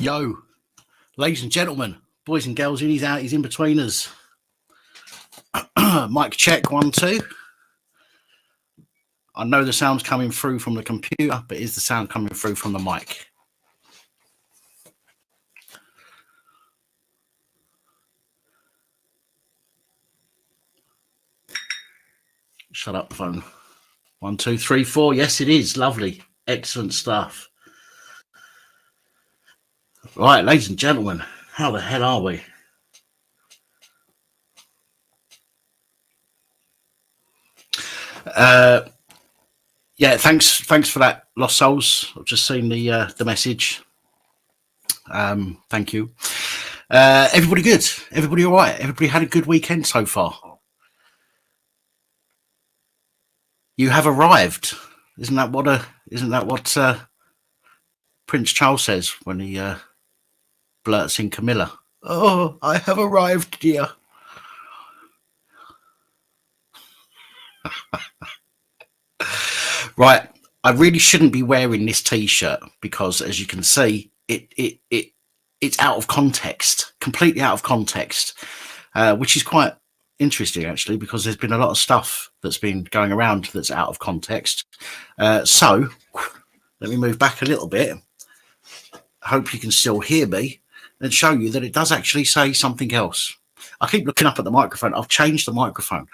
Yo, ladies and gentlemen, boys and girls, innies, outies, in betweeners. Mic check, 1, 2. I know the sound's coming through from the computer, but is the sound coming through from the mic? Shut up, phone. 1, 2, 3, 4. Yes, it is. Lovely. Excellent stuff. Right, ladies and gentlemen, how the hell are we? Yeah, thanks for that, Lost Souls. I've just seen the message. Thank you. Everybody good? Everybody all right? Everybody had a good weekend so far? You have arrived. Isn't that what Prince Charles says when he blurts in Camilla? Oh, I have arrived, dear. Right, I really shouldn't be wearing this T-shirt because, as you can see, it's out of context, completely out of context, which is quite interesting actually, because there's been a lot of stuff that's been going around that's out of context. So let me move back a little bit. I hope you can still hear me and show you that it does actually say something else. I keep looking up at the microphone. I've changed the microphone.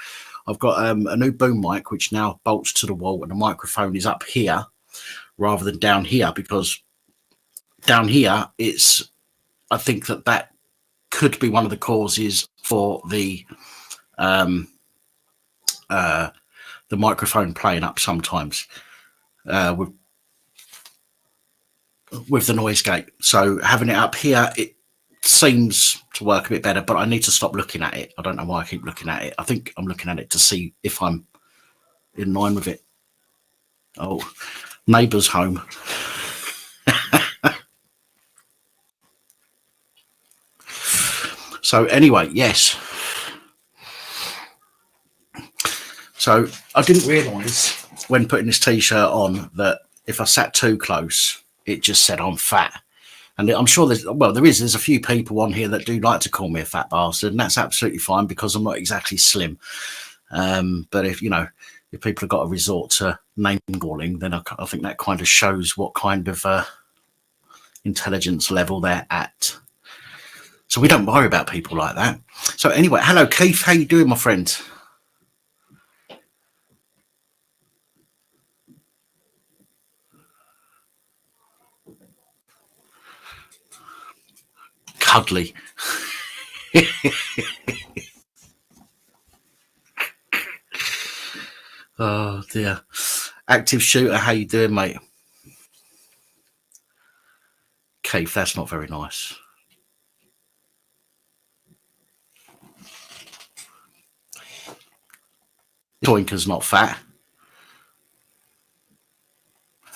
I've got a new boom mic, which now bolts to the wall, and the microphone is up here rather than down here, because down here I think that could be one of the causes for the microphone playing up sometimes with the noise gate. So having it up here, it seems to work a bit better, but I need to stop looking at it. I don't know why I keep looking at it. I think I'm looking at it to see if I'm in line with it. Oh, neighbour's home. So anyway, yes. So I didn't realise when putting this T-shirt on that if I sat too close, it just said I'm fat. And I'm sure there's a few people on here that do like to call me a fat bastard, and that's absolutely fine because I'm not exactly slim. But if people have got to resort to name calling, then I think that kind of shows what kind of intelligence level they're at. So we don't worry about people like that. So anyway, hello Keith, how you doing, my friend? Cuddly. Oh dear. Active shooter, how you doing, mate? Keith, that's not very nice. This oinker's not fat.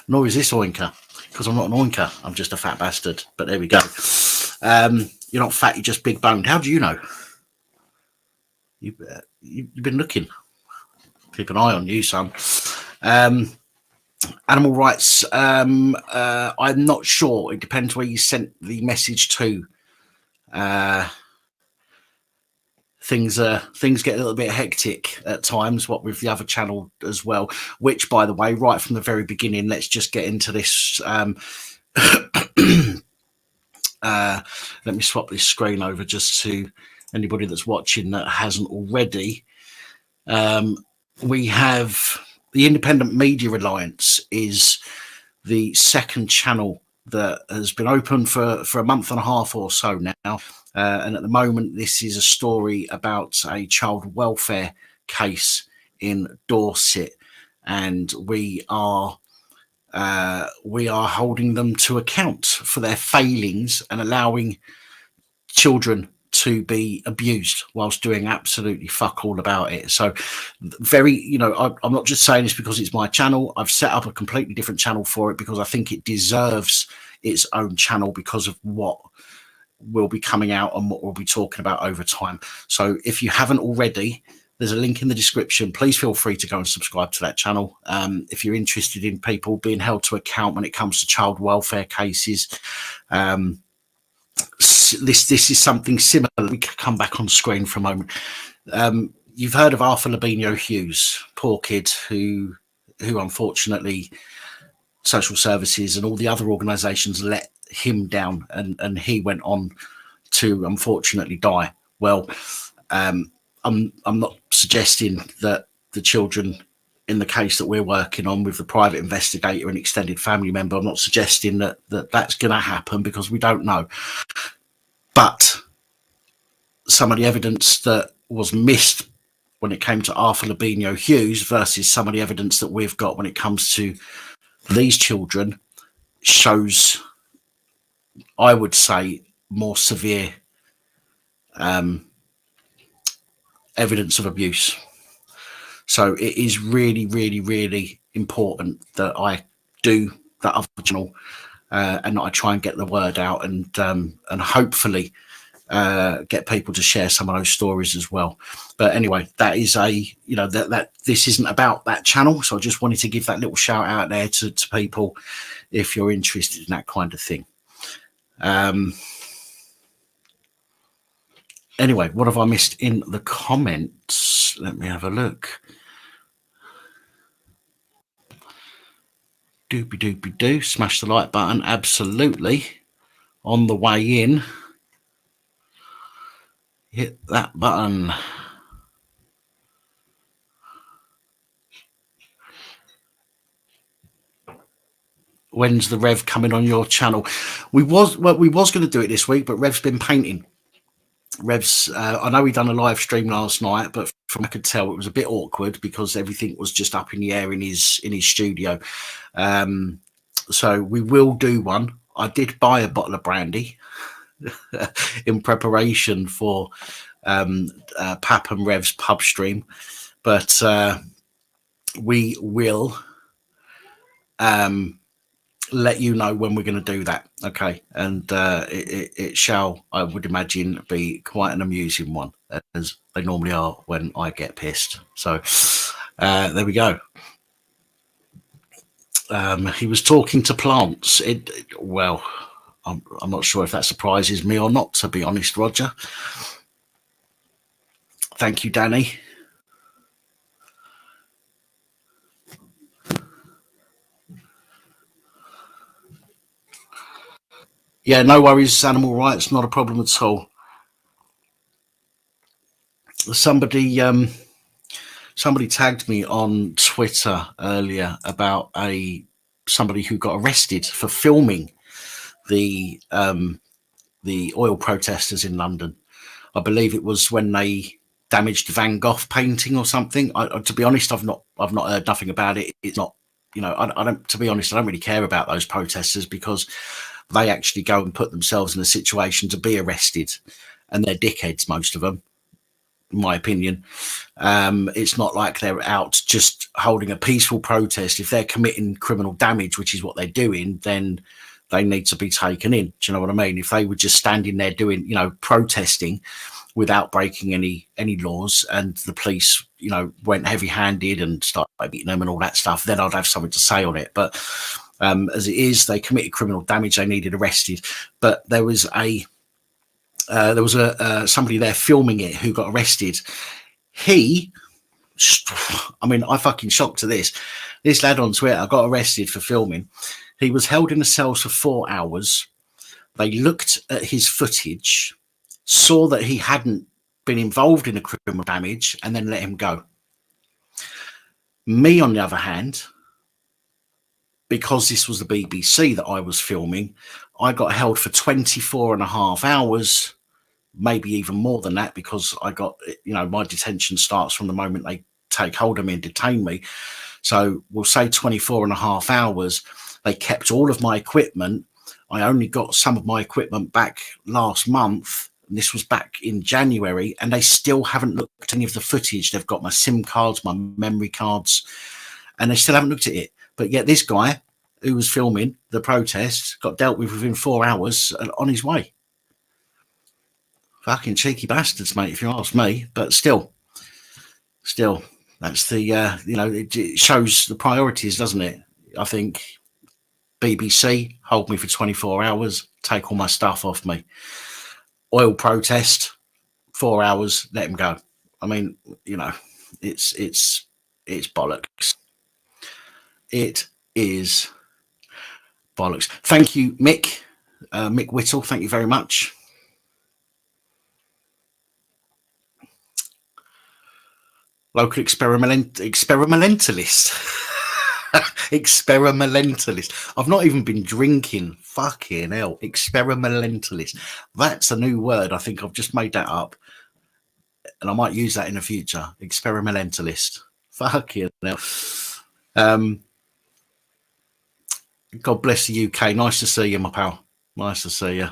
Nor is this oinker, because I'm not an oinker. I'm just a fat bastard. But there we go. You're not fat, you're just big boned. How do you know? You've been looking. Keep an eye on you, son. Animal rights. I'm not sure. It depends where you sent the message to. Things get a little bit hectic at times, what with the other channel as well, which, by the way, right from the very beginning, let's just get into this. Let me swap this screen over just to anybody that's watching that hasn't already. We have the Independent Media Alliance is the second channel that has been open for a month and a half or so now. And at the moment, this is a story about a child welfare case in Dorset. And we are holding them to account for their failings and allowing children to be abused whilst doing absolutely fuck all about it. So I'm not just saying this because it's my channel. I've set up a completely different channel for it because I think it deserves its own channel because of what will be coming out and what we'll be talking about over time. So if you haven't already, there's a link in the description. Please feel free to go and subscribe to that channel. If you're interested in people being held to account when it comes to child welfare cases, this is something similar. We can come back on screen for a moment. You've heard of Arthur Labinio Hughes, poor kid who unfortunately social services and all the other organisations let him down, and he went on to unfortunately die. Well, I'm not suggesting that the children in the case that we're working on with the private investigator and extended family member, I'm not suggesting that's going to happen, because we don't know. But some of the evidence that was missed when it came to Arthur Labinio Hughes versus some of the evidence that we've got when it comes to these children shows, I would say, more severe evidence of abuse. So it is really, really, really important that I do that other channel and that I try and get the word out, and hopefully get people to share some of those stories as well. But anyway, that is that this isn't about that channel, so I just wanted to give that little shout out there to people if you're interested in that kind of thing. Anyway, what have I missed in the comments? Let me have a look. Doopy doopy doo. Smash the like button. Absolutely. On the way in, hit that button. When's the Rev coming on your channel? We was going to do it this week, but Rev's been painting. Rev's I know we done a live stream last night, but from I could tell it was a bit awkward because everything was just up in the air in his studio. So we will do one. I did buy a bottle of brandy in preparation for Pap and Rev's pub stream, but we will let you know when we're going to do that. Okay. And it shall, I would imagine, be quite an amusing one, as they normally are when I get pissed. So there we go. He was talking to plants. Well, I'm not sure if that surprises me or not, to be honest, Roger. Thank you, Danny. Yeah, no worries, animal rights, not a problem at all. Somebody tagged me on Twitter earlier about somebody who got arrested for filming the oil protesters in London. I believe it was when they damaged the Van Gogh painting or something. To be honest, I've not heard nothing about it. It's not, I don't. To be honest, I don't really care about those protesters, because they actually go and put themselves in a situation to be arrested, and they're dickheads, most of them, in my opinion. It's not like they're out just holding a peaceful protest. If they're committing criminal damage, which is what they're doing, then they need to be taken in. Do you know what I mean? If they were just standing there doing, protesting without breaking any laws, and the police, went heavy-handed and started beating them and all that stuff, then I'd have something to say on it. But as it is, they committed criminal damage. They needed arrested. But there was somebody there filming it who got arrested. I fucking shocked to this. This lad on Twitter got arrested for filming. He was held in a cell for 4 hours. They looked at his footage, saw that he hadn't been involved in a criminal damage, and then let him go. Me, on the other hand, because this was the BBC that I was filming, I got held for 24 and a half hours, maybe even more than that, because I got, my detention starts from the moment they take hold of me and detain me. So we'll say 24 and a half hours. They kept all of my equipment. I only got some of my equipment back last month, and this was back in January, and they still haven't looked at any of the footage. They've got my SIM cards, my memory cards, and they still haven't looked at it. But yet this guy who was filming the protest got dealt with within 4 hours on his way. Fucking cheeky bastards, mate, if you ask me. But still, that's the, it shows the priorities, doesn't it? I think BBC hold me for 24 hours. take all my stuff off me. Oil protest, 4 hours, let him go. I mean, you know, it's bollocks. It is bollocks. Thank you, Mick. Mick Whittle, thank you very much. Local experimentalist. Experimentalist. I've not even been drinking. Fucking hell. Experimentalist. That's a new word. I think I've just made that up. And I might use that in the future. Experimentalist. Fucking hell. God bless the UK. Nice to see you, my pal. Nice to see you.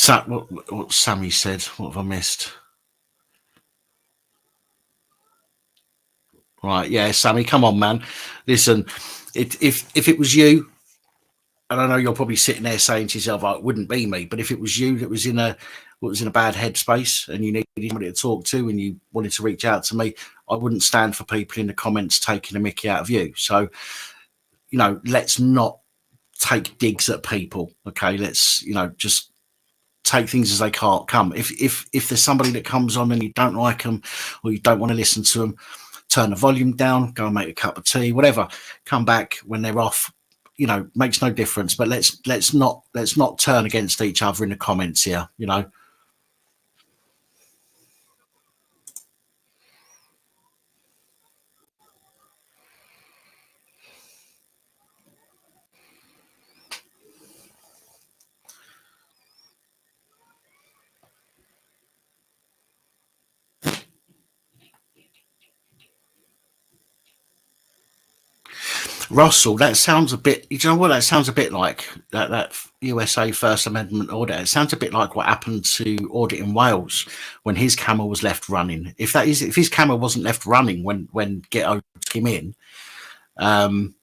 What Sammy said? What have I missed? Right, yeah, Sammy, come on, man. Listen, if it was you, and I know you're probably sitting there saying to yourself, "Oh, it wouldn't be me," but if it was you that was in a bad headspace and you needed somebody to talk to and you wanted to reach out to me, I wouldn't stand for people in the comments taking a mickey out of you. So, you know, let's not take digs at people. Okay, let's, you know, just take things as they can't come. If there's somebody that comes on and you don't like them or you don't want to listen to them, turn the volume down, go and make a cup of tea, whatever. Come back when they're off. You know, makes no difference. But let's not turn against each other in the comments here. You know. Russell, that sounds a bit. You know what? That sounds a bit like that USA First Amendment order. It sounds a bit like what happened to Audit in Wales when his camera was left running. If his camera wasn't left running when Ghetto came in, Audit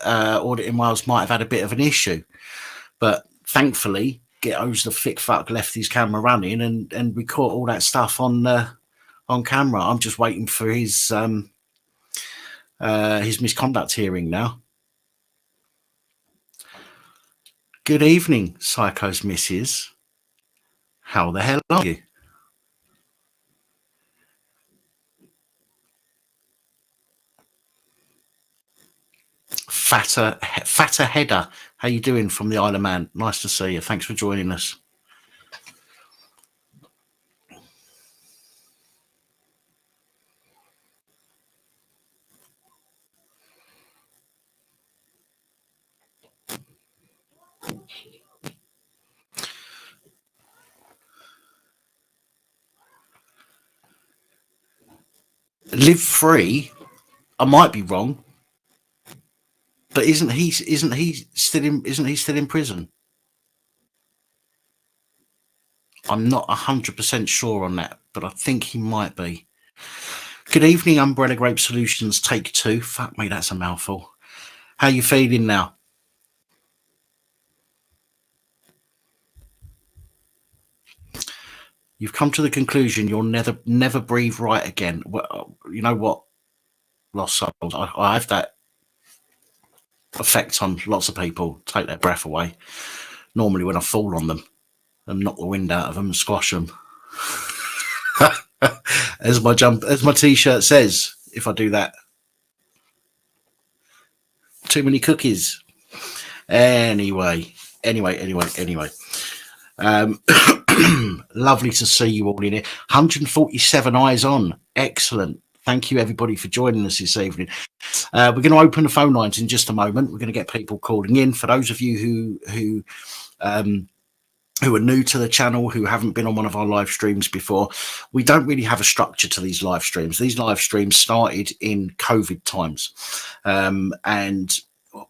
in Wales might have had a bit of an issue. But thankfully, Ghetto's the thick fuck left his camera running, and we caught all that stuff on camera. I'm just waiting for his misconduct hearing now. Good evening, Psycho's missus. How the hell are you? Fatter header. How you doing from the Isle of Man? Nice to see you. Thanks for joining us. Live free. I might be wrong, but isn't he still in prison? I'm not 100% sure on that, but I think he might be. Good evening, Umbrella Grape Solutions, take 2. Fuck me, that's a mouthful. How you feeling now? You've come to the conclusion you'll never breathe right again. Well, you know what? Lost souls. I have that effect on lots of people. Take their breath away. Normally when I fall on them and knock the wind out of them and squash them. as my t-shirt says, if I do that. Too many cookies. Anyway. Lovely to see you all in here. 147 eyes on. Excellent. Thank you, everybody, for joining us this evening. We're going to open the phone lines in just a moment. We're going to get people calling in. For those of you who are new to the channel, who haven't been on one of our live streams before, we don't really have a structure to these live streams. These live streams started in COVID times, and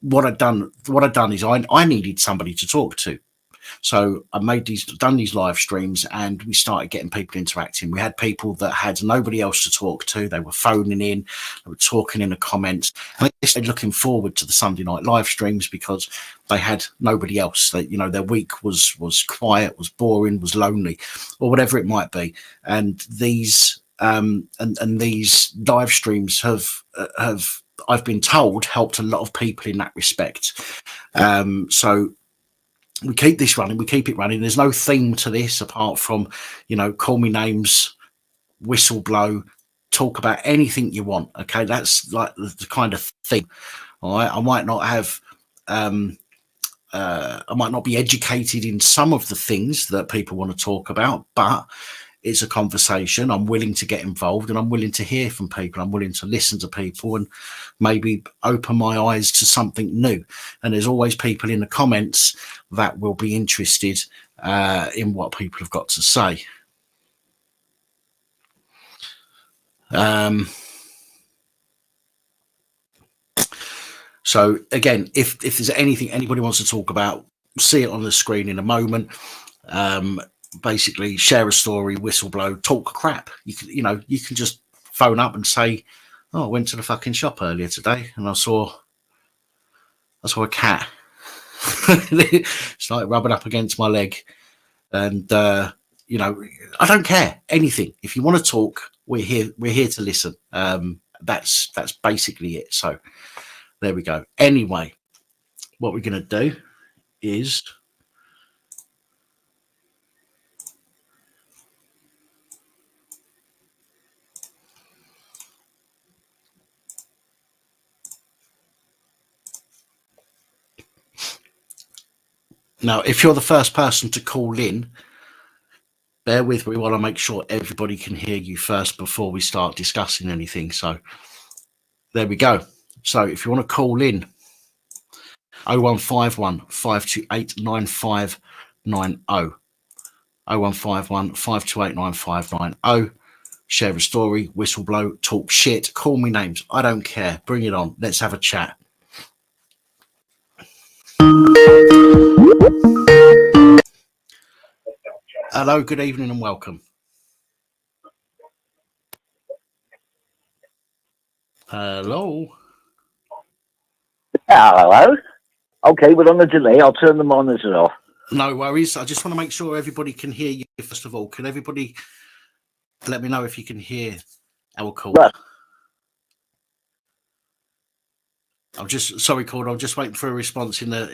what I'd done is I needed somebody to talk to. So I done these live streams, and we started getting people interacting. We had people that had nobody else to talk to. They were phoning in, they were talking in the comments. And they started looking forward to the Sunday night live streams because they had nobody else. They, you know, their week was quiet, was boring, was lonely, or whatever it might be. And these these live streams have I've been told helped a lot of people in that respect. So we keep this running, we keep it running. There's no theme to this apart from, you know, call me names, whistle blow, talk about anything you want. Okay, that's like the kind of thing. All right, I might not have I might not be educated in some of the things that people want to talk about, but it's a conversation. I'm willing to get involved, and I'm willing to hear from people. I'm willing to listen to people and maybe open my eyes to something new. And there's always people in the comments that will be interested in what people have got to say. So again, if there's anything anybody wants to talk about, see it on the screen in a moment. Basically, share a story, whistle blow, talk crap. You can just phone up and say, "Oh, I went to the fucking shop earlier today, and I saw a cat." It's like rubbing up against my leg, and you know, I don't care anything. If you want to talk, we're here. We're here to listen. That's basically it. So there we go. Anyway, what we're going to do is. Now, if you're the first person to call in, bear with me while I make sure everybody can hear you first before we start discussing anything. So there we go. So if you want to call in, 0151 528 9590. 0151 528 9590. Share a story, whistle blow, talk shit, call me names. I don't care. Bring it on. Let's have a chat. Hello, good evening and welcome. Hello. Hello. Okay, we're on the delay. I'll turn the monitor off. No worries. I just want to make sure everybody can hear you. First of all, can everybody let me know if you can hear our call? Right. I'm just sorry, Cord. I'm just waiting for a response in the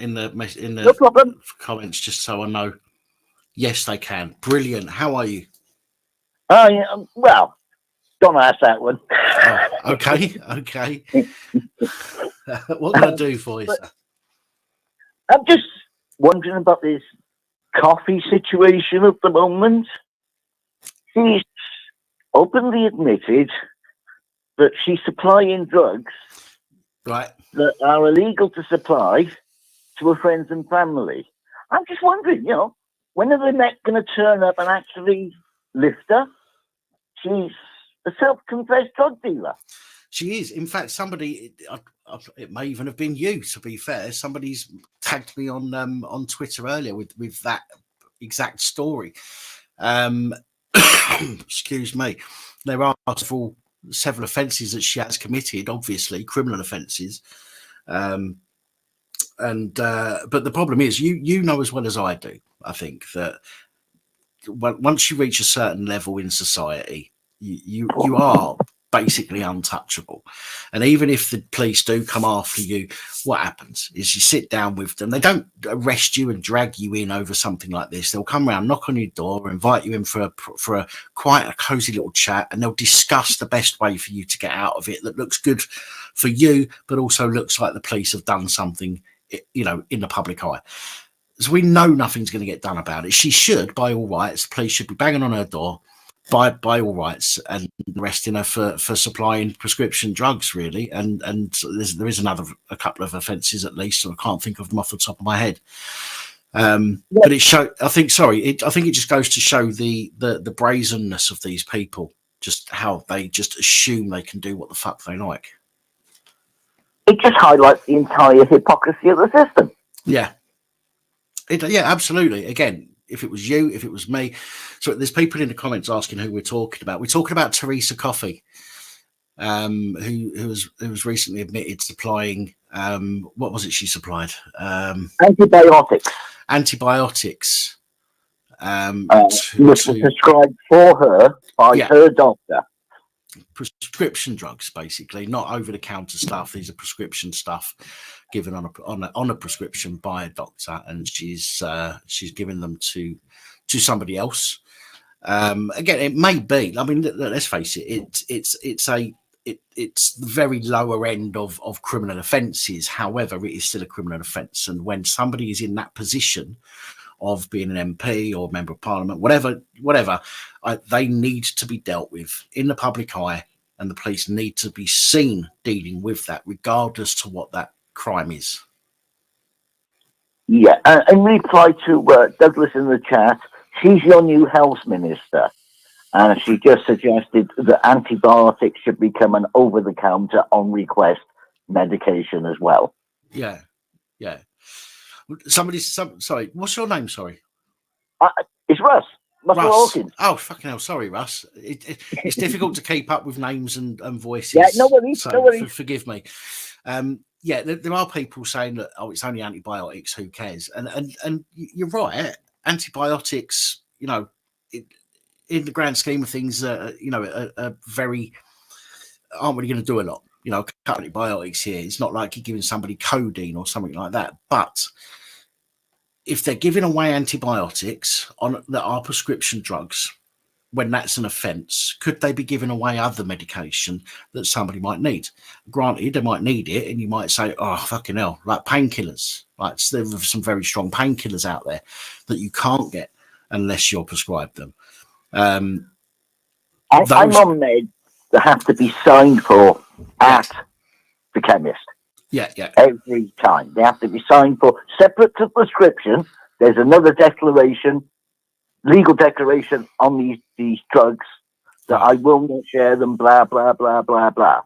No problem. comments, just so I know. Yes, they can. Brilliant. How are you? Yeah, well, don't ask that one. Oh, okay. Okay. What can I do for you, sir? I'm just wondering about this coffee situation at the moment. She's openly admitted that she's supplying drugs Right. that are illegal to supply to her friends and family. I'm just wondering, when are they not going to turn up and actually lift her? She's a self-confessed drug dealer. She is. In fact, somebody, it may even have been you, to be fair. Somebody's tagged me on Twitter earlier with that exact story. Excuse me. There are several offences that she has committed, obviously, criminal offences. But the problem is, you know as well as I do, I think, that once you reach a certain level in society, you are basically untouchable. And even if the police do come after you, what happens is you sit down with them. They don't arrest you and drag you in over something like this. They'll come around, knock on your door, invite you in for a quite a cozy little chat, and they'll discuss the best way for you to get out of it that looks good for you, but also looks like the police have done something, in the public eye. So we know nothing's going to get done about it. She should, by all rights, the police should be banging on her door by all rights and arresting her for supplying prescription drugs, really. And there is a couple of offences at least, so I can't think of them off the top of my head. But I think it just goes to show the brazenness of these people, just how they just assume they can do what the fuck they like. It just highlights the entire hypocrisy of the system. Yeah. Yeah, absolutely. Again, if it was you, if it was me. So there's people in the comments asking who we're talking about. We're talking about Teresa Coffey, who was recently admitted supplying what was it she supplied? Antibiotics. Which was prescribed for her by her doctor. Prescription drugs, basically, not over-the-counter stuff. These are prescription stuff given on a prescription by a doctor, and she's given them to somebody else. Again, it may be. I mean, let's face it. It's the very lower end of criminal offences. However, it is still a criminal offence, and when somebody is in that position of being an MP or member of parliament, whatever, they need to be dealt with in the public eye, and the police need to be seen dealing with that, regardless to what that crime is. Yeah, in reply to Douglas in the chat, she's your new health minister, and she just suggested that antibiotics should become an over-the-counter, on-request medication as well. Yeah. Sorry, what's your name? Sorry. It's Russ. Russ. Oh, fucking hell. Sorry, Russ. It's difficult to keep up with names and voices. Yeah, no worries. Forgive me. Yeah, there are people saying that, it's only antibiotics, who cares? And you're right. Antibiotics, in the grand scheme of things, are very, aren't really going to do a lot. A couple of antibiotics here. It's not like you're giving somebody codeine or something like that. But if they're giving away antibiotics that are prescription drugs, when that's an offence, could they be giving away other medication that somebody might need? Granted, they might need it, and you might say, oh, fucking hell, like painkillers. Like, there are some very strong painkillers out there that you can't get unless you're prescribed them. I'm on meds that have to be signed for at the chemist. Yeah. Every time. They have to be signed for, separate to prescription. There's another declaration, legal declaration on these drugs that I will not share them, blah, blah, blah, blah, blah.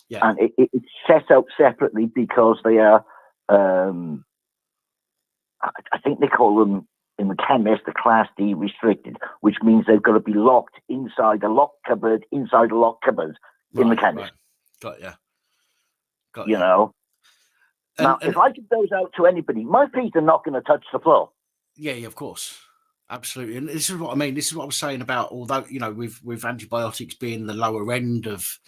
Yeah. And it's set out separately because they are, I think they call them in the chemist the Class D restricted, which means they've got to be locked inside a locked cupboard, in the chemist. Got you. You know? Now, if I give those out to anybody, my feet are not going to touch the floor. Yeah, of course. Absolutely. And this is what I mean. This is what I was saying about, although, with antibiotics being the lower end of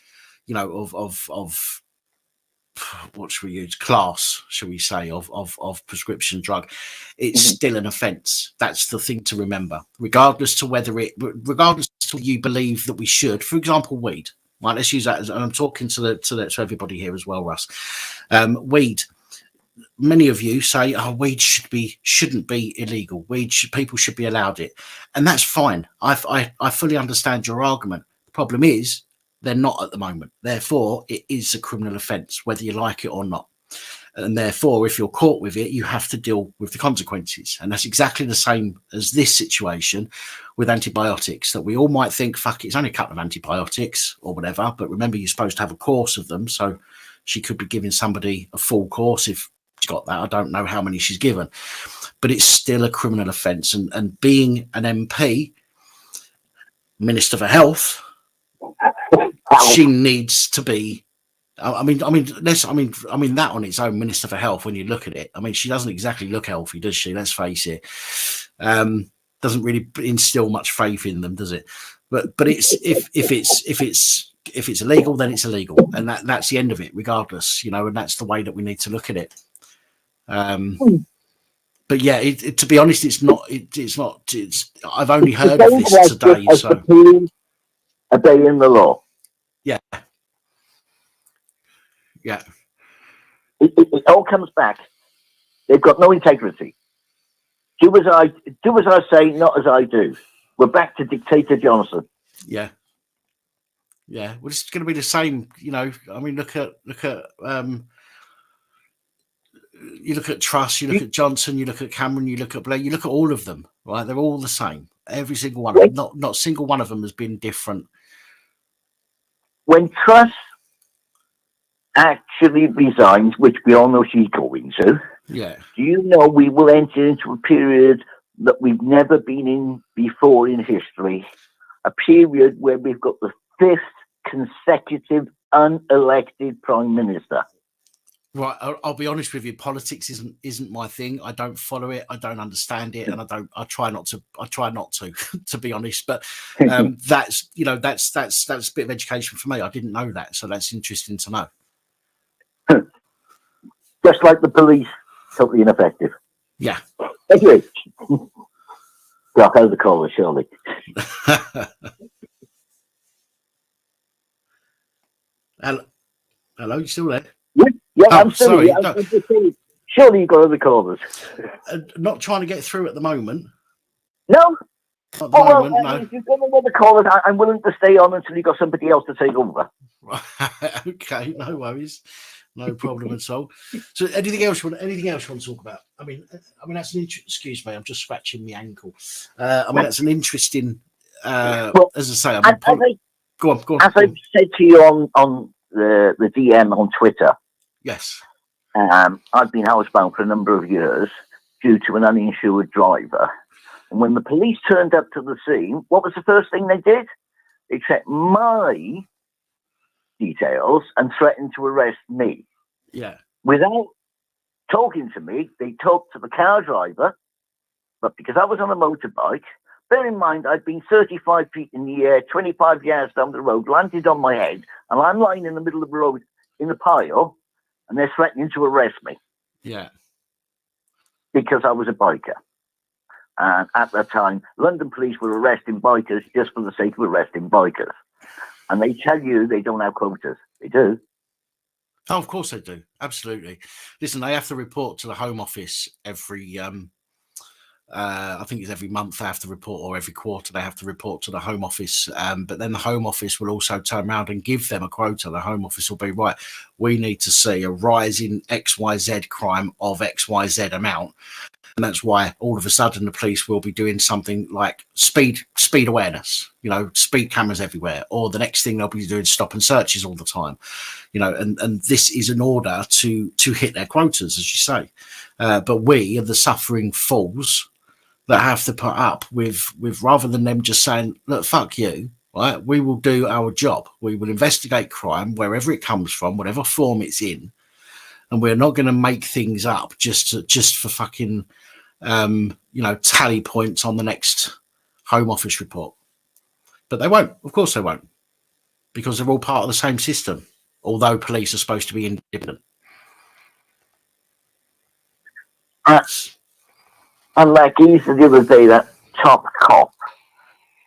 what should we use? Class, shall we say, of prescription drug, it's still an offence. That's the thing to remember, regardless to whether you believe that we should. For example, weed. Right, let's use that. And I'm talking to everybody here as well, Russ. Weed. Many of you say, weed shouldn't be illegal. People should be allowed it, and that's fine. I fully understand your argument. The problem is they're not at the moment. Therefore, it is a criminal offence, whether you like it or not. And therefore, if you're caught with it, you have to deal with the consequences. And that's exactly the same as this situation with antibiotics, that we all might think, fuck, it's only a couple of antibiotics or whatever. But remember, you're supposed to have a course of them. So she could be giving somebody a full course if she's got that. I don't know how many she's given. But it's still a criminal offence. And being an MP, Minister for Health, she needs to be. I mean, that on its own, Minister for Health, when you look at it, I mean, she doesn't exactly look healthy, does she? Let's face it. Doesn't really instill much faith in them, does it? But it's if it's illegal, then it's illegal, and that's the end of it, regardless, and that's the way that we need to look at it. But yeah, to be honest, it's not. I've only heard of this today, so obeying the law. Yeah. It all comes back. They've got no integrity. Do as I say, not as I do. We're back to Dictator Johnson. Yeah. Well, it's going to be the same. I mean, look at you look at Truss, you look at Johnson, you look at Cameron, you look at Blair, you look at all of them. Right? They're all the same. Every single one. Of them. Not a single one of them has been different. When Truss actually resigns, which we all know she's going to, Yeah. Do you know we will enter into a period that we've never been in before in history? A period where we've got the 5th consecutive unelected Prime Minister. Right, I'll be honest with you. Politics isn't my thing. I don't follow it. I don't understand it, and I try not to. To be honest. But that's a bit of education for me. I didn't know that, so that's interesting to know. Just like the police, totally ineffective. Yeah. Anyway, I'll hold the caller, surely. Hello, you still there? Yeah, Oh, I'm still here. I'm just saying, surely you got other callers. Not trying to get through at the moment. No. At the moment, no. If you've got other callers, I'm willing to stay on until you got somebody else to take over. Okay, no worries, no problem at all. So, anything else you want to talk about? I mean, that's an excuse me. I'm just scratching my ankle. That's an interesting. Well, as I say, go on. As I've said to you on the DM on Twitter. Yes. I've been housebound for a number of years due to an uninsured driver. And when the police turned up to the scene, what was the first thing they did? They checked my details and threatened to arrest me. Yeah. Without talking to me, they talked to the car driver, but because I was on a motorbike, bear in mind, I'd been 35 feet in the air, 25 yards down the road, landed on my head, and I'm lying in the middle of the road in a pile, and they're threatening to arrest me. Yeah. Because I was a biker. And at that time, London police were arresting bikers just for the sake of arresting bikers. And they tell you they don't have quotas. They do. Oh, of course they do. Absolutely. Listen, they have to report to the Home Office every, I think it's every month they have to report, or every quarter they have to report to the Home Office. But then the Home Office will also turn around and give them a quota. The Home Office will be, right, we need to see a rise in XYZ crime of XYZ amount. And that's why all of a sudden the police will be doing something like speed awareness, speed cameras everywhere, or the next thing they'll be doing stop and searches all the time, and this is in order to hit their quotas, as you say. But we are the suffering fools that have to put up with rather than them just saying, look, fuck you, right? We will do our job. We will investigate crime wherever it comes from, whatever form it's in. And we're not going to make things up just for fucking, tally points on the next Home Office report. But they won't. Of course they won't. Because they're all part of the same system, although police are supposed to be independent. And like he said the other day, that top cop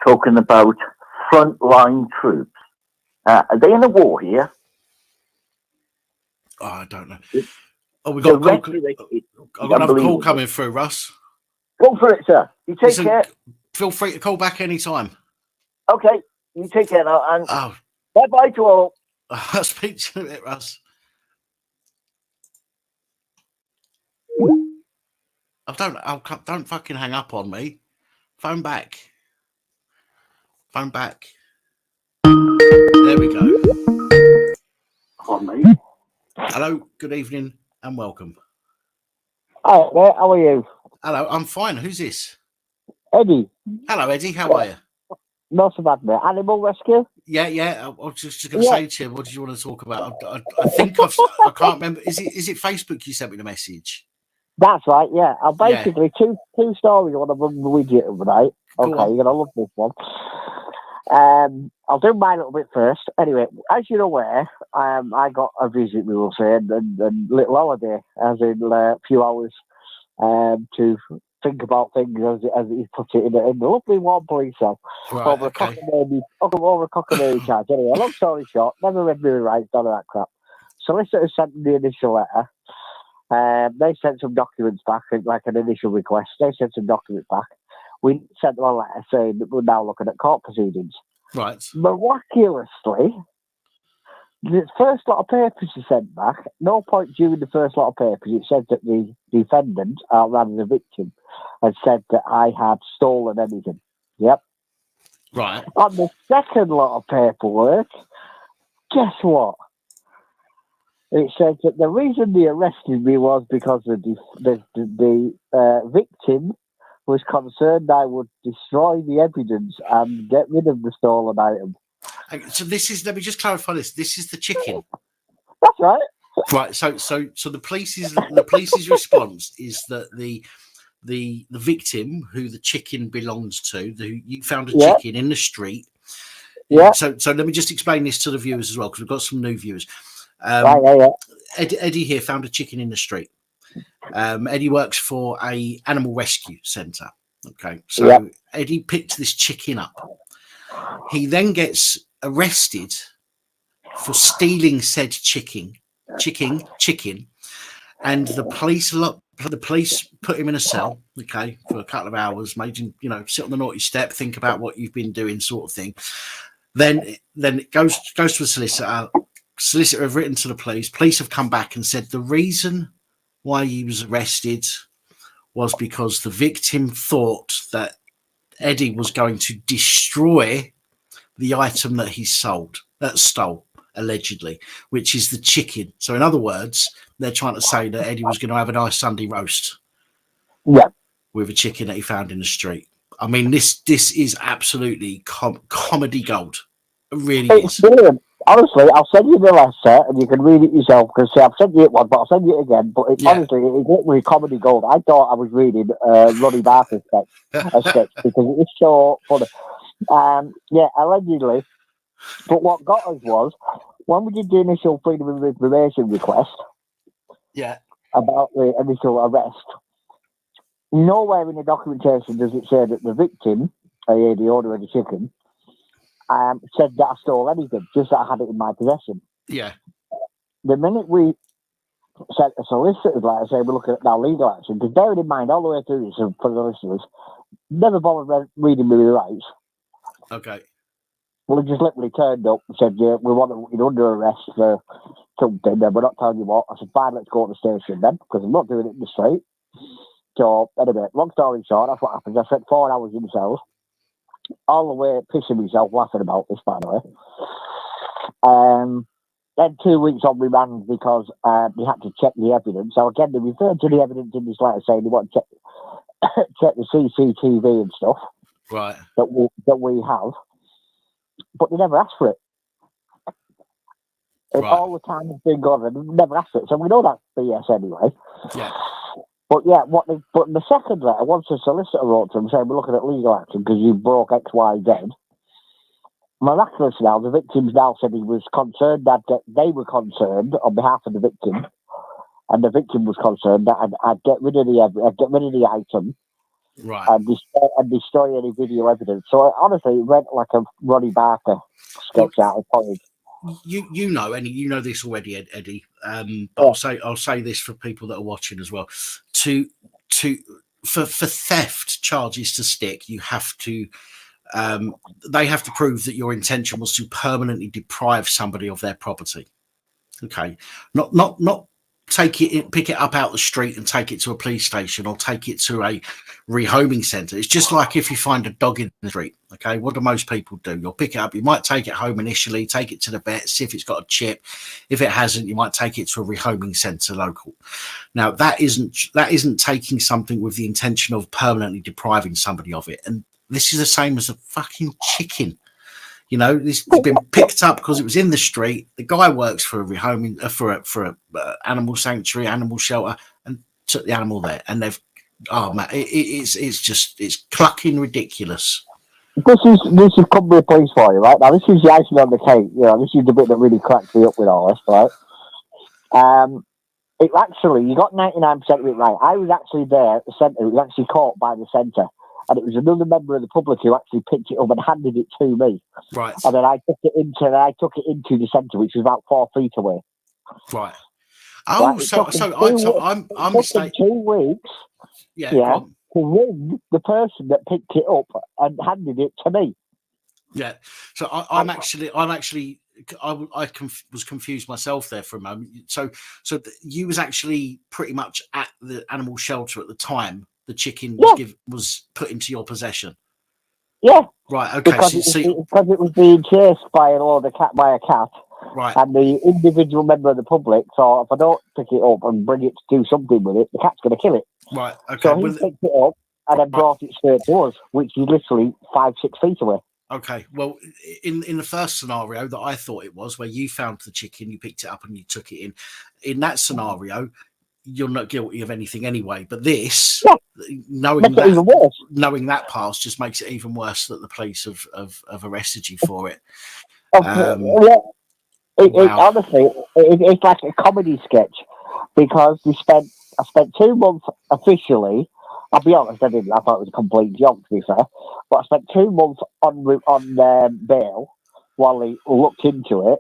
talking about frontline troops. Are they in a war here? Oh, I don't know. We've got I've got another call coming through, Russ. Go for it, sir. You take care. Feel free to call back anytime. Okay, you take care now. And bye-bye to all. I'll speak to you in a bit, Russ. Don't fucking hang up on me. Phone back. Phone back. There we go. On me. Hello, good evening, and welcome. Hi, mate. How are you? Hello, I'm fine. Who's this? Eddie. Hello, Eddie. How are you? Not so bad, mate. Animal rescue? Yeah. I was just going to say to you, what did you want to talk about? I think I can't remember. Is it Facebook you sent me the message? That's right, yeah. I'll basically two stories I want to run with you tonight. Okay, you're going to love this one. I'll do mine a little bit first. Anyway, as you're aware, I got a visit, we will say, and little holiday, as in a few hours to think about things, as he put it, in a lovely warm police cell. Right, over a cockamamie charge. Anyway, long story short, never read me rights, none of that crap. Solicitor sent me the initial letter. They sent some documents back, like an initial request. They sent some documents back. We sent them a letter saying that we're now looking at court proceedings. Right. Miraculously, the first lot of papers he sent back, no point during the first lot of papers, it said that the defendant, or rather the victim, had said that I had stolen anything. Yep. Right. On the second lot of paperwork, guess what? It says that the reason they arrested me was because the victim was concerned I would destroy the evidence and get rid of the stolen item. So this is, let me just clarify this. This is the chicken. That's right. Right. So the police's response is that the victim, who the chicken belongs to, you found a chicken in the street. Yeah. So let me just explain this to the viewers as well, because we've got some new viewers. Right. Eddie here found a chicken in the street. Eddie works for a animal rescue centre. Okay, so Eddie picked this chicken up. He then gets arrested for stealing said chicken, and the police put him in a cell, okay, for a couple of hours, made him, sit on the naughty step, think about what you've been doing, sort of thing. Then it goes to a solicitor. Solicitor have written to the police. Police have come back and said the reason why he was arrested was because the victim thought that Eddie was going to destroy the item that he stole, allegedly, which is the chicken. So in other words, they're trying to say that Eddie was going to have a nice Sunday roast with a chicken that he found in the street. I mean, this is absolutely comedy gold. It really is. Brilliant. Honestly, I'll send you the letter and you can read it yourself, because I've sent you it once, but I'll send you it again. But honestly, it's literally comedy gold. I thought I was reading Ronnie Barker's sketch because it was so funny. Allegedly. But what got us was, when we did the initial freedom of information request about the initial arrest, nowhere in the documentation does it say that the victim, i.e. the owner of the chicken, said that I stole anything, just that I had it in my possession. Yeah. The minute we sent a solicitor's letter saying we're looking at our legal action, because bearing in mind all the way through this, for the listeners, never bothered reading me the rights. Okay. Well, he just literally turned up and said, we want you under arrest for something, then we're not telling you what. I said, fine, let's go to the station then, because I'm not doing it in the street. So, anyway, long story short, that's what happened. I spent 4 hours in the cells, all the way pissing myself laughing about this, by the way. Then 2 weeks on remand because they had to check the evidence. So again, they referred to the evidence in this letter saying they want to check the CCTV and stuff that we have, but they never asked for it. And all the time has been gone and they never asked for it. So we know that's BS anyway. Yeah. But but the second letter, once the solicitor wrote to them saying we're looking at legal action because you broke X, Y, Z. Miraculously now, the victims now said he was concerned that they were concerned on behalf of the victim, and the victim was concerned that I'd get rid of the item, and destroy any video evidence. So honestly, it went like a Ronnie Barker sketch out of college. You know this already, Eddie. But I'll say this for people that are watching as well. For theft charges to stick, you have to. They have to prove that your intention was to permanently deprive somebody of their property. Okay, not pick it up out the street and take it to a police station or take it to a rehoming centre. It's just like if you find a dog in the street. Okay, what do most people do? You'll pick it up. You might take it home initially, take it to the vet, see if it's got a chip. If it hasn't, you might take it to a rehoming centre local. Now that isn't taking something with the intention of permanently depriving somebody of it. And this is the same as a fucking chicken. This has been picked up because it was in the street. The guy works for a rehoming, for a animal sanctuary, animal shelter, and took the animal there. And they've, it's clucking ridiculous. This is company police for you, right? Now this is the icing on the cake. This is the bit that really cracks me up with all this, right? It actually, you got 99% of it right. I was actually there at the centre. It was actually caught by the centre. And it was another member of the public who actually picked it up and handed it to me. Right. And then I took it into the centre, which was about 4 feet away. Right. Oh, right, I'm mistaken. 2 weeks. Yeah. To ring the person that picked it up and handed it to me. Yeah. So I was confused myself there for a moment. So you was actually pretty much at the animal shelter at the time the chicken was put into your possession. Yeah. Right. Okay. Because it was being chased by a cat, Right. And the individual member of the public thought, if I don't pick it up and bring it to do something with it, the cat's going to kill it. Right. Okay. So he picked it up and then brought it straight to us, which is literally 5-6 feet away. Okay. Well, in the first scenario that I thought it was, where you found the chicken, you picked it up and you took it in that scenario, you're not guilty of anything anyway. But this, knowing that past, just makes it even worse that the police have arrested you for it. Honestly, it's like a comedy sketch, because I spent 2 months officially. I'll be honest, I didn't. I thought it was a complete joke, to be fair. But I spent 2 months on bail while they looked into it.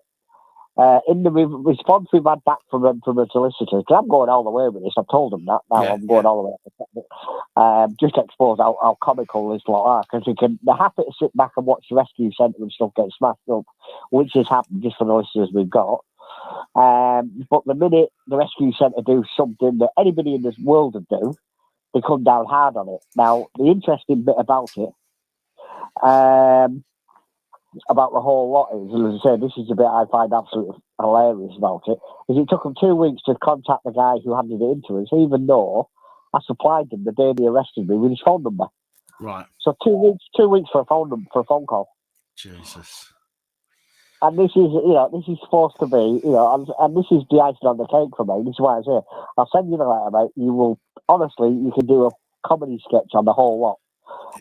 In the response we've had back from the solicitors, because I'm going all the way with this. I've told them that now. I'm going all the way. Just to expose how comical this lot are, because they're happy to sit back and watch the rescue centre and stuff get smashed up, which has happened just for the listeners we've got. But the minute the rescue centre do something that anybody in this world would do, they come down hard on it. Now, the interesting bit about it, about the whole lot is, as I say, this is the bit I find absolutely hilarious about it, is it took them 2 weeks to contact the guy who handed it into us, even though I supplied them the day they arrested me with his phone number. Right. So 2 weeks for a phone call. Jesus. And this is supposed to be, and this is the icing on the cake for me. This is why I say, I'll send you the letter, mate. You can do a comedy sketch on the whole lot.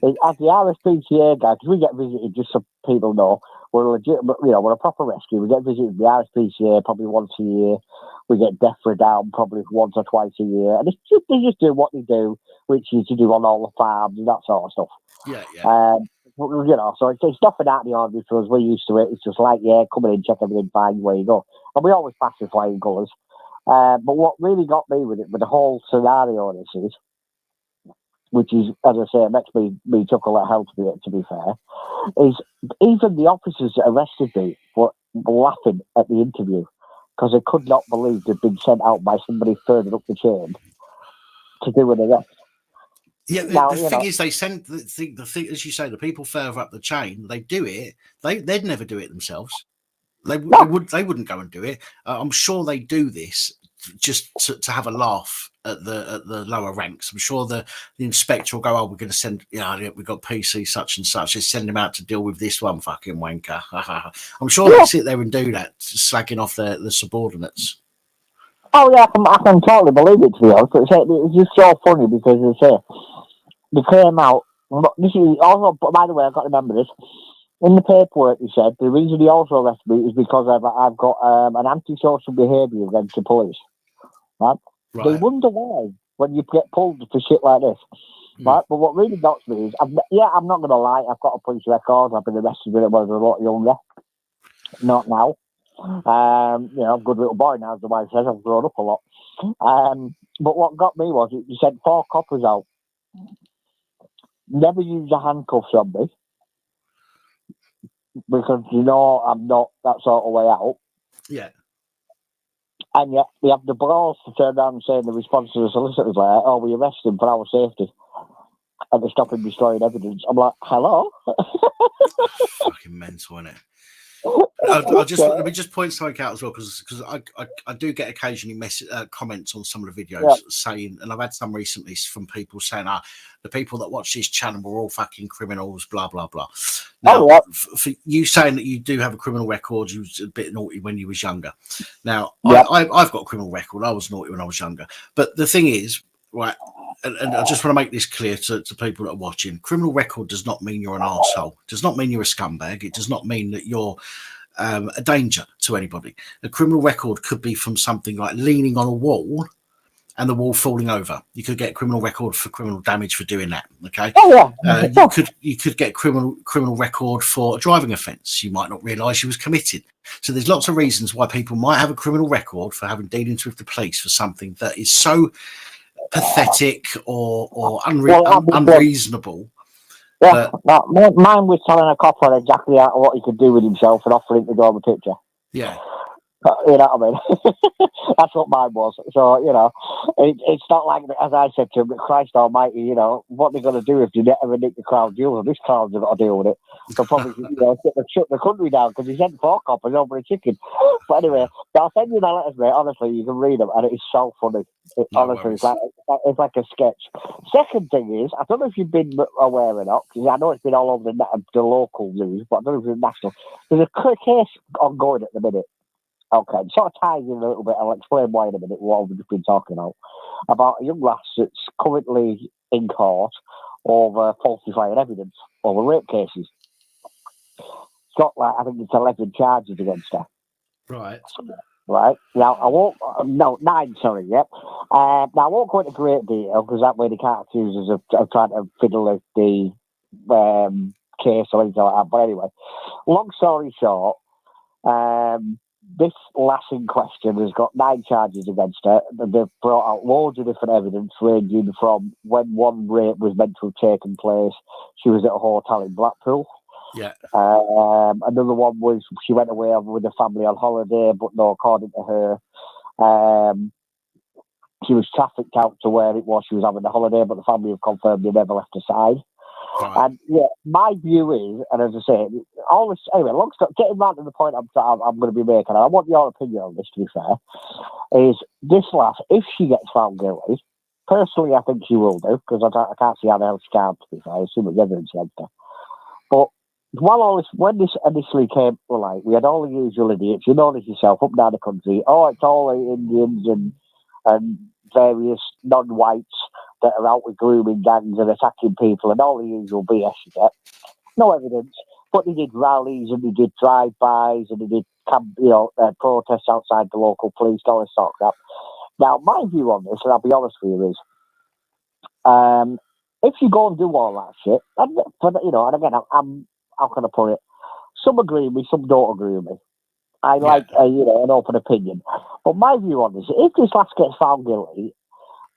As the RSPCA guy, because we get visited, just so people know, we're legitimate, we're a proper rescue. We get visited the RSPCA probably once a year. We get death for down probably once or twice a year. And they just do what they do, which is to do on all the farms and that sort of stuff. Yeah. So it's nothing out of the ordinary for us. We're used to it. It's just like, come in, check everything, fine, where you go. And we always pass with flying colours. But what really got me with the whole scenario this is, which is, as I say, it makes me chuckle at hell, to be fair, is even the officers that arrested me were laughing at the interview because they could not believe they'd been sent out by somebody further up the chain to do an arrest. Yeah, the thing is, they send the thing, as you say, the people further up the chain. They do it. They'd never do it themselves. They wouldn't go and do it. I'm sure they do this just to have a laugh at the lower ranks. I'm sure the inspector will go, "Oh, we're going to send. We've got PC such and such. Let's send him out to deal with this one fucking wanker." I'm sure they sit there and do that, slagging off the subordinates. Oh yeah, I can totally believe it, to be honest. It's just so funny because they came out. This is also, by the way, I've got to remember this. In the paperwork, he said the reason he also arrested me is because I've got an antisocial behaviour against the police. Right? They wonder why when you get pulled for shit like this. Right? But what really got me is, I'm not going to lie, I've got a police record. I've been arrested when I was a lot younger. Not now. I'm a good little boy now, as the wife says. I've grown up a lot. But what got me was he sent 4 coppers out. Never used the handcuffs on me because I'm not that sort of way out. Yeah. And yet they have the balls to turn around and say in the response to the solicitors like, "Oh, we arrest him for our safety," and they stop him destroying evidence. I'm like, hello. Fucking mental, isn't it? Let me just point something out as well, because I do get occasionally comments on some of the videos saying, and I've had some recently from people saying, the people that watch this channel were all fucking criminals, blah blah blah. Now, for you saying that you do have a criminal record, you was a bit naughty when you was younger. Now, I've got a criminal record. I was naughty when I was younger, but the thing is, right, and I just want to make this clear to people that are watching. Criminal record does not mean you're an arsehole. It does not mean you're a scumbag. It does not mean that you're a danger to anybody. A criminal record could be from something like leaning on a wall and the wall falling over. You could get a criminal record for criminal damage for doing that. Okay. You could get criminal record for a driving offence. You might not realise you was committed. So there's lots of reasons why people might have a criminal record for having dealings with the police for something that is so pathetic or unreasonable. Yeah, mine was telling a copper exactly what he could do with himself and offering to go on the picture. Yeah. You know what I mean? That's what mine was. So, you know, it's not like, as I said to him, Christ almighty, you know, what they're going to do if they ever nick the crown jewels, and this crown's got to deal with it. They'll probably, you know, shut the country down because he sent 4 coppers over a chicken. But anyway, I'll send you the letters, mate. Honestly, you can read them, and it is so funny. Honestly, it's like a sketch. Second thing is, I don't know if you've been aware or not, because I know it's been all over the local news, but I don't know if it's national. There's a case ongoing at the minute. Okay, it sort of ties in a little bit. I'll explain why in a minute what we've just been talking about a young lass that's currently in court over falsifying evidence over rape cases. It's got like, I think it's 11 charges against her. Right. Right. Now, I won't, no, 9, sorry, yep. Now, I won't go into great detail because that way they can't accuse us of trying to fiddle the case or anything like that. But anyway, long story short, this lass in question has got 9 charges against her. They've brought out loads of different evidence ranging from when one rape was meant to have taken place. She was at a hotel in Blackpool. Yeah. Another one was she went away with the family on holiday, but no, according to her, she was trafficked out to where it was she was having the holiday, but the family have confirmed they never left her side. Right. And yeah, my view is, and as I say, all this anyway. Long story, getting round to the point I'm going to be making, and I want your opinion on this. To be fair, is this lass, if she gets found guilty, personally, I think she will do because I can't see how the hell she can't. To be fair, I assume it's evidence against her. But while all this, when this initially came to light, we had all the usual idiots. You know this yourself, up and down the country. Oh, it's all the Indians and various non-whites that are out with grooming gangs and attacking people and all the usual BS you get. No evidence, but they did rallies and they did drive-bys and they did protests outside the local police, all this sort of crap. Now, my view on this, and I'll be honest with you, is if you go and do all that shit, and again, I'm how can I put it? Some agree with me, some don't agree with me. I like an open opinion. But my view on this, if this lass gets found guilty,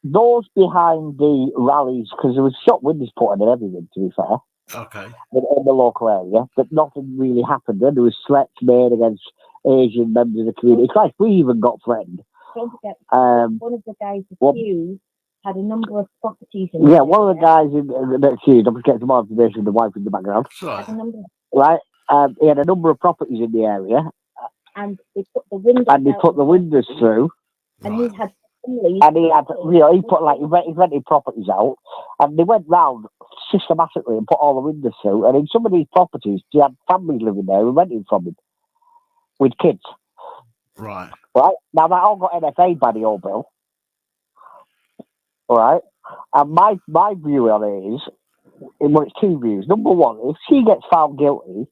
those behind the rallies, because there was shop windows put in and everything, to be fair, okay, in the local area, but nothing really happened. Then there was threats made against Asian members of the community. It's like we even got threatened. Don't forget, one of the guys accused had a number of properties in one of the guys that accused, I'm just getting some more information of the wife in the background. Right. Right? He had a number of properties in the area. And they put the windows through. And he had families. And he had, he rented properties out, and they went round systematically and put all the windows through. And in some of these properties, they had families living there and renting from him with kids. Right. Right? Now, that all got NFA'd by the old bill. All right? And my view on it is, it's 2 views. Number one, if she gets found guilty,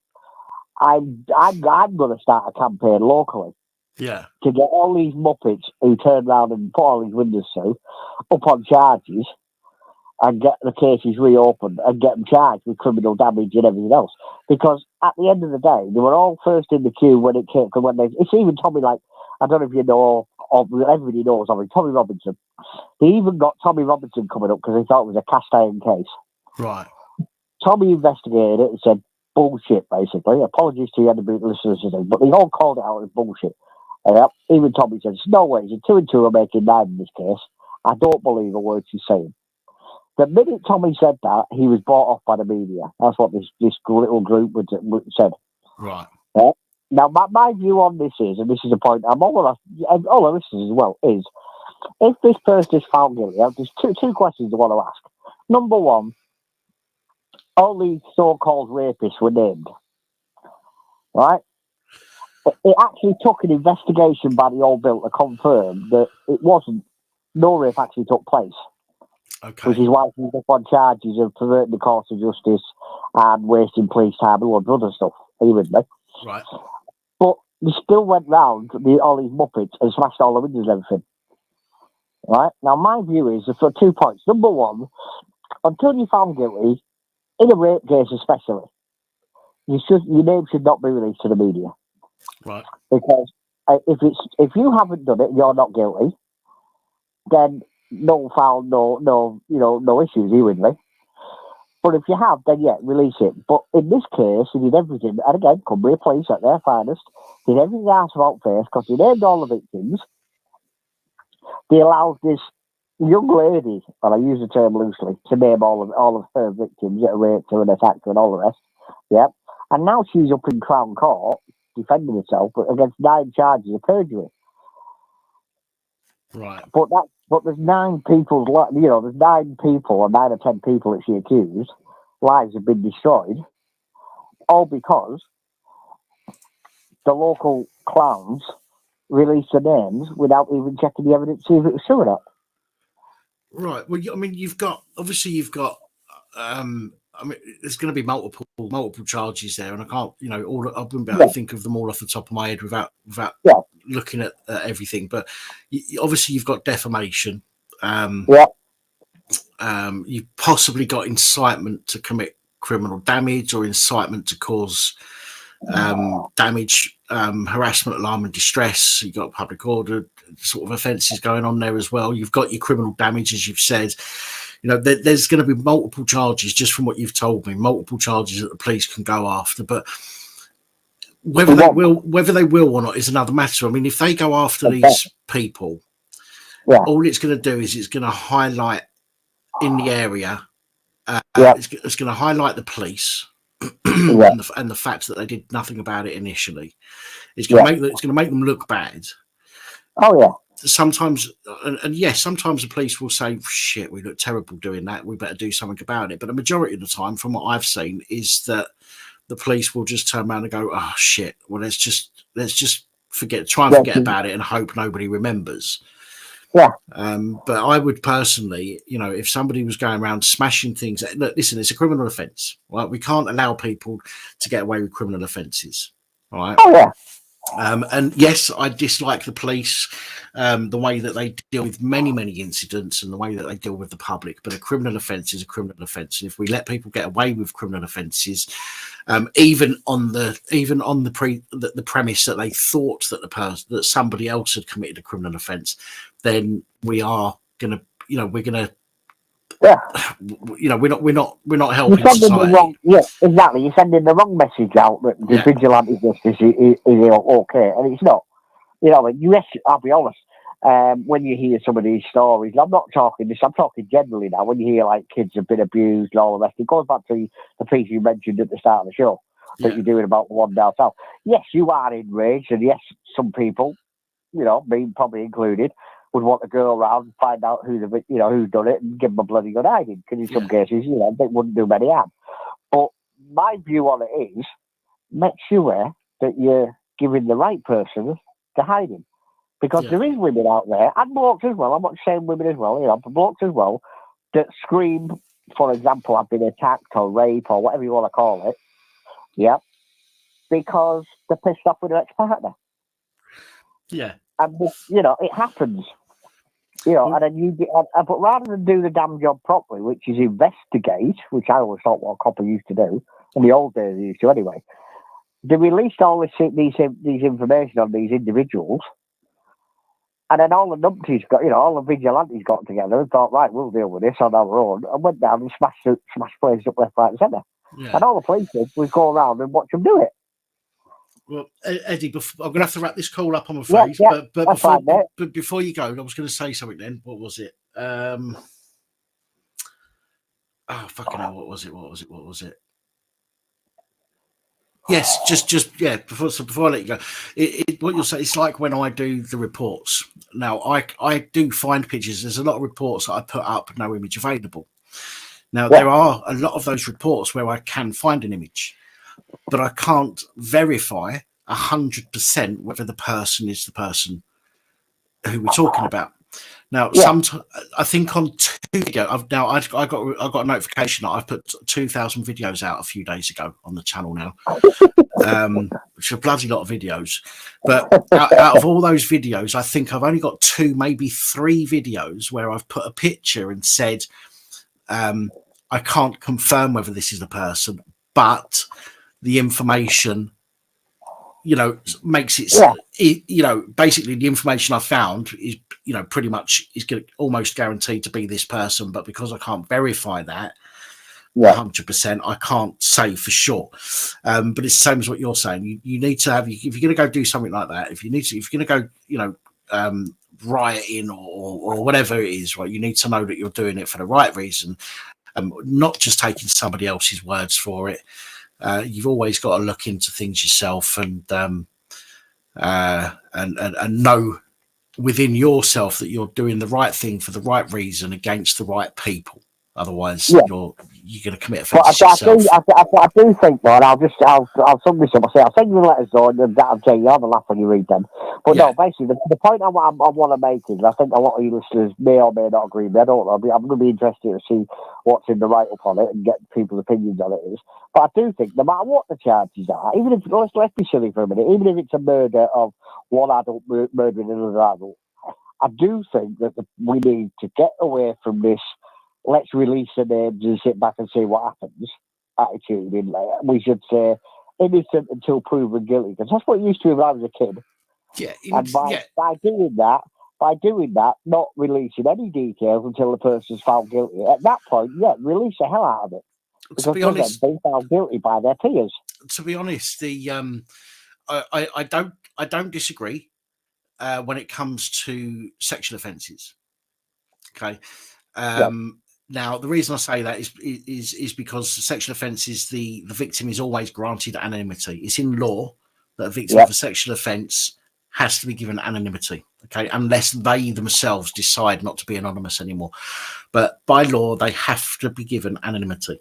I'm going to start a campaign locally. Yeah. To get all these muppets who turn around and put all these windows through up on charges and get the cases reopened and get them charged with criminal damage and everything else. Because at the end of the day, they were all first in the queue when it came. It's even Tommy, like, I don't know if you know, or everybody knows of him, Tommy Robinson. They even got Tommy Robinson coming up because they thought it was a cast iron case. Right. Tommy investigated it and said, bullshit, basically. Apologies to the other listeners, but they all called it out as bullshit. Even Tommy said, there's no way. 2 and 2 are making 9 in this case. I don't believe a word she's saying. The minute Tommy said that, he was bought off by the media. That's what this little group said. Right. Now, my view on this is, and this is a point I'm all the listeners as well, is if this person is found guilty, there's two questions I want to ask. Number one, all these so-called rapists were named, right? It actually took an investigation by the old bill to confirm that no rape actually took place. Okay. Which is why she's up on charges of perverting the course of justice and wasting police time and loads of other stuff. Are you with me? Right. But they still went round all these muppets and smashed all the windows and everything. Right? Now, my view is for 2 points. Number one, until you're found guilty, in a rape case especially, your name should not be released to the media. Right. Because if you haven't done it, you're not guilty. Then no foul, no issues. Are you with me? But if you have, then yeah, release it. But in this case, he did everything, and again, Cumbria Police at their finest, did everything out about face because he named all the victims. They allowed this young lady, and I use the term loosely, to name all of her victims that raped her and attacked her and all the rest. Yeah. And now she's up in Crown Court defending herself against 9 charges of perjury. Right. But there's 9 people, there's 9 people or 9 or 10 people that she accused. Lives have been destroyed, all because the local clowns released the names without even checking the evidence to see if it was true or not. Right. Well, I mean, you've got I mean, there's going to be multiple charges there, and I can't, I wouldn't be able to think of them all off the top of my head without looking at everything. But obviously, you've got defamation. You've possibly got incitement to commit criminal damage or incitement to cause damage, harassment, alarm, and distress. You've got public order sort of offences going on there as well. You've got your criminal damage, as you've said. There's going to be multiple charges, just from what you've told me, multiple charges that the police can go after. But whether they will or not is another matter. I mean, if they go after these people, all it's going to do is it's going to highlight in the area. It's going to highlight the police and the fact that they did nothing about it initially. It's going to make them look bad. Oh yeah. Sometimes, and yes, sometimes the police will say, "Shit, we look terrible doing that. We better do something about it." But the majority of the time, from what I've seen, is that the police will just turn around and go, "Oh shit, well let's just try and forget about it and hope nobody remembers." Yeah. But I would personally, if somebody was going around smashing things, look, listen, it's a criminal offence, right? We can't allow people to get away with criminal offences, right? Oh yeah. And yes, I dislike the police, the way that they deal with many incidents and the way that they deal with the public. But a criminal offence is a criminal offence, and if we let people get away with criminal offences, even on the premise that they thought that somebody else had committed a criminal offence, then we're not helping society. Exactly. You're sending the wrong message out that the vigilante justice is okay, and it's not. I'll be honest. When you hear some of these stories, I'm not talking this. I'm talking generally now. When you hear like kids have been abused and all the rest, it goes back to the piece you mentioned at the start of the show that you're doing about the one down south. Yes, you are enraged, and yes, some people, me probably included, would want to go around and find out who's done it and give them a bloody good hiding. Because in some cases, they wouldn't do many harm. But my view on it is, make sure that you're giving the right person to hiding. Because there is women out there, and blokes as well, I'm not saying women as well, but blokes as well, that scream, for example, I've been attacked or raped or whatever you want to call it, because they're pissed off with their ex-partner. Yeah. And, it happens. And then but rather than do the damn job properly, which is investigate, which I always thought what a copper used to do, in the old days they used to anyway, they released all these information on these individuals, and then all the numpties all the vigilantes got together and thought, right, we'll deal with this on our own, and went down and smashed places up left, right, and centre. Yeah. And all the police did was go around and watch them do it. Well, Eddie, I'm going to have to wrap this call up, I'm afraid. But before you go, I was going to say something then. What was it? Oh, fucking hell, what was it? Yes, before I let you go, what you'll say, it's like when I do the reports. Now, I do find pictures. There's a lot of reports that I put up, no image available. Now, there are a lot of those reports where I can find an image, but I can't verify 100% whether the person is the person who we're talking about. Now, I think on 2 videos, I got a notification that I've put 2,000 videos out a few days ago on the channel now, which is a bloody lot of videos. But out of all those videos, I think I've only got 2, maybe 3 videos where I've put a picture and said, I can't confirm whether this is the person, but the information, makes it, basically the information I found is, pretty much is almost guaranteed to be this person. But because I can't verify that, 100%. I can't say for sure, but it's the same as what you're saying. You need to have, if you're going to go do something like that, if you're going to go, rioting or whatever it is, right? You need to know that you're doing it for the right reason, not just taking somebody else's words for it. You've always got to look into things yourself and know within yourself that you're doing the right thing for the right reason against the right people. Otherwise, you're going to commit offences yourself. I do think, man. I'll sum this up. I'll send you the letters on, and that'll tell you. Have a laugh when you read them. But no, basically, the point I want to make is, I think a lot of you listeners may or may not agree with me. I don't know. I'm going to be interested to see what's in the write-up on it and get people's opinions on it. But I do think, no matter what the charges are, even if let's be silly for a minute, even if it's a murder of one adult murdering another adult, I do think that we need to get away from this let's release the names and sit back and see what happens attitude. We should say innocent until proven guilty, because that's what it used to be when I was a kid. And by doing that, not releasing any details until the person's found guilty. At that point, release the hell out of it. Because to be honest, they're found guilty by their peers. To be honest, I don't disagree when it comes to sexual offences. Okay. Now, the reason I say that is because sexual offences, the victim is always granted anonymity. It's in law that a victim of a sexual offence has to be given anonymity, okay, unless they themselves decide not to be anonymous anymore. But by law, they have to be given anonymity.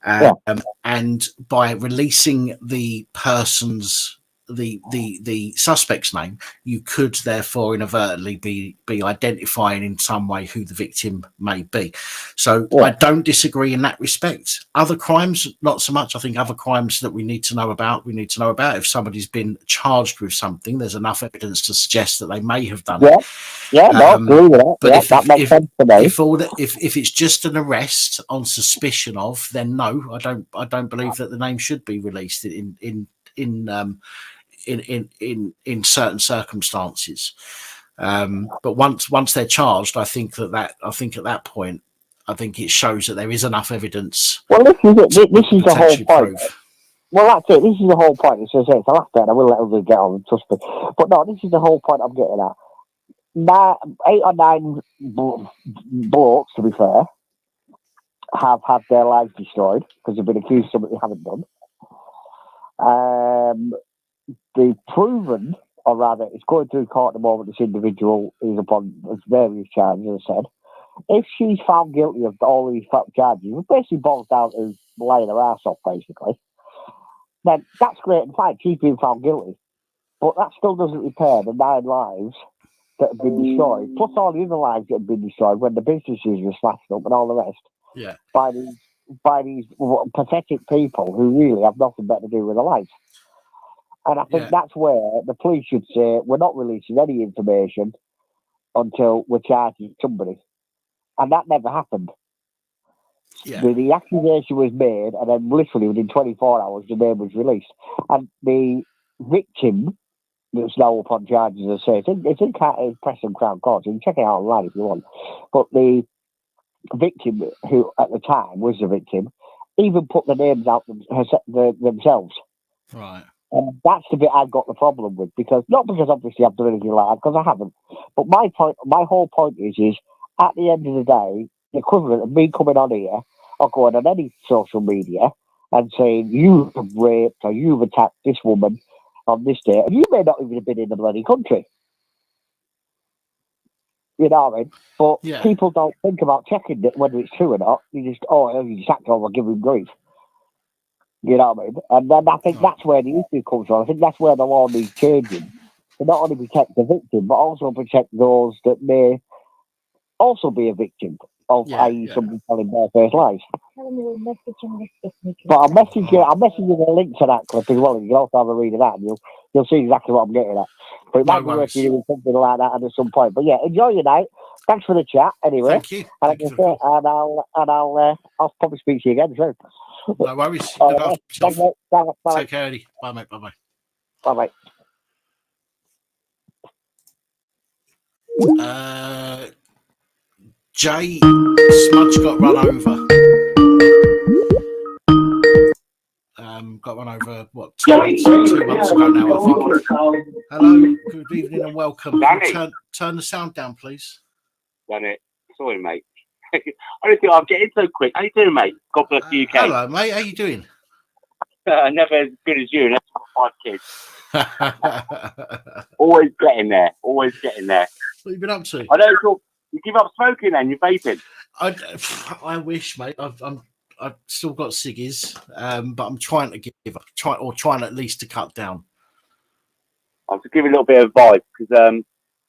And by releasing the person's the suspect's name, you could therefore inadvertently be identifying in some way who the victim may be. So I don't disagree in that respect. Other crimes, not so much. I think other crimes that we need to know about, if somebody's been charged with something, there's enough evidence to suggest that they may have done it. Agree with that. But that makes sense to me. If it's just an arrest on suspicion of, then no, I don't believe that the name should be released in certain circumstances. But once they're charged, I think at that point, I think it shows that there is enough evidence. Well, this is the whole point. Well, that's it. This is the whole point. It's the last bit. I will let others get on, trust me. But no, this is the whole point I'm getting at. 8 or 9 blokes, to be fair, have had their lives destroyed because they've been accused of something they haven't done. The proven, or rather, it's going through court at the moment. This individual is upon various charges, as I said. If she's found guilty of all these charges, it basically boils down to lying her ass off, basically. Then that's great and fine. She's been found guilty, but that still doesn't repair the 9 lives that have been destroyed, plus all the other lives that have been destroyed when the businesses were smashed up and all the rest. Yeah. By these pathetic people who really have nothing better to do with their lives. And I think that's where the police should say, we're not releasing any information until we're charging somebody. And that never happened. Yeah. The accusation was made, and then literally within 24 hours, the name was released. And the victim that's now up on charges, as I say, it's in Preston Crown Court. You can check it out online if you want. But the victim, who at the time was the victim, even put the names out themselves. Right. And that's the bit I've got the problem with, not because obviously I've done anything like that, because I haven't. But my whole point is at the end of the day, the equivalent of me coming on here or going on any social media and saying you've raped or you've attacked this woman on this day, and you may not even have been in the bloody country. You know what I mean? But people don't think about checking whether it's true or not. You just act over, give him grief. You know what I mean? And then I think that's where the issue comes from. I think that's where the law needs changing. To not only protect the victim, but also protect those that may also be a victim of, i.e. somebody telling their first lies. But I'll message you the link to that clip as well. You can also have a read of that, and you'll see exactly what I'm getting at. But it might be worth you doing something like that at some point. But yeah, enjoy your night. Thanks for the chat. Anyway, thank you. I'll probably speak to you again soon. No worries. Take care, Eddie. Bye, mate. Bye, bye. Jay Smudge got run over. got one over, what, 2 months ago now, I think. Hello, good evening and welcome. Turn the sound down, please. Done it. Sorry, mate. Honestly, I'm getting so quick. How you doing, mate? God bless the UK. Hello, mate. How you doing? Never as good as you. And that's 5 kids. Always getting there. Always getting there. What have you been up to? I know you give up smoking then. You're vaping. I wish, mate. I've still got ciggies, but I'm trying to give up. Trying at least to cut down. I'll just give you a little bit of advice because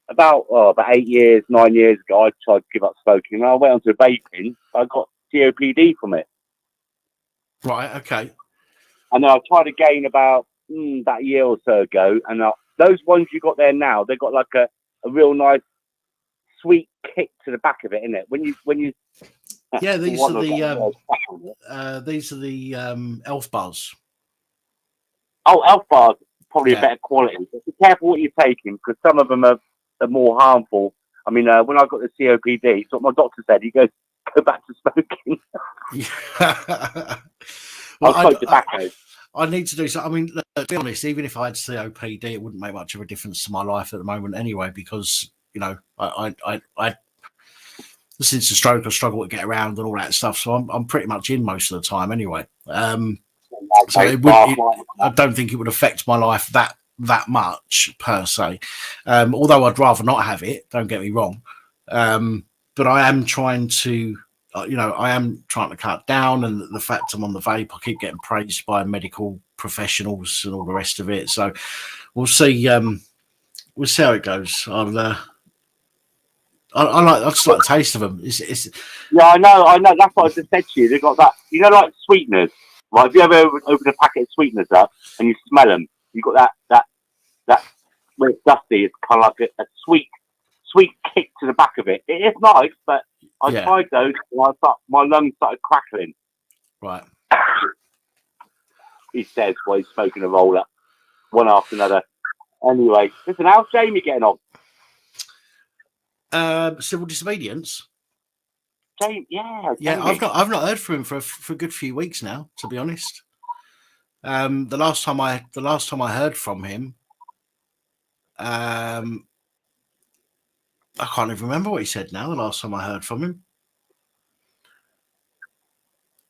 about 9 years ago, I tried to give up smoking. And I went on to vaping. I got COPD from it. Right. Okay. And then I tried again about a year or so ago. And those ones you got there now, they've got like a real nice sweet kick to the back of it, isn't it? When you yeah, these are the Elf bars. Oh, Elf bars probably a better quality. But be careful what you're taking because some of them are more harmful. I mean, when I got the COPD, it's what my doctor said. He goes, "Go back to smoking." Well, I smoke tobacco. I need to do so. I mean, to be honest, even if I had COPD, it wouldn't make much of a difference to my life at the moment anyway, because I since the stroke, I struggle to get around and all that stuff. So I'm pretty much in most of the time anyway. So I don't think it would affect my life that much per se. Although I'd rather not have it. Don't get me wrong. But I am trying to. I am trying to cut down, and the fact I'm on the vape, I keep getting praised by medical professionals and all the rest of it. So we'll see. We'll see how it goes. I just like the taste of them. Yeah, I know. That's what I just said to you. They've got that, like sweeteners. Right? Have you ever opened a packet of sweeteners up and you smell them? You've got that when it's dusty, it's kind of like a sweet kick to the back of it. It is nice, but I tried those and my lungs started crackling. Right. He says while he's smoking a roll up, one after another. Anyway, listen, how's Jamie getting on? Civil disobedience. Jamie. I've not heard from him for a good few weeks now, to be honest. The last time I heard from him, I can't even remember what he said now. The last time I heard from him,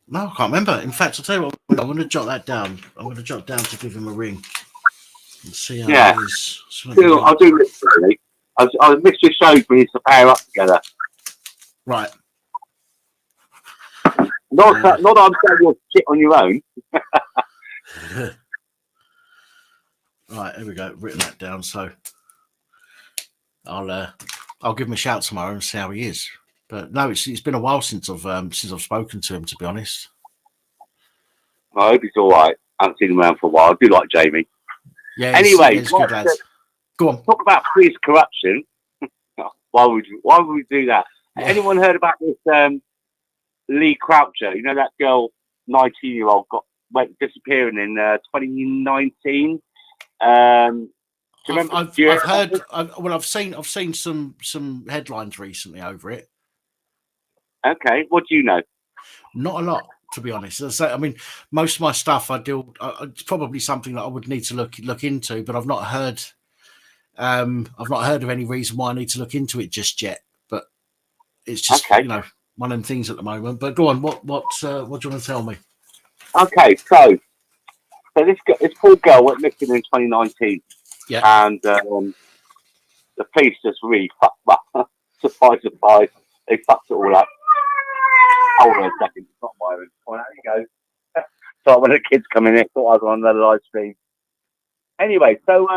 no, I can't remember. In fact, I'll tell you what, I'm going to jot that down. I'm going to jot down to give him a ring and see how it is. I'll do it slowly. I missed your shows when you used to pair up together. Right. Not that I'm saying you're shit on your own. Right, here we go. Written that down, so I'll give him a shout tomorrow and see how he is. But no, it's been a while since I've spoken to him, to be honest. I hope he's all right. I haven't seen him around for a while. I do like Jamie. Yeah. Anyway, he's good lads. Go on. Talk about police corruption. Why would we do that? Yeah. Anyone heard about this Lee Croucher? You that girl, 19-year-old, went disappearing in 2019. I've seen some headlines recently over it. Okay, what do you know? Not a lot, to be honest. I mean, most of my stuff it's probably something that I would need to look into, but I've not heard of any reason why I need to look into it just yet. But it's just one of them things at the moment. But go on, what do you want to tell me? Okay, so this poor girl went missing in 2019. Yeah, and the police just really fucked up. Surprise, they fucked it all up. Hold on a second, it's not Myron. Oh, there you go. So when the kids come in, thought I was on another live stream. Anyway, so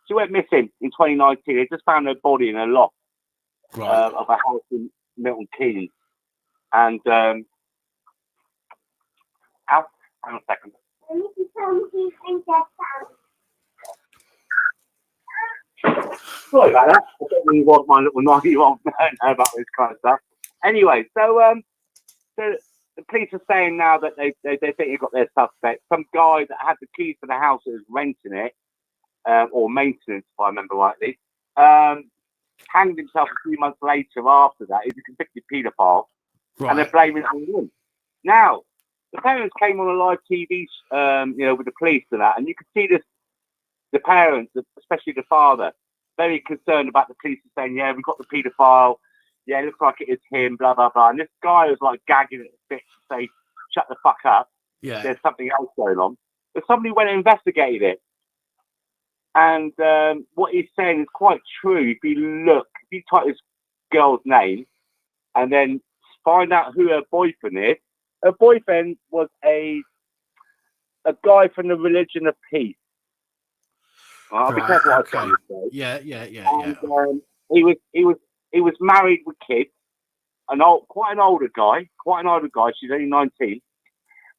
she went missing in 2019. They just found her body in a loft of a house in Milton Keynes. And hang on a second. Sorry about that. I don't really want my little 9-year-old man know about this kind of stuff. Anyway, so the police are saying now that they think they've got their suspect. Some guy that had the keys to the house that was renting it, or maintenance, if I remember rightly, hanged himself a few months later after that. He's a convicted paedophile. Right. And they're blaming it on him. Now, The parents came on a live TV, with the police and that, and you could see this. The parents, especially the father, very concerned about the police saying, "Yeah, we got the paedophile. Yeah, it looks like it is him." Blah blah blah. And this guy was like gagging at the bit to say, "Shut the fuck up." Yeah. There's something else going on. But somebody went and investigated it, and what he's saying is quite true. If you type this girl's name, and then find out who her boyfriend is. Her boyfriend was a guy from the religion of peace. I'll be careful what I say. Yeah. And, he was married with kids, quite an older guy. She's only 19.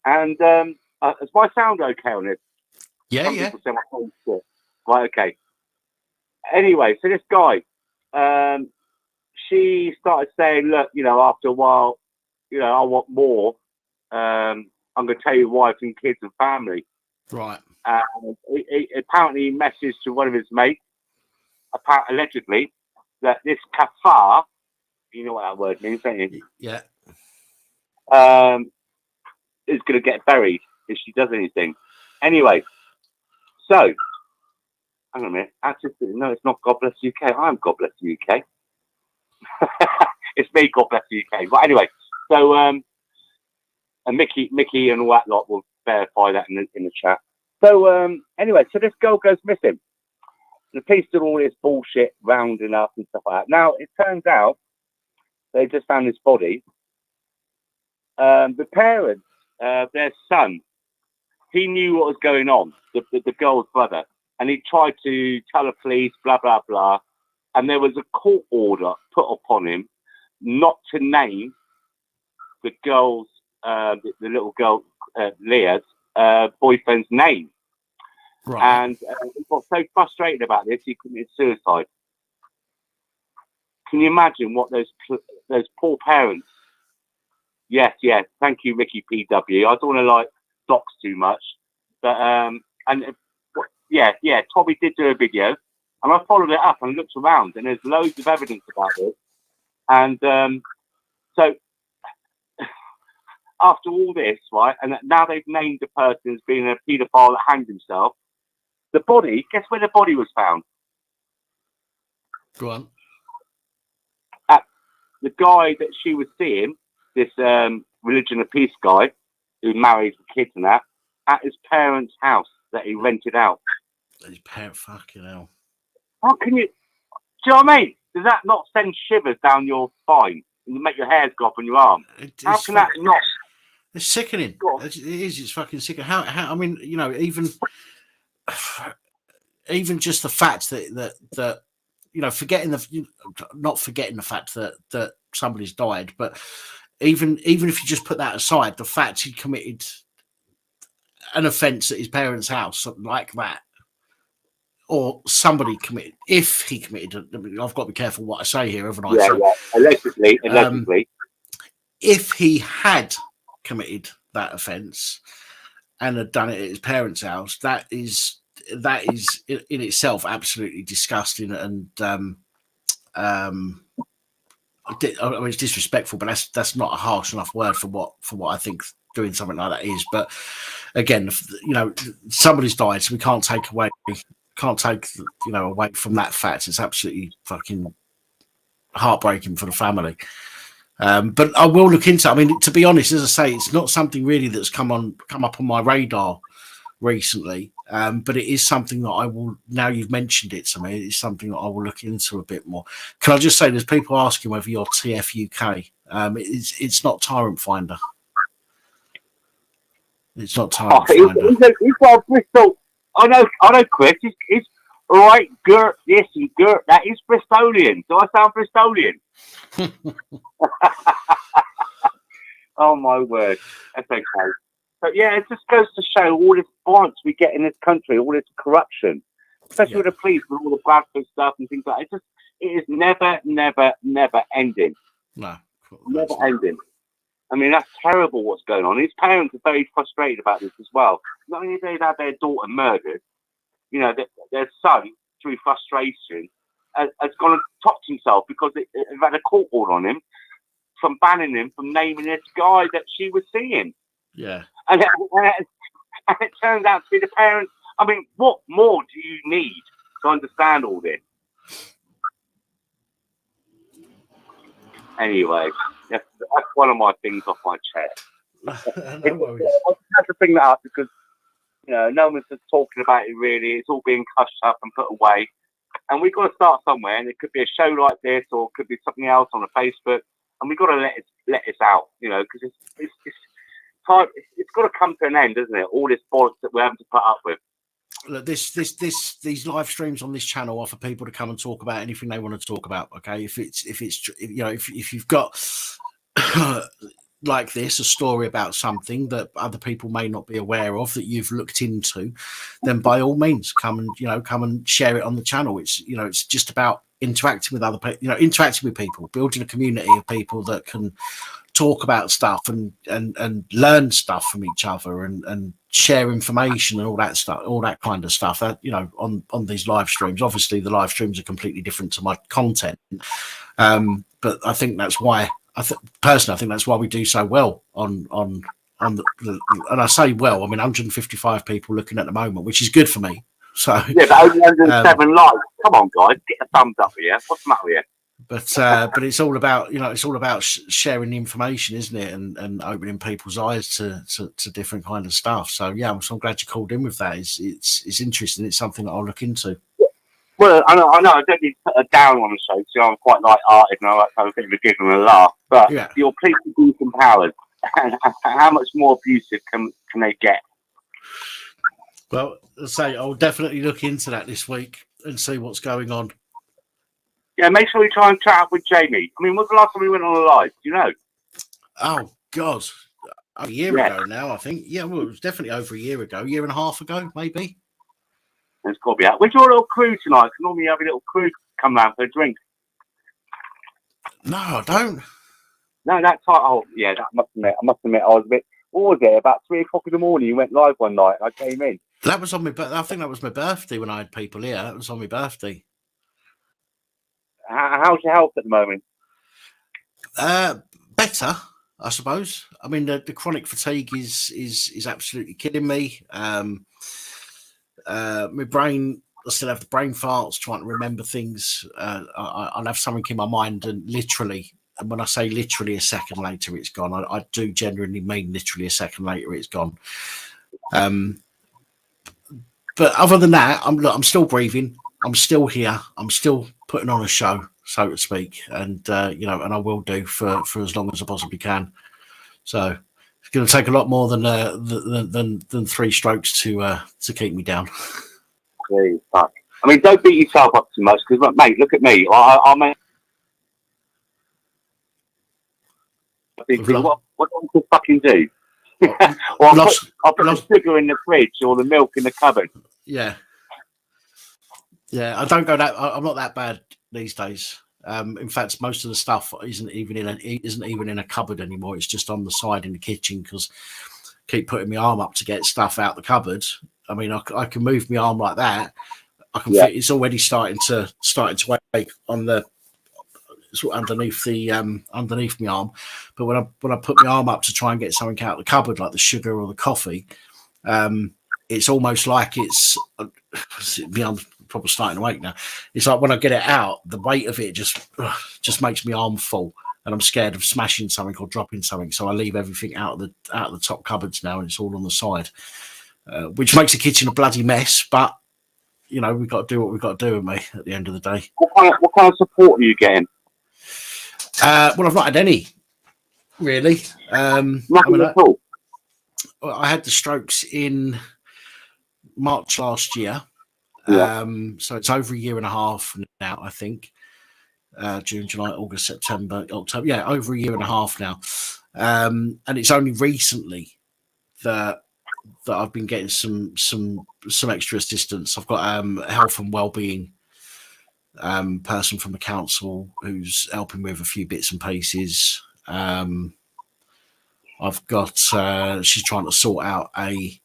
And does my sound okay on it? Yeah, Some people say my phone's shit. Right, okay. Anyway, so this guy, she started saying, "Look, after a while, I want more. I'm going to tell you wife and kids and family." Right. He apparently messaged to one of his mates, allegedly, that this kafar, you know what that word means, don't you? Yeah. Is going to get buried if she does anything. Anyway, so, hang on a minute. No, it's not God Bless UK. I am God Bless UK. It's me, God Bless UK. But anyway, so, and Mickey and all that lot will verify that in the chat. So anyway, so this girl goes missing. The police did all this bullshit rounding up and stuff like that. Now it turns out they just found this body. The parents, their son, he knew what was going on. The girl's brother, and he tried to tell the police, blah blah blah. And there was a court order put upon him not to name the girl's, the little girl, Leah's boyfriend's name. Right. And he got so frustrated about this, he committed suicide. Can you imagine what those poor parents? Yes. Thank you, Ricky PW. I don't want to dox too much, but Tommy did do a video, and I followed it up and looked around, and there's loads of evidence about it. And so after all this, right, and now they've named the person as being a paedophile that hanged himself. The body, guess where the body was found? Go on. The guy that she was seeing, this religion of peace guy who married with kids and that, at his parents' house that he rented out. His parents, fucking hell. How can you? Do you know what I mean? Does that not send shivers down your spine and make your hairs go up on your arm? How can that not? It's sickening. It is. It's fucking sickening. How? I mean, even just the fact that not forgetting the fact that somebody's died, but even if you just put that aside, the fact he committed an offence at his parents' house, something like that, or somebody committed, if he committed, I've got to be careful what I say here, haven't I? Yeah. Allegedly. If he had committed that offence and had done it at his parents' house, that is in itself absolutely disgusting, and I mean, it's disrespectful, but that's not a harsh enough word for what I think doing something like that is. But again, somebody's died, so we can't take away from that fact. It's absolutely fucking heartbreaking for the family. But I will look into it. I mean, to be honest, as I say, it's not something really that's come up on my radar recently. But it is something that I will, now you've mentioned it to me, it's something that I will look into a bit more. Can I just say, there's people asking whether you're TF UK. It's not Tyrant Finder. It's not Tyrant Finder. He's got Bristol. I know, Chris. He's all right. Gert this and Gert that. He's Bristolian. Do I sound Bristolian? Oh my word. That's okay. But yeah, it just goes to show all this violence we get in this country, all this corruption, especially with the police, with all the Bradford stuff and things like that. It is never ending. No, never ending. I mean, that's terrible what's going on. His parents are very frustrated about this as well. Not only did they have their daughter murdered, their son, through frustration, has gone and topped himself because they've had a court order on him from banning him from naming this guy that she was seeing. Yeah. And it turns out to be the parents. I mean, what more do you need to understand all this? Anyway, that's one of my things off my chest. No worries. I have to bring that up because, you know, no one's just talking about it really. It's all being hushed up and put away. And we've got to start somewhere. And it could be a show like this, or it could be something else on a Facebook. And we've got to let it out, you know, because it's hard. It's got to come to an end, doesn't it? All this bollocks that we're having to put up with. Look, these live streams on this channel are for people to come and talk about anything they want to talk about. Okay, if you've got like this, a story about something that other people may not be aware of that you've looked into, then by all means come and share it on the channel. It's just about interacting with other people, interacting with people, building a community of people that can talk about stuff and learn stuff from each other and share information and all that stuff, all that kind of stuff. That, on these live streams. Obviously, the live streams are completely different to my content, but I think that's why. Personally, I think that's why we do so well on the and I say well, I mean 155 people looking at the moment, which is good for me. So yeah, but only 107 likes. Come on, guys, get a thumbs up here. What's the matter with you? But it's all about sharing the information, isn't it, and opening people's eyes to different kind of stuff. So yeah, I'm glad you called in with that. It's interesting. It's something that I'll look into. Well, I know. I don't need to put her down on the show because I'm quite light-hearted and I like to have a bit of a giggle and a laugh. But your police abuse empowered. How much more abusive can they get? Well, I'll definitely look into that this week and see what's going on. Yeah, make sure we try and chat up with Jamie. I mean, when's the last time we went on a live? Do you know? Oh God, a year ago now, I think. Yeah, well, it was definitely over a year and a half ago, maybe. It's got to be out. Where's your little crew tonight? Because normally you have a little crew come round for a drink. No, I don't. No, that's tight. Oh, yeah, I must admit, I was a bit. What was it? About 3 o'clock in the morning, you went live one night. And I came in. That was on my. I think that was my birthday when I had people here. That was on my birthday. How's your health at the moment? Better, I suppose. I mean, the chronic fatigue is absolutely killing me. My brain, I still have the brain farts, trying to remember things. I'll have something in my mind, and literally, and when I say literally a second later, it's gone. I do genuinely mean literally a second later, it's gone. But other than that, I'm still breathing. I'm still here. I'm still putting on a show, so to speak, and and I will do for as long as I possibly can. So it's going to take a lot more than 3 strokes to keep me down. Please, fuck. I mean, don't beat yourself up too much, because mate, look at me. I'll make. What do you fucking do? Well, I'll put the sugar in the fridge or the milk in the cupboard. Yeah. I don't go that. I'm not that bad these days. In fact, most of the stuff isn't even in a cupboard anymore. It's just on the side in the kitchen because I keep putting my arm up to get stuff out the cupboard. I mean, I can move my arm like that. I can. Fit, it's already starting to wake on the sort of underneath my arm. But when I put my arm up to try and get something out of the cupboard, like the sugar or the coffee, it's almost like it's beyond. Probably starting to wake now. It's like when I get it out, the weight of it just makes my arm full, and I'm scared of smashing something or dropping something. So I leave everything out of the top cupboards now, and it's all on the side, which makes the kitchen a bloody mess. But we've got to do what we've got to do with me at the end of the day. What kind of support are you getting? Well, I've not had any really. Nothing at all. I had the strokes in March last year. Yeah. So it's over a year and a half now, I think. June, July, August, September, October. Yeah, over a year and a half now. And it's only recently that I've been getting some extra assistance. I've got a health and wellbeing person from the council who's helping with a few bits and pieces. I've got she's trying to sort out an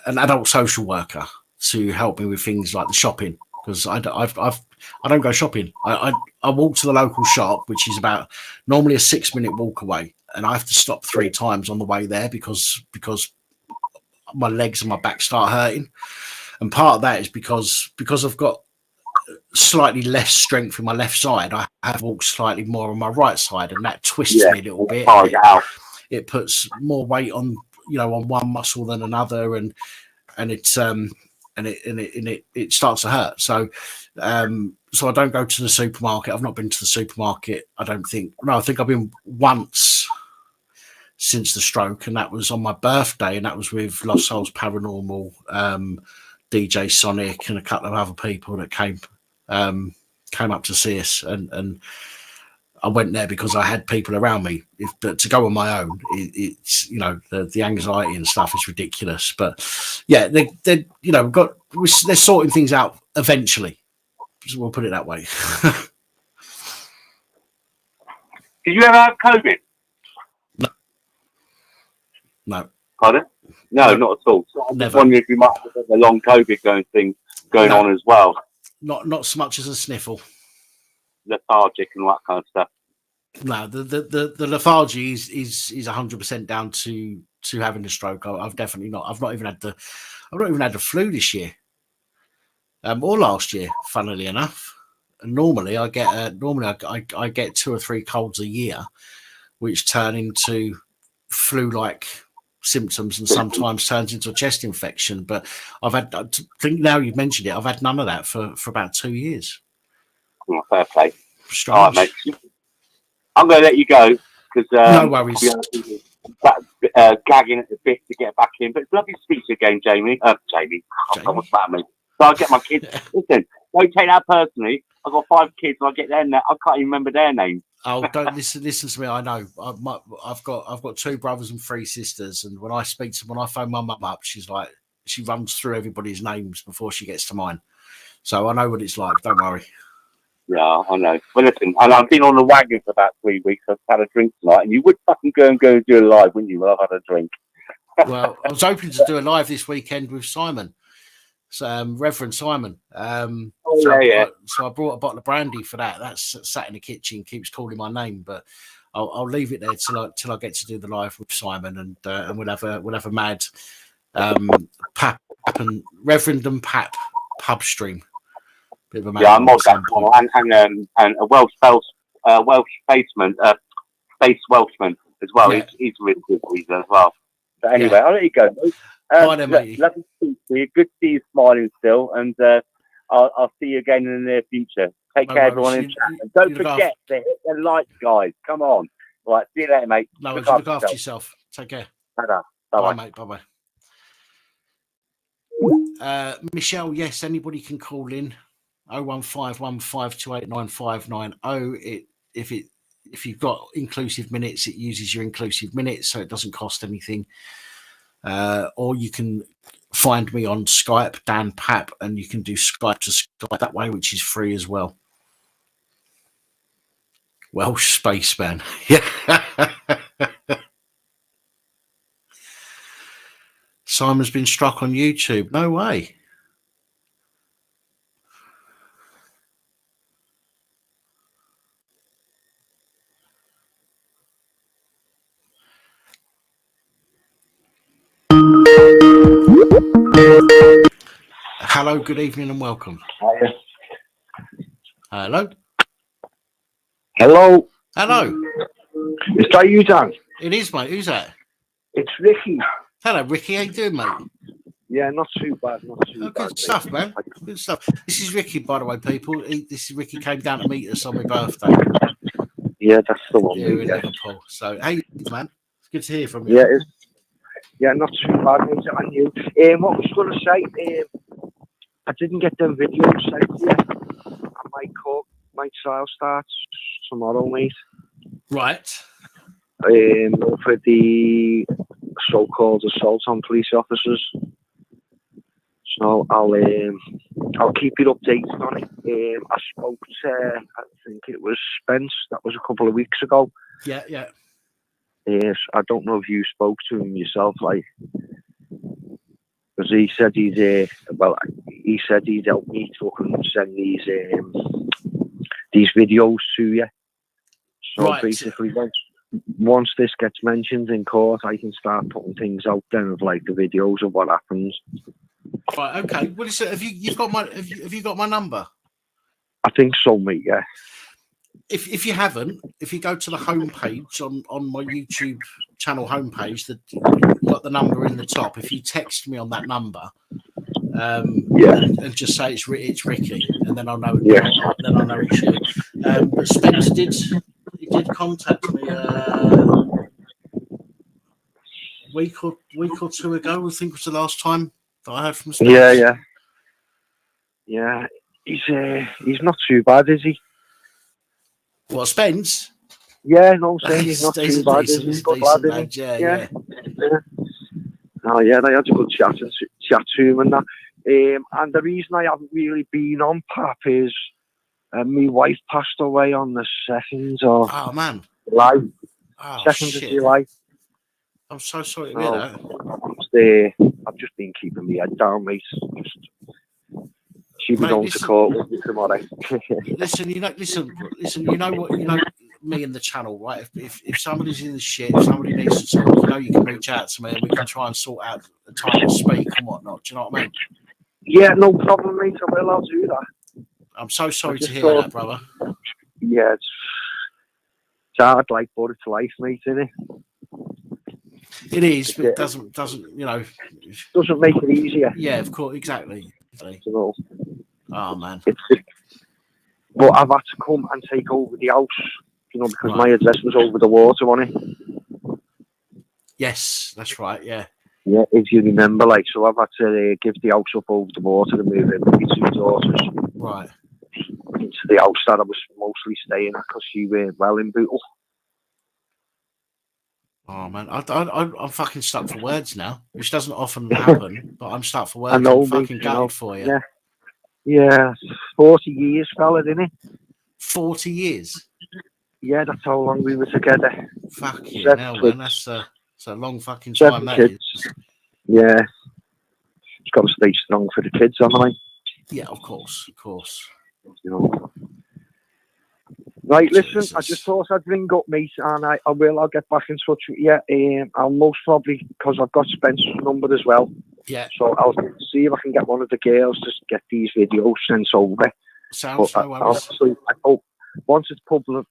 adult social worker to help me with things like the shopping, because I don't go shopping. I walk to the local shop, which is about normally a 6-minute walk away, and I have to stop 3 times on the way there because my legs and my back start hurting. And part of that is because I've got slightly less strength in my left side. I have to walk slightly more on my right side, and that twists me a little bit. It puts more weight on, on one muscle than another, and it starts to hurt. So I don't go to the supermarket. I've not been to the supermarket, I don't think. No, I think I've been once since the stroke, and that was on my birthday, and that was with Lost Souls Paranormal, DJ Sonic, and a couple of other people that came up to see us, and I went there because I had people around me. But to go on my own, it's the anxiety and stuff is ridiculous. But yeah, they're sorting things out eventually. So we'll put it that way. Did you ever have COVID? No. Pardon? No, not at all. So I'm just wondering if you might have a long COVID going on as well. Not so much as a sniffle. Lethargic and all that kind of stuff. No, the lethargy is 100% down to having a stroke. I've definitely not. I've not even had the flu this year, or last year. Funnily enough, and normally I get I get 2 or 3 colds a year, which turn into flu-like symptoms and sometimes turns into a chest infection. But I've had, I think now you've mentioned it, I've had none of that for about 2 years. Oh, fair play. Strange. All right, mate. I'm going to let you go because no worries. Gagging at the bit to get back in. But it's lovely to speak to you again, Jamie. Jamie. What's that mean? So I get my kids. Listen, don't take that personally. I've got 5 kids, and I get their I can't even remember their names. Oh, don't listen to me. I know. I've got 2 brothers and 3 sisters, and when I phone my mum up, she runs through everybody's names before she gets to mine. So I know what it's like. Don't worry. Yeah, I know. Well, listen, and I've been on the wagon for about 3 weeks. I've had a drink tonight, and you would fucking go and do a live, wouldn't you? Well, I've had a drink. Well, I was hoping to do a live this weekend with Simon, Reverend Simon. So I brought a bottle of brandy for that. That's sat in the kitchen, keeps calling my name, but I'll leave it there till I get to do the live with Simon, and we'll have a mad Pap and Reverend and Pap pub stream. Bit of a mad I'm on that, and a Welsh spaceman, space Welshman as well. Yeah. He's really good as well. But anyway, I'll let you go. Bye, mate. Lovely to see you. Good to see you smiling still, and I'll see you again in the near future. Take care, everyone in chat. And don't forget to hit the likes, guys. Come on. All right, see you later, mate. Look after yourself. Take care. Bye-bye. Mate. Bye-bye. Michelle, yes, anybody can call in. 01515289590. If you've got inclusive minutes, it uses your inclusive minutes, so it doesn't cost anything. Or you can find me on Skype, Dan Pap, and you can do Skype to Skype that way, which is free as well. Welsh spaceman. Yeah. Simon's been struck on YouTube. No way. Hello, good evening and welcome. Hiya. Hello. Hello. Hello. Is that you, Dan? It is, mate. Who's that? It's Ricky. Hello, Ricky. How you doing, mate? Yeah, not too bad. Good stuff, man. Good stuff. This is Ricky, by the way, people. This is Ricky came down to meet us on my birthday. Yeah, that's the one. Yeah, in Liverpool. So, hey, man. It's good to hear from you. Yeah, not too bad. And you? What was going to say? I didn't get them videos sent yet. My trial starts tomorrow, mate. Right. For the so-called assault on police officers. So I'll keep you updated on it. I spoke to, I think it was Spence. That was a couple of weeks ago. Yeah. Yes, I don't know if you spoke to him yourself, because he said he'd help me to send these videos to you. So right. basically, once this gets mentioned in court, I can start putting things out then of like the videos of what happens. Right. Okay. Well, listen, have you got my number? I think so, mate. Yeah. If you haven't, if you go to the homepage on my YouTube channel homepage, you've got the number in the top. If you text me on that number, and just say it's Ricky, and then I'll know. Yeah. Then I'll know it's you. But Spence did contact me week or two ago. I think was the last time that I heard from Spence. Yeah. He's not too bad, is he? What, Spence? Yeah, no, I'm saying he's not too bad. He's a good lad, isn't he? Yeah. Oh yeah, I had a good chat to him and that. And the reason I haven't really been on, Pap, is my wife passed away on the 2nd of July. Oh, 2nd of July. I'm so sorry to hear that. I've just been keeping my head down, mate. She'll be going to court with me tomorrow. listen, you know what, me and the channel, right? If somebody's in the shit, if somebody needs to talk, you can reach out to me and we can try and sort out a time to speak and whatnot. Do you know what I mean? Yeah, no problem, mate. I'll do that. I'm so sorry to hear that, brother. Yeah, it's hard, like, but it's life, mate, isn't it? It is, but it doesn't doesn't make it easier. Yeah, of course, exactly. So, oh man. But I've had to come and take over the house, because my address was over the water, wasn't it? Yes, that's right. Yeah. Yeah, if you remember, like, so I've had to give the house up over the water and move in with my 2 daughters. Right. Into the house that I was mostly staying at because she were well in Bootle. Oh man, I'm fucking stuck for words now, which doesn't often happen, but I'm stuck for words. I know, I'm fucking gutted for you. Yeah, 40 years, fella, didn't it? 40 years? Yeah, that's how long we were together. Fuck you, now, man. That's a long fucking time, 7 that kids. is. Yeah. It's got to stay strong for the kids, haven't I? Yeah, of course. Right, listen, I just thought I'd ring up, mate, and I'll get back in touch with you. I'll most probably, because I've got Spencer's number as well. Yeah. So I'll see if I can get one of the girls to get these videos sent over. Sounds no worries. I hope once it's public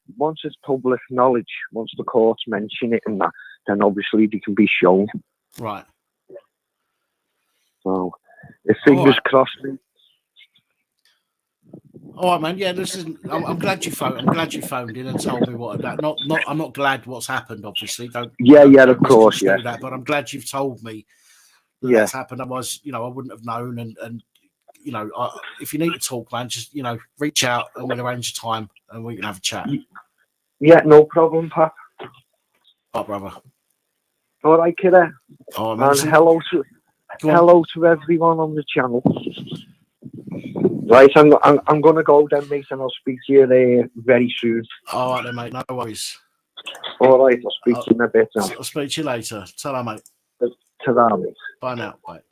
knowledge, once the courts mention it and that, then obviously they can be shown. Right. So, if fingers crossed, mate. All right, man. Yeah, listen. I'm glad you phoned. I'm glad you phoned in and told me what that. I'm not glad what's happened. Obviously, don't. Of course, yeah. That, but I'm glad you've told me that's happened. Otherwise, I wouldn't have known. And if you need to talk, man, just reach out and we'll arrange a time and we can have a chat. Yeah, no problem, Pap. Oh, brother. All right, kiddo. Oh, man. And hello to everyone on the channel. Right, I'm going to go then, mate, and I'll speak to you there very soon. All right then, mate. No worries. All right, I'll speak to you in a bit. I'll speak to you later. Ta-ra, mate. Ta-ra, mate. Bye now. Bye.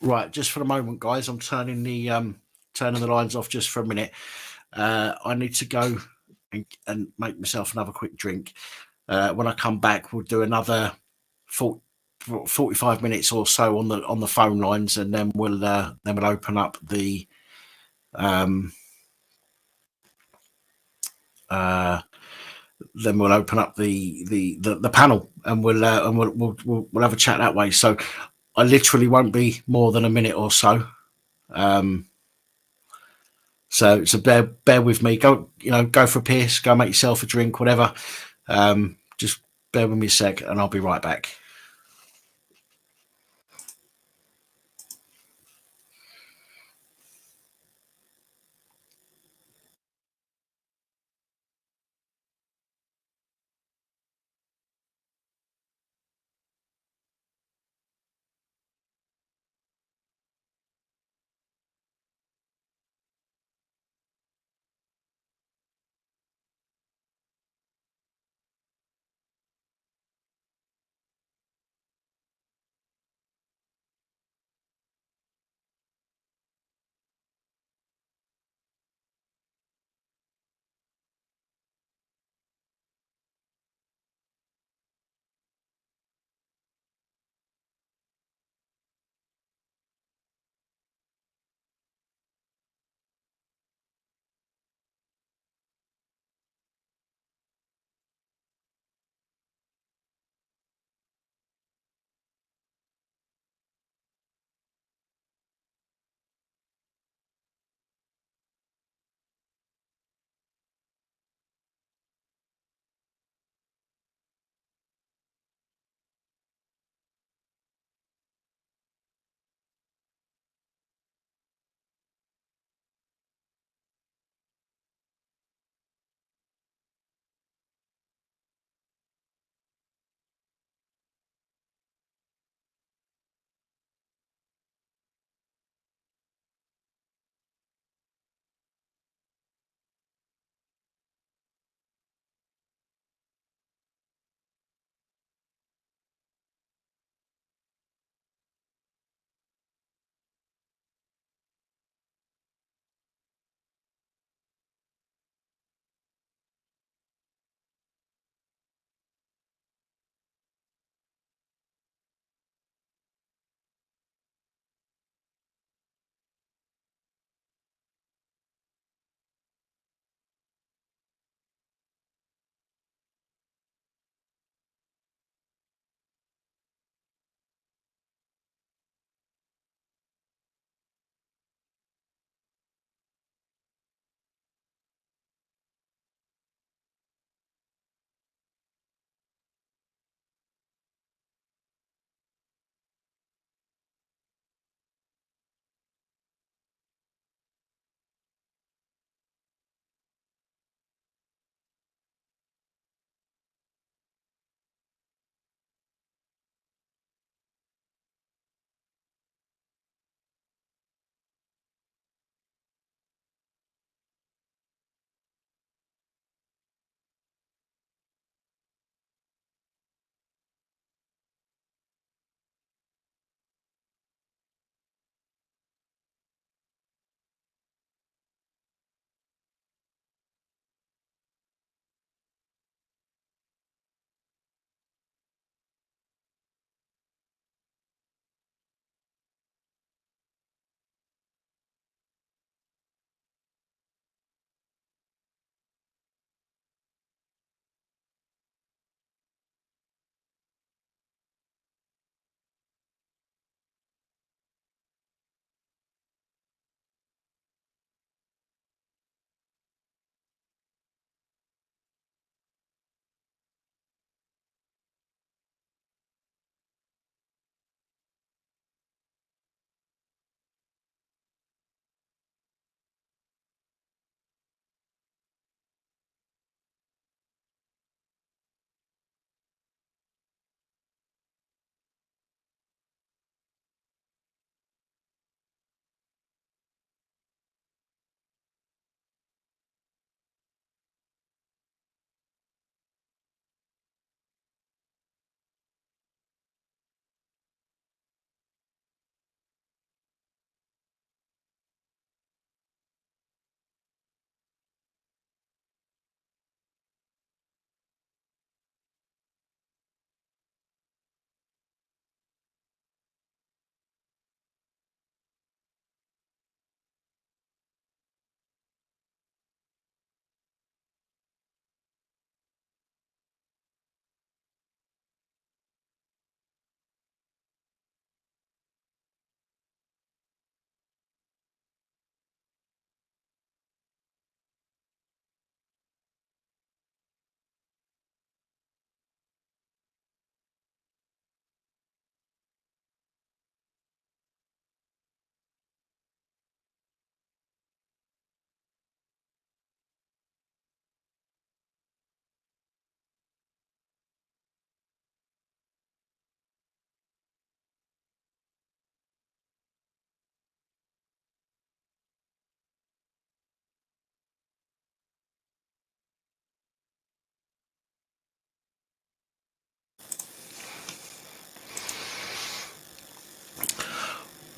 Right, just for a moment, guys. I'm turning the lines off just for a minute. I need to go and make myself another quick drink. When I come back, we'll do another 45 minutes or so on the phone lines, and then we'll open up the panel, and we'll have a chat that way. So I literally won't be more than a minute or so. So bear with me. Go for a piss, go make yourself a drink, whatever. Just bear with me a sec and I'll be right back.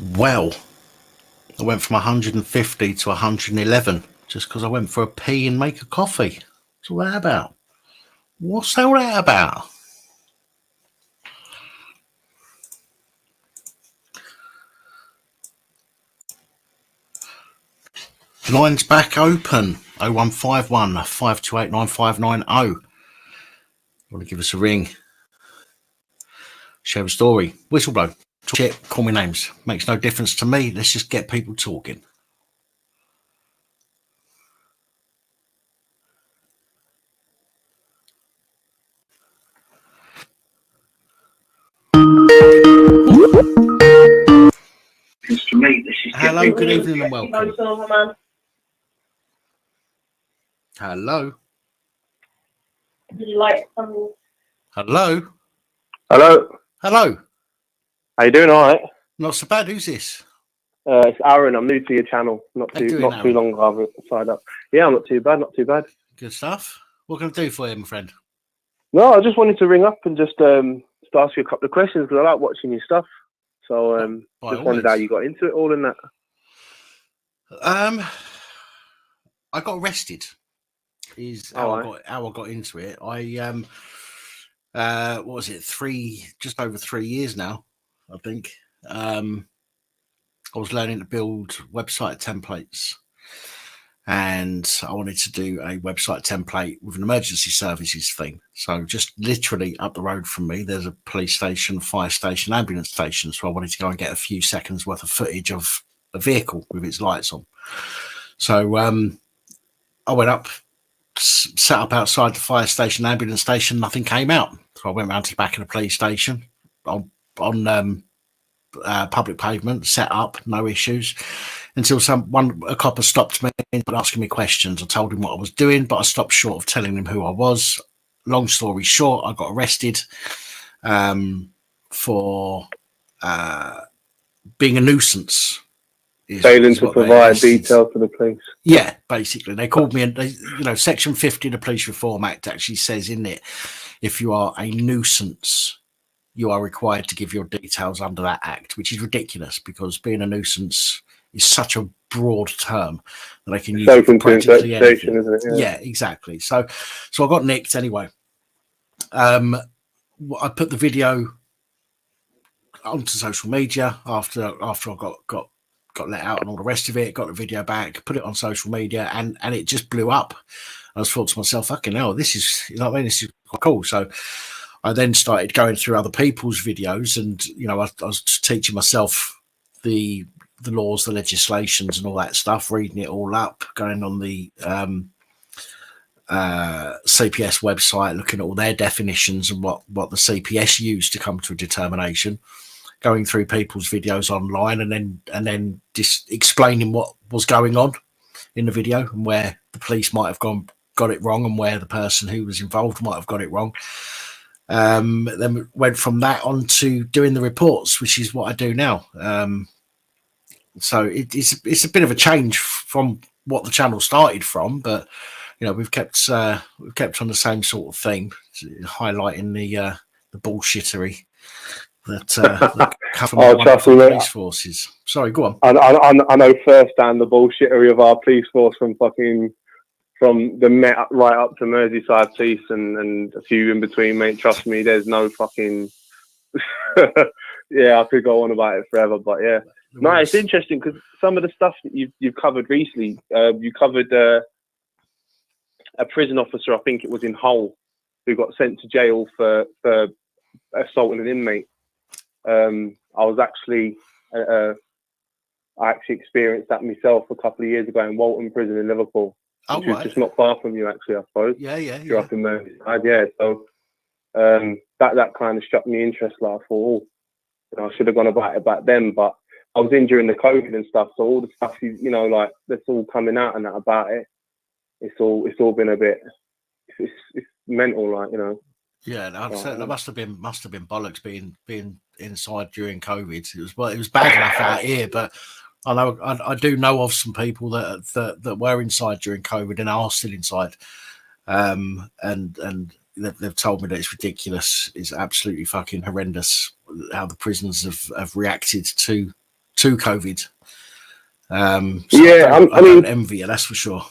Well, I went from 150 to 111 just because I went for a pee and make a coffee. What's all that about? What's all that about? Lines back open. 0151 528 9590. Want to give us a ring? Share a story. Whistleblow. Talk shit. Call me names. Makes no difference to me. Let's just get people talking. Hello, good evening and welcome. Hello. Hello. Hello. Hello. How you doing? All right. Not so bad. Who's this? It's Aaron. I'm new to your channel. Not too long ago. I've signed up. Yeah, I'm not too bad. Not too bad. Good stuff. What can I do for you, my friend? No, I just wanted to ring up and just ask you a couple of questions because I like watching your stuff. So just wondered how you got into it all and that. I got arrested. Is how I got into it. I what was it? Just over 3 years now, I think. I was learning to build website templates, and I wanted to do a website template with an emergency services theme. So just literally up the road from me, there's a police station, fire station, ambulance station. So I wanted to go and get a few seconds worth of footage of a vehicle with its lights on. So I went up, sat up outside the fire station, ambulance station, nothing came out. So I went round to the back of the police station on public pavement, set up, no issues, until a copper stopped me and asking me questions. I told him what I was doing, but I stopped short of telling him who I was. Long story short, I got arrested for being a nuisance. Failing to provide detail to the police. Yeah, basically. They called me, and Section 50 of the Police Reform Act actually says in it, if you are a nuisance, you are required to give your details under that act, which is ridiculous because being a nuisance is such a broad term that I can use it for practically anything. Isn't it? Yeah, exactly. So I got nicked anyway. I put the video onto social media after I got let out and all the rest of it, got the video back, put it on social media, and it just blew up. I was thought to myself, fucking hell, this is, this is quite cool. So I then started going through other people's videos, and I was teaching myself the laws, the legislations, and all that stuff, reading it all up, going on the CPS website, looking at all their definitions and what the CPS used to come to a determination, going through people's videos online, and then just explaining what was going on in the video and where the police might have got it wrong and where the person who was involved might have got it wrong. Then we went from that on to doing the reports, which is what I do now. So it's a bit of a change from what the channel started from, but we've kept on the same sort of theme, highlighting the bullshittery that come from the police forces. Sorry, go on. I know firsthand the bullshittery of our police force from the Met right up to Merseyside Police and a few in between, mate. Trust me, there's no fucking... yeah, I could go on about it forever, but yeah. No, it's interesting because some of the stuff that you've covered recently, you covered a prison officer, I think it was in Hull, who got sent to jail for assaulting an inmate. I actually experienced that myself a couple of years ago in Walton Prison in Liverpool. Which is just not far from you, actually, I suppose. Yeah. You're up in Merseyside, yeah. So that kind of struck me interest. Like, I thought, I should have gone about it back then, but I was in during the COVID and stuff, so all the stuff like that's all coming out and that about it. It's all been a bit. It's mental, like Yeah, that must have been bollocks being inside during COVID. It was bad enough out here, but I do know of some people that were inside during COVID and are still inside, and they've told me that it's ridiculous. It's absolutely fucking horrendous how the prisons have reacted to to COVID. So Yeah, I don't envy you, that's for sure.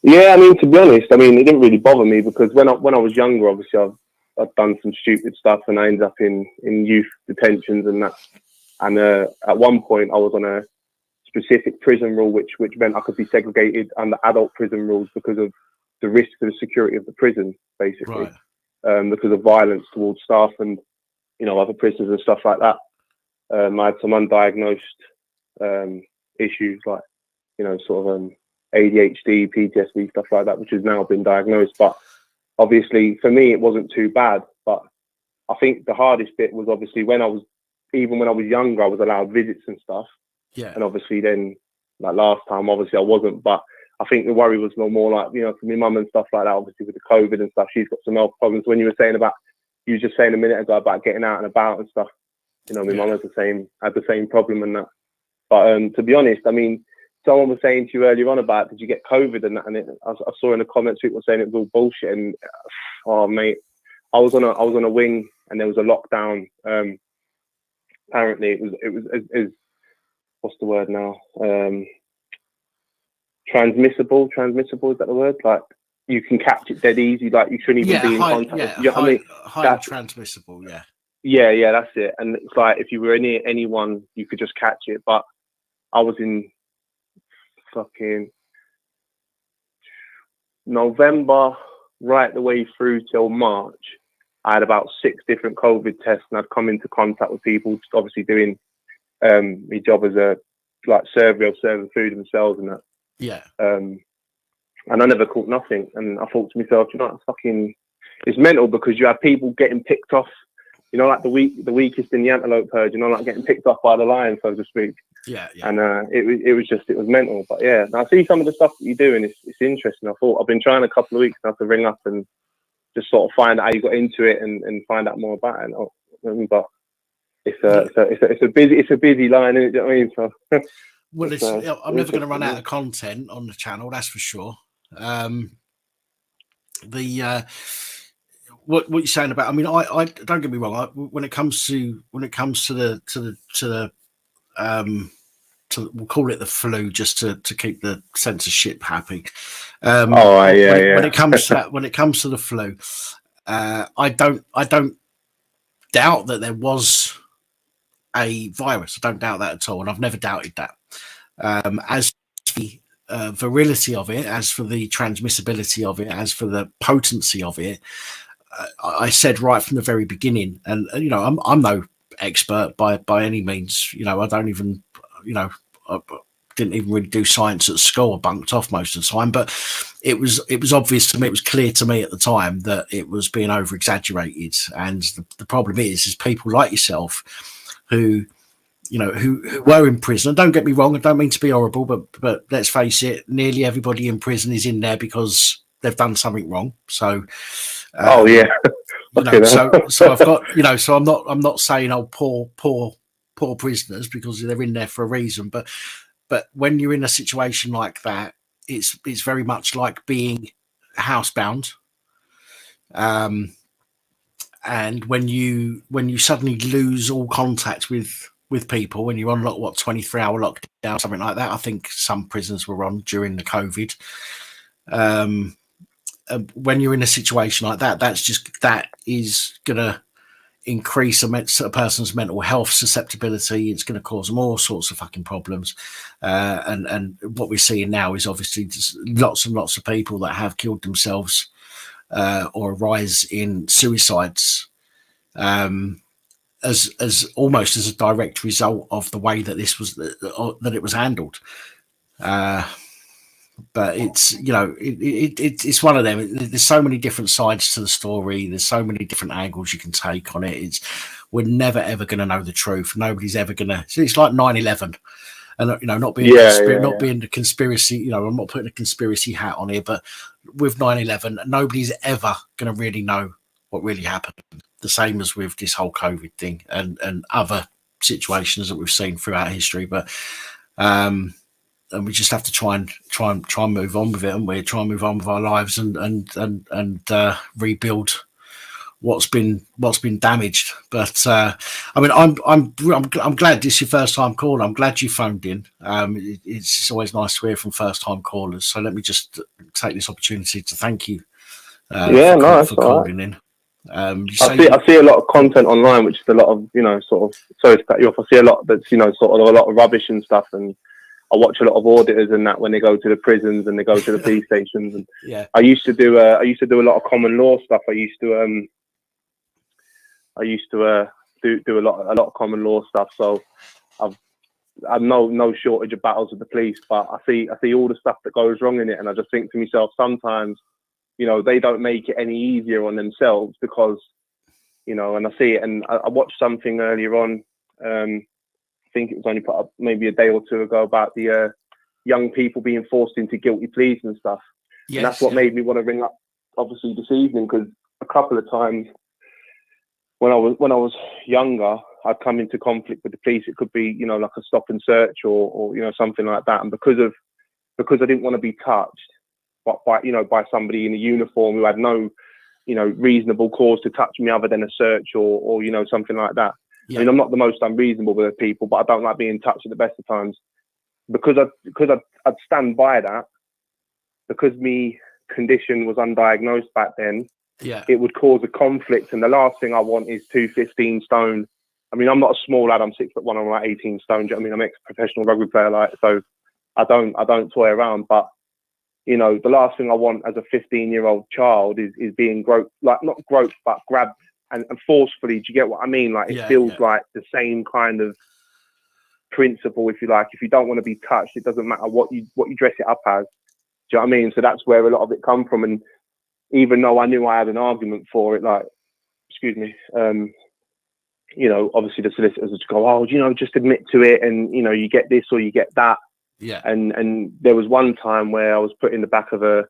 Yeah, I mean, to be honest, I mean, it didn't really bother me because when I was younger, obviously I've done some stupid stuff and I ended up in youth detentions and that. And at one point I was on a specific prison rule, which meant I could be segregated under adult prison rules because of the risk to the security of the prison, basically, because of violence towards staff and, you know, other prisoners and stuff like that. I had some undiagnosed issues like, you know, sort of ADHD, PTSD, stuff like that, which has now been diagnosed. But obviously for me, it wasn't too bad. But I think the hardest bit was obviously when I was younger, I was allowed visits and stuff. Yeah. And obviously then, like last time, obviously I wasn't. But I think the worry was no more like, you know, for my mum and stuff like that, obviously with the COVID and stuff, she's got some health problems. When you were just saying a minute ago about getting out and about and stuff, you know, my mum had the same problem and that. But to be honest, I mean, someone was saying to you earlier on about, did you get COVID and that? And I saw in the comments people saying it was all bullshit. And oh mate, I was on a wing and there was a lockdown. Apparently it was what's the word now? Transmissible. Is that the word? Like you can catch it dead easy. Like you shouldn't even be in contact. Yeah, you know I mean? Highly transmissible. Yeah. Yeah, that's it. And it's like if you were near anyone, you could just catch it. But I was in fucking November, right the way through till March. I had about 6 different COVID tests, and I'd come into contact with people, obviously doing my job as a server, serving food themselves and that. Yeah. And I never caught nothing. And I thought to myself, you know, it's mental because you have people getting picked off. You know, like the weakest in the antelope herd, you know, like getting picked off by the lion, so to speak. Yeah. And it was mental. But yeah, I see some of the stuff that you do and it's interesting. I've been trying a couple of weeks now to ring up and just sort of find out how you got into it and find out more about it. But it's a busy line, isn't it? You know what I mean? So well, I'm never going to run out of content on the channel, that's for sure. What you're saying about, I mean, I don't get me wrong. When it comes to the we'll call it the flu just to keep the censorship happy. When it comes to the flu, I don't doubt that there was a virus. I don't doubt that at all, and I've never doubted that. As for the virility of it, as for the transmissibility of it, as for the potency of it, I said right from the very beginning, and you know, I'm no expert by any means. You know, I don't even, you know, I didn't even really do science at school. I bunked off most of the time, but it was obvious to me, it was clear to me at the time that it was being over exaggerated. And the problem is people like yourself who, you know, who were in prison. And don't get me wrong, I don't mean to be horrible, but let's face it, nearly everybody in prison is in there because they've done something wrong. So you know, so I've got, you know, so I'm not saying poor prisoners because they're in there for a reason, but when you're in a situation like that, it's very much like being housebound. And when you suddenly lose all contact with people, when you're on 23-hour lockdown, something like that. I think some prisons were on during the COVID. When you're in a situation like that, that is gonna increase a person's mental health susceptibility. It's going to cause them all sorts of fucking problems. And what we're seeing now is obviously just lots and lots of people that have killed themselves or a rise in suicides as almost as a direct result of the way that that it was handled. But it's, you know, it's one of them. There's so many different sides to the story. There's so many different angles you can take on it. We're never ever going to know the truth. Nobody's ever going to. It's like 9/11, and you know, not being the conspiracy. You know, I'm not putting a conspiracy hat on here, but with 9/11, nobody's ever going to really know what really happened. The same as with this whole COVID thing and other situations that we've seen throughout history, but. And we just have to try and move on with it, and we try and move on with our lives and rebuild what's been damaged. But I mean, I'm glad this is your first time call. I'm glad you phoned in. It's always nice to hear from first time callers. So let me just take this opportunity to thank you for calling in. I see a lot of content online, which is a lot of, sort of, sorry to cut you off. I see a lot that's, sort of a lot of rubbish and stuff. And I watch a lot of auditors and that when they go to the prisons and they go to the police stations. And yeah, I used to do a lot of common law stuff. I used to do a lot of common law stuff. So I've no shortage of battles with the police, but I see all the stuff that goes wrong in it. And I just think to myself, sometimes, they don't make it any easier on themselves because, and I see it. And I watched something earlier on, I think it was only put up maybe a day or two ago about the young people being forced into guilty pleas and stuff. Yes, and that's what made me want to ring up, obviously, this evening, because a couple of times when I was younger, I'd come into conflict with the police. It could be, like a stop and search or something like that. And because I didn't want to be touched by somebody in a uniform who had no, reasonable cause to touch me other than a search or something like that. Yeah. I mean, I'm not the most unreasonable with people, but I don't like being touched at the best of times. Because I'd stand by that, because me condition was undiagnosed back then, it would cause a conflict. And the last thing I want is 215 stone. I mean, I'm not a small lad. I'm 6'1". I'm like 18 stone. I mean, I'm ex-professional rugby player, so I don't toy around. But the last thing I want as a 15-year-old child is being groped, like not groped, but grabbed and forcefully. Do you get what I mean? Like it feels like the same kind of principle, if you like. If you don't want to be touched, it doesn't matter what you dress it up as. Do you know what I mean? So that's where a lot of it come from. And even though I knew I had an argument for it, like, excuse me, obviously the solicitors would go, oh, just admit to it, and you get this or you get that. Yeah. And there was one time where I was put in the back of a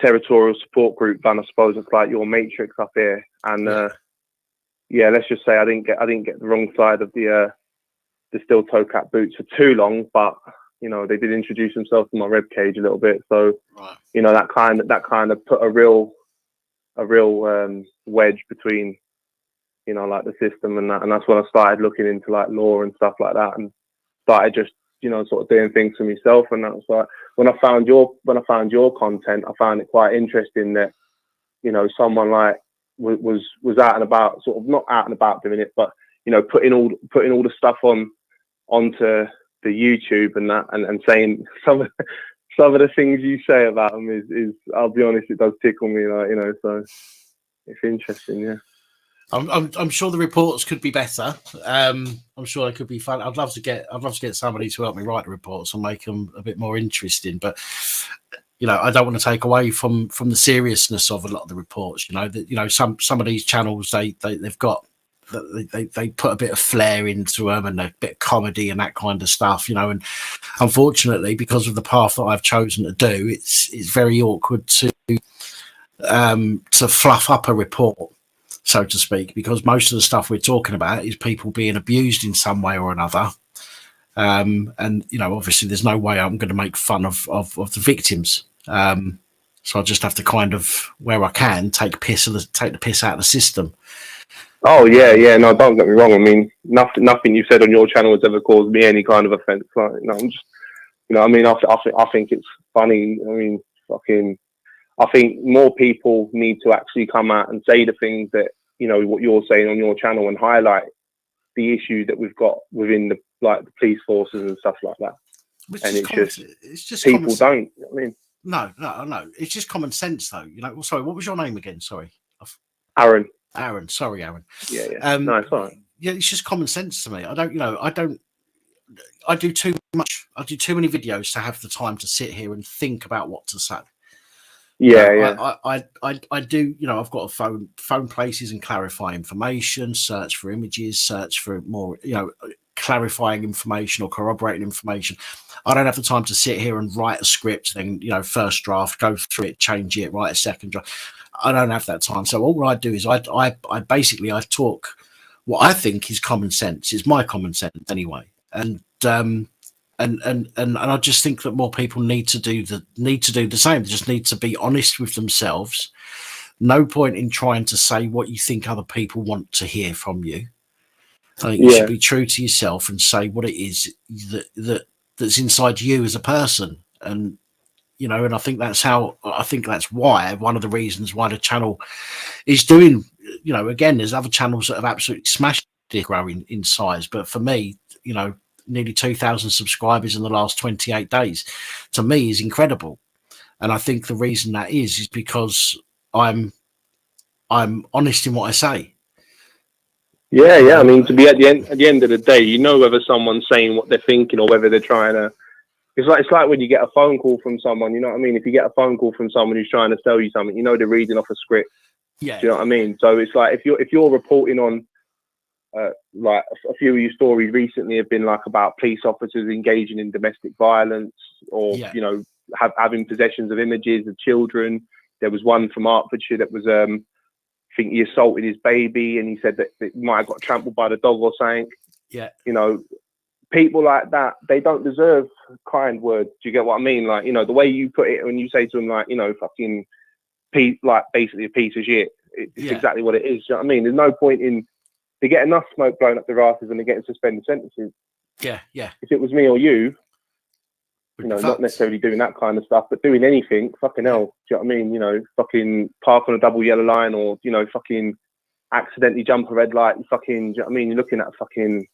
territorial support group, and I suppose it's like your matrix up here. And let's just say I didn't get the wrong side of the steel toe cap boots for too long, but they did introduce themselves to my rib cage a little bit. So that kind of put a real wedge between like the system and that. And that's when I started looking into like law and stuff like that, and started just sort of doing things for myself. And that was like when I found your content, I found it quite interesting that someone like was out and about, sort of not out and about doing it, but putting all the stuff onto the YouTube and that, and saying some of the things you say about them is I'll be honest, it does tickle me, like, so it's interesting. Yeah. I'm sure the reports could be better. I'm sure they could be fun. I'd love to get somebody to help me write the reports and make them a bit more interesting. But I don't want to take away from the seriousness of a lot of the reports. Some of these channels they've got they put a bit of flair into them and a bit of comedy and that kind of stuff. And unfortunately, because of the path that I've chosen to do, it's very awkward to fluff up a report, so to speak, because most of the stuff we're talking about is people being abused in some way or another. And obviously there's no way I'm going to make fun of the victims. So I just have to kind of, where I can, take the piss out of the system. Oh yeah. No, don't get me wrong. I mean, nothing you said on your channel has ever caused me any kind of offence. Like, I'm just, I mean, I think it's funny. I mean, I think more people need to actually come out and say the things that, what you're saying on your channel, and highlight the issues that we've got within the police forces and stuff like that. And it's just people don't. I mean, no. It's just common sense, though. Well, sorry, what was your name again? Sorry, Aaron. Sorry, Aaron. Yeah. No, it's all right. Yeah, it's just common sense to me. I do too much. I do too many videos to have the time to sit here and think about what to say. Yeah. I do. I've got to phone places and clarify information, search for images, search for more, clarifying information or corroborating information. I don't have the time to sit here and write a script, then, first draft, go through it, change it, write a second draft. I don't have that time. So all I do is I basically talk what I think is common sense. It's my common sense anyway. And I just think that more people need to do the same. They just need to be honest with themselves. No point in trying to say what you think other people want to hear from you. I think you should be true to yourself and say what it is that's inside you as a person. And, you know, and I think that's why one of the reasons why the channel is doing, you know, again, there's other channels that have absolutely smashed it growing in size. But for me, you know, nearly 2,000 subscribers in the last 28 days, to me, is incredible. And I think the reason that is because I'm honest in what I say. Yeah. I mean, to be at the end of the day, you know whether someone's saying what they're thinking or whether they're trying to. It's like when you get a phone call from someone. You know what I mean? If you get a phone call from someone who's trying to sell you something, you know they're reading off a script. Yeah. Do you know what I mean? So it's like if you're reporting on, like a few of your stories recently have been like about police officers engaging in domestic violence or you know having possessions of images of children. There was one from Hertfordshire that was I think he assaulted his baby and he said that it might have got trampled by the dog or something. Yeah. You know, people like that, they don't deserve kind words. Do you get what I mean? Like, you know, the way you put it when you say to them, like, you know, fucking like basically a piece of shit. It's exactly what it is. Do you know what I mean? There's no point in, they get enough smoke blown up their asses and they're getting suspended sentences. Yeah. If it was me or you, you know, not necessarily doing that kind of stuff, but doing anything, fucking hell, do you know what I mean? You know, fucking park on a double yellow line or, you know, fucking accidentally jump a red light, you fucking, do you know what I mean? You're looking at fucking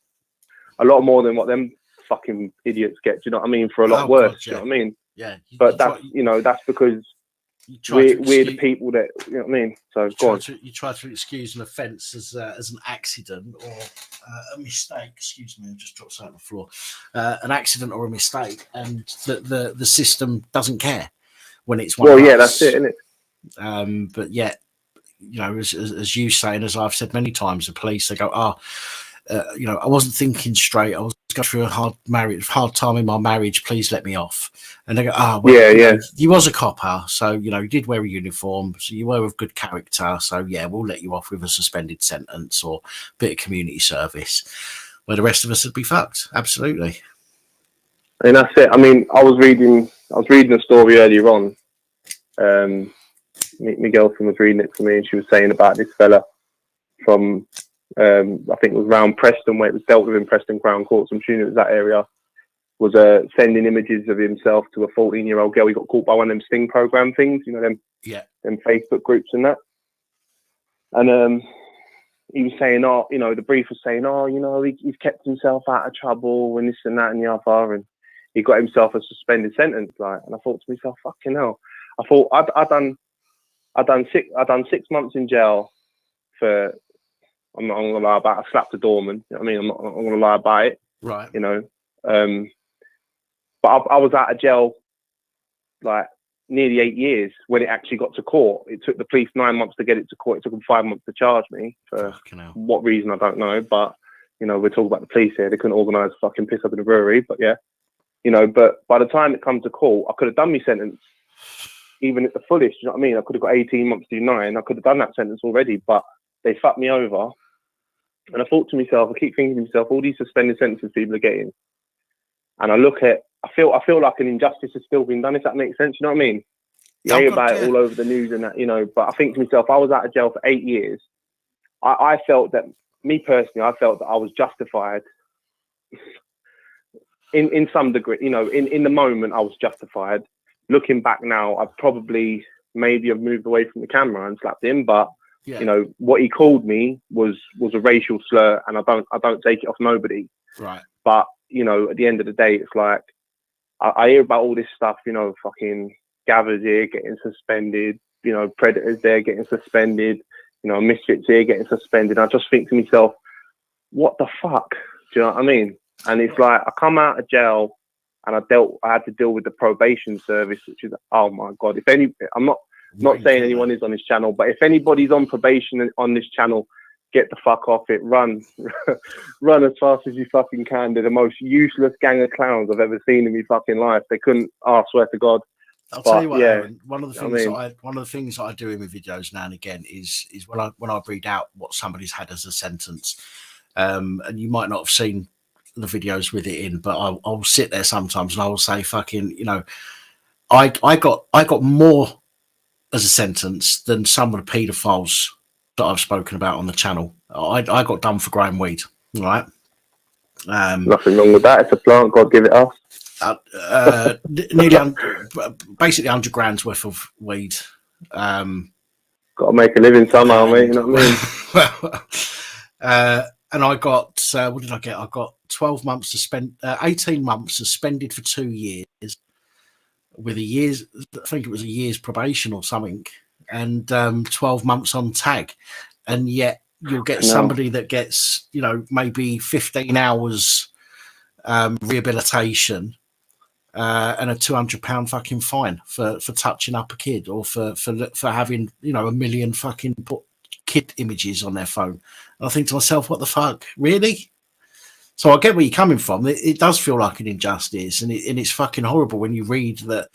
a lot more than what them fucking idiots get, do you know what I mean? For a lot worse, do you know what I mean? Yeah. But that's, you know, that's because we're the people that, you know what I mean? So go on. You try to excuse an offence as an accident or a mistake. Excuse me, I just dropped something on the floor. An accident or a mistake, and the system doesn't care when it's one. Well, yeah, that's it, isn't it? But yet, you know, as you say, and as I've said many times, the police, they go, you know, I wasn't thinking straight. I was going through a hard time in my marriage. Please let me off. And they go, well, you was a copper, so you know, you did wear a uniform, so you were of good character. So yeah, we'll let you off with a suspended sentence or a bit of community service. Where the rest of us would be fucked. Absolutely. And that's it. I mean, I was reading a story earlier on. My girlfriend was reading it to me, and she was saying about this fella from. I think it was around Preston where it was dealt with in Preston Crown Courts. I'm assuming it was that area. Was sending images of himself to a 14-year-old girl. He got caught by one of them Sting program things, you know, them Facebook groups and that. And he was saying, you know, the brief was saying, you know, he's kept himself out of trouble and this and that and the other, and he got himself a suspended sentence. Like, and I thought to myself, fucking hell. I thought I'd done 6 months in jail for. I'm not gonna lie about it. I slapped a doorman. You know what I mean? I'm not gonna lie about it. Right. You know. But I was out of jail like nearly 8 years when it actually got to court. It took the police 9 months to get it to court. It took them 5 months to charge me for what reason I don't know. But you know, we're talking about the police here. They couldn't organise a fucking piss up in a brewery. But yeah, you know. But by the time it comes to court, I could have done my sentence even at the fullest. You know what I mean? I could have got 18 months to do 9. I could have done that sentence already, but they fucked me over. And I thought to myself, I keep thinking to myself, all these suspended sentences people are getting, and I feel like an injustice has still been done. If that makes sense, you know what I mean? You hear about it all over the news and that, you know. But I think to myself, I was out of jail for 8 years. I felt that, me personally, I felt that I was justified in some degree. You know, in the moment, I was justified. Looking back now, I've probably maybe have moved away from the camera and slapped him, but. Yeah. You know, what he called me was a racial slur, and I don't take it off nobody. Right. But, you know, at the end of the day, it's like, I hear about all this stuff, you know, fucking Gathers here getting suspended, you know, Predators there getting suspended, you know, Misfits here getting suspended. I just think to myself, what the fuck? Do you know what I mean? And it's like, I come out of jail and I had to deal with the probation service, which is, oh my God, I'm not saying anyone is on this channel, but if anybody's on probation on this channel, get the fuck off it. Run as fast as you fucking can. They're the most useless gang of clowns I've ever seen in my fucking life. They couldn't. I swear to God. I'll tell you what, Aaron, one of the things that I do in my videos now and again is when I read out what somebody's had as a sentence, and you might not have seen the videos with it in, but I'll sit there sometimes and I will say, fucking, you know, I got more as a sentence than some of the paedophiles that I've spoken about on the channel. I got done for growing weed, right? Nothing wrong with that. It's a plant. God give it us. Basically 100 grand's worth of weed. Got to make a living somehow, mate. You know what I mean? And I got, what did I get? I got 12 months suspended, 18 months suspended for 2 years with I think it was a year's probation or something, and 12 months on tag. And yet you'll get somebody that gets, maybe 15 hours rehabilitation and a £200 fucking fine for touching up a kid, or for having, a million fucking kid images on their phone. And I think to myself, what the fuck, really? So I get where you're coming from. It does feel like an injustice, and it's fucking horrible when you read that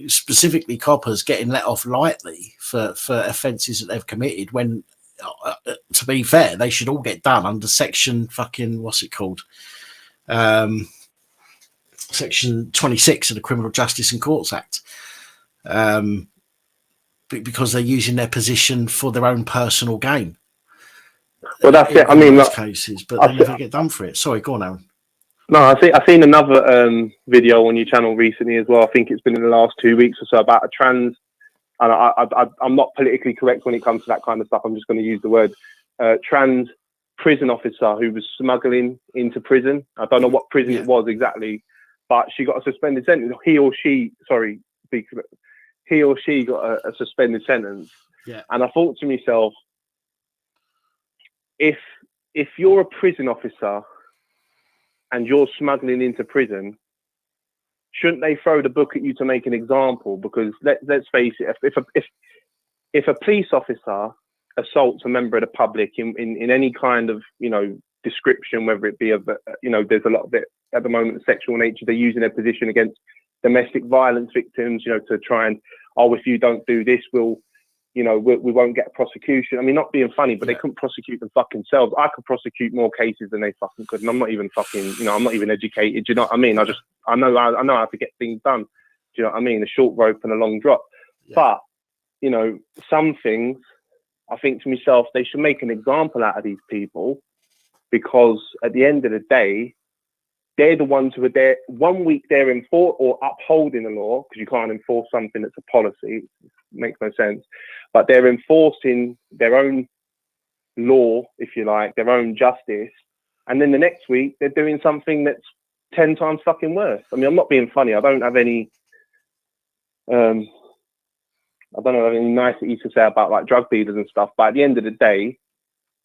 specifically coppers getting let off lightly for offences that they've committed, when to be fair, they should all get done under section fucking, what's it called? Section 26 of the Criminal Justice and Courts Act. Because they're using their position for their own personal gain. Well, that's it. I mean, most cases, but they never get done for it. Sorry, go on, Aaron. No, I've seen another video on your channel recently as well. I think it's been in the last 2 weeks or so, about a trans. And I'm not politically correct when it comes to that kind of stuff. I'm just going to use the word trans prison officer who was smuggling into prison. I don't know what prison it was exactly, but she got a suspended sentence. He or she got a suspended sentence. Yeah. And I thought to myself, if you're a prison officer and you're smuggling into prison, shouldn't they throw the book at you to make an example? Because let's face it, if a police officer assaults a member of the public in any kind of description, whether it be of there's a lot of it at the moment, sexual nature, they're using their position against domestic violence victims, to try and, if you don't do this, we won't get a prosecution. I mean, not being funny, but they couldn't prosecute them fucking selves. I could prosecute more cases than they fucking could, and I'm not even fucking, I'm not even educated. Do you know what I mean? I know how to get things done. Do you know what I mean? A short rope and a long drop. Yeah. But some things, I think to myself, they should make an example out of these people, because at the end of the day, they're the ones who are there. 1 week they're upholding the law, because you can't enforce something that's a policy. It makes no sense. But they're enforcing their own law, if you like, their own justice. And then the next week they're doing something that's 10 times fucking worse. I mean, I'm not being funny. I don't have any niceties to say about like drug dealers and stuff. But at the end of the day,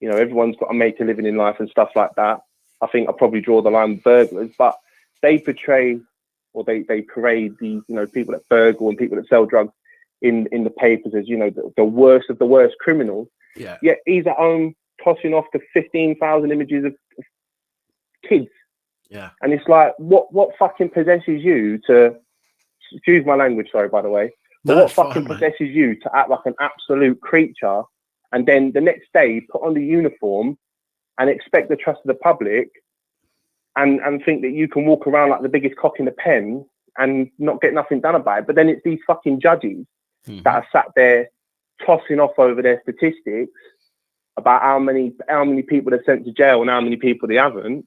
everyone's got to make a living in life and stuff like that. I think I probably draw the line with burglars, but they portray, or they parade these, people that burgle and people that sell drugs in the papers as, the worst of the worst criminals. Yeah. Yet he's at home tossing off the 15,000 images of kids. Yeah. And it's like, what fucking possesses you to, excuse my language, sorry, by the way, but what fucking possesses you to act like an absolute creature, and then the next day put on the uniform and expect the trust of the public, and think that you can walk around like the biggest cock in the pen and not get nothing done about it? But then it's these fucking judges that are sat there tossing off over their statistics about how many people they've sent to jail and how many people they haven't.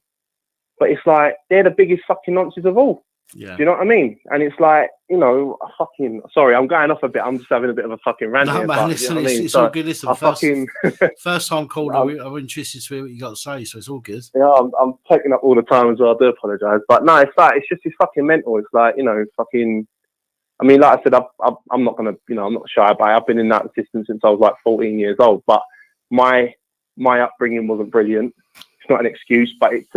But it's like, they're the biggest fucking nonsense of all. Yeah. Do you know what I mean? And it's like, fucking, sorry, I'm going off a bit. I'm just having a bit of a fucking rant. No, here, man, but, listen, it's all good. Listen, first time called, I'm interested to hear what you got to say, so it's all good. Yeah, I'm taking up all the time as well. I do apologise. But no, it's just fucking mental. It's like, fucking, I mean, like I said, I'm not going to, I'm not shy about it. I've been in that system since I was like 14 years old. But my upbringing wasn't brilliant. It's not an excuse, but it's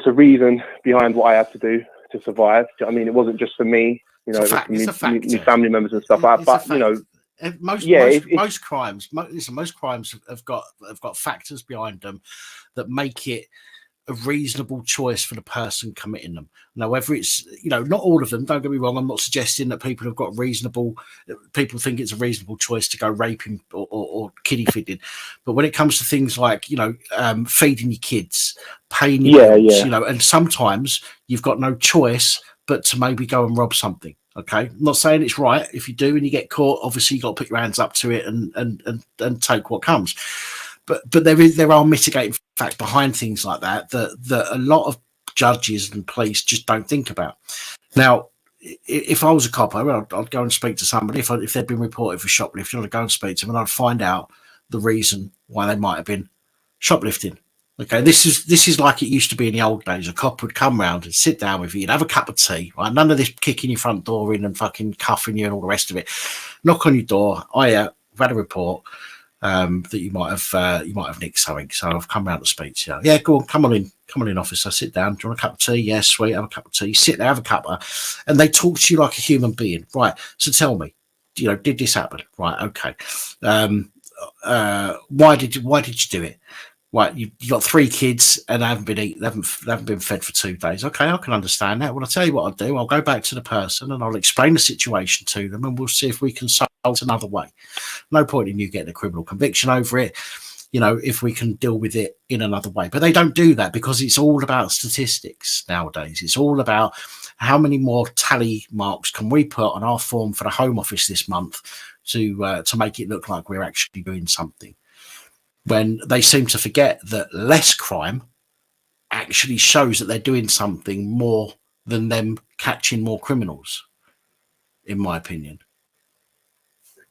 a reason behind what I had to do to survive. Do you know what I mean? It wasn't just for me, it was for me family members and stuff like that. But, most crimes, most crimes have got factors behind them that make it a reasonable choice for the person committing them. Now, whether it's, not all of them, don't get me wrong, I'm not suggesting that people think it's a reasonable choice to go raping or kiddie feeding. But when it comes to things like, feeding your kids, paying your bills, and sometimes you've got no choice but to maybe go and rob something. Okay, I'm not saying it's right. If you do and you get caught, obviously you got to put your hands up to it and take what comes. But there are mitigating facts behind things like that a lot of judges and police just don't think about. Now, if I was a cop, I'd go and speak to somebody. If they'd been reported for shoplifting, I'd go and speak to them and I'd find out the reason why they might have been shoplifting. Okay, this is like it used to be in the old days. A cop would come round and sit down with you, you'd have a cup of tea, right? None of this kicking your front door in and fucking cuffing you and all the rest of it. Knock on your door. I've had a report that you might have nicked something, so I've come round to speak to you. Yeah, go on, come on in, officer. Sit down. Do you want a cup of tea? Yeah, sweet. Have a cup of tea. Sit there, have a cuppa, and they talk to you like a human being, right? So tell me, did this happen? Right, okay. Why did you do it? Right, you got 3 kids and they haven't been eaten, they haven't been fed for 2 days. Okay, I can understand that. Well, I'll tell you what I'll do. I'll go back to the person and I'll explain the situation to them, and we'll see if we can solve it another way. No point in you getting a criminal conviction over it, if we can deal with it in another way. But they don't do that because it's all about statistics nowadays. It's all about how many more tally marks can we put on our form for the Home Office this month to make it look like we're actually doing something. When they seem to forget that less crime actually shows that they're doing something more than them catching more criminals, in my opinion.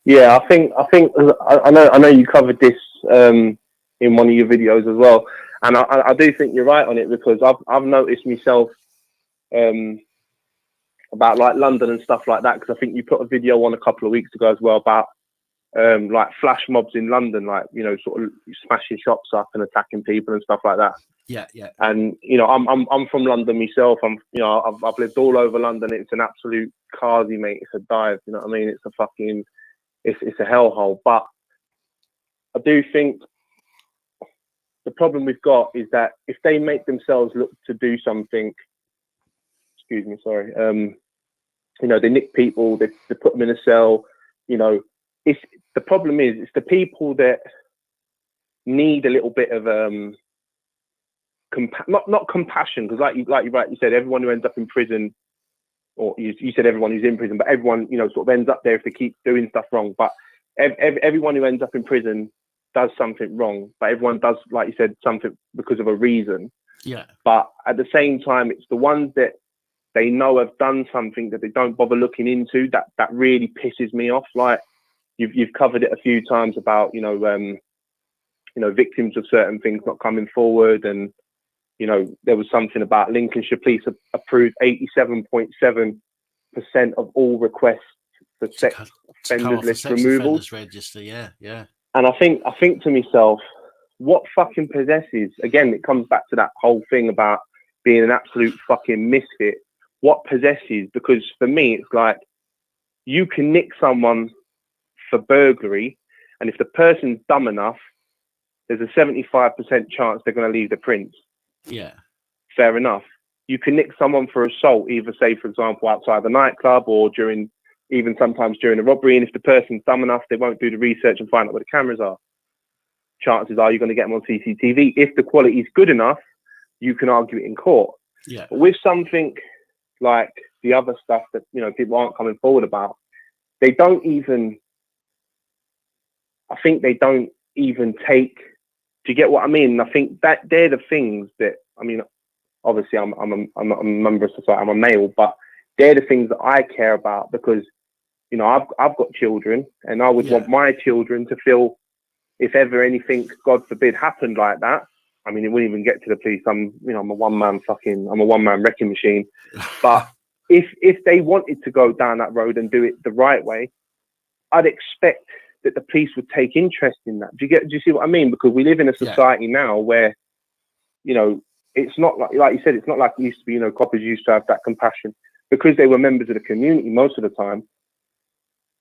Yeah, I think I know you covered this in one of your videos as well, and I do think you're right on it, because I've noticed myself about like London and stuff like that, because I think you put a video on a couple of weeks ago as well about like flash mobs in London, like sort of smashing shops up and attacking people and stuff like that. Yeah. And I'm from London myself. I've lived all over London. It's an absolute carsy, mate. It's a dive. You know what I mean? It's a fucking it's a hellhole. But I do think the problem we've got is that if they make themselves look to do something, excuse me, sorry, they nick people, they put them in a cell. It's the problem is it's the people that need a little bit of not compassion, because like you said, everyone who ends up in prison, or you said everyone who's in prison, but everyone sort of ends up there if they keep doing stuff wrong. But everyone who ends up in prison does something wrong, but everyone does, like you said, something because of a reason. Yeah. But at the same time, it's the ones that they know have done something that they don't bother looking into that really pisses me off. Like you've covered it a few times about victims of certain things not coming forward, and there was something about Lincolnshire Police approved 87.7% of all requests for sex offenders list removals. Register, yeah. And I think to myself, what fucking possesses? Again, it comes back to that whole thing about being an absolute fucking misfit. What possesses? Because for me, it's like you can nick someone for burglary, and if the person's dumb enough, there's a 75% chance they're going to leave the prints. Yeah. Fair enough. You can nick someone for assault, either, say, for example, outside the nightclub or sometimes during a robbery. And if the person's dumb enough, they won't do the research and find out where the cameras are. Chances are you're going to get them on CCTV. If the quality is good enough, you can argue it in court. Yeah. But with something like the other stuff that, people aren't coming forward about, they don't even take, do you get what I mean? I think that they're the things that, obviously I'm a member of society, I'm a male, but they're the things that I care about, because, I've got children, and I would want my children to feel, if ever anything, God forbid, happened like that. It wouldn't even get to the police. I'm a one-man wrecking machine. But if they wanted to go down that road and do it the right way, I'd expect that the police would take interest in that. Do you see what I mean? Because we live in a society now where, it's not like you said, it's not like it used to be, coppers used to have that compassion because they were members of the community most of the time.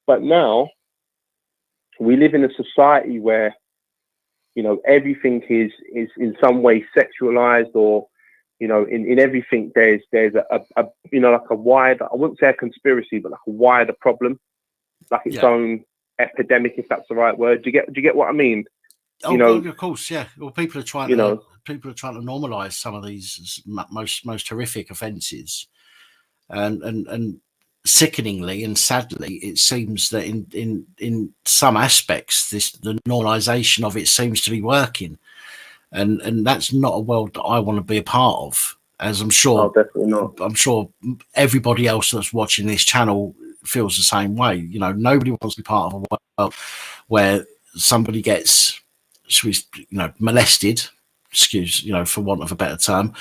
But now we live in a society where, everything is in some way sexualized, or, in everything there's a like a wider, I wouldn't say a conspiracy, but like a wider problem, like its own epidemic, if that's the right word. Do you get what I mean? Of course, yeah. Well, people are trying to normalise some of these most horrific offences, and sickeningly and sadly, it seems that in some aspects, the normalisation of it seems to be working, and that's not a world that I want to be a part of. As I'm sure, definitely not. I'm sure everybody else that's watching this channel feels the same way. You know, nobody wants to be part of a world where somebody gets, molested, for want of a better term,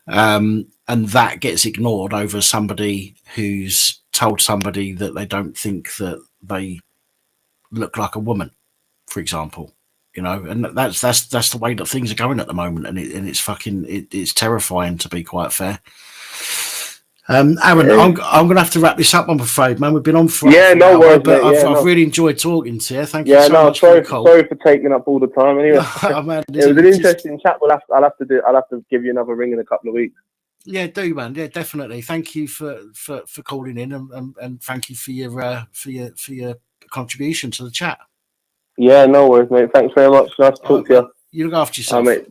and that gets ignored over somebody who's told somebody that they don't think that they look like a woman, for example. And that's the way that things are going at the moment, and it's terrifying, to be quite fair. Aaron, I'm going to have to wrap this up, I'm afraid, man. We've been on for no worries, but mate. I've really enjoyed talking to you. Thank you so much for the call. Sorry for taking up all the time. Anyway, man, it was an interesting chat. I'll have to give you another ring in a couple of weeks. Yeah, do, man. Yeah, definitely. Thank you for calling in, and thank you for your contribution to the chat. Yeah, no worries, mate. Thanks very much. Nice to talk to you. You look after yourself. Mate.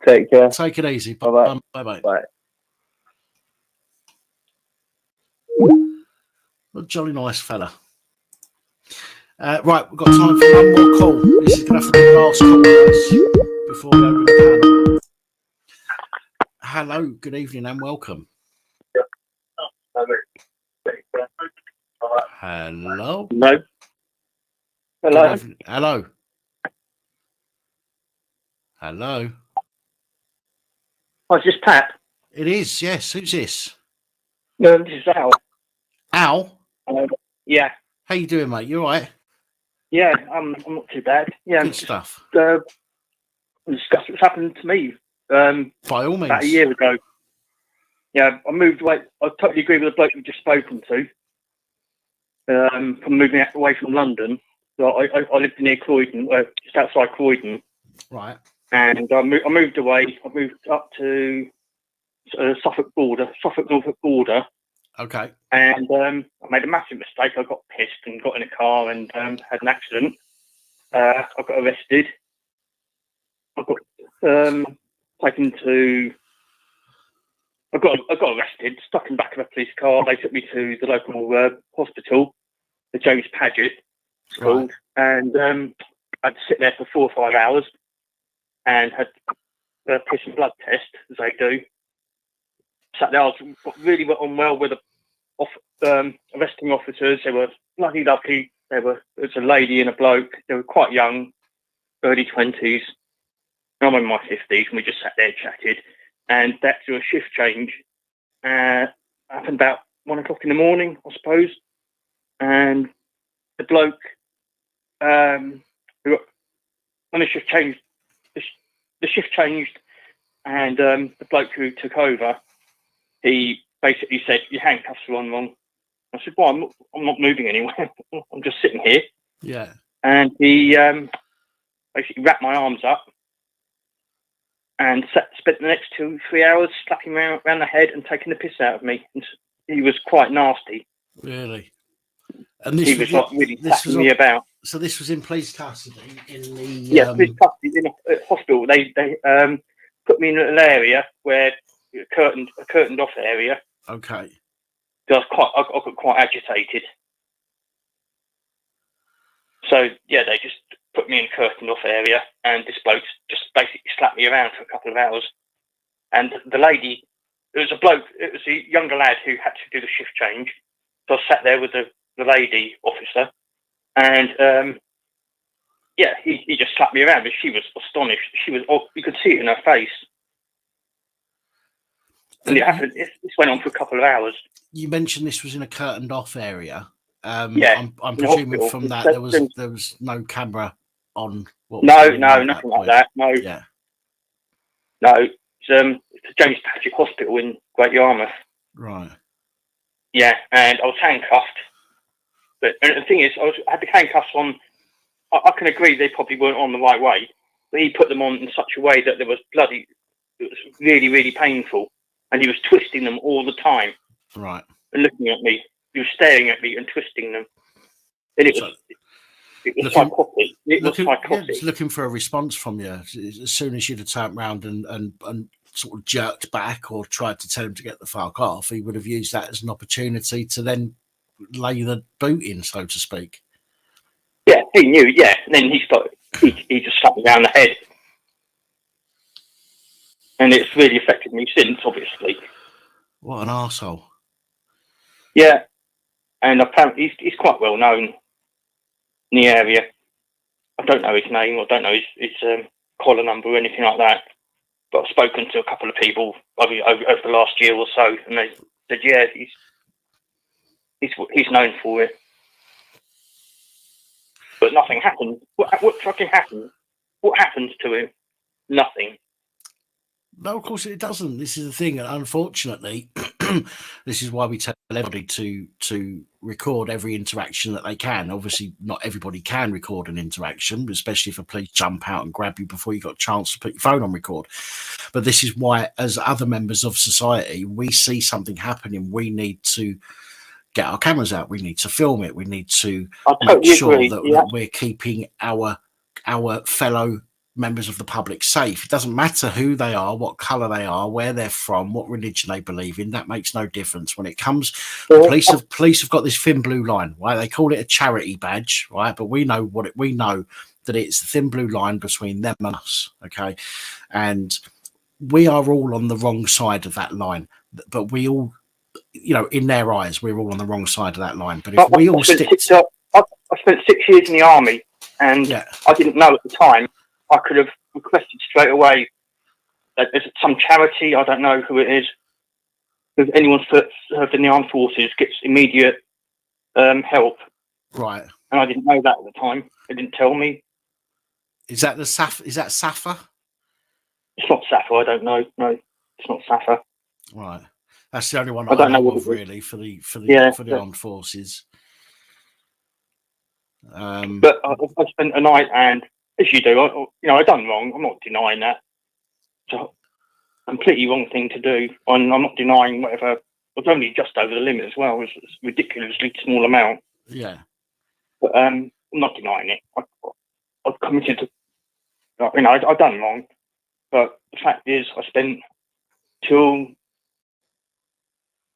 Take care. Take it easy. Bye-bye. Bye-bye. Bye. A jolly nice fella. Right, we've got time for one more call. This is going to have to be the last call, guys, before we open the panel. Hello, good evening, and welcome. Hello. No. Hello. Hello. Hello. Oh, it's just Pat. It is, yes. Who's this? No, this is Al. Al? Yeah. How you doing, mate? You all right? Yeah, I'm not too bad. Yeah, good stuff. Discuss what's happened to me. By all means. About a year ago. Yeah, I moved away. I totally agree with the bloke you've just spoken to. From moving away from London. So I lived near Croydon, just outside Croydon. Right. And I moved away. I moved up to Suffolk Norfolk border. Okay. And I made a massive mistake. I got pissed and got in a car and had an accident. I got arrested. I got taken to. I got arrested, stuck in the back of a police car. They took me to the local hospital, the James Paget, it's called, and I had to sit there for 4 or 5 hours and had a piss and blood test, as they do. Sat there, I got really on well with the arresting officers. They were bloody lovely. There was a lady and a bloke. They were quite young, early 20s. I'm in my 50s, and we just sat there, chatted. And that's a shift change. Happened about 1 o'clock in the morning, I suppose. And the bloke, when the shift changed, the shift changed, and the bloke who took over, he basically said, "Your handcuffs are on wrong." I said, "Well, I'm not moving anywhere. I'm just sitting here." Yeah. And he basically wrapped my arms up and spent the next 2 or 3 hours slapping me around the head and taking the piss out of me. And he was quite nasty. Really? And he was like really slapping me about. So this was in police custody in the police custody in a hospital. They put me in a little area where a curtained off area. Okay. I got quite agitated. So yeah, they just put me in a curtained off area, and this bloke just basically slapped me around for a couple of hours. And the lady, it was a younger lad who had to do the shift change. So I sat there with the lady officer, and he just slapped me around, but she was astonished. You could see it in her face. And it happened. This went on for a couple of hours. You mentioned this was in a curtained off area. Yeah, I'm presuming from that there was no camera on. No, nothing like that. No. Yeah. No, it's the James Paget Hospital in Great Yarmouth. Right. Yeah, and I was handcuffed. But and the thing is, I had the handcuffs on. I can agree they probably weren't on the right way, but he put them on in such a way that it was really, really painful. And he was twisting them all the time. Right. And looking at me. He was staring at me and twisting them. And it was psychotic. It was psychotic. Yeah, looking for a response from you. As soon as you'd have turned around and sort of jerked back or tried to tell him to get the fuck off, he would have used that as an opportunity to then lay the boot in, so to speak. Yeah, he knew. Yeah, and then he started. He just slapped me down the head, and it's really affected me since, obviously. What an arsehole. Yeah, and apparently he's quite well known in the area. I don't know his name, or don't know his collar number or anything like that. But I've spoken to a couple of people over the last year or so, and they said, yeah, he's known for it. But nothing happened. What fucking happened? What happens to him? Nothing. No, of course it doesn't. This is the thing. Unfortunately, this is why we tell everybody to record every interaction that they can. Obviously, not everybody can record an interaction, especially if a police jump out and grab you before you got a chance to put your phone on record. But this is why, as other members of society, we see something happening, we need to get our cameras out. We need to film it. We need to make sure that we're keeping our fellow members of the public safe. It doesn't matter who they are, what colour they are, where they're from, what religion they believe in. That makes no difference when it comes. The police have got this thin blue line, right? They call it a charity badge, right? But we know we know that it's the thin blue line between them and us, okay? And we are all on the wrong side of that line, but we all, in their eyes, we're all on the wrong side of that line. But if we all stick, I spent 6 years in the army, and I didn't know at the time. I could have requested straight away that there's some charity, I don't know who it is, if anyone served in the armed forces gets immediate help. Right. And I didn't know that at the time. They didn't tell me. Is that SAFA? It's not SAFA, I don't know. No, it's not SAFA. Right. That's the only one I know of, really, for the armed forces. But I spent a night, and as you do, I done wrong. I'm not denying that. It's a completely wrong thing to do. I'm not denying whatever. It was only just over the limit as well. It was a ridiculously small amount. Yeah. But I'm not denying it. I've committed. I done wrong. But the fact is, I spent till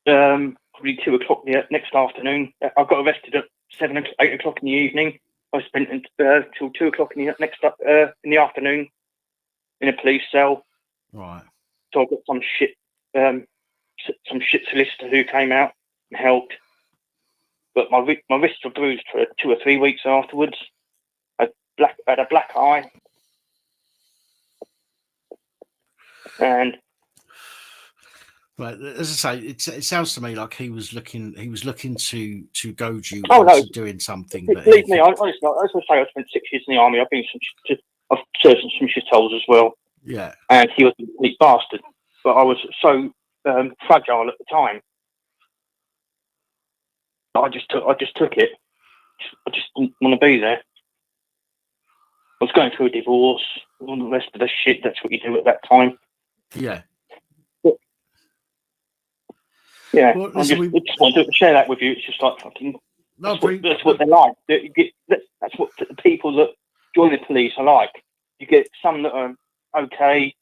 probably 2 o'clock the next afternoon. I got arrested at 8 o'clock in the evening. I spent till 2 o'clock in the afternoon in a police cell. Right. So I got some shit solicitor who came out and helped. But my wrists were bruised for 2 or 3 weeks afterwards. I had a black eye, and right, as I say, it sounds to me like he was looking to goad you into doing something. Believe me, I spent 6 years in the army. I've served some shitholes as well. Yeah. And he was a complete bastard. But I was so fragile at the time. I just took it. I just didn't want to be there. I was going through a divorce, all the rest of the shit. That's what you do at that time. Yeah. Yeah, well, I just wanted to share that with you. It's just like fucking. That's what they're like. That's what the people that join the police are like. You get some that are okay,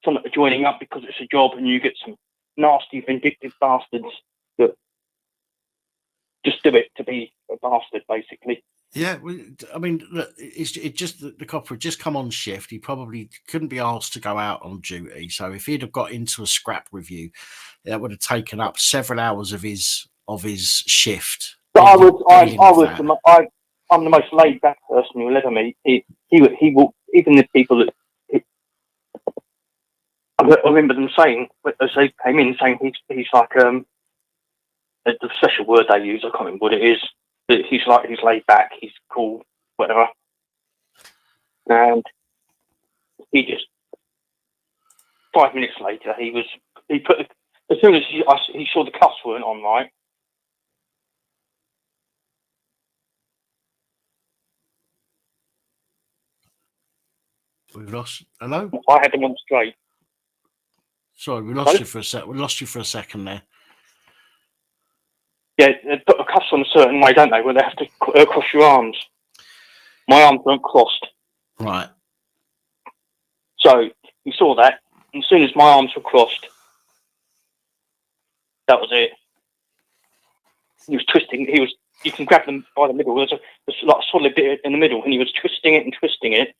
some that are joining up because it's a job, and you get some nasty, vindictive bastards that just do it to be a bastard, basically. Yeah, I mean, look, it just the copper had just come on shift. He probably couldn't be asked to go out on duty. So if he'd have got into a scrap with you, that would have taken up several hours of his shift. But I'm the most laid back person you'll ever meet. He will, even the people that I remember them saying as they came in, saying he's like the special word they use. I can't remember what it is. He's laid back. He's cool, whatever. And he just 5 minutes later, he put as soon as he saw the cuffs weren't on right. We've lost. Hello. I had them on straight. Sorry, we lost you for a sec. We lost you for a second there. Yeah, they put the cuffs on a certain way, don't they? Where they have to cross your arms. My arms weren't crossed. Right. So he saw that, and as soon as my arms were crossed, that was it. he was twisting. You can grab them by the middle. There's a like solid bit in the middle, and he was twisting it and twisting it.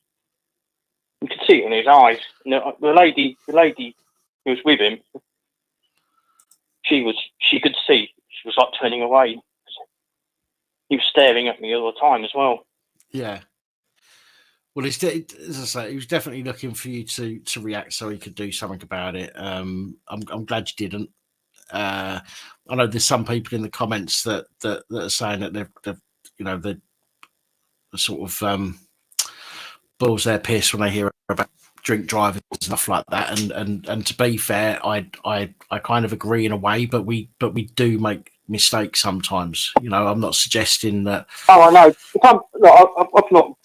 You could see it in his eyes. And the lady who was with him, she could see. She was like turning away. He was staring at me all the time as well. Yeah. Well, as I say, he was definitely looking for you to react so he could do something about it. I'm glad you didn't. I know there's some people in the comments that are saying that they're sort of balls their piss when they hear about drink driving and stuff like that. And to be fair, I kind of agree in a way, but we do make mistakes sometimes. You know, I'm not suggesting that. Oh, I know.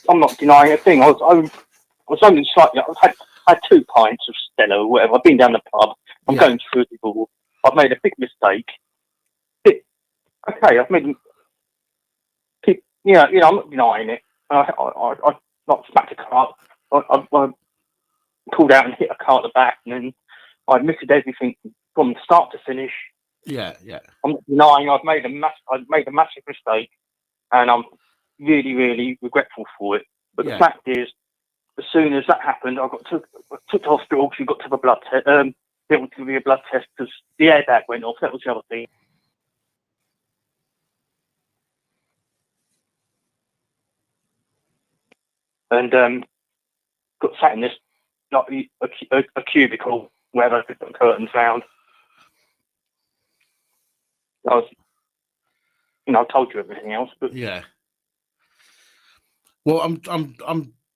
I'm not denying a thing. I was only slightly. I've had 2 pints of Stella or whatever. I've been down the pub. I'm going through a divorce. I've made a big mistake. Okay, I've made. I'm not denying it. I not smacked a cart. I pulled out and hit a cart at the back, and then I missed everything from start to finish. Yeah. I'm not denying I've made a massive mistake, and I'm really, really regretful for it. But the fact is, as soon as that happened, I got took to hospital. She got to the blood test. It was to be a blood test because the airbag went off. That was the other thing. And got sat in this a cubicle where they put the curtains round. I told you everything else, but yeah. Well,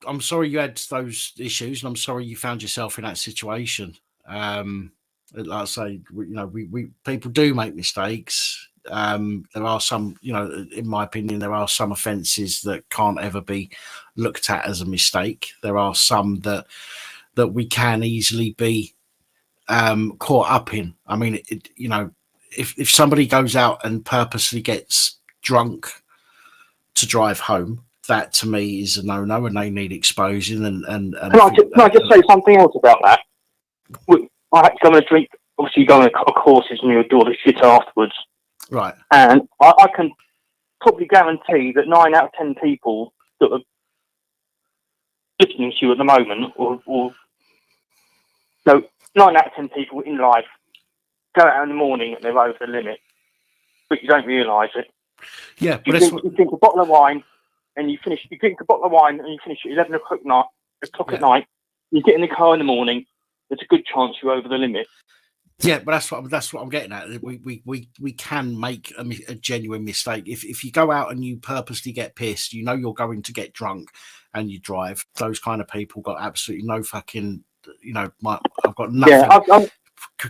I'm sorry you had those issues, and I'm sorry you found yourself in that situation. Like I say, we people do make mistakes. There are some, in my opinion, there are some offences that can't ever be looked at as a mistake. There are some that we can easily be caught up in. I mean, if somebody goes out and purposely gets drunk to drive home, that to me is a no-no, and they need exposing. And can I just say something else about that? I had to go on a drink. Obviously, you go on a courses and you do all the shit afterwards. Right. And I can probably guarantee that 9 out of 10 people that are listening to you at the moment, or 9 out of 10 people in life go out in the morning and they're over the limit, but you don't realise it. Yeah, but you drink a bottle of wine and you finish. You drink a bottle of wine and you finish at 11 o'clock at night. You get in the car in the morning. There's a good chance you're over the limit. Yeah, but that's what I'm getting at. We can make a genuine mistake if you go out and you purposely get pissed. You're going to get drunk and you drive. Those kind of people got absolutely no fucking. I've got nothing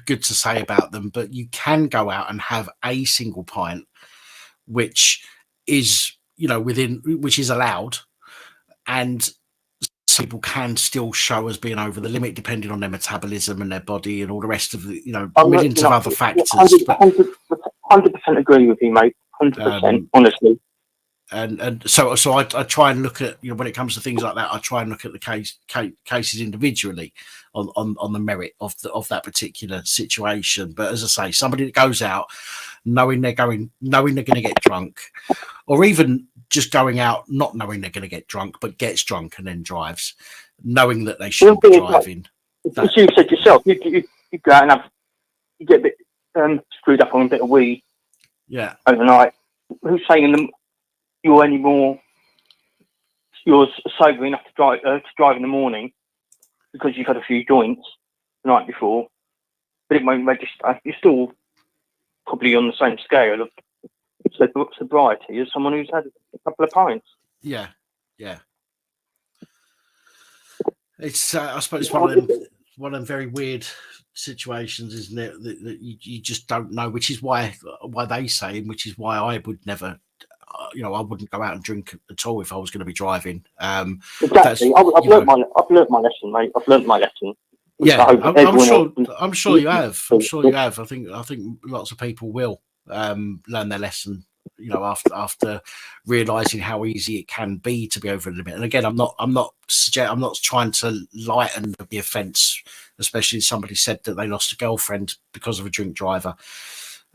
good to say about them. But you can go out and have a single pint, which is which is allowed, and people can still show as being over the limit depending on their metabolism and their body and all the rest of the millions of other factors. 100% agree with you, mate. 100%, honestly. And so I try and look at when it comes to things like that, I try and look at the cases individually on the merit of that particular situation. But as I say, somebody that goes out knowing they're going to get drunk, or even just going out not knowing they're going to get drunk but gets drunk and then drives, knowing that they shouldn't be driving. As you said yourself, you go out and you get a bit screwed up on a bit of weed. Yeah. Overnight. Who's saying you're sober enough to drive in the morning because you've had a few joints the night before, but it won't register. You're still probably on the same scale of sobriety as someone who's had a couple of pints. Yeah. It's I suppose it's one of them very weird situations, isn't it? That you just don't know, which is why they say, and which is why I would never. I wouldn't go out and drink at all if I was going to be driving. Exactly. I've learned my lesson, mate. I've learned my lesson. Yeah, I'm sure you have. I'm sure you have. I think lots of people will learn their lesson. After realizing how easy it can be to be over the limit. And again, I'm not trying to lighten the offence, especially if somebody said that they lost a girlfriend because of a drink driver.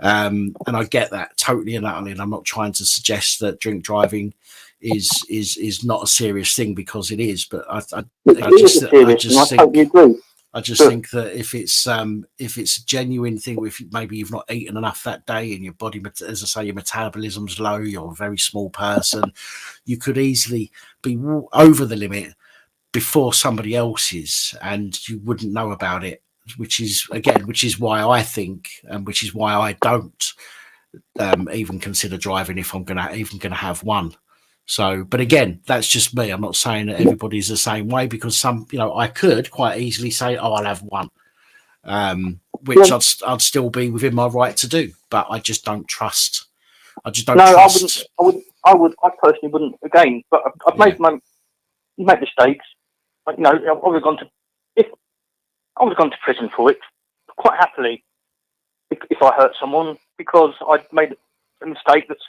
And I get that totally and utterly. And I'm not trying to suggest that drink driving is not a serious thing, because it is. But I just totally agree. I just think that if it's a genuine thing, if maybe you've not eaten enough that day and your body, as I say, your metabolism's low, you're a very small person, you could easily be over the limit before somebody else is, and you wouldn't know about it. Which is why I think, and which is why I don't even consider driving if I'm gonna have one. So, but again, that's just me. I'm not saying that everybody's the same way, because some, I could quite easily say, "Oh, I'll have one," which I'd still be within my right to do. But I just don't trust. I just don't trust. I personally wouldn't again. But I've made mistakes. I would have gone to prison for it quite happily if I hurt someone, because I'd made a mistake that's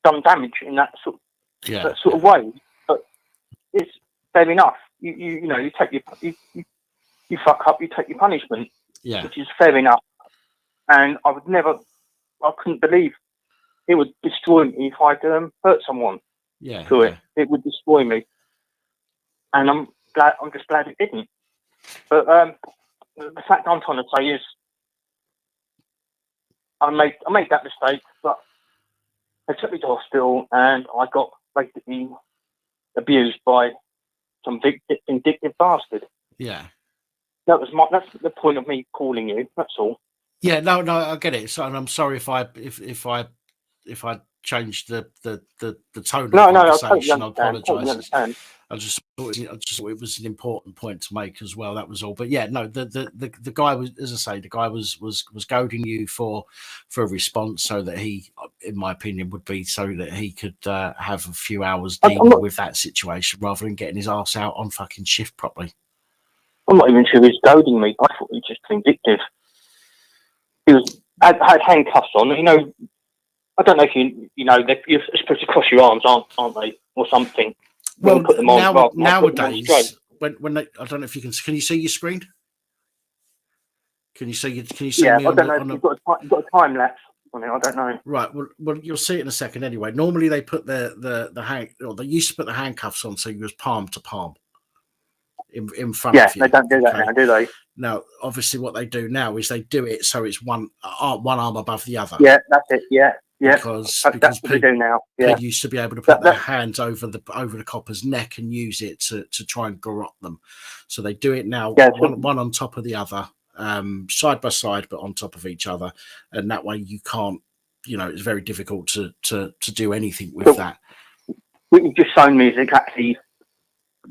done damage in that sort of way. But it's fair enough. You take you fuck up, you take your punishment, which is fair enough. And I couldn't believe it would destroy me if I'd hurt someone. It would destroy me, and I'm just glad it didn't. But the fact I'm trying to say is, I made that mistake, but they took me to hospital, and I got basically abused by some vindictive bastard. Yeah, that's the point of me calling you. That's all. Yeah, no, I get it. So, and I'm sorry if I changed the tone of the conversation. I apologise. I just thought it was an important point to make as well. That was all. But yeah, no, the guy was, as I say, the guy was goading you for a response, so that he, in my opinion, would be so that he could have a few hours dealing with that situation rather than getting his arse out on fucking shift properly. I'm not even sure he was goading me. I thought he was just vindictive. He had handcuffs on. I don't know if you know you're supposed to cross your arms, aren't they, or something? Well, put them on, nowadays, when they, I don't know if you can you see your screen? Can you see me? I don't know if you've got a time lapse on it. I don't know. Right. Well, you'll see it in a second anyway. Normally they put they used to put the handcuffs on so you was palm to palm in front of you. Yeah, they don't do that now, do they? Now, obviously, what they do now is they do it so it's one arm above the other. Yeah, that's it. Yeah. Because that's what they do now. Yeah. People used to be able to put their hands over the copper's neck and use it to try and garrote them. So they do it now, one on top of the other, side by side, but on top of each other, and that way you can't. It's very difficult to do anything with that. What you've just shown me is exactly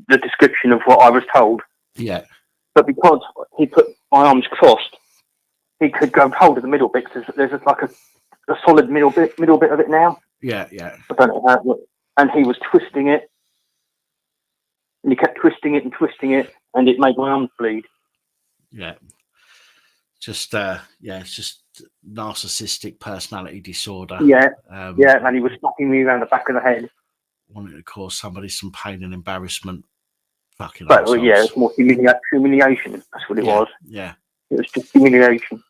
the description of what I was told. Yeah. But because he put my arms crossed, he could go hold of the middle bit. There's like a solid middle bit of it now. Yeah. I don't know how it looked. And he was twisting it, and he kept twisting it, and it made my arms bleed. Yeah. Just it's just narcissistic personality disorder. Yeah. And he was slapping me around the back of the head. Wanted to cause somebody some pain and embarrassment. Fucking. But it's more humiliation. That's what it was. Yeah. It was just humiliation.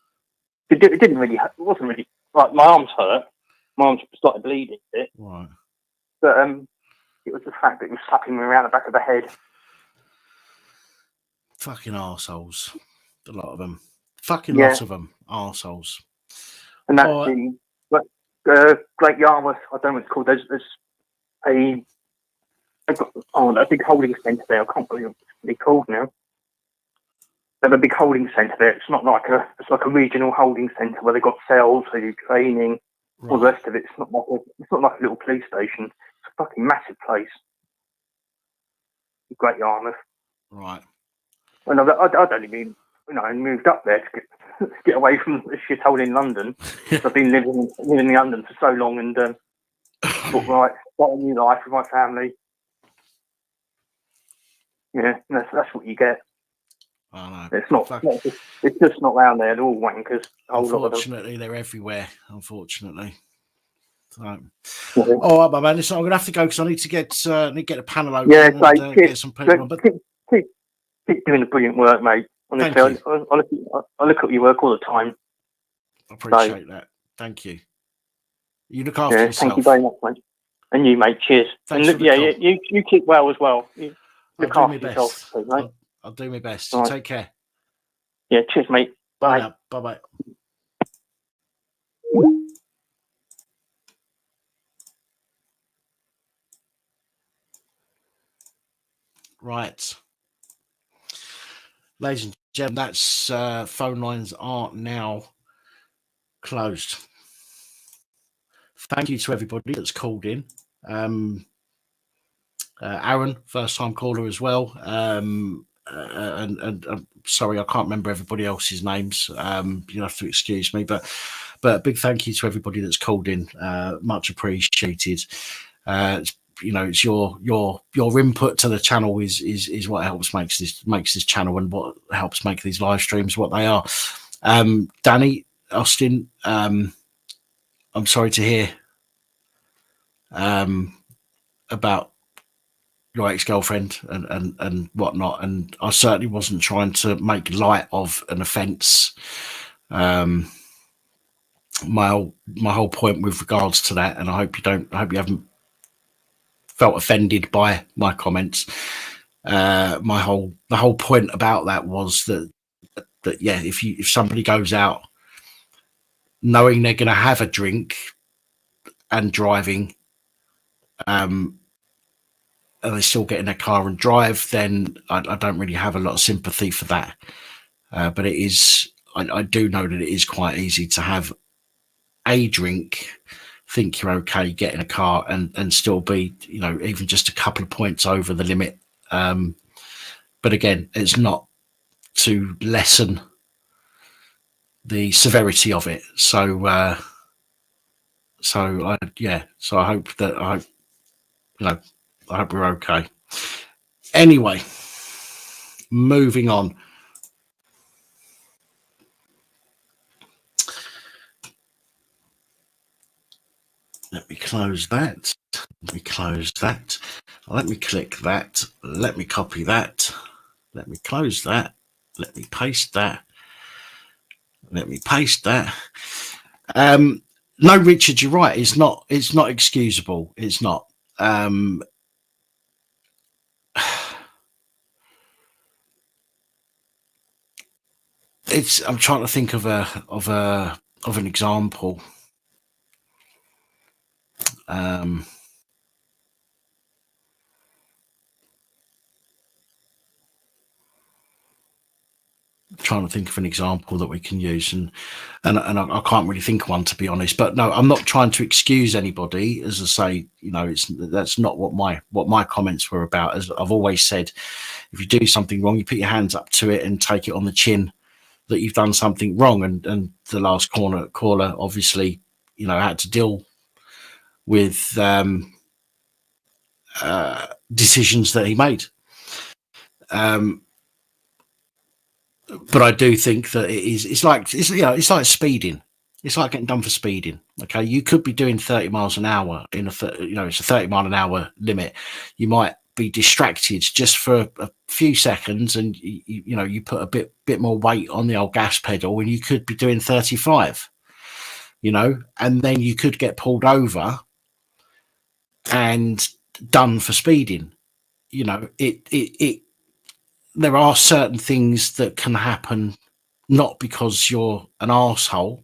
It didn't really. It wasn't really. Like, my arms hurt. My arms started bleeding a bit. Right. But it was the fact that he was slapping me around the back of the head. Fucking arseholes. A lot of them. Fucking lots of them. Arseholes. And that's the Great Yarmouth. I don't know what it's called. There's a big holding centre there. I can't believe what it's called now. They have a big holding centre there. It's not like it's like a regional holding centre where they've got cells for you training, all the rest of it. It's not like a little police station. It's a fucking massive place. Great Yarmouth. Right. And I'd only been, moved up there to get away from the shithole in London. I've been living in London for so long, and thought, right, start a new life with my family. Yeah, that's what you get. I know. It's just not round there. They're all wankers. Unfortunately, they're everywhere. Unfortunately. So, all right, my man. Listen, I'm going to have to go because I need to get the panel open. Yeah, and get some people on. But keep doing the brilliant work, mate. Honestly, I look at your work all the time. I appreciate that. Thank you. You look after Yeah, yourself. thank you very much, mate. And you, mate. Cheers. Thanks and for the call. you keep well as well. You look I'll do after my yourself, best. too, mate. I'll do my best. Right. Take care. Yeah, cheers, mate. Bye Bye. now. Bye-bye. Right. Ladies and gentlemen, that's phone lines are now closed. Thank you to everybody that's called in. Aaron, first time caller as well. And sorry, I can't remember everybody else's names. You have to excuse me, but a big thank you to everybody that's called in. Much appreciated. It's your input to the channel is what helps makes this channel and what helps make these live streams what they are. Danny, Austin, I'm sorry to hear about your ex-girlfriend and whatnot, and I certainly wasn't trying to make light of an offence. My whole point with regards to that, and I hope you haven't felt offended by my comments. The whole point about that was that yeah, if somebody goes out knowing they're going to have a drink and driving, and they still get in their car and drive, then I don't really have a lot of sympathy for that. But it is, I do know that it is quite easy to have a drink, think you're okay, get in a car and still be, even just a couple of points over the limit. But again, it's not to lessen the severity of it. So I hope that I hope we're okay. Anyway, moving on. Let me close that. Let me close that. Let me click that. Let me copy that. Let me close that. Let me paste that. Let me paste that. No, Richard, you're right. It's not excusable. It's not. I'm trying to think of an example. Trying to think of an example that we can use, and I can't really think of one, to be honest. But no, I'm not trying to excuse anybody. As I say, that's not what my comments were about. As I've always said, if you do something wrong, you put your hands up to it and take it on the chin that you've done something wrong. And the last caller obviously, had to deal with decisions that he made. But I do think that it's like speeding. It's like getting done for speeding. Okay, you could be doing 30 miles an hour in it's a 30 mile an hour limit. You might be distracted just for a few seconds, and you put a bit more weight on the old gas pedal, and you could be doing 35. And then you could get pulled over and done for speeding. There are certain things that can happen, not because you're an arsehole,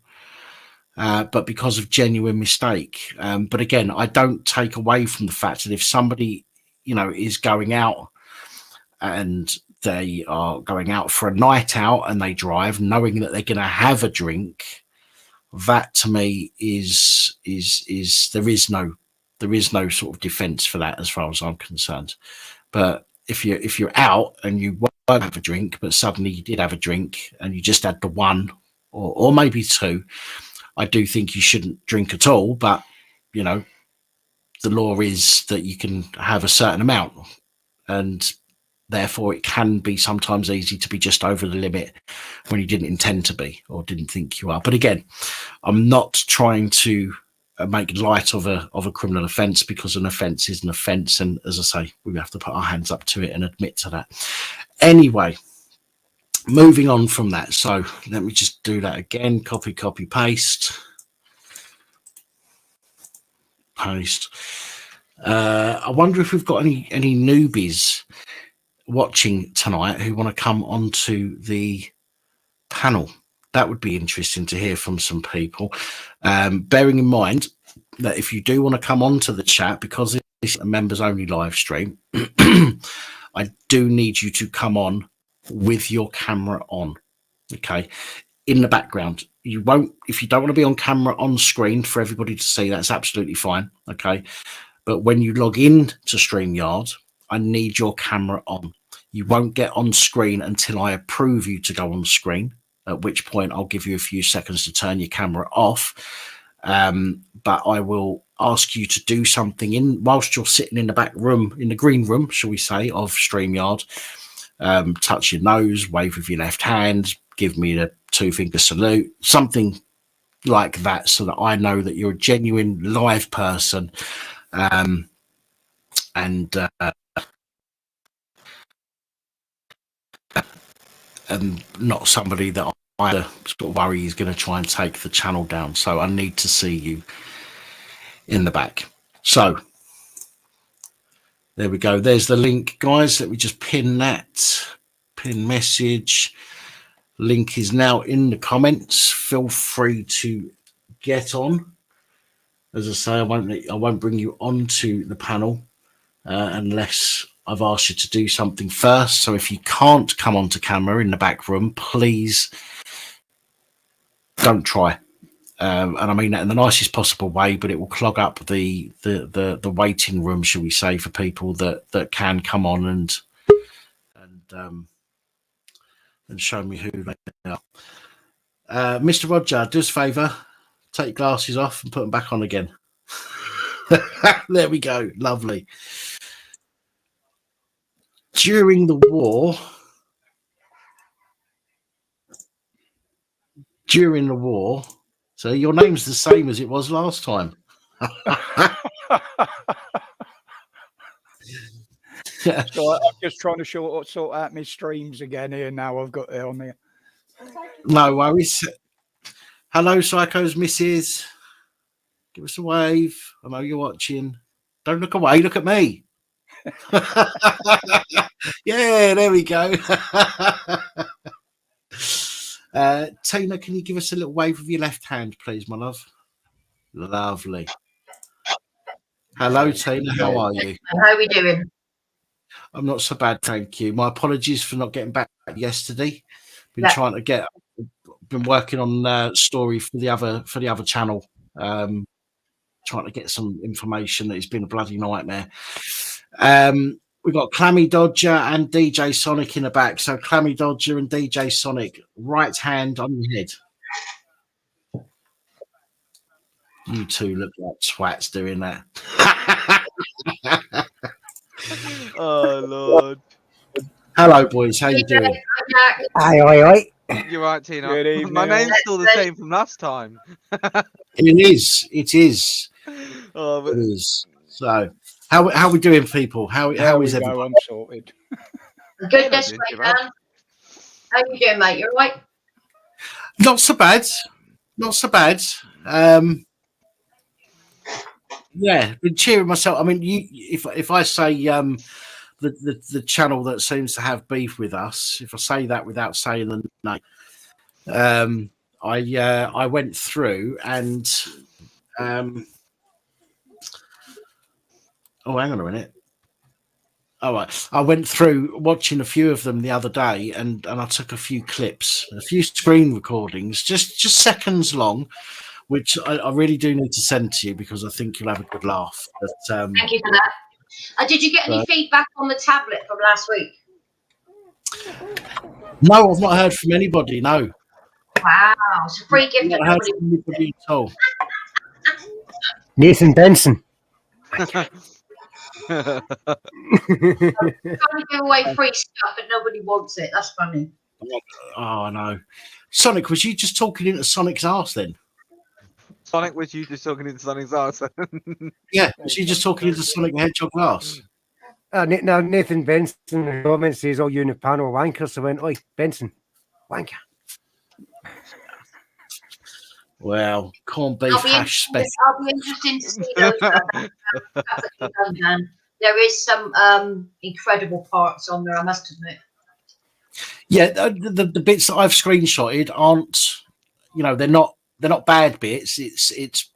but because of genuine mistake. But again, I don't take away from the fact that if somebody, is going out and they are going out for a night out and they drive knowing that they're going to have a drink, that to me is there is no sort of defense for that as far as I'm concerned. But if you're out and you won't have a drink, but suddenly you did have a drink and you just had the one or maybe two, I do think you shouldn't drink at all. But the law is that you can have a certain amount, and therefore it can be sometimes easy to be just over the limit when you didn't intend to be or didn't think you are. But again, I'm not trying to make light of a criminal offence, because an offence is an offence, and as I say, we have to put our hands up to it and admit to that. Anyway, moving on from that. So let me just do that again. Copy, paste. Post. I wonder if we've got any newbies watching tonight who want to come onto the panel. That would be interesting to hear from some people. Bearing in mind that if you do want to come onto the chat, because it's a members only live stream, I do need you to come on with your camera on. Okay. In the background. You won't, if you don't want to be on camera on screen for everybody to see, that's absolutely fine. Okay. But when you log in to StreamYard, I need your camera on. You won't get on screen until I approve you to go on screen, at which point I'll give you a few seconds to turn your camera off. But I will ask you to do something whilst you're sitting in the back room, in the green room, shall we say, of StreamYard. Touch your nose, wave with your left hand, give me the 2-finger salute, something like that, so that I know that you're a genuine live person, and not somebody that I sort of worry is going to try and take the channel down. So I need to see you in the back. So there we go. There's the link, guys. Let me just pin that. Pin message. Link is now in the comments. Feel free to get on. As I say, I won't bring you onto the panel unless I've asked you to do something first. So if you can't come onto camera in the back room, please don't try. And I mean that in the nicest possible way, but it will clog up the waiting room, shall we say, for people that can come on and show me who they are. Mr. Roger, do us a favour, take your glasses off and put them back on again. There we go. Lovely. During the war, so your name's the same as it was last time. So I'm just trying to sort out my streams again here now. I've got it on there. No worries. Hello, Psychos, Mrs. Give us a wave. I know you're watching. Don't look away. Look at me. Yeah, there we go. Tina, can you give us a little wave with your left hand, please, my love? Lovely. Hello, Tina. How are you? How are we doing? I'm not so bad, thank you. My apologies for not getting back yesterday. Been working on story for the other channel. Trying to get some information. It's been a bloody nightmare. We've got Clammy Dodger and DJ Sonic in the back. So Clammy Dodger and DJ Sonic, right hand on your head. You two look like twats doing that. Oh Lord. Hello, boys. How you doing? Hi. You're right, Tina. Good evening. My name's still the same from last time. It is. Oh, but... It is. So, how we doing, people? How is everyone? I'm sorted. Good, that's right, man. How you doing, mate? You're right. Not so bad. Not so bad. Yeah, been cheering myself. I mean, if I say the channel that seems to have beef with us, if I say that without saying the name, I went through and oh, hang on a minute. All right, I went through watching a few of them the other day, and I took a few clips, a few screen recordings, just seconds long, which I really do need to send to you because I think you'll have a good laugh. But, thank you for that. Did you get any feedback on the tablet from last week? No, I've not heard from anybody. No. Wow, it's a free gift. I've not heard from anybody at all. Nathan Benson. Trying to give away free stuff and nobody wants it. That's funny. Oh no, Sonic, was you just talking into Sonic's arse then? Sonic, was you just talking into Sonic's arse? Yeah, was you just talking into Sonic the Hedgehog's arse? Now Nathan Benson in the comments says, "Oh, you in a panel wankers." So I went, "Oi, Benson, wanker." Well, corned beef hash special. I'll be interested to see those. That's what you've done, Dan. There is some incredible parts on there, I must admit. Yeah, the bits that I've screenshotted aren't, you know, they're not bad bits. It's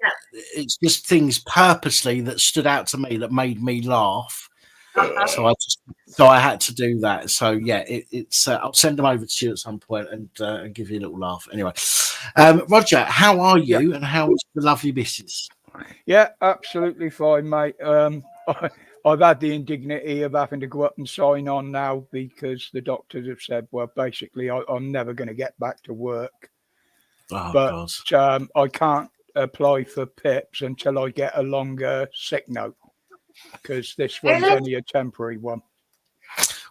just things purposely that stood out to me that made me laugh. So I had to do that. So yeah, it's I'll send them over to you at some point and give you a little laugh. Anyway, Roger, how are you and how is the lovely missus? Yeah, absolutely fine, mate. I've had the indignity of having to go up and sign on now because the doctors have said, well, basically, I'm never going to get back to work. Oh, but God. I can't apply for PIPs until I get a longer sick note because this one's only a temporary one.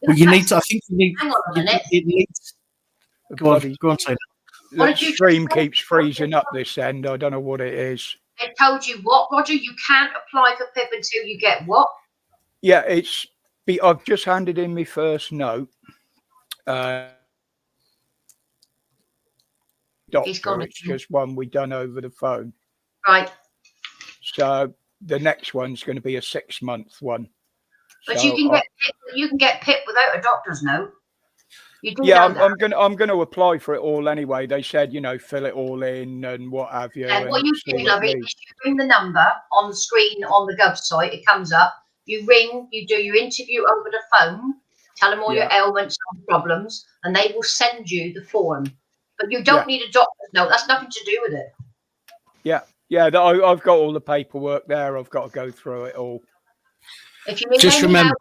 Well, you need to. I think you need. Hang on a minute. It needs. Go on, say that. The stream keeps freezing up this end. I don't know what it is. They told you what, Roger? You can't apply for PIP until you get what? Yeah, I've just handed in my first note. Doctor, it's just one we done over the phone. Right. So the next one's going to be a 6-month one. But so you can get PIP without a doctor's note. You do yeah, know I'm going to apply for it all anyway. They said, fill it all in and what have you. And what you do, lovey, is you ring the number on the screen on the Gov site. It comes up. You ring. You do your interview over the phone. Tell them all your ailments and problems, and they will send you the form. But you don't need a doctor's note. That's nothing to do with it. Yeah. I've got all the paperwork there. I've got to go through it all. If you need just remember.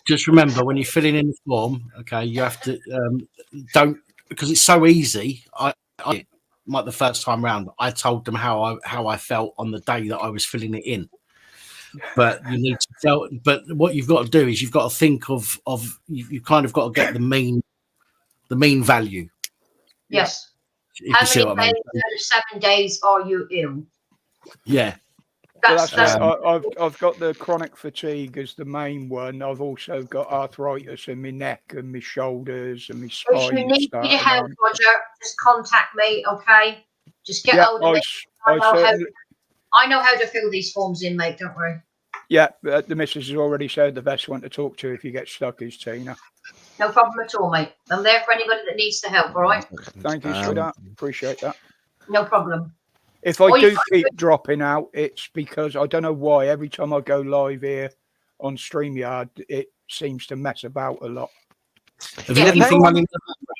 Just remember when you're filling in the form, okay, you have to don't, because it's so easy. I like the first time round, I told them how I felt on the day that I was filling it in. But you need to tell. But what you've got to do is you've got to think of you've kind of got to get the mean value. Yes. How many days out of 7 days are you ill? Yeah. I've got the chronic fatigue as the main one. I've also got arthritis in my neck and my shoulders and my spine. If you need me to help, Roger, just contact me, okay? Just get hold of me. I know how to fill these forms in, mate. Don't worry. Yeah, the missus has already said the best one to talk to if you get stuck is Tina. No problem at all, mate. I'm there for anybody that needs the help, all right? Thank you, sweetheart. Appreciate that. No problem. If I do keep dropping out, it's because I don't know why. Every time I go live here on StreamYard, it seems to mess about a lot. Have you got anything running in the background?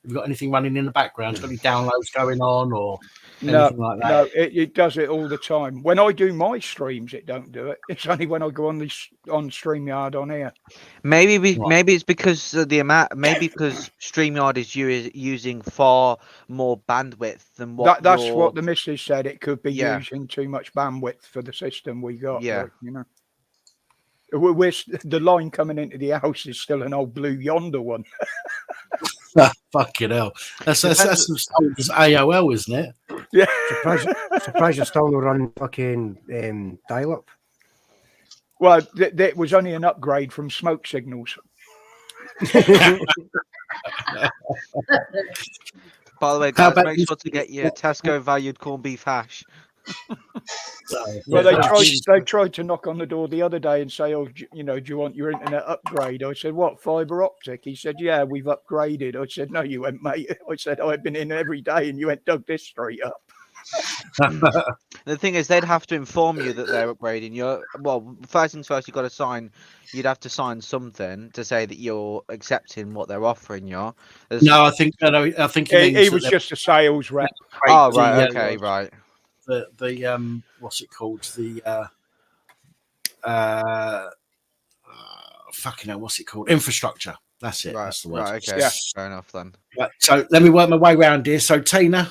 Have you got anything running in the background? Got any downloads going on or anything like that? No, it does it all the time. When I do my streams, it don't do it. It's only when I go on StreamYard on here. Maybe it's because of the amount. Maybe because StreamYard is using far more bandwidth than what. That's what the missus said. It could be using too much bandwidth for the system we got. Yeah, we're the line coming into the house is still an old Blue Yonder one. Fucking hell. That's as old as AOL, isn't it? Yeah. Surprised you're still running fucking dial-up. Well, it was only an upgrade from smoke signals. By the way, guys, make sure to get your Tesco valued corned beef hash. Well, they tried to knock on the door the other day and say, "Oh, do you want your internet upgrade?" I said, "What, fibre optic?" He said, "Yeah, we've upgraded." I said, "No, you went, mate." I said, "I've been in every day," and you went, "Dug this street up." The thing is, they'd have to inform you that they're upgrading. First things first, you've got to sign. You'd have to sign something to say that you're accepting what they're offering you. No, I think he was just a sales rep. Oh, right, okay, right. The what's it called? The fucking hell, what's it called? Infrastructure. That's it. Right, that's the word. Right, okay. Yeah. Fair enough then. Right, so let me work my way around here. So Tina,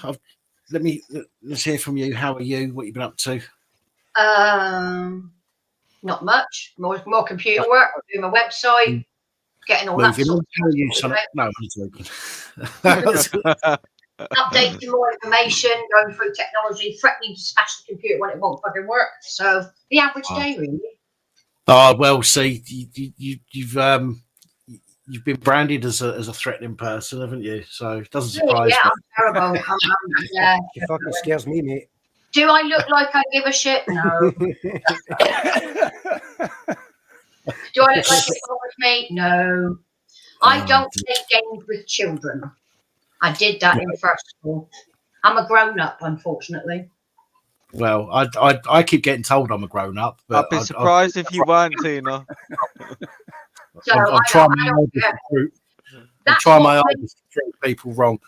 let's hear from you. How are you? What you been up to? Not much. More computer work. Doing my website. Getting all that. No, I'm joking. Updating more information, going through technology, threatening to smash the computer when it won't fucking work. So the average day, really. Oh well, see, you've been branded as a threatening person, haven't you? So it doesn't surprise Yeah, me. I'm terrible. Yeah. It fucking scares me, mate. Do I look like I give a shit? No. Do I look like it bothers me? No. I don't play games with children. I did that in first school. I'm a grown-up, unfortunately. Well, I keep getting told I'm a grown up, but I'd be surprised if you weren't, Tina. So I'm trying my hardest to treat people wrong.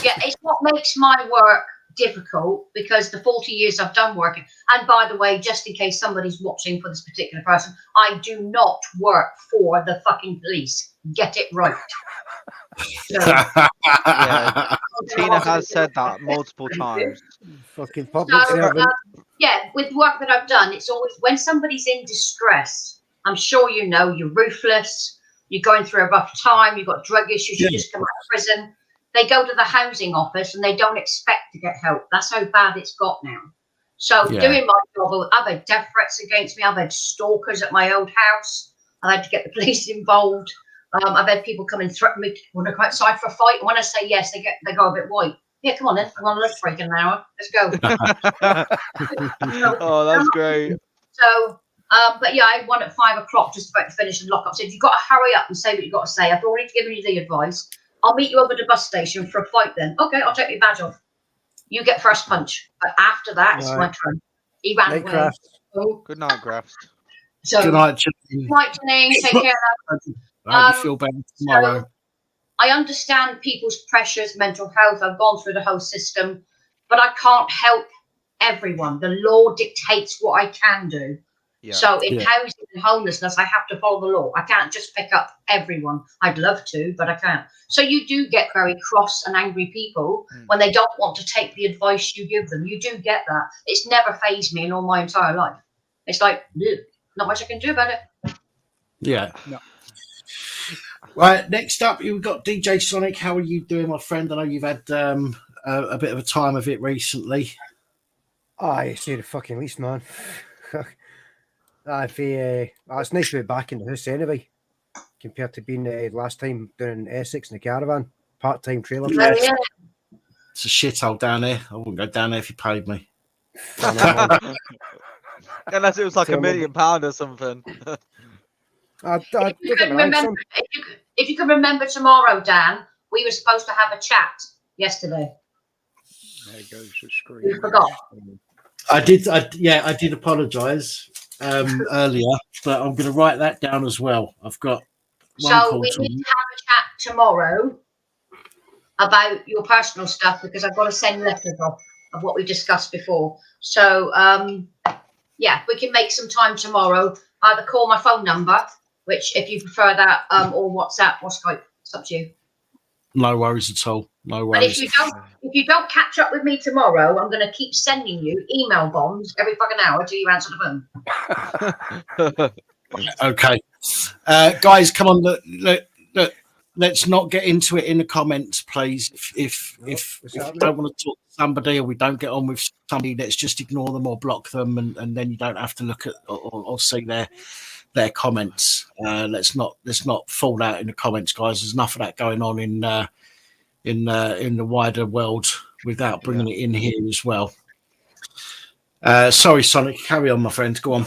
Yeah, it's what makes my work difficult, because the 40 years I've done working, and by the way, just in case somebody's watching for this particular person, I do not work for the fucking police. Get it right. So, Yeah, Tina has said that multiple times. Fucking public so, servant. yeah, with work that I've done, it's always when somebody's in distress. I'm sure you know, you're ruthless, you're going through a rough time, you've got drug issues, you just come out of prison. They go to the housing office and they don't expect to get help. That's how bad it's got now. So doing my job, I've had death threats against me. I've had stalkers at my old house. I've had to get the police involved. I've had people come and threaten me when I go outside for a fight. And when I say yes, they go a bit white. Yeah, come on then. I'm on lunch break in an hour. Let's go. Oh, that's great. So, but yeah, I had one at 5 o'clock, just about to finish and lock up. Said, you've got to hurry up and say what you've got to say. I've already given you the advice. I'll meet you over the bus station for a fight then. Okay, I'll take your badge off. You get first punch. But after that, it's my turn. He ran away. Good night, Graphs. So, good night, Janine. Good night, Janine. Take care of that. I hope you feel better tomorrow. So I understand people's pressures, mental health. I've gone through the whole system, but I can't help everyone. The law dictates what I can do. Yeah. So in housing and homelessness, I have to follow the law. I can't just pick up everyone. I'd love to, but I can't. So you do get very cross and angry people when they don't want to take the advice you give them. You do get that. It's never fazed me in all my entire life. It's like, not much I can do about it. Yeah. No. Right, next up, you've got DJ Sonic. How are you doing, my friend? I know you've had a bit of a time of it recently. I say the fucking least, man. It's nice to be back in the house anyway, compared to being last time down in Essex in the caravan, part-time trailer. Yeah. It's a shithole down there. I wouldn't go down there if you paid me. Unless it was like £1 million or something. If you can remember tomorrow, Dan, we were supposed to have a chat yesterday. There goes the screen. You forgot. I did apologise earlier, but I'm going to write that down as well. I've got one call we need to have a chat tomorrow about your personal stuff, because I've got to send letters off of what we discussed before. So, we can make some time tomorrow. Either call my phone number, which if you prefer that, or WhatsApp or Skype. It's up to you. No worries at all. No worries. But if you don't catch up with me tomorrow, I'm going to keep sending you email bombs every fucking hour till you answer the phone. Okay, guys, come on. Look, let's not get into it in the comments, please. If we don't want to talk to somebody or we don't get on with somebody, let's just ignore them or block them, and then you don't have to look at or see their comments. Let's not fall out in the comments, guys. There's enough of that going on in the wider world without bringing it in here as well. Sorry, Sonic, carry on, my friend. Go on.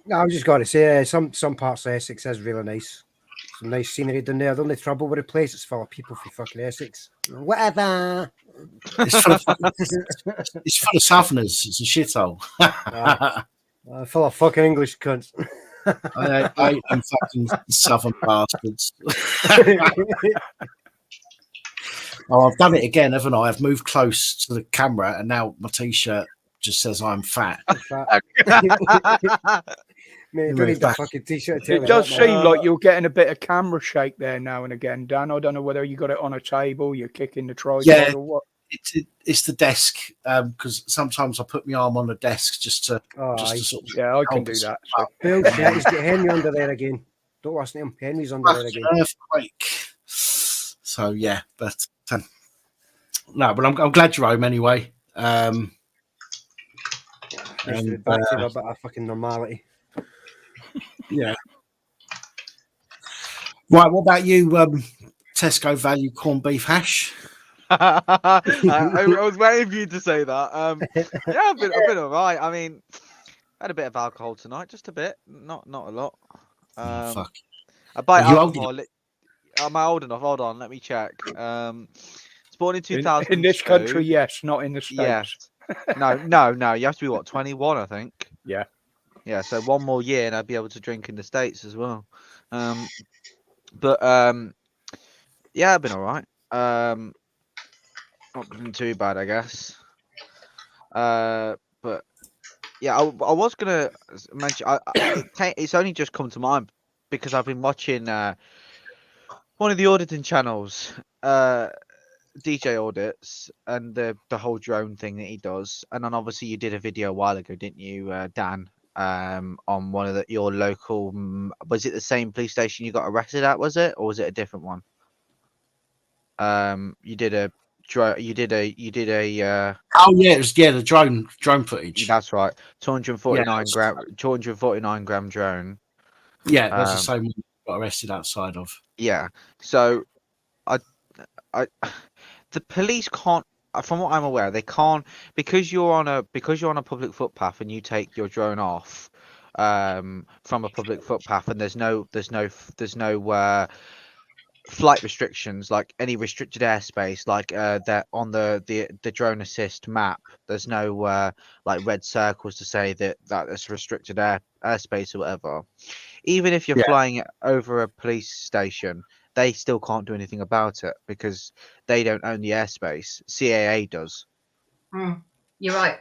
No, I was just going to say some parts of Essex is really nice. Some nice scenery down there. The only trouble with the place is full of people from fucking Essex. Whatever. It's full of Southerners. It's a shithole. Full of fucking English cunts. I hate them fucking Southern bastards. Oh, I've done it again, haven't I? I've moved close to the camera, and now my T-shirt just says I'm fat. Mate, don't need that fucking T-shirt. It does seem like you're getting a bit of camera shake there now and again, Dan. I don't know whether you got it on a table, you're kicking the tripod or what. It's the desk, because sometimes I put my arm on the desk just to sort of. Yeah, I can do that. So. Bullshit, he's got Henry under there again. Don't listen to him. Henry's under there again. Earthquake. So yeah, but no, but I'm glad you're home anyway. And back to a bit of fucking normality. Yeah. Right, what about you, Tesco value corned beef hash? I was waiting for you to say that. Yeah, I've been all right. I mean, I had a bit of alcohol tonight, just a bit, not a lot. Fuck. I buy Are you old alcohol. Am I old enough? Hold on, let me check. It's born in 2002. In this country, yes, not in the States. Yes. No. You have to be what, 21, I think. Yeah. Yeah. So one more year, and I'd be able to drink in the States as well. But yeah, I've been all right. Not been too bad, I guess. But yeah, I was gonna mention. It's only just come to mind because I've been watching one of the auditing channels, DJ audits, and the whole drone thing that he does. And then obviously you did a video a while ago, didn't you, Dan? On one of your local. Was it the same police station you got arrested at? Was it, or was it a different one? You did a. Oh yeah, it was the drone footage. That's right, 249 gram drone. Yeah, that's the same one you got arrested outside of. Yeah, so the police can't, from what I'm aware, they can't, because you're on a public footpath and you take your drone off from a public footpath, and there's no flight restrictions, like any restricted airspace, like that on the drone assist map. There's no like red circles to say that it's restricted airspace or whatever. Even if you're flying over a police station, they still can't do anything about it because they don't own the airspace. CAA does. You're right.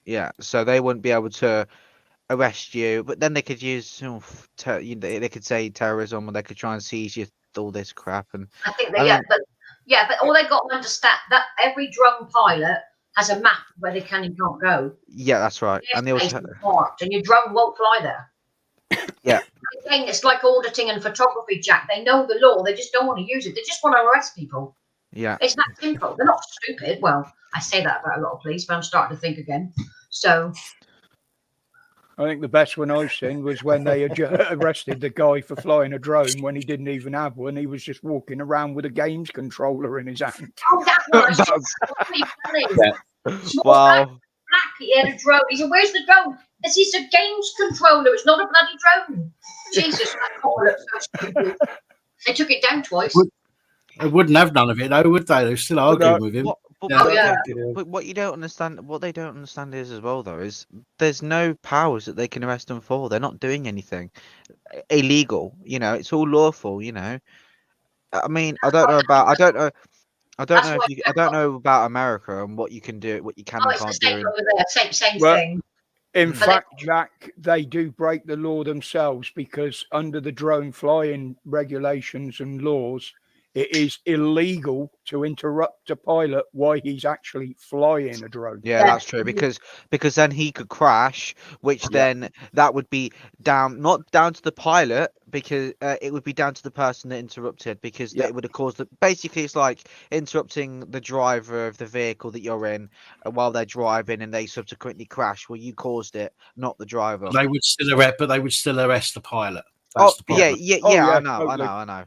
Yeah, so they wouldn't be able to arrest you, but then they could use they could say terrorism, or they could try and seize you, all this crap. And I think that, but all they got to understand that every drone pilot has a map where they can and can't go. Yeah, that's right. And they also marked, and your drone won't fly there. Yeah. It's like auditing and photography, Jack. They know the law, they just don't want to use it. They just want to arrest people. Yeah. It's that simple. They're not stupid. Well, I say that about a lot of police, but I'm starting to think again. So I think the best one I've seen was when they arrested the guy for flying a drone when he didn't even have one. He was just walking around with a games controller in his hand. Oh, that was really funny. Wow. Black, he had a drone. He said, "Where's the drone?" This is a games controller. It's not a bloody drone. Jesus, so stupid. They took it down twice. They wouldn't have none of it, though, would they? They're still arguing with him. But what you don't understand, what they don't understand is as well, though, is there's no powers that they can arrest them for. They're not doing anything illegal. It's all lawful. I mean, I don't know about America and what you can do, what you can and can't do. Over there. Same thing. In fact, Jack, they do break the law themselves, because under the drone flying regulations and laws, it is illegal to interrupt a pilot while he's actually flying a drone. Yeah, that's true, because then he could crash, which then that would be not down to the pilot, because it would be down to the person that interrupted, because it would have caused basically it's like interrupting the driver of the vehicle that you're in while they're driving, and they subsequently crash. Well, you caused it, not the driver. They would still arrest the pilot. I know.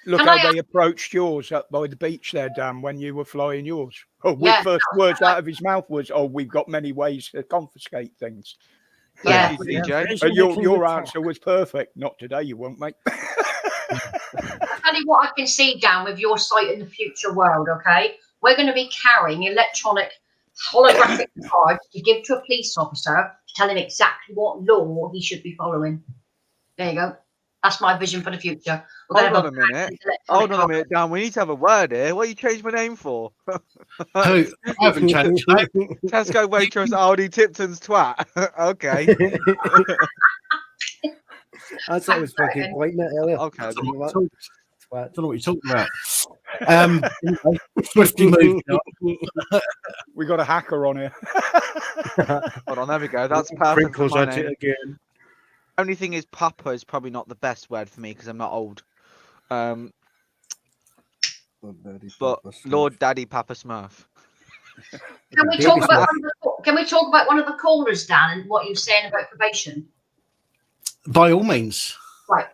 Look how they approached yours up by the beach there, Dan, when you were flying yours. First words out of his mouth was, "We've got many ways to confiscate things." Yeah. And your answer was perfect. Not today, you won't, mate. I'll tell you what I can see, Dan, with your site in the future world, okay? We're going to be carrying electronic holographic cards to give to a police officer to tell him exactly what law he should be following. There you go. That's my vision for the future. Hold on a minute, Dan. We need to have a word here. What you changed my name for? Who? I haven't changed my name. Tesco waitress Aldi Tipton's twat. Okay. I thought it was fucking pointing it earlier. Okay. I don't know what you're talking about. Swiftly moving on. We got a hacker on here. Hold on, there we go. That's perfect. Crinkles at it again. Only thing is, Papa is probably not the best word for me because I'm not old. But Lord Daddy Papa Smurf. Can we talk about one of the callers, Dan, and what you were saying about probation? By all means. Right.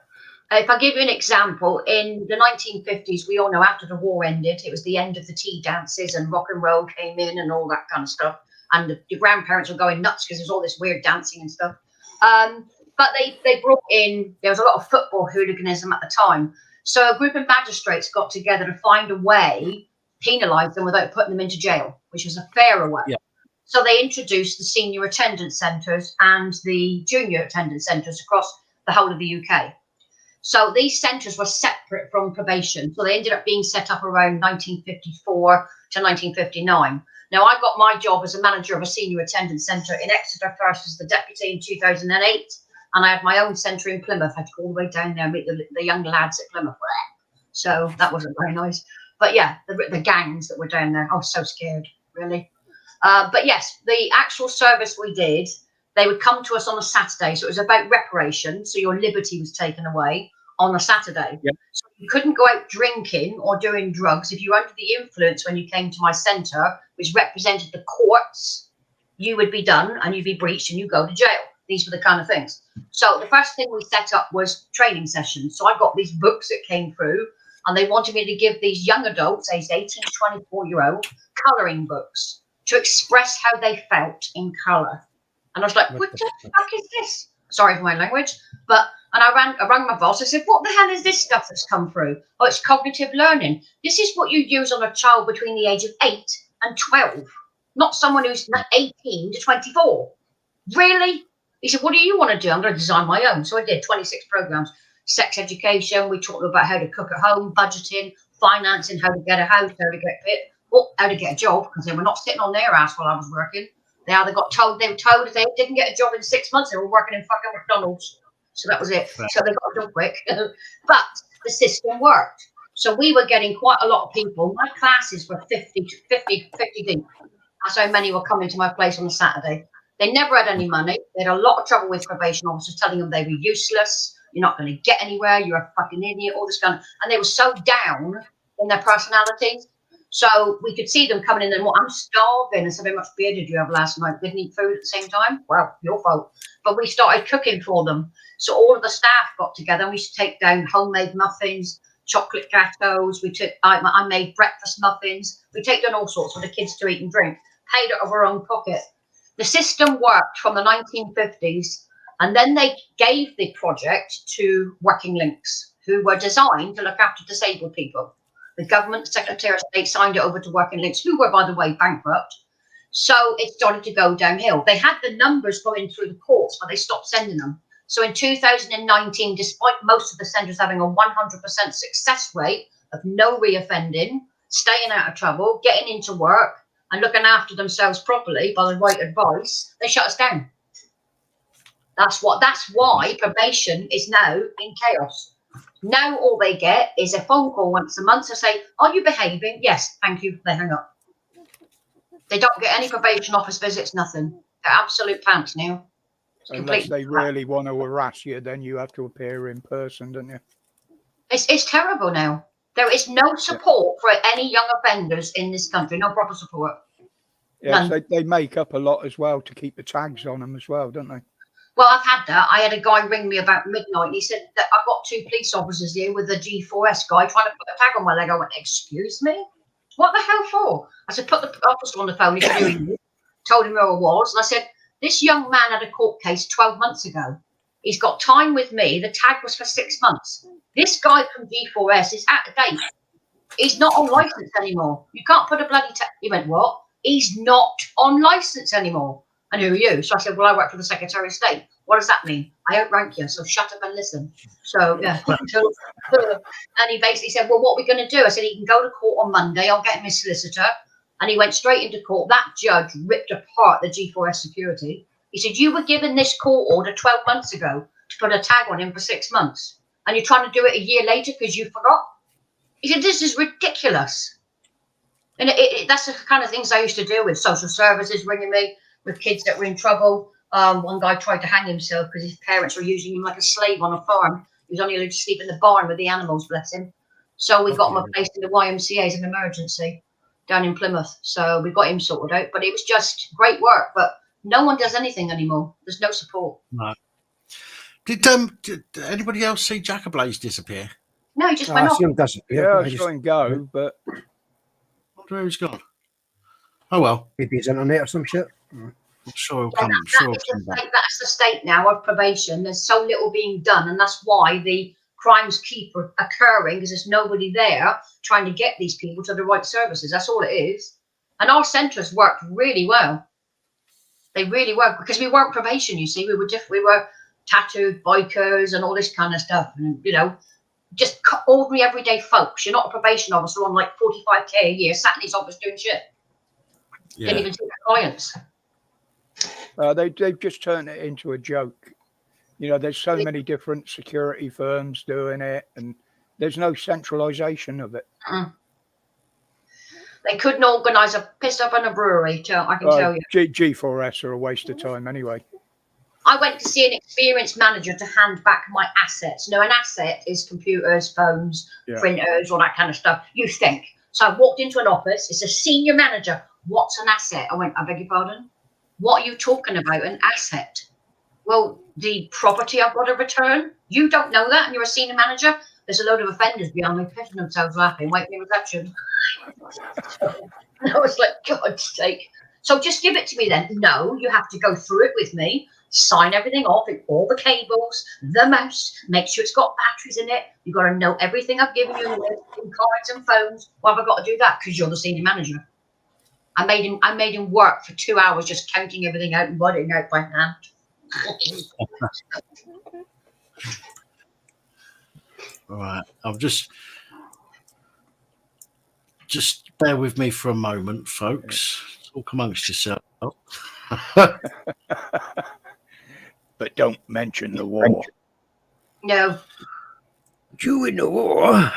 If I give you an example, in the 1950s, we all know after the war ended, it was the end of the tea dances and rock and roll came in and all that kind of stuff. And the grandparents were going nuts because there's all this weird dancing and stuff. But they brought in, there was a lot of football hooliganism at the time. So a group of magistrates got together to find a way to penalise them without putting them into jail, which was a fairer way. Yeah. So they introduced the senior attendance centres and the junior attendance centres across the whole of the UK. So these centres were separate from probation. So they ended up being set up around 1954 to 1959. Now, I got my job as a manager of a senior attendance centre in Exeter first as the deputy in 2008. And I had my own centre in Plymouth. I had to go all the way down there and meet the young lads at Plymouth. So that wasn't very nice. But yeah, the gangs that were down there, I was so scared, really. But yes, the actual service we did, they would come to us on a Saturday. So it was about reparation. So your liberty was taken away on a Saturday. Yep. So you couldn't go out drinking or doing drugs. If you were under the influence when you came to my centre, which represented the courts, you would be done and you'd be breached and you go to jail. These were the kind of things. So the first thing we set up was training sessions. So I got these books that came through and they wanted me to give these young adults, aged 18 to 24-year-old, colouring books to express how they felt in colour. And I was like, what the fuck is this? Sorry for my language. And I rang my boss. I said, what the hell is this stuff that's come through? Oh, it's cognitive learning. This is what you use on a child between the age of 8 and 12, not someone who's 18 to 24. Really? He said, what do you want to do? I'm going to design my own. So I did 26 programs. Sex education. We talked about how to cook at home, budgeting, financing, how to get a house, how to get fit, how to get a job, because they were not sitting on their ass while I was working. They were told if they didn't get a job in 6 months, they were working in fucking McDonald's. So that was it. Right. So they got a job quick. But the system worked. So we were getting quite a lot of people. My classes were 50 deep. That's how many were coming to my place on a Saturday. They never had any money. They had a lot of trouble with probation officers telling them they were useless. You're not going to get anywhere. You're a fucking idiot. All this kind of, and they were so down in their personalities. So we could see them coming in and, well, I'm starving. I said, how much beer did you have last night? Didn't eat food at the same time? Well, your fault. But we started cooking for them. So all of the staff got together and we used to take down homemade muffins, chocolate gateaus. I made breakfast muffins. We take down all sorts for the kids to eat and drink, paid out of our own pocket. The system worked from the 1950s, and then they gave the project to Working Links, who were designed to look after disabled people. The government Secretary of State signed it over to Working Links, who were, by the way, bankrupt. So it started to go downhill. They had the numbers going through the courts, but they stopped sending them. So in 2019, despite most of the centres having a 100% success rate of no reoffending, staying out of trouble, getting into work, and looking after themselves properly by the right advice, they shut us down. That's why probation is now in chaos. Now all they get is a phone call once a month to say, are you behaving? Yes, thank you. They hang up. They don't get any probation office visits, nothing. They're absolute pants now. Unless they really want to harass you, then you have to appear in person, don't you? It's terrible now. There is no support for any young offenders in this country. No proper support. Yes, they make up a lot as well to keep the tags on them as well, don't they? Well, I've had that. I had a guy ring me about midnight. And he said that I've got 2 police officers here with a G4S guy trying to put a tag on my leg. I went, excuse me? What the hell for? I said, put the officer on the phone. He told him where I was. And I said, this young man had a court case 12 months ago. He's got time with me. The tag was for 6 months. This guy from G4S is out of date. He's not on license anymore. You can't put a bloody tag. He went, what? He's not on license anymore. And who are you? So I said, well, I work for the Secretary of State. What does that mean? I outrank you, so shut up and listen. So, yeah. And he basically said, well, what are we going to do? I said, he can go to court on Monday. I'll get him his solicitor. And he went straight into court. That judge ripped apart the G4S security. He said, you were given this court order 12 months ago to put a tag on him for 6 months. And you're trying to do it a year later because you forgot? He said, this is ridiculous. And that's the kind of things I used to do with social services ringing me, with kids that were in trouble. One guy tried to hang himself because his parents were using him like a slave on a farm. He was only allowed to sleep in the barn with the animals, bless him. So we got him a place in the YMCA as an emergency down in Plymouth. So we got him sorted out. But it was just great work. But no one does anything anymore. There's no support. Did anybody else see Jacoblaze disappear? No, he just went I off. see him disappear. Yeah, I saw him go, but I wonder where he's gone. Oh well, maybe his internet or some shit. I'm sure he'll come. Back. That's the state now of probation. There's so little being done, and that's why the crimes keep occurring, because there's nobody there trying to get these people to the right services. That's all it is. And our centres worked really well. They really worked because we weren't probation. You see, we were tattooed bikers and all this kind of stuff, and you know, just ordinary everyday folks. You're not a probation officer on like 45k a year, sat in his office doing shit. Yeah. Didn't even see the clients. They've just turned it into a joke. You know, there's so many different security firms doing it, and there's no centralisation of it. They couldn't organise a piss up in a brewery, I can tell you. G4S are a waste of time anyway. I went to see an experienced manager to hand back my assets. You know, an asset is computers, phones, printers, all that kind of stuff. You think. So I walked into an office. It's a senior manager. What's an asset? I went, I beg your pardon? What are you talking about? An asset? Well, the property I've got to return. You don't know that, and you're a senior manager. There's a load of offenders behind me pissing themselves laughing, waiting in reception. And I was like, God's sake. So just give it to me then. No, you have to go through it with me, sign everything off, all the cables, the mouse, make sure it's got batteries in it. You've got to know everything I've given you in cards and phones. Why have I got to do that? Because you're the senior manager. I made him work for 2 hours just counting everything out and writing it out by hand. All right, I'll just bear with me for a moment, folks. Talk amongst yourself. But don't mention the war. No. You in the war.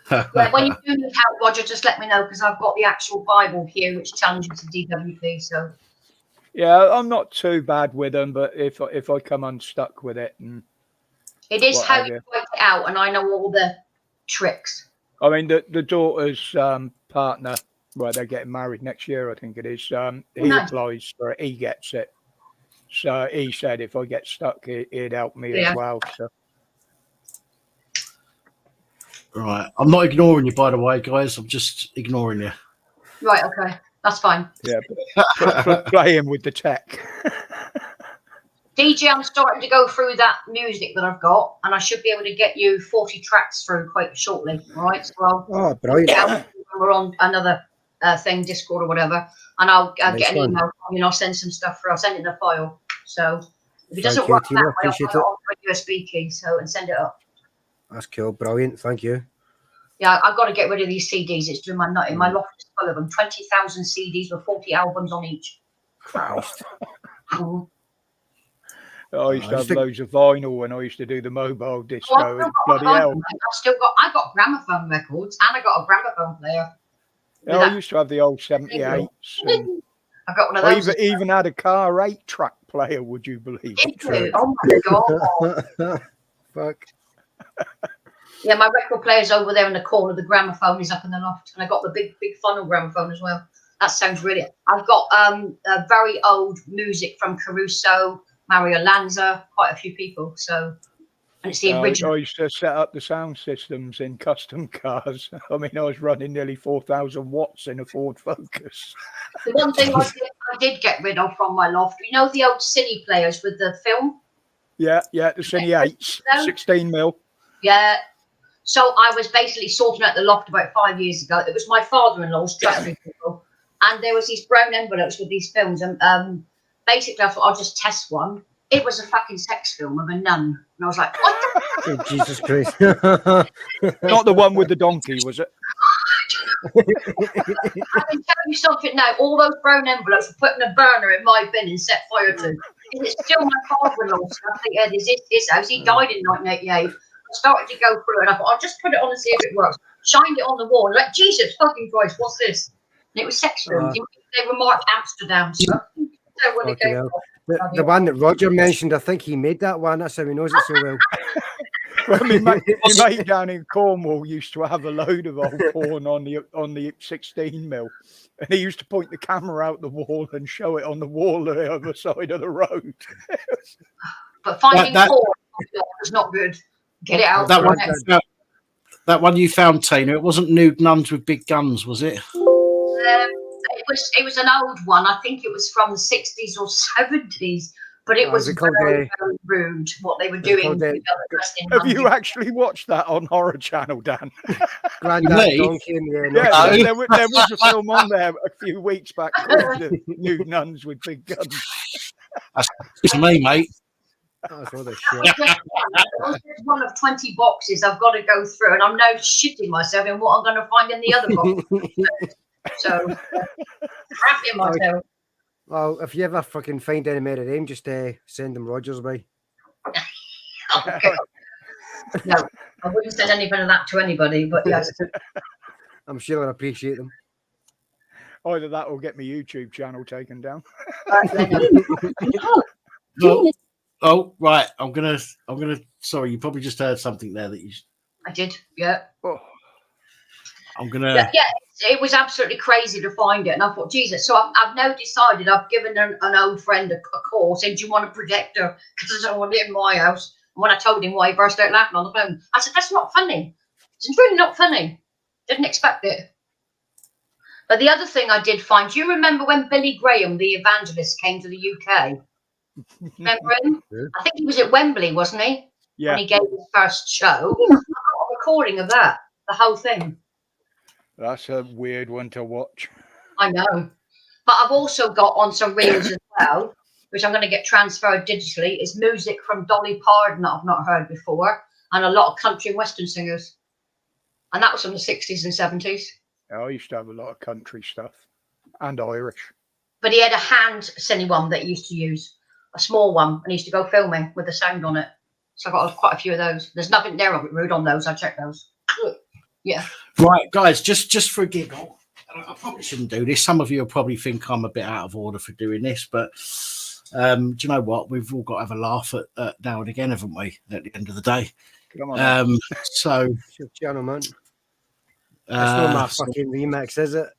Yeah, when you do need help, Roger, just let me know, because I've got the actual Bible here, which challenges the DWP. So. Yeah, I'm not too bad with them, but if I come unstuck with it, and it is how you work it out, and I know all the tricks. I mean, the daughter's partner, well, they're getting married next year, I think it is. He applies for it, he gets it. So he said if I get stuck, he'd help me as well. So. Right, I'm not ignoring you, by the way, guys. I'm just ignoring you. Right, okay, that's fine. Yeah, playing with the tech. DJ, I'm starting to go through that music that I've got, and I should be able to get you 40 tracks through quite shortly. All right, so brilliant. We're on another thing, Discord or whatever, and I'll get an email. I'll send some stuff through. I'll send it in a file. So if it doesn't work that way, I'll put it on a USB key and send it up. That's cool, brilliant. Thank you. Yeah, I've got to get rid of these CDs. It's doing my nutting. My loft is full of them. 20,000 CDs with 40 albums on each. Christ. I used to have loads of vinyl when I used to do the mobile disco. Bloody hell. I got gramophone records, and I got a gramophone player. Yeah, I used to have the old 78s. I got one of those. I even had a car 8-track player, would you believe? Oh my God. Fuck. Yeah, my record player's over there in the corner. The gramophone is up in the loft, and I got the big funnel gramophone as well. That sounds really. I've got very old music from Caruso, Mario Lanza, quite a few people. So, and it's the original. I used to set up the sound systems in custom cars. I mean, I was running nearly 4,000 watts in a Ford Focus. The one thing I did get rid of from my loft, you know, the old cine players with the film. Yeah, the Cine 8s, 16mm. Yeah. So I was basically sorting out the loft about 5 years ago. It was my father-in-law's, trust me, people. And there was these brown envelopes with these films. And basically I thought I'll just test one. It was a fucking sex film of a nun. And I was like, what the Oh, Jesus Christ. Not the one with the donkey, was it? I can tell you something now. All those brown envelopes were put in a burner in my bin and set fire to. And it's still my father-in-law's stuff. Yeah, this is his house. He died in 1988. I started to go through it, and I thought, I'll just put it on and see if it works. Shined it on the wall, and like, Jesus fucking Christ, what's this? And it was sex films. They were marked Amsterdam. So the one that Roger mentioned, I think he made that one. That's how he knows it so well. Well, my mate down in Cornwall used to have a load of old porn on the 16mm, and he used to point the camera out the wall and show it on the wall on the other side of the road. But finding porn was not good. Get it out. That one you found, Tina, it wasn't nude nuns with big guns, was it? It was an old one. I think it was from the 60s or 70s. But it was very, very rude what they were doing. Have you actually watched that on Horror Channel, Dan? Granddad Donkey in the Yeah, there was a film on there a few weeks back called The Nude Nuns with Big Guns. That's me, mate. That's all the It's one of 20 boxes I've got to go through, and I'm now shitting myself in what I'm going to find in the other box. So, crapping myself. Well, if you ever fucking find any more of them, just send them Rogers by. Okay. No, I wouldn't send anything of that to anybody, but yes. I'm sure they'll appreciate them. Either that or get my YouTube channel taken down. Oh, right. I'm gonna. Sorry, you probably just heard something there that you. I did. Yeah. Oh. I'm gonna. Yeah, it was absolutely crazy to find it, and I thought, Jesus. So I've now decided I've given an old friend a call, saying, "Do you want a projector? Because I don't want it in my house." And when I told him why, he burst out laughing on the phone. I said, "That's not funny. It's really not funny. Didn't expect it." But the other thing I did find, do you remember when Billy Graham, the evangelist, came to the UK? Remember him? Yeah. I think he was at Wembley, wasn't he? Yeah. When he gave his first show. I got a recording of that, the whole thing. That's a weird one to watch. I know. But I've also got on some reels as well, which I'm going to get transferred digitally. It's music from Dolly Parton that I've not heard before, and a lot of country and western singers. And that was from the 60s and 70s. I used to have a lot of country stuff and Irish. But he had a hand singing one that he used to use, a small one, and he used to go filming with the sound on it. So I got quite a few of those. There's nothing there of it rude on those. I checked those. Yeah. Right, guys, just for a giggle, I probably shouldn't do this. Some of you will probably think I'm a bit out of order for doing this, but do you know what? We've all got to have a laugh at now and again, haven't we? At the end of the day. Come on, so, gentlemen, that's not my fucking remix, is it?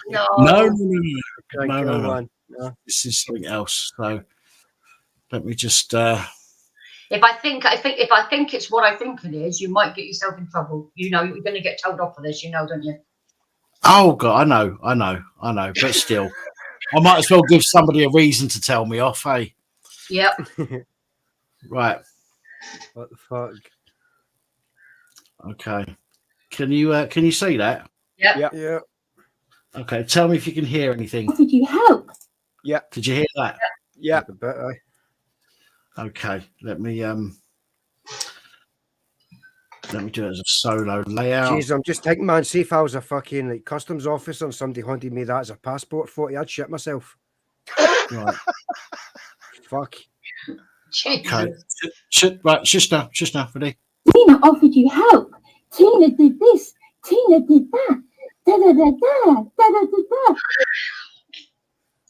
No. No. This is something else. So, let me just. If I think it's what I think it is, you might get yourself in trouble. You know, you're going to get told off for this. You know, don't you? Oh God, I know. But still, I might as well give somebody a reason to tell me off, hey? Yep. Right. What the fuck? Okay. Can you see that? Yep. Yeah. Okay. Tell me if you can hear anything. Could you help? Yeah. Did you hear that? Yeah. A bit, Okay. Let me do it as a solo layout. Jeez, I'm just thinking, man, see if I was a fucking like customs officer and somebody handed me that as a passport photo, I'd shit myself. Right. Fuck. Okay. Shush now, ready? Tina offered you help. Tina did this. Tina did that. Da da da da da da da da.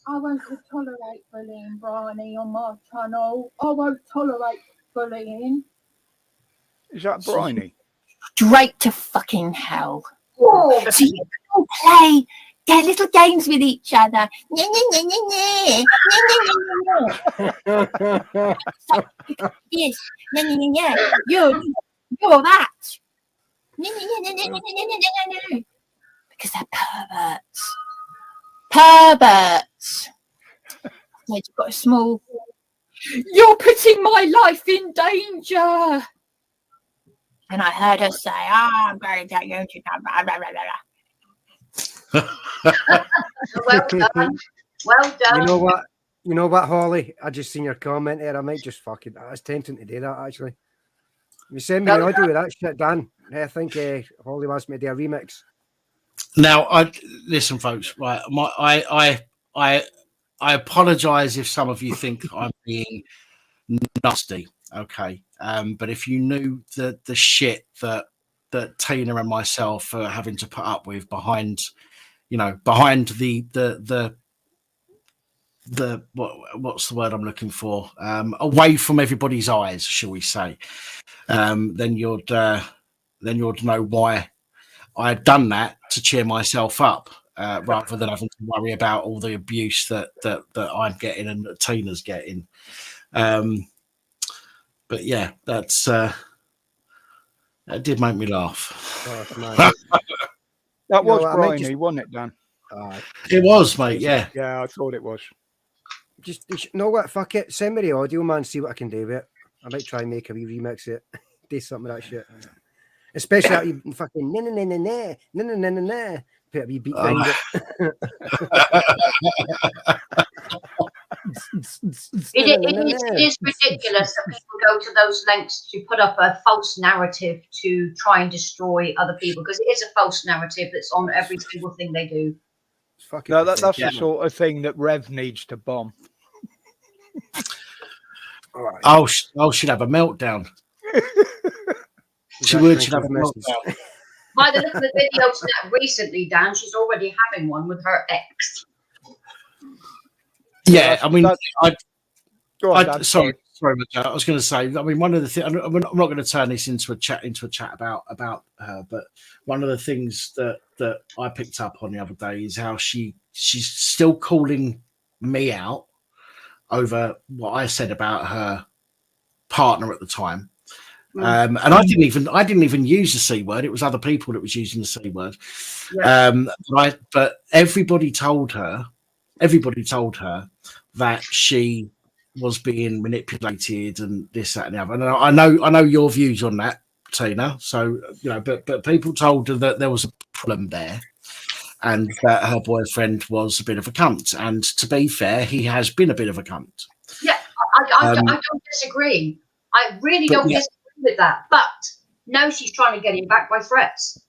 I won't tolerate bullying, Bryony, on my channel. I won't tolerate bullying. Is that Bryony? Straight to fucking hell. Whoa. So you can play, get little games with each other. Yes, you're that. Because they're perverts. Perverts. You've got a small. You're putting my life in danger. And I heard her say, I'm going to get you to blah, blah, blah, blah. Well done. Well done. You know what, Holly? I just seen your comment there. I might just fucking. It's tempting to do that, actually. You send me an audio with that shit, Dan. I think Holly wants me to do a remix. Now, listen, folks. Right, I apologise if some of you think I'm being nasty. Okay, but if you knew the shit that Tina and myself are having to put up with behind the what's the word I'm looking for? Away from everybody's eyes, shall we say? Then you'd know why I had done that to cheer myself up, rather than having to worry about all the abuse that I'm getting and that Tina's getting. But yeah, that's that did make me laugh. Oh, man. That You know was what, I might Bryony, wasn't it, Dan? It was, mate. Yeah. Yeah, I thought it was. Just know what? Fuck it. Send me the audio, man. See what I can do with it. I might try and make a wee remix of it. Do something of that shit. Especially that you fucking na. Put a wee beat behind it. It is ridiculous that people go to those lengths to put up a false narrative to try and destroy other people, because it is a false narrative that's on every single thing they do. No, that's the sort of thing that Rev needs to bomb. Oh, she'd have a meltdown. She'd have a meltdown. By the look of the videos now recently, Dan, she's already having one with her ex. Yeah, I mean, sorry. Sorry, I was going to say. I mean, one of the things. I'm not going to turn this into a chat about her, but one of the things that I picked up on the other day is how she's still calling me out over what I said about her partner at the time. And I didn't even use the C word. It was other people that was using the C word. Yeah. But everybody told her that she was being manipulated and this, that, and the other. And I know your views on that, Tina. So but people told her that there was a problem there, and that her boyfriend was a bit of a cunt. And to be fair, he has been a bit of a cunt. Yeah, I don't disagree. I really don't disagree with that. But now she's trying to get him back by threats.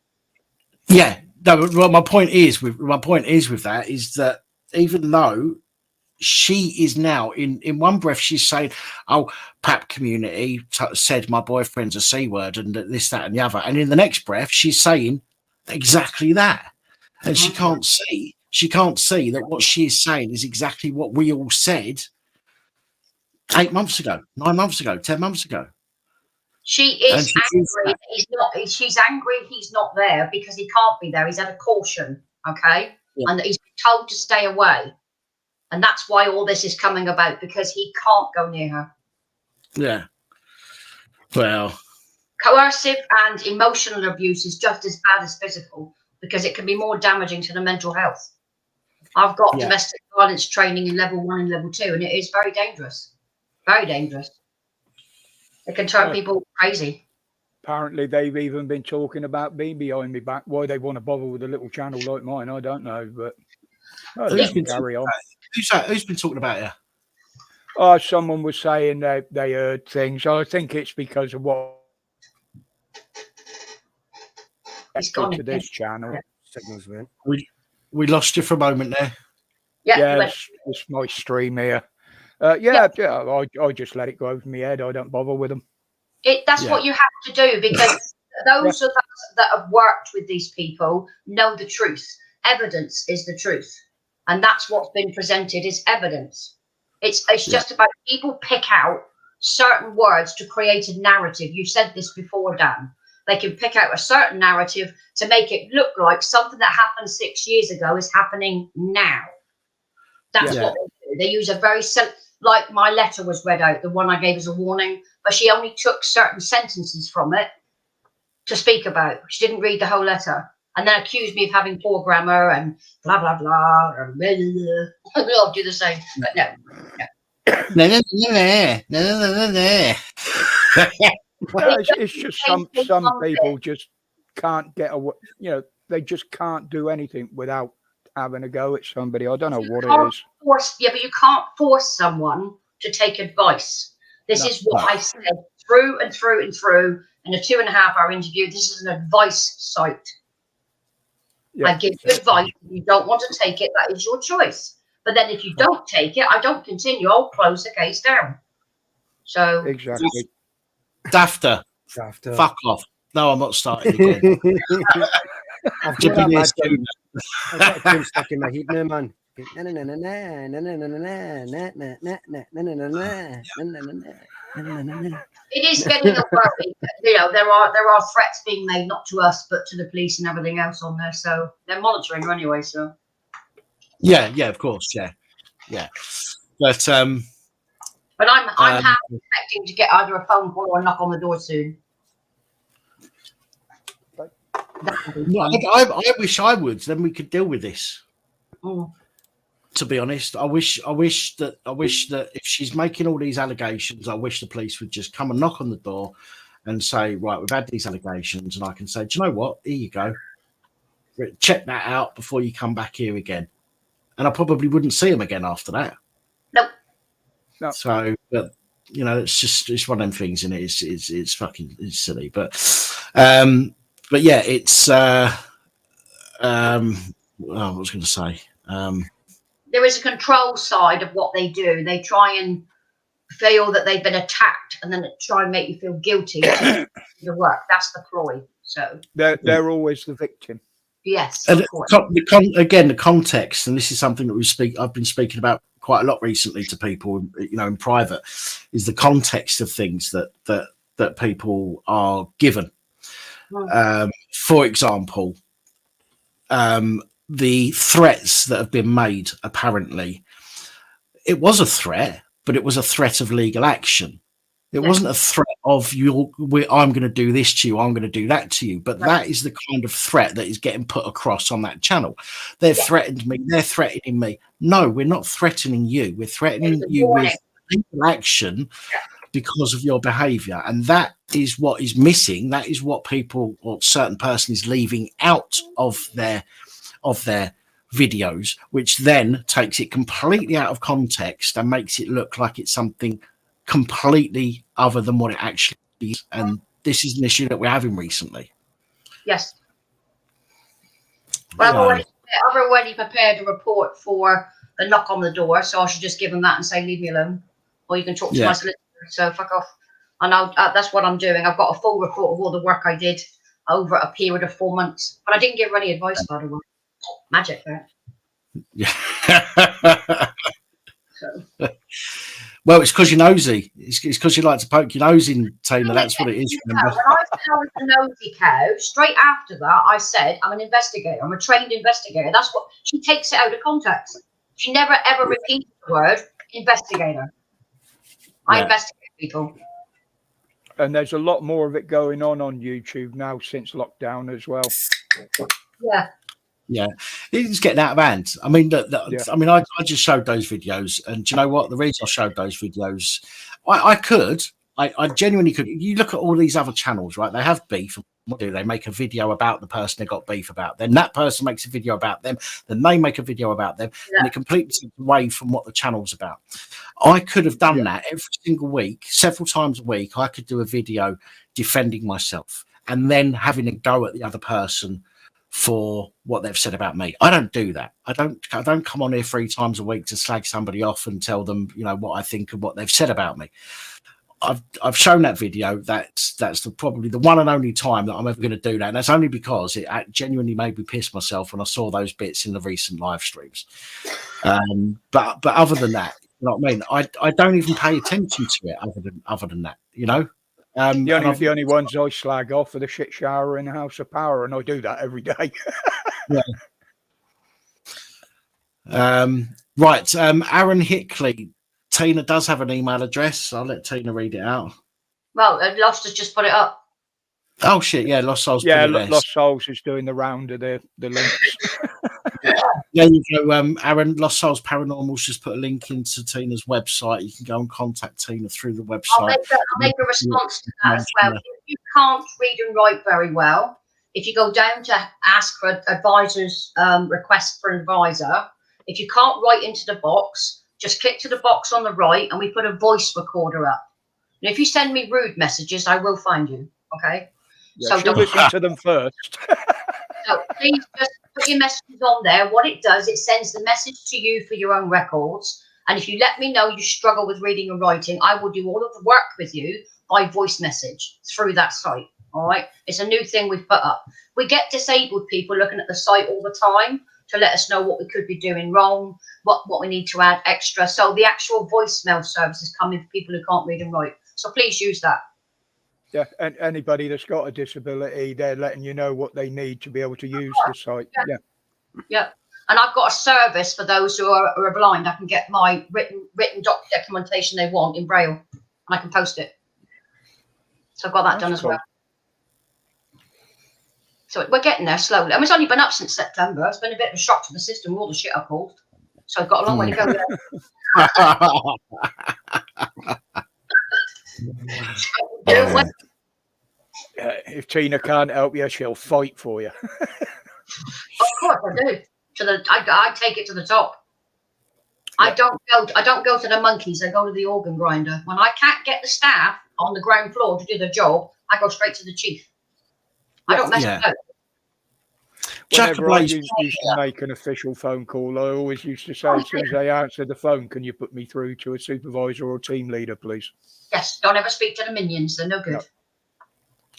Yeah. No, well, my point is with that is that even though she is now in one breath, she's saying, "Oh, PAP community said my boyfriend's a C word and this, that, and the other," and in the next breath, she's saying exactly that, and she can't see that what she is saying is exactly what we all said 8 months ago, 9 months ago, 10 months ago. She is angry. She's angry he's not there because he can't be there. He's had a caution, okay, and he's been told to stay away. And that's why all this is coming about, because he can't go near her. Yeah. Well, coercive and emotional abuse is just as bad as physical, because it can be more damaging to the mental health. I've got domestic violence training in level 1 and level 2, and it is very dangerous. Very dangerous. It can turn people crazy. Apparently, they've even been talking about me behind me back. Why they want to bother with a little channel like mine, I don't know. But who's been carry on. Who's been talking about you? Oh, someone was saying they heard things. I think it's because of what it's gone to this channel. Signals went. We lost you for a moment there. Yeah, it's my stream here. I just let it go over my head. I don't bother with them. That's what you have to do, because those of us that have worked with these people know the truth. Evidence is the truth. And that's what's been presented is evidence. It's just about people pick out certain words to create a narrative. You said this before, Dan. They can pick out a certain narrative to make it look like something that happened 6 years ago is happening now. That's what they do. They use a very like my letter was read out, the one I gave as a warning, but she only took certain sentences from it to speak about. She didn't read the whole letter. And then accused me of having poor grammar and blah, blah, blah. And blah, blah, blah. I'll do the same. But no. It's just some people just can't get away. They just can't do anything without having a go at somebody. I don't know what it is. But you can't force someone to take advice. This is what I said through and through and through in a 2.5-hour interview. This is an advice site. I give you advice. If you don't want to take it, that is your choice. But then if you don't take it, I don't continue. I'll close the case down. So exactly. Dafter. Fuck off. No, I'm not starting again. I've got a tune stuck in my head now, man. It is getting a worry. There are threats being made, not to us, but to the police and everything else on there. So they're monitoring her anyway. So yeah, of course, yeah. But But I'm half expecting to get either a phone call or a knock on the door soon. I wish I would. Then we could deal with this. Mm. To be honest, I wish that if she's making all these allegations, I wish the police would just come and knock on the door and say, right, we've had these allegations, and I can say, do you know what? Here you go. Check that out before you come back here again. And I probably wouldn't see him again after that. Nope. No. So, but you know, it's one of them things, and it's silly, but yeah, it's what was I going to say? There is a control side of what they do. They try and feel that they've been attacked, and then try and make you feel guilty to do the work. That's the ploy. So they're always the victim. Yes, and of course. the context, and this is something that I've been speaking about quite a lot recently to people, you know, in private, is the context of things that people are given. For example, the threats that have been made, apparently, it was a threat, but it was a threat of legal action. It wasn't a threat of I'm going to do this to you, I'm going to do that to you. But that is the kind of threat that is getting put across on that channel. They've threatened me. They're threatening me. No, we're not threatening you. We're threatening you with legal action because of your behaviour. And that is what is missing. That is what people or certain person is leaving out of their videos, which then takes it completely out of context and makes it look like it's something completely other than what it actually is. And this is an issue that we're having recently. Yes. Well, I've already prepared a report for the knock on the door, so I should just give them that and say, leave me alone, or you can talk to my solicitor. So fuck off. And that's what I'm doing. I've got a full report of all the work I did over a period of 4 months, but I didn't give her any advice about it. Magic, right? Yeah. Well, it's because you're nosy. It's because you like to poke your nose in, Tina. That's what it is. Remember? When I said I was a nosy cow, straight after that, I said I'm an investigator. I'm a trained investigator. That's what she takes it out of context. She never ever repeats the word investigator. I investigate people. And there's a lot more of it going on YouTube now since lockdown as well. Yeah. Yeah, it's getting out of hand. I mean, I mean, I just showed those videos, and do you know what? The reason I showed those videos, I genuinely could. You look at all these other channels, right? They have beef. What do they make a video about the person they got beef about? Then that person makes a video about them. Then they make a video about them, and it completely takes away from what the channel's about. I could have done that every single week, several times a week. I could do a video defending myself, and then having a go at the other person for what they've said about me. I don't do that. I don't come on here 3 times a week to slag somebody off and tell them, you know, what I think of what they've said about me. I've shown that video. That's probably the one and only time that I'm ever going to do that. And that's only because it genuinely made me piss myself when I saw those bits in the recent live streams. But other than that, you know what I mean? I don't even pay attention to it other than that, you know? The only ones I slag off are the shit shower in the House of Power, and I do that every day. Right. Aaron Hickley. Tina does have an email address. I'll let Tina read it out. Well, Lost has just put it up. Oh shit! Yeah, Lost Souls. Yeah, Lost Souls is doing the round of the links. Yeah, you go, Aaron. Lost Souls Paranormal's just put a link into Tina's website. You can go and contact Tina through the website. I'll make a response to that as well. If you can't read and write very well, if you go down to ask for advisors, request for an advisor, if you can't write into the box, just click to the box on the right, and we put a voice recorder up. And if you send me rude messages, I will find you. Okay. Yeah, so don't listen to them first. So please just put your messages on there. What it does, it sends the message to you for your own records. And if you let me know you struggle with reading and writing, I will do all of the work with you by voice message through that site. All right. It's a new thing we've put up. We get disabled people looking at the site all the time to let us know what we could be doing wrong, what we need to add extra. So the actual voicemail service is coming for people who can't read and write. So please use that. Yeah, and anybody that's got a disability, they're letting you know what they need to be able to use the site. Yeah. And I've got a service for those who are blind. I can get my written documentation they want in Braille, and I can post it. So I've got that done as well. So we're getting there slowly. I mean, it's only been up since September. It's been a bit of a shock to the system with all the shit I pulled. So I've got a long way to go there. If Tina can't help you, she'll fight for you. Of course I do. I take it to the top. I don't go to the monkeys. I go to the organ grinder. When I can't get the staff on the ground floor to do the job, I go straight to the chief. I don't mess about. Whenever I used to make an official phone call, I always used to say, as soon as they answer the phone, can you put me through to a supervisor or team leader, please? Yes, don't ever speak to the minions. They're no good.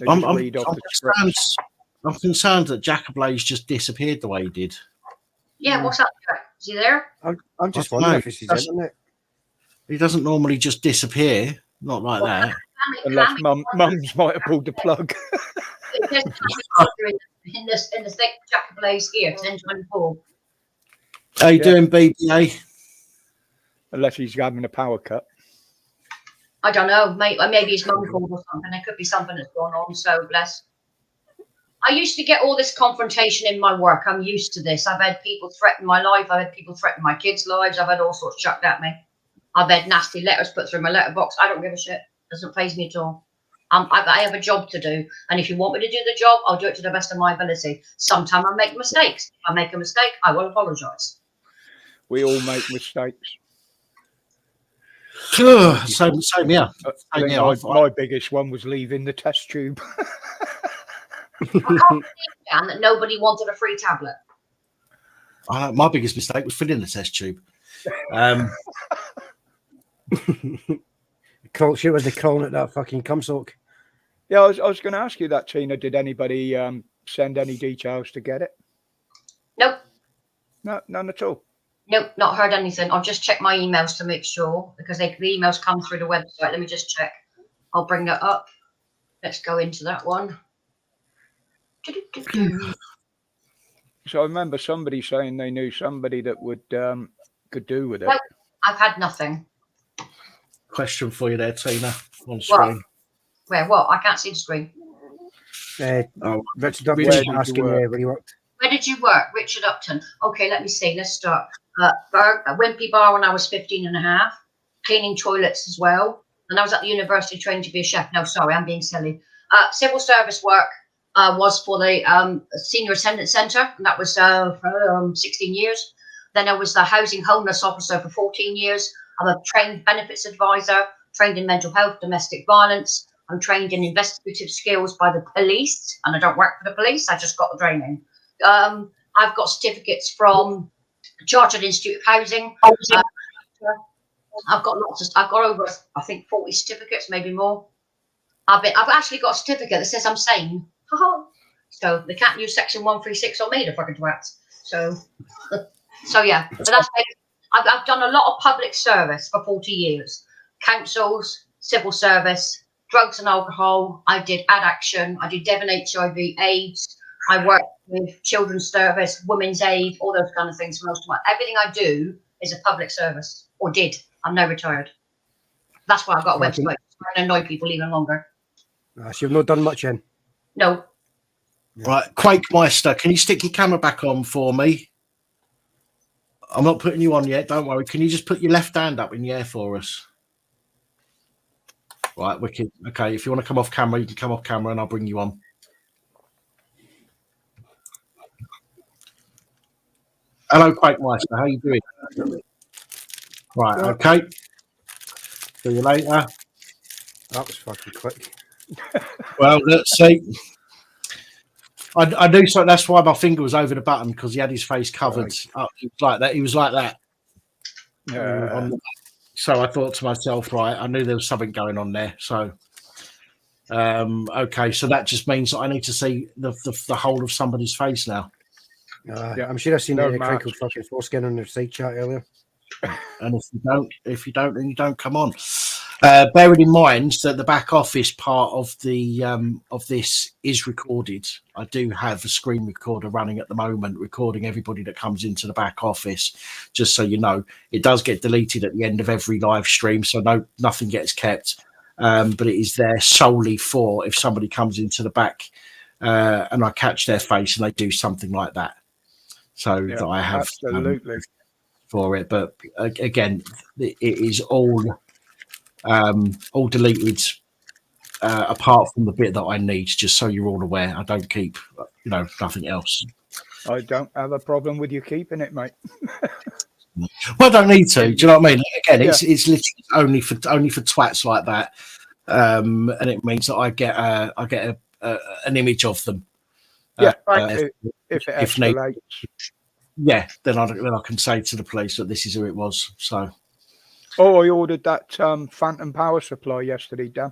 No. I'm concerned that Jack Blaze just disappeared the way he did. Yeah, what's up, Jack? Is he there? I'm just wondering if it's his internet. He doesn't normally just disappear. Not like that. Unless mums might have pulled the plug. in the thick Jack Blaze here, 1024. How you doing, BBA? Unless he's having a power cut. I don't know. Maybe his mum called or something. There could be something that's going on. So bless. I used to get all this confrontation in my work. I'm used to this. I've had people threaten my life. I've had people threaten my kids' lives. I've had all sorts chucked at me. I've had nasty letters put through my letterbox. I don't give a shit. Doesn't faze me at all. I have a job to do. And if you want me to do the job, I'll do it to the best of my ability. Sometimes I make mistakes. If I make a mistake, I will apologise. We all make mistakes. Same here. My biggest one was leaving the test tube. I can't believe that nobody wanted a free tablet. My biggest mistake was filling the test tube. She was crawling at that fucking cum soak. Yeah, I was going to ask you that, Tina. Did anybody send any details to get it? Nope. No, none at all. Nope, not heard anything. I'll just check my emails to make sure because the emails come through the website. Let me just check. I'll bring that up. Let's go into that one. So I remember somebody saying they knew somebody that would could do with it. Nope, I've had nothing. Question for you there, Tina, on screen. Where? What? I can't see the screen. Richard Upton asking where you worked. Where did you work? Richard Upton. Okay, let me see. Let's start. Wimpy Bar when I was 15 and a half. Cleaning toilets as well. And I was at the university trained to be a chef. No, sorry, I'm being silly. Civil service work was for the Senior Attendance Centre. And that was for 16 years. Then I was the Housing Homeless Officer for 14 years. I'm a trained benefits advisor, trained in mental health, domestic violence. I'm trained in investigative skills by the police. And I don't work for the police. I just got the training. I've got certificates from the Chartered Institute of Housing. I've got over, I think, 40 certificates, maybe more. I've actually got a certificate that says I'm sane. So they can't use Section 136 on me, the fucking twats. So yeah. But that's I've done a lot of public service for 40 years. Councils, civil service, drugs and alcohol. I did AdAction. I did Devon HIV, AIDS. I worked with children's service, women's aid, all those kind of things. For most of everything I do is a public service, or did. I'm now retired. That's why I've got a website. I annoy people even longer. So you've not done much in? No. Right, Quakemeister, can you stick your camera back on for me? I'm not putting you on yet, don't worry. Can you just put your left hand up in the air for us? Right, wicked. Okay, if you want to come off camera, you can come off camera and I'll bring you on. Hello, Quakemeister. How you doing? Right, okay. See you later. That was fucking quick. Well, let's see. I knew so. That's why my finger was over the button because he had his face covered. Up. He was like that. He was like that. So I thought to myself, right, I knew there was something going on there. So, okay, so that just means that I need to see the whole of somebody's face now. I'm sure I've seen the crinkled fucking foreskin on their side chat earlier. And if you don't, then you don't come on. Bearing in mind that the back office part of the of this is recorded. I do have a screen recorder running at the moment, recording everybody that comes into the back office. Just so you know, it does get deleted at the end of every live stream, so nothing gets kept. But it is there solely for if somebody comes into the back and I catch their face and they do something like that. So that I have absolutely for it. But again, it is all deleted apart from the bit that I need, just so you're all aware. I don't keep, nothing else. I don't have a problem with you keeping it, mate. Well, I don't need to. Do you know what I mean? Again, it's literally only for twats like that, and it means that I get an image of them. Yeah, if it escalates. Yeah, then I can say to the police that this is who it was. So. Oh, I ordered that phantom power supply yesterday, Dan.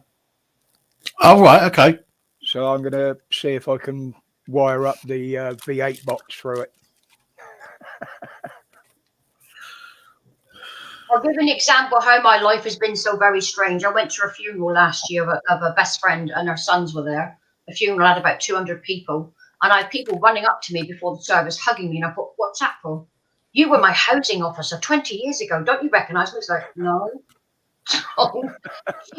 Oh, right, okay. So I'm going to see if I can wire up the V8 box through it. I'll give an example how my life has been so very strange. I went to a funeral last year of a best friend and her sons were there. The funeral had about 200 people. And I had people running up to me before the service, hugging me. And I thought, what's that for? You were my housing officer 20 years ago. Don't you recognise me? It's like, no. She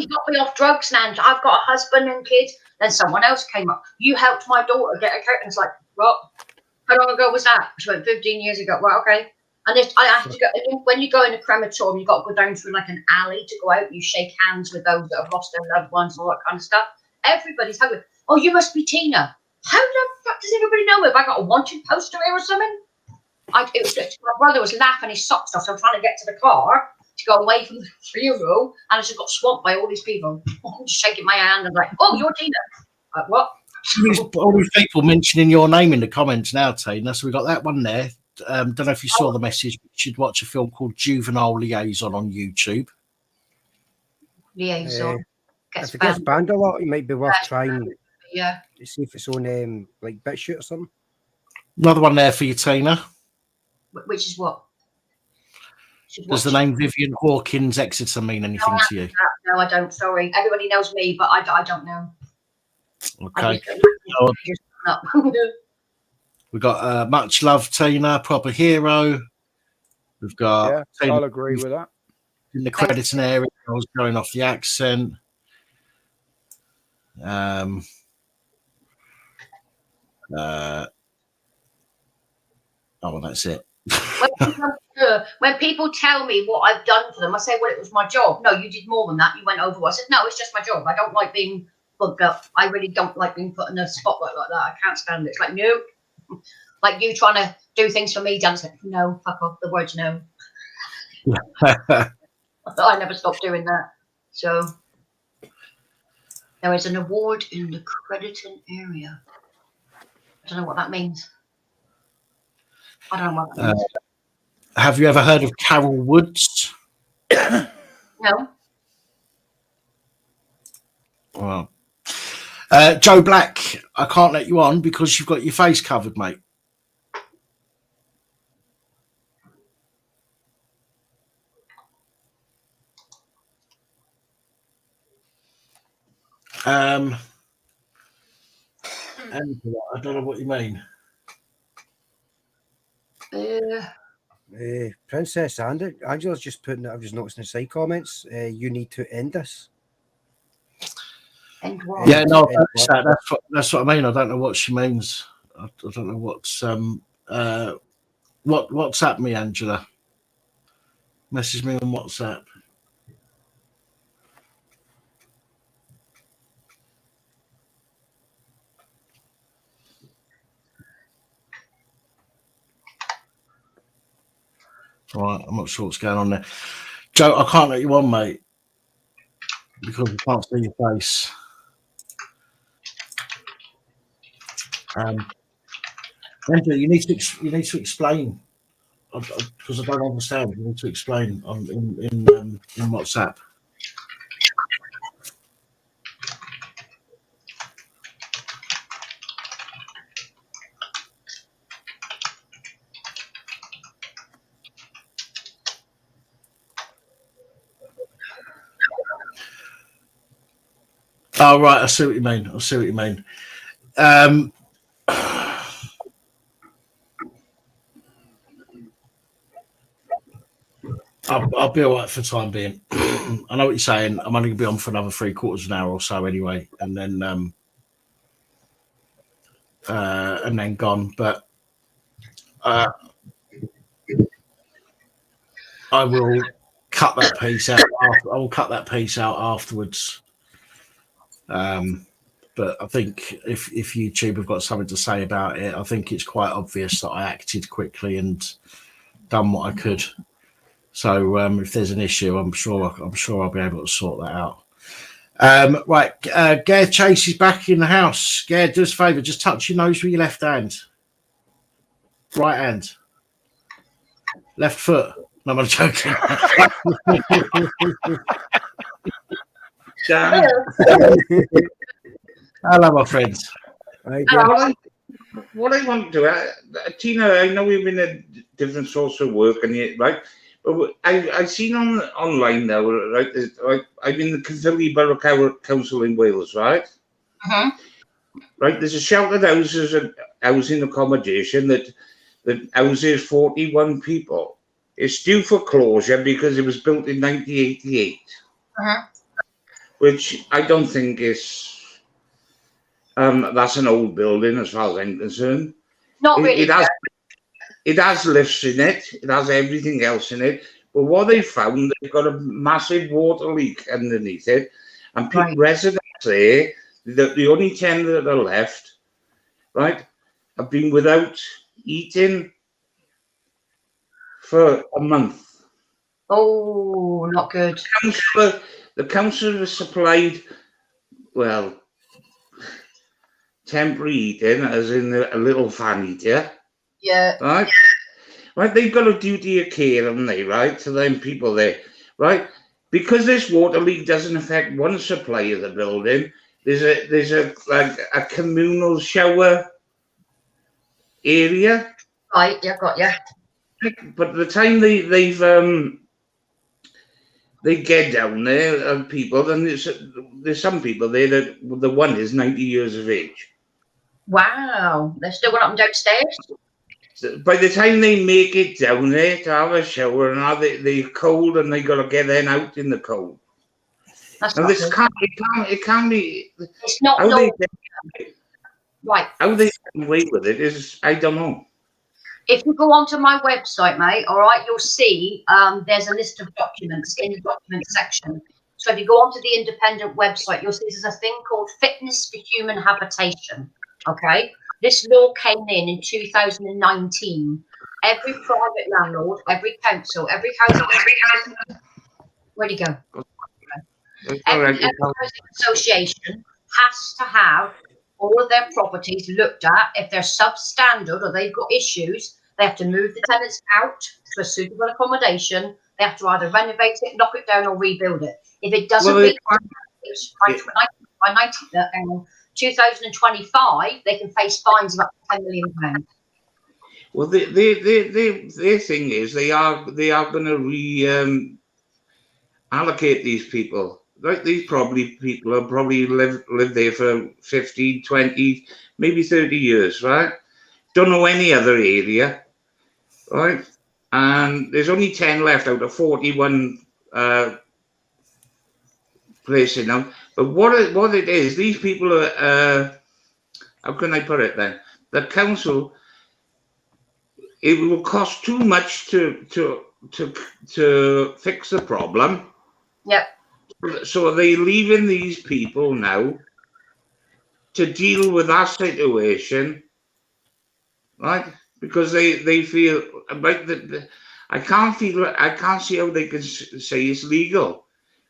got me off drugs now. I've got a husband and kids. Then someone else came up. You helped my daughter get a coat. And it's like, what? How long ago was that? She went 15 years ago. Well, okay. And I have to go, when you go in a crematorium, you've got to go down through like an alley to go out. You shake hands with those that have lost their loved ones and all that kind of stuff. Everybody's hugging. Oh, you must be Tina. How the fuck does everybody know me? Have I got a wanted poster here or something? It was just, my brother was laughing his socks off, so I'm trying to get to the car to go away from the funeral, and I just got swamped by all these people. I'm just shaking my hand and like, oh, you're Tina. Like, what? All these people mentioning your name in the comments now, Tina. So we got that one there. Don't know if you saw the message. You should watch a film called Juvenile Liaison on YouTube. Liaison. If it gets banned a lot, it might be worth trying. Yeah. To see if it's on like BitChute or something. Another one there for you, Tina. Which is what? Does the name Vivian Hawkins Exeter mean anything to you? No, I don't. Sorry. Everybody knows me, but I don't know. Okay. We've got Much Love, Tina, Proper Hero. We've got. Yeah, I'll agree with that. In the crediting area, I was going off the accent. Oh, that's it. When people tell me what I've done for them, I say, well, it was my job. No, you did more than that. You went over. I said, no, it's just my job. I don't like being bugged up. I really don't like being put in a spotlight like that. I can't stand it. It's like, no. Like you trying to do things for me, Dan. It's like, no, fuck off. The word's no. I never stopped doing that. So there is an award in the crediting area. I don't know what that means. I don't know what that means. Have you ever heard of Carol Woods? No. Well, Joe Black, I can't let you on because you've got your face covered, mate. And I don't know what you mean. Princess Angela's just putting it. I've just noticed in the side comments. You need to end this. End what? Yeah, no, that's what I mean. I don't know what she means. I don't know what's WhatsApp me, Angela. Message me on WhatsApp. All right, I'm not sure what's going on there. Joe, I can't let you on, mate, because we can't see your face. Angela, you need to explain because I don't understand. You need to explain in WhatsApp. Oh, right. I see what you mean. I'll be all right for the time being. I know what you're saying. I'm only going to be on for another 3/4 of an hour or so anyway, and then gone. But I will cut that piece out. I will cut that piece out afterwards. But I think if YouTube have got something to say about it, I think it's quite obvious that I acted quickly and done what I could. So if there's an issue, I'm sure I'll be able to sort that out. Right, Gare Chase is back in the house. Gare, do us a favour, just touch your nose with your left hand. Right hand. Left foot. No, I'm joking. Hello, my friends. What I want to do, Tina, I know we've been in different sorts of work, and yet, right? But I've seen online now, right? I'm in the Caerphilly Borough Council in Wales, right? Right, there's a sheltered houses and housing accommodation that houses 41 people. It's due for closure because it was built in 1988, which I don't think is. That's an old building as far as I'm concerned. Not really. It has lifts in it. It has everything else in it. But what they found, they've got a massive water leak underneath it, and people, residents there, the only 10 that are left, right, have been without eating for a month. Oh, not good. The council has supplied, well, temporary eating, as in a little fan eater. Yeah. Right? Right, they've got a duty of care, haven't they, right, to them people there, right? Because this water leak doesn't affect one supply of the building, there's a communal shower area. Right, yeah, got you. But the time they get down there, people, then there's some people there that the one is 90 years of age. Wow, they're still going up and downstairs. So by the time they make it down there to have a shower, and they're cold, and they got to get then out in the cold. That's now not this good. can't be. It's not how normal. Right. How they get away with it is, I don't know. If you go onto my website, mate, all right, you'll see there's a list of documents in the document section. So if you go onto the independent website, you'll see there's a thing called Fitness for Human Habitation. Okay, this law came in 2019. Every private landlord, every council, every housing where'd he go? Every housing association has to have all of their properties looked at. If they're substandard or they've got issues, they have to move the tenants out to a suitable accommodation. They have to either renovate it, knock it down, or rebuild it. If it doesn't meet by 2025, they can face fines of up to £10 million. Well, their thing is they are going to allocate these people. Like these people have probably lived there for 15, 20, maybe 30 years, right? Don't know any other area, right? And there's only 10 left out of 41 places now. But what it is, these people are, how can I put it then? The council, it will cost too much to fix the problem. Yep. So they're leaving these people now to deal with that situation, right? Because they feel about I can't see how they can say it's legal.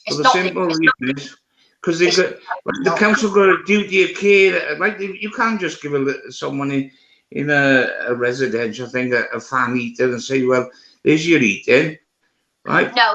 For the simple reason is because they've got the council got a duty of care. Like you can't just give someone in a residential thing a fan eater and say, well, there's your eating, right? No,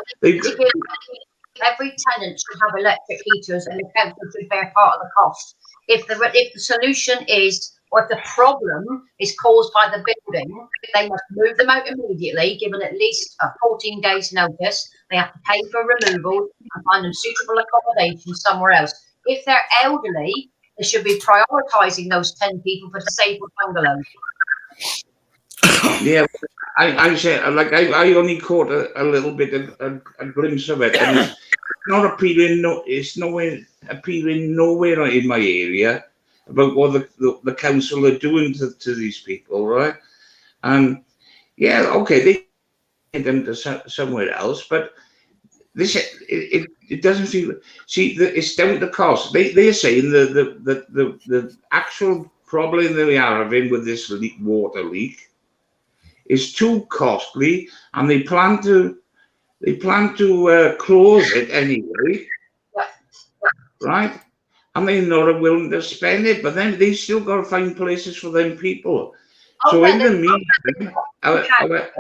every tenant should have electric heaters, and the council should bear part of the cost. If the solution is, or if the problem is caused by the building, they must move them out immediately, given at least a 14 days notice. They have to pay for removal and find them suitable accommodation somewhere else. if they're elderly, they should be prioritising those 10 people for disabled bungalows. Yeah, I said, like, I only caught a little bit of a glimpse of it, and it's not appealing. No, it's appealing nowhere in my area about what the council are doing to these people, right? And yeah, okay, they get them to somewhere else, but this it doesn't feel. See, it's down to cost. They're saying the actual problem that we are having with this water leak is too costly, and they plan to close it anyway, right? And they're not willing to spend it, but then they still got to find places for them people. So in the meantime,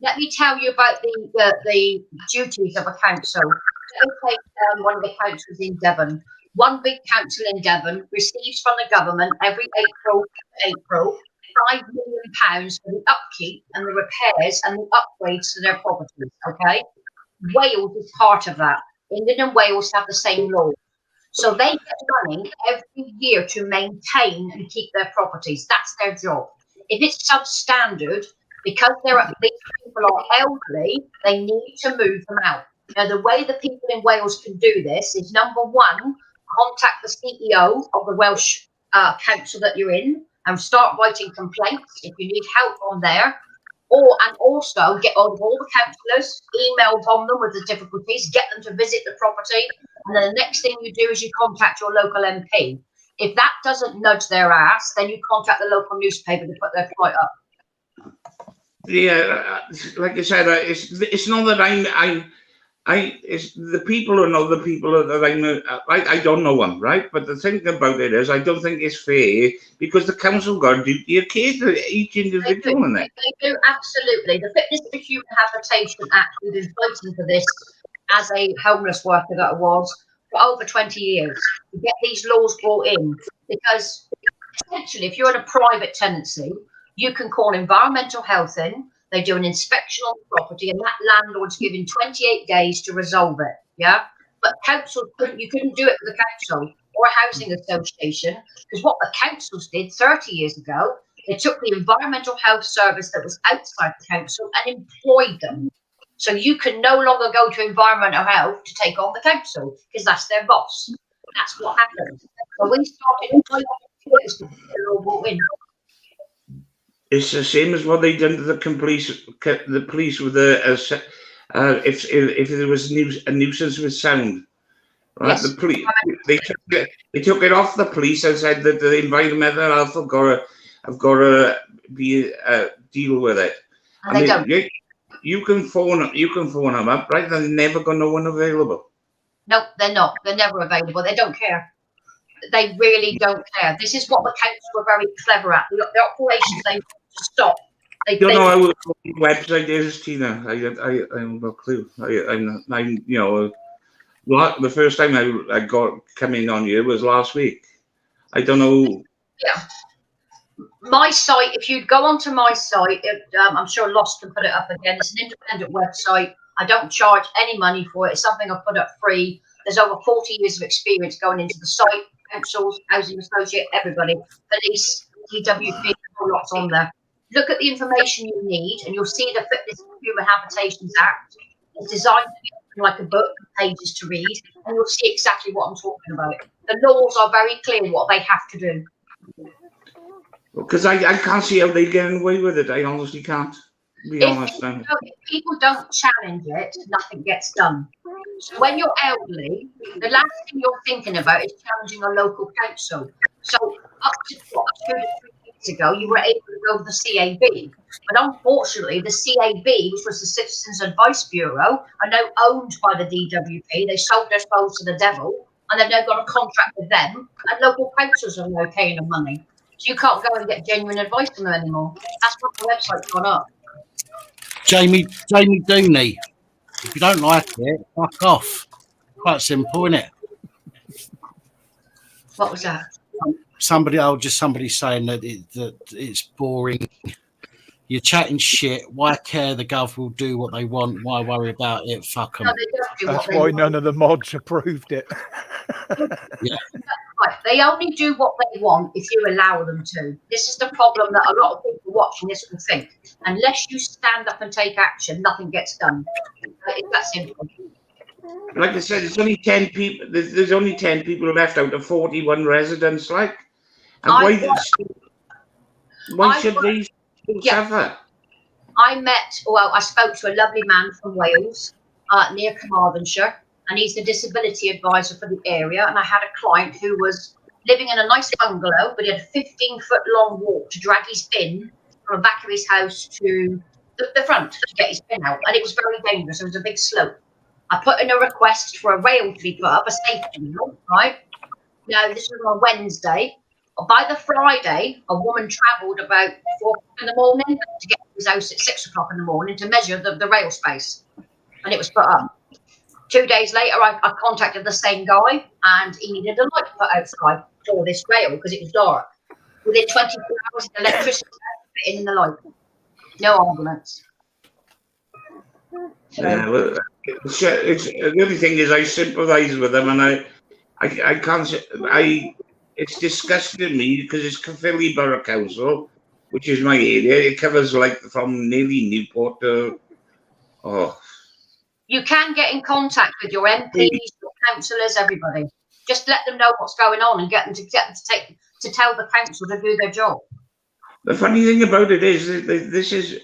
let me tell you about the duties of a council. Let me take one of the councils in Devon. One big council in Devon receives from the government every April £5 million for the upkeep and the repairs and the upgrades to their properties. Okay, Wales is part of that. England and Wales have the same law, so they get money every year to maintain and keep their properties. That's their job. If it's substandard, because these people are elderly, they need to move them out. Now, the way the people in Wales can do this is, number one, contact the CEO of the Welsh council that you're in and start writing complaints if you need help on there. And also get hold of all the councillors, email on them with the difficulties, get them to visit the property, and then the next thing you do is you contact your local MP. If that doesn't nudge their ass, then you contact the local newspaper to put their plight up. Yeah, like I said, it's not that it's the people who know the people that I don't know them, right? But the thing about it is, I don't think it's fair because the council got a duty of care to each individual in it. They do, absolutely. The Fitness for Human Habitation Act, we've been fighting for this as a homeless worker that I was for over 20 years to get these laws brought in, because essentially, if you're in a private tenancy, you can call environmental health in. They do an inspection on the property, and that landlord's given 28 days to resolve it. Yeah, but council you couldn't do it for the council or a housing association, because what the councils did 30 years ago, they took the environmental health service that was outside the council and employed them. So you can no longer go to environmental health to take on the council because that's their boss. That's what happened. So we started in. It's the same as what they done to the police with the if there was a nuisance with sound, right? Yes. The police they took it off the police and said that the environmental health have got to be deal with it. And they don't. You can phone them up, right? They're never got no one available. No, they're not. They're never available. They don't care. They really don't care. This is what the council were very clever at. The operations they stop. I don't know how the website is, Tina. I have no clue. I'm the first time I got coming on here was last week. I don't know. Yeah. My site, if you'd go onto my site, I'm sure Lost can put it up again. It's an independent website. I don't charge any money for it. It's something I put up free. There's over 40 years of experience going into the site, councils, housing associate, everybody, police, DWP, lots on there. Look at the information you need, and you'll see the Fitness for Human Habitations Act. It's designed to be like a book, pages to read, and you'll see exactly what I'm talking about. The laws are very clear what they have to do. Because I can't see how they're getting away with it. I honestly can't. If people don't challenge it, nothing gets done. So when you're elderly, the last thing you're thinking about is challenging a local council. So up to 2 to 3 weeks ago, you were able to go to the CAB. But unfortunately, the CAB, which was the Citizens Advice Bureau, are now owned by the DWP. They sold their souls to the devil, and they've now got a contract with them, and local councils are now paying them money. So you can't go and get genuine advice from them anymore. That's what the website's gone up. Jamie Dooney, if you don't like it, fuck off. Quite simple, isn't it? What was that? Somebody saying that it's boring. You're chatting shit. Why care? The gov will do what they want. Why worry about it? Fuck them. No, they don't do That's what they why want. none of the mods approved it. Yeah. Right. They only do what they want if you allow them to. This is the problem that a lot of people watching this will think. Unless you stand up and take action, nothing gets done. It's that simple. Like I said, there's only 10 people. There's only 10 people left out of 41 residents. Like, and why should they suffer? I spoke to a lovely man from Wales, near Carmarthenshire, and he's the disability advisor for the area. And I had a client who was living in a nice bungalow, but he had a 15-foot long walk to drag his bin from the back of his house to the front to get his bin out. And it was very dangerous. It was a big slope. I put in a request for a rail to be put up, a safety rail, right? Now, this was on Wednesday. By the Friday, a woman travelled about 4 o'clock in the morning to get to his house at 6 o'clock in the morning to measure the rail space. And it was put up. 2 days later, I contacted the same guy, and he needed a light put outside for this rail because it was dark. Within 24 hours, the electricity was in the light. No arguments. Well, the only thing is, I sympathise with them, and I can't. It's disgusting me because it's Caerphilly Borough Council, which is my area. It covers like from nearly Newport to. Oh. You can get in contact with your MPs, your councillors, everybody. Just let them know what's going on and get them to tell the council to do their job. The funny thing about it is that this is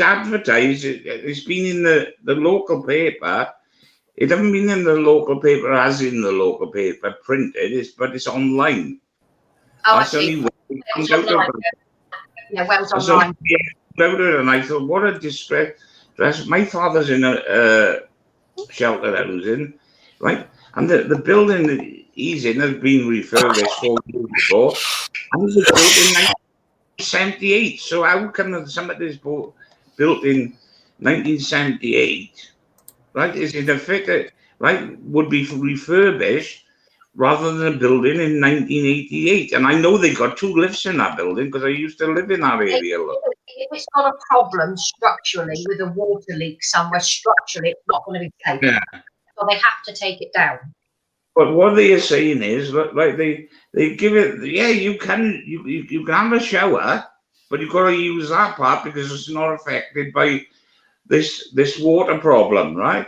advertised. It's been in the local paper. It hasn't been in the local paper as in the local paper printed. But it's online. Oh, That's I see. only It's online. Yeah, well, it's online. And I thought, what a disgrace. My father's in a shelter housing, right? And the building that he's in has been refurbished 4 years ago, and it was built in 1978. So how come somebody that's built in 1978, right, is in a fit, right, would be refurbished rather than a building in 1988? And I know they got 2 lifts in that building because I used to live in that area. If it's got a problem structurally with a water leak somewhere, structurally, it's not going to be safe. Yeah. So they have to take it down. But what they are saying is, like they give it, yeah, you can have a shower, but you've got to use that part because it's not affected by this water problem, right?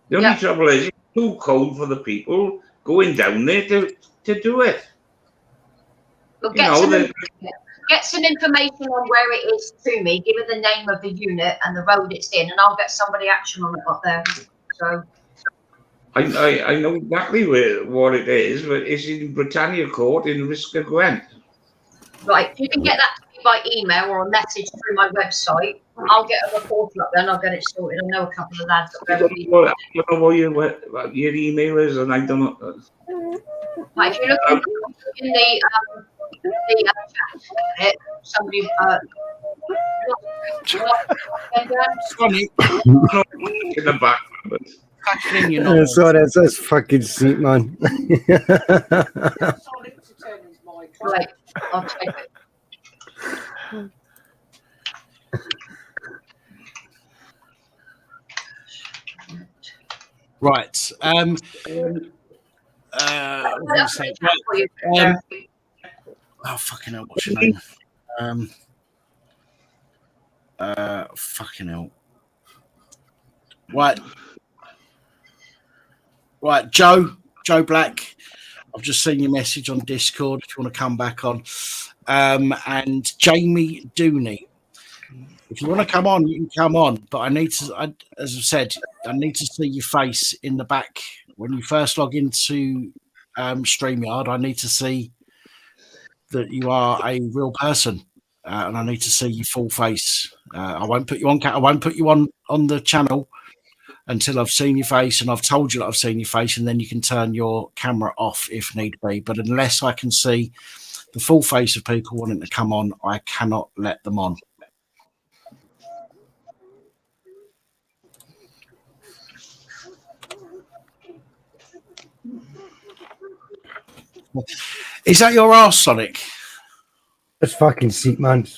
The only trouble is it's too cold for the people going down there to do it. Well, get some information on where it is to me. Give it the name of the unit and the road it's in, and I'll get somebody action on it up there. So I know exactly what it is, but it's in Britannia Court in Risca Gwent. Right, if you can get that to me by email or a message through my website, I'll get a reporter up there and I'll get it sorted. I know a couple of lads up there. I don't know what your email is, and I don't know. Right, if you look in the chat, somebody Funny. In the back. Sorry, that's fucking sweet, man. Right, I'll take it. Right. What was I saying? Right. Oh, fucking hell, what's your name? Fucking hell. Right, Joe Black. I've just seen your message on Discord if you want to come back on. And Jamie Dooney. If you want to come on, you can come on. But I need to, as I've said, I need to see your face in the back. When you first log into StreamYard, I need to see that you are a real person. And I need to see your full face. I won't put you on. I won't put you on the channel until I've seen your face and I've told you that I've seen your face, and then you can turn your camera off if need be. But unless I can see the full face of people wanting to come on, I cannot let them on. Is that your arse, Sonic? That's fucking sick, man.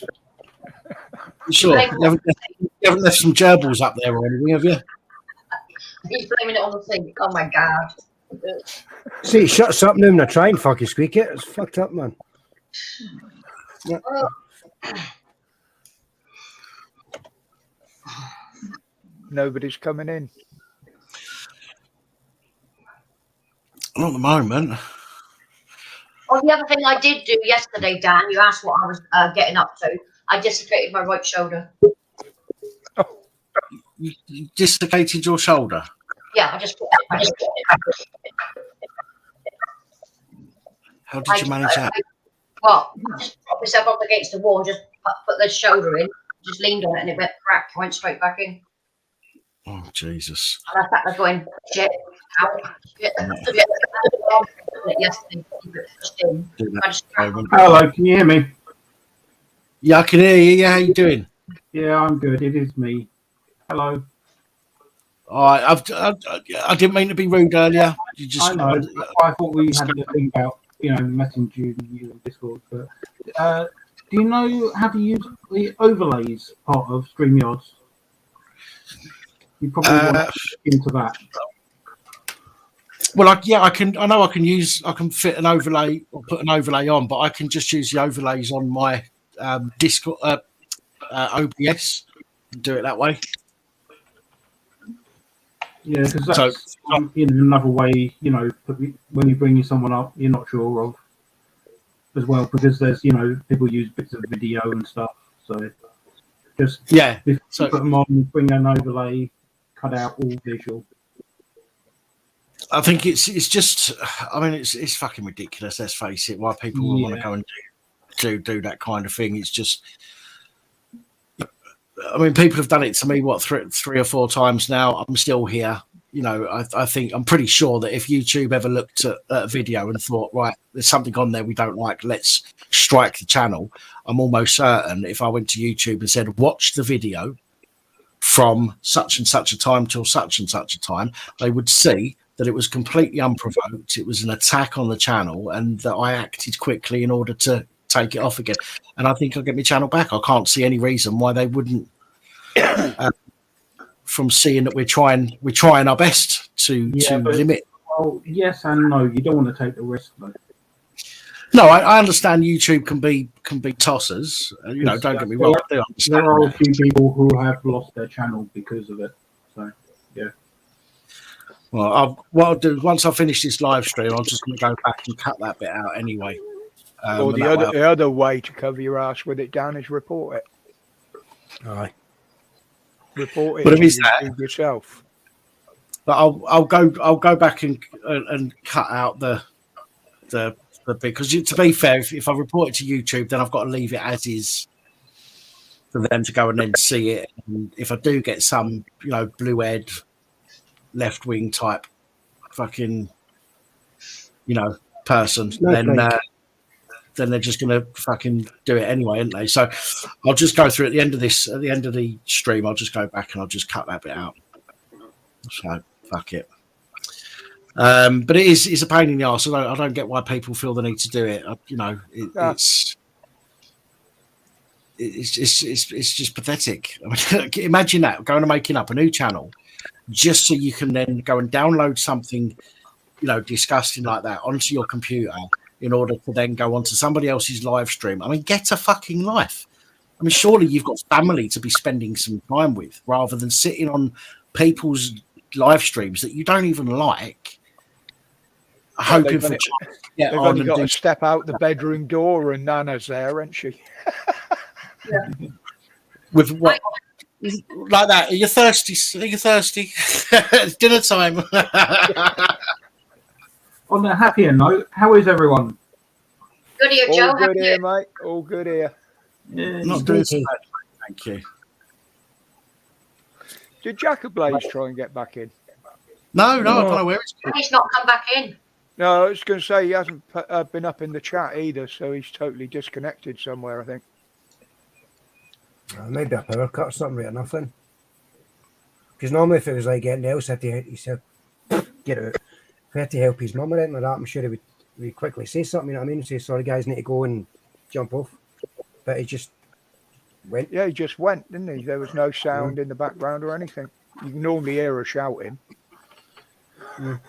Sure. You haven't left some gerbils up there or anything, have you? He's blaming it on the sink. Oh my god. See, shut up now and I try and fucking squeak it. It's fucked up, man. Yeah. Nobody's coming in. Not at the moment. Oh, the other thing I did do yesterday, Dan, you asked what I was getting up to. I dislocated my right shoulder. You dislocated your shoulder? Yeah, I just. How did you manage that? Well, I just propped myself up against the wall and just put the shoulder in, just leaned on it, and it went crack. I went straight back in. Oh, Jesus. And I sat there going, shit, ow, shit. Yesterday, hello, can you hear me? Yeah, I can hear you. Yeah, how you doing? Yeah, I'm good. It is me. Hello. All right, I didn't mean to be rude earlier. You just, I know. I thought we had a thing about, messaging you in Discord, but do you know how to use the overlays part of StreamYards? You probably want to look into that. Well, I can. I know I can fit an overlay or put an overlay on, but I can just use the overlays on my Discord, OBS, and do it that way. Yeah, because that's another way, when you bring someone up you're not sure of as well, because there's, people use bits of video and stuff. So just put them on, bring an overlay, cut out all visual. I think it's just, I mean, it's fucking ridiculous. Let's face it. Why people will want to go and do that kind of thing? It's just, I mean, people have done it to me, what, three or four times now. I'm still here. I think, I'm pretty sure that if YouTube ever looked at a video and thought, right, there's something on there we don't like, let's strike the channel, I'm almost certain if I went to YouTube and said, watch the video from such and such a time till such and such a time, they would see that it was completely unprovoked. It was an attack on the channel, and that I acted quickly in order to take it off again. And I think I'll get my channel back. I can't see any reason why they wouldn't. From seeing that we're trying our best to limit. Well, yes and no. You don't want to take the risk, though. No, I understand YouTube can be tossers. Don't get me wrong. There are a few people who have lost their channel because of it. So, yeah. Well, what I'll do once I finish this live stream, I'm just going to go back and cut that bit out anyway. Or the other way to cover your ass with it down is report it. Aye. Report it. But if it's that yourself. But I'll go back and cut out the bit, because to be fair, if I report it to YouTube, then I've got to leave it as is for them to go and then see it. And if I do get some blue-haired left wing type fucking person, then they're just gonna fucking do it anyway, aren't they? So I'll just go through at the end of the stream, I'll just go back and I'll just cut that bit out. So fuck it. But it's a pain in the arse. I don't get why people feel the need to do it. It's just pathetic. I mean, imagine that, going and making up a new channel just so you can then go and download something, disgusting like that onto your computer in order to then go onto somebody else's live stream. I mean, get a fucking life. I mean, surely you've got family to be spending some time with rather than sitting on people's live streams that you don't even like, hoping for. They've only got to step out the bedroom door and Nana's there, isn't she? With what? Like that? Are you thirsty? It's dinner time. On a happier note, how is everyone? Good here, Joe. All good here, mate. All good here. Yeah, not doing so bad. Thank you. Did Jacob Blaze try and get back in? No, I don't know where he's not come back in. No, I was going to say he hasn't been up in the chat either, so he's totally disconnected somewhere, I think. Maybe a power cut or something or nothing. Because normally if it was like getting else, he said, get out. If he had to help his mum or anything like that, I'm sure he would quickly say something, you know what I mean? Say, sorry guys, need to go and jump off. But he just Went? Yeah, he just went, didn't he? There was no sound in the background or anything. You can normally hear her shouting. Mm.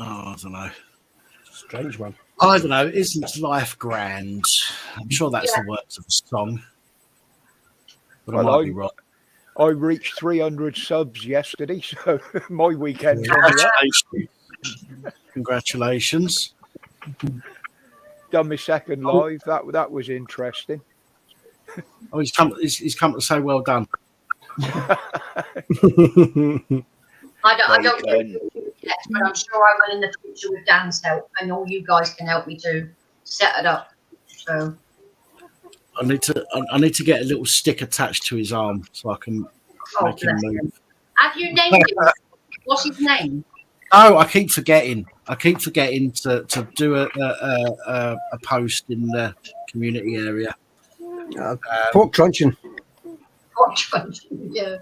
Oh, I don't know. Strange one. I don't know. Isn't life grand? I'm sure that's the words of a song. But I might be wrong. I reached 300 subs yesterday, so my weekend. Congratulations. Done my second live. That was interesting. Oh, he's come to say well done. I don't get it yet, but I'm sure I will in the future with Dan's help, and all you guys can help me to set it up. So I need to get a little stick attached to his arm so I can make him move. Have you named him? What's his name? Oh, I keep forgetting. To do a post in the community area. Pork truncheon. Pork truncheon, yeah.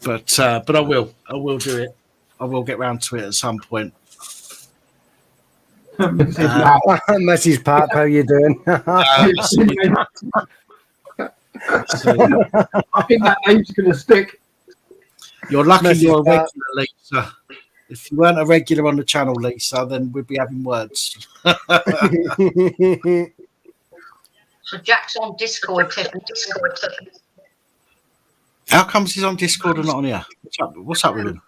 But I will do it. I will get round to it at some point. Mrs. Pat, how you doing? I think that name's going to stick. You're lucky Mrs. you're a Pat. regular, Lisa. If you weren't a regular on the channel, Lisa, then we'd be having words. So Jack's on Discord, Tiffany. How comes he's on Discord and not on here? What's up with him?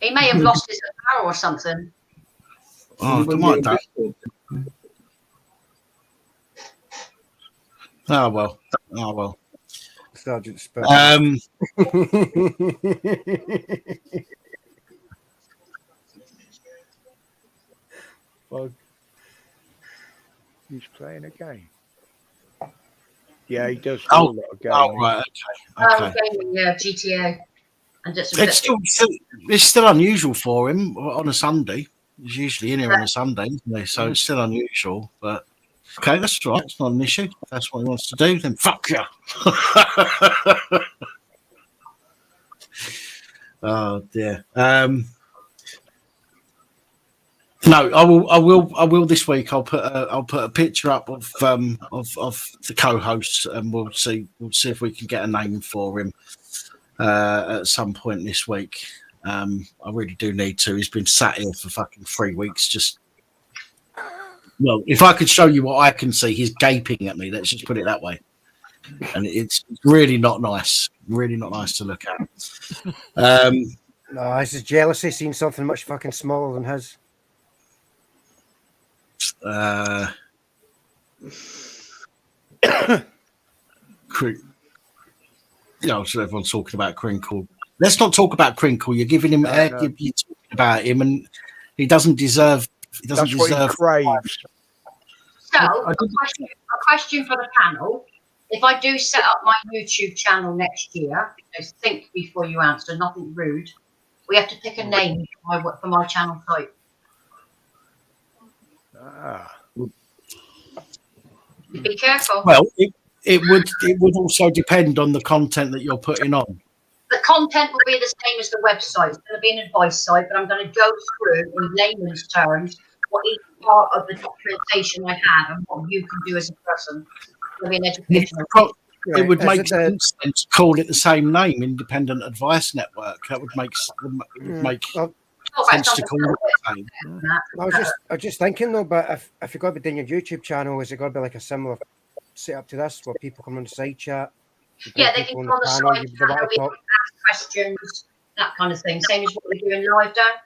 He may have lost his power or something. Oh, they might have done. Oh well. Sergeant Spur. Well, he's playing a game. Yeah, he does. Oh, a lot of gaming. Oh, right. Okay. Gaming, yeah, GTA. And just It's still unusual for him on a Sunday. He's usually in here on a Sunday, isn't he? So it's still unusual. But okay, that's all right. It's not an issue. If that's what he wants to do, then fuck you. Oh dear. No, I will this week. I'll put a picture up of the co-host, and we'll see if we can get a name for him at some point this week. I really do need to. He's been sat here for fucking 3 weeks. Well, if I could show you what I can see, he's gaping at me. Let's just put it that way. And it's really not nice. Really not nice to look at. No, this is jealousy, seeing something much fucking smaller than his. So everyone's talking about Crinkle. Let's not talk about Crinkle. You're giving him you're talking about him, and he doesn't deserve. What he craves. So, a question for the panel. If I do set up my YouTube channel next year, just think before you answer, nothing rude. We have to pick a name for my channel type. Be careful. Well, it would also depend on the content that you're putting on. The content will be the same as the website. It's going to be an advice site, but I'm going to go through in layman's terms what each part of the documentation I have and what you can do as a person. It'll be an educational. It would make sense to call it the same name, Independent Advice Network. That would make sense to call it the same. I was just thinking though, but if you're going to be doing your YouTube channel, is it going to be like a similar setup to this, where people come on the side chat? Yeah, they can come on the side chat, we can ask questions, that kind of thing. Same as what we're doing live, Dan.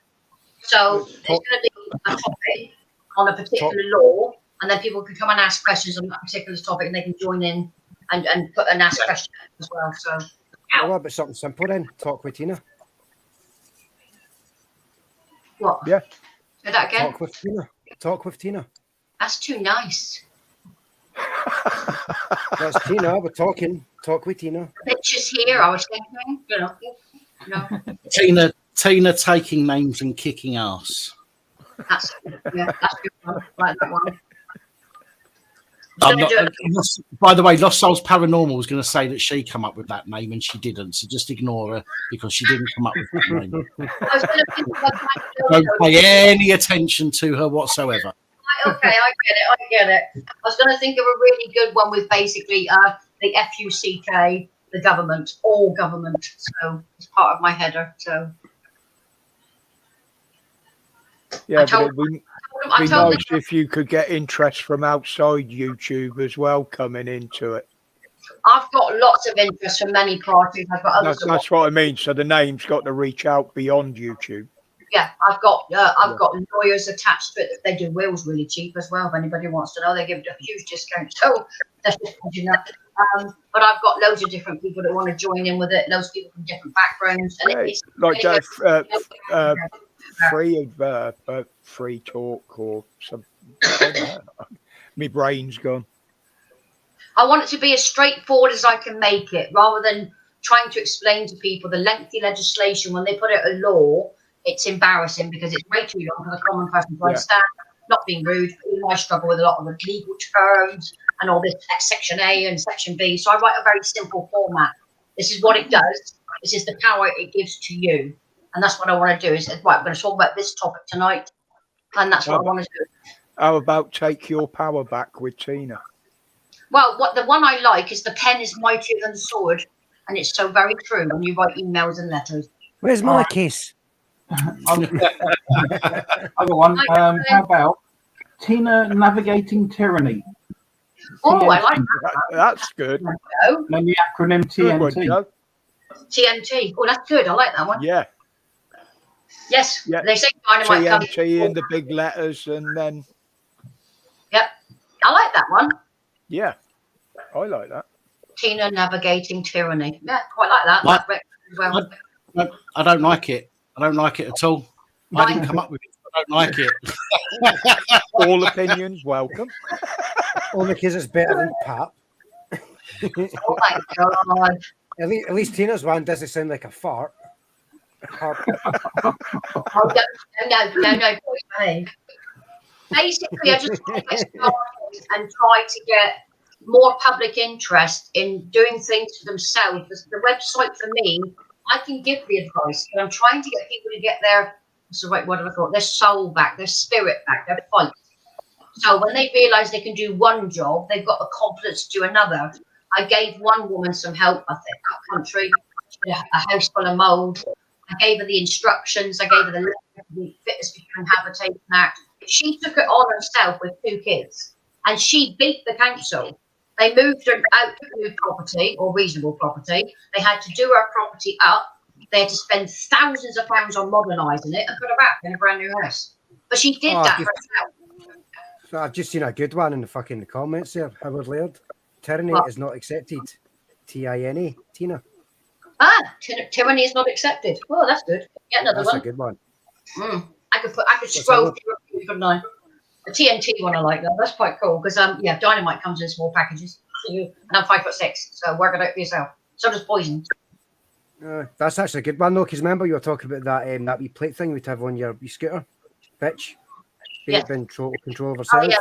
So there's going to be a topic on a particular law, and then people can come and ask questions on that particular topic, and they can join in and put an ask question as well. So, what about something simple then? Talk with Tina. What? Yeah. Say that again. Talk with Tina. That's too nice. That's Tina. We're talking. Talk with Tina. Pictures here. I was thinking, Tina taking names and kicking ass. That's good one. Like that one. By the way, Lost Souls Paranormal was going to say that she come up with that name and she didn't, so just ignore her because she didn't come up with that name. Don't pay any attention to her whatsoever. Okay, I get it. I was going to think of a really good one with basically the FUCK, the government, all government. So it's part of my header. So yeah, but it'd be nice if you could get interest from outside YouTube as well coming into it. I've got lots of interest from many parties. I've got others. That's what I mean. So the name's got to reach out beyond YouTube. Yeah, I've got lawyers attached to it. They do wills really cheap as well. If anybody wants to know, they give it a huge discount. So that's just but I've got loads of different people that want to join in with it. Loads of people from different backgrounds, and it's like free talk or something. My brain's gone. I want it to be as straightforward as I can make it, rather than trying to explain to people the lengthy legislation. When they put it a law, it's embarrassing because it's way too long for the common person to understand. Not being rude, but even I struggle with a lot of the legal terms and all this Section A and Section B. So I write a very simple format. This is what it does. This is the power it gives to you. And that's what I want to do. Is right, we're going to talk about this topic tonight. And that's what I want to do. How about Take Your Power Back with Tina? Well, the one I like is the pen is mightier than the sword. And it's so very true when you write emails and letters. Where's my kiss? I've got one. How about Tina Navigating Tyranny? Oh, I like that. That's good. And then the acronym TNT. TNT. Oh, that's good. I like that one. Yeah. Yes. Yeah. They say dynamite comes. TNT in the big letters, and then. Yep. I like that one. Yeah. I like that. Tina Navigating Tyranny. Yeah, quite like that. I don't like it. I don't like it at all. I didn't come up with it. I don't like it. All opinions welcome. Only because it's better than Pat. Oh my god! At least Tina's one doesn't sound like a fart. Oh, no. Basically, I just want to get started and try to get more public interest in doing things for themselves. The website for me, I can give the advice, but I'm trying to get people to get their, what's the right word I thought, their soul back, their spirit back, their fight. So when they realise they can do one job, they've got the confidence to do another. I gave one woman some help, I think, that country, she had a house full of mould. I gave her the instructions, I gave her the letter to the Fitness Becoming Habitation Act. She took it on herself with 2 kids, and she beat the council. They moved her out to new property or reasonable property. They had to do her property up. They had to spend thousands of pounds on modernising it and put her back in a brand new house. But she did that herself. So I've just seen a good one in the comments there. Howard Laird. Tyranny is not accepted. TINA. Tina. Tyranny is not accepted. Oh, that's good. Get another one. That's a good one. I could scroll through it, couldn't I? The TNT one I like that. That's quite cool because dynamite comes in small packages. And I'm 5'6", so work it out for yourself. So does poison. That's actually a good one though, because remember you were talking about that wee plate thing we'd have on your scooter, bitch. Being control of herself.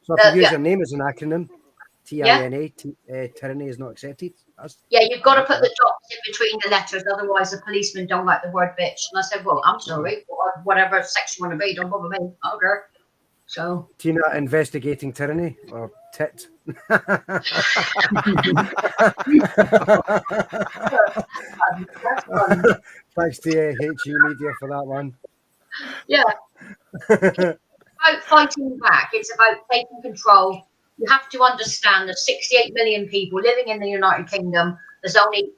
So if you use your name as an acronym, TINA, tyranny is not accepted. You've got to put the dots in between the letters, otherwise the policemen don't like the word bitch. And I said, well, I'm sorry, whatever section you want to be, don't bother me. I don't care. So Tina Investigating Tyranny or TIT. Thanks to HE Media for that one. Yeah. It's about fighting back. It's about taking control. You have to understand there's 68 million people living in the United Kingdom. There's only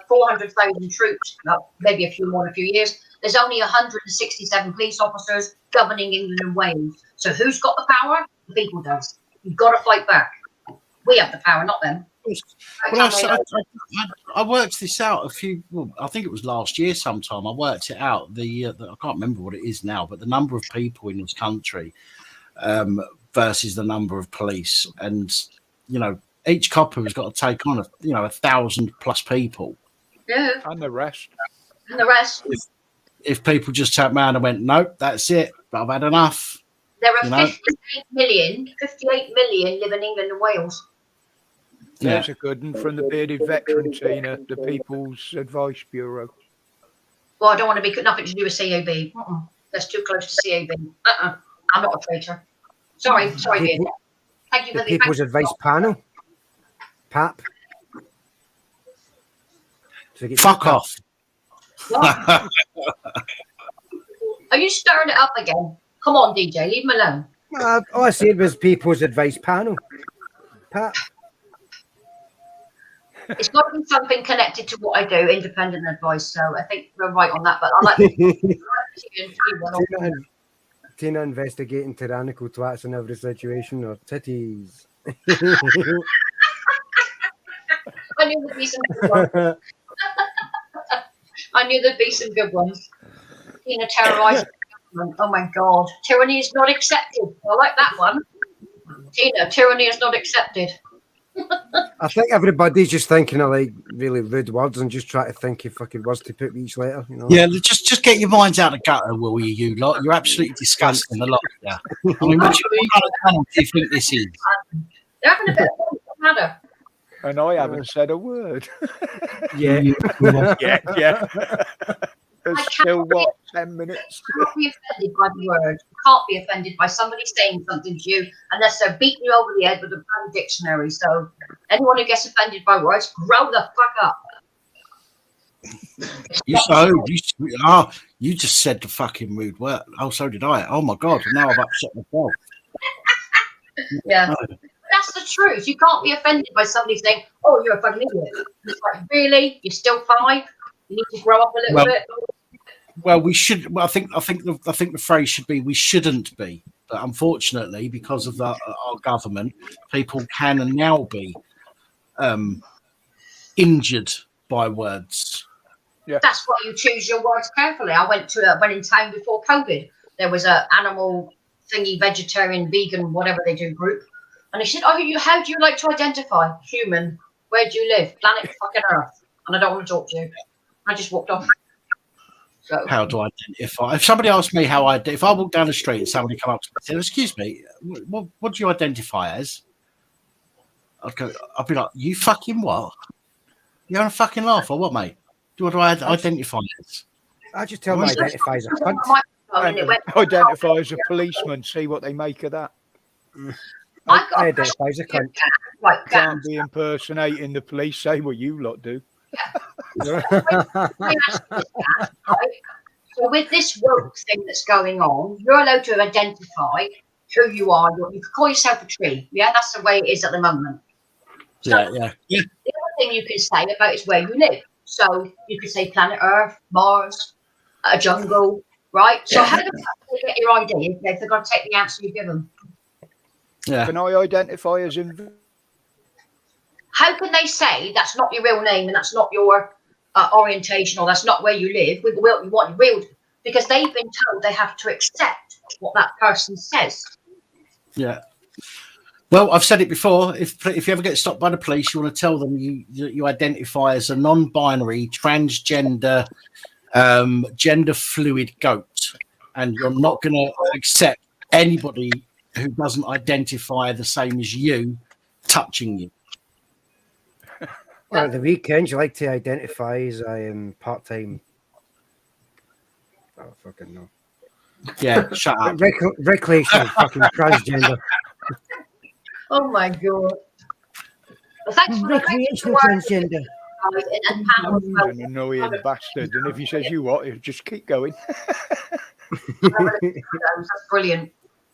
400,000 troops, maybe a few more in a few years. There's only 167 police officers governing England and Wales. So who's got the power? The people does. You've got to fight back. We have the power, not them. Well, I worked this out I think it was last year sometime. I worked it out. I can't remember what it is now, but the number of people in this country versus the number of police, and each copper has got to take on 1,000+ people. Yeah, and the rest. And the rest. If people just turned around and went, nope, that's it, but I've had enough, There are 58 million live in England and Wales. There's a good one from the bearded veteran, Tina, the People's Advice Bureau. Well, I don't want to be nothing to do with COB. That's too close to COB. I'm not a traitor. Sorry, Beard. Thank you for the People's Advice Panel. PAP. Fuck off. What? Are you stirring it up again? Come on, DJ, leave him alone. All I said was People's Advice Panel. PAP. It's got to be something connected to what I do, independent advice. So I think we're right on that. But I like Tina investigating tyrannical twats in every situation or titties. I knew there'd be some good ones. I knew there'd be some good ones. Tina terrorising. Oh my God. Tyranny is not accepted. I like that one. Tina, tyranny is not accepted. I think everybody's just thinking of like really rude words and just try to think of fucking words to put with each letter. You know? Yeah, just get your minds out of the gutter, will you lot? You're absolutely disgusting, a lot. Yeah. I mean, what kind of panel do you think this is? They're having a bit of matter. And I haven't said a word. Yeah. yeah. There's still, 10 minutes? You can't be offended by the word. You can't be offended by somebody saying something to you unless they're beating you over the head with a bloody dictionary. So anyone who gets offended by words, grow the fuck up. You just said the fucking rude word. Oh, so did I. Oh my God, now I've upset myself. Yeah. That's the truth. You can't be offended by somebody saying, "Oh, you're a fucking idiot." It's like, really? You're still 5? You need to grow up a little bit. Well, we should. Well, I think the phrase should be: we shouldn't be. But unfortunately, because of our government, people can and now be injured by words. Yeah. That's why you choose your words carefully. I went in town before COVID. There was a animal thingy, vegetarian, vegan, whatever they do group. And they said, "Oh, how do you like to identify? Human. Where do you live? Planet fucking Earth." And I don't want to talk to you. I just walked off. So. How do I identify? If somebody asked me if I walk down the street and somebody come up to me and said, "Excuse me, what do you identify as?" I'd be like, "You fucking what? You having a fucking laugh or what, mate? What do I identify as?" I just tell them I identify as a cunt. Identify as a policeman, see what they make of that. I identify as a cunt. Can't be impersonating the police, say what you lot do. So with this woke thing that's going on, you're allowed to identify who you are. You can call yourself a tree. Yeah, that's the way it is at the moment. So yeah. The other thing you can say about is where you live. So you could say planet Earth, Mars, a jungle, right? So how do they get your ID if they're going to take the answer you give them? Yeah. Can I identify as How can they say that's not your real name and that's not your orientation or that's not where you live? We want your real, because they've been told they have to accept what that person says. Yeah. Well, I've said it before. If you ever get stopped by the police, you want to tell them you identify as a non-binary, transgender, gender fluid goat, and you're not going to accept anybody who doesn't identify the same as you touching you. Well, at the weekends, you like to identify as I am part-time. Oh, fucking no. Yeah, shut up. Recreational fucking transgender. Oh my God. Well, thanks for recreational transgender. An annoying bastard. And if he says you what, he'll just keep going. That's brilliant.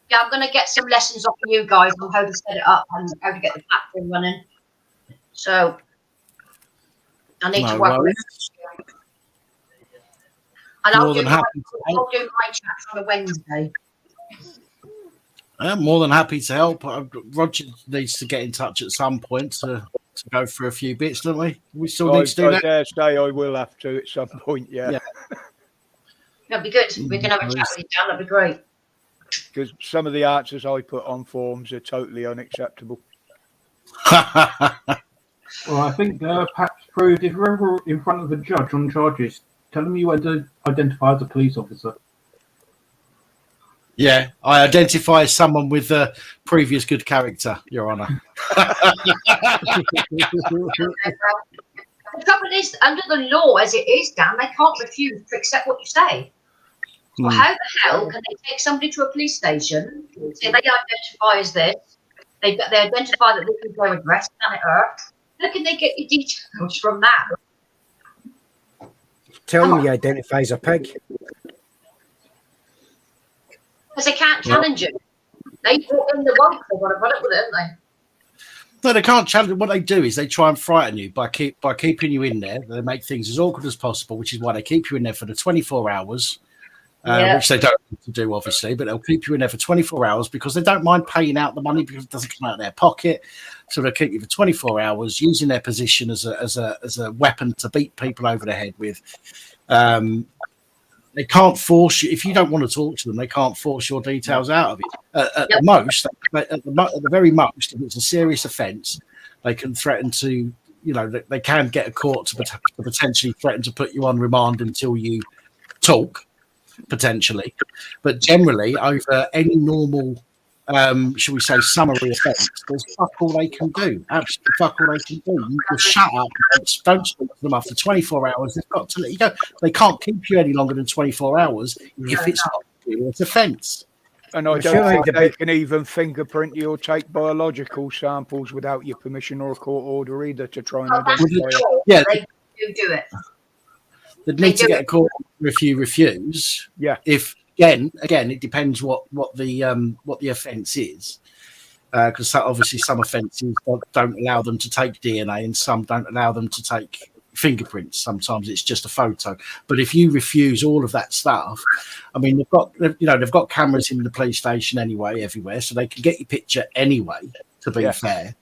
Yeah, I'm going to get some lessons off of you guys on how to set it up and how to get the platform running. So I need to work with it. And I'll do my chats on a Wednesday. I'm more than happy to help. Roger needs to get in touch at some point to go through a few bits, don't we? We still need to do that. I dare say I will have to at some point, yeah. That'd be good. We can have a chat with you, Dan. That'd be great. Because some of the answers I put on forms are totally unacceptable. Well, I think perhaps proved if you're ever in front of a judge on charges, tell them you identify as a police officer. Yeah, I identify as someone with a previous good character, Your Honour. The trouble is, under the law as it is, Dan, they can't refuse to accept what you say. Well, how the hell can they take somebody to a police station, say they identify as this, they identify that this is their address, Planet Earth? How can they get your details from that? Tell them he identifies a pig. Because they can't challenge it. They brought in the one, they want to run it with it, haven't they? No, they can't challenge. What they do is they try and frighten you by keeping you in there. They make things as awkward as possible, which is why they keep you in there for the 24 hours, which they don't need to do, obviously, but they'll keep you in there for 24 hours because they don't mind paying out the money because it doesn't come out of their pocket. So they'll keep you for 24 hours using their position as a weapon to beat people over the head with. They can't force you. If you don't want to talk to them, they can't force your details out of it. At the very most, if it's a serious offence, they can threaten to, they can get a court to potentially threaten to put you on remand until you talk, potentially. But generally, over any normal, shall we say, summary offence, there's fuck all they can do. Absolutely fuck all they can do. You just shut up. Don't speak to them after 24 hours. They've got to let you go. They can't keep you any longer than 24 hours if it's not a serious offence. And I don't think they can even fingerprint you or take biological samples without your permission or a court order either to try and identify you. Yeah, they do it. They'd need to get a court if you refuse. Yeah. If again, it depends what the offence is, because obviously some offences don't allow them to take DNA and some don't allow them to take fingerprints. Sometimes it's just a photo. But if you refuse all of that stuff, I mean, they've got cameras in the police station anyway, everywhere, so they can get your picture anyway. To be fair,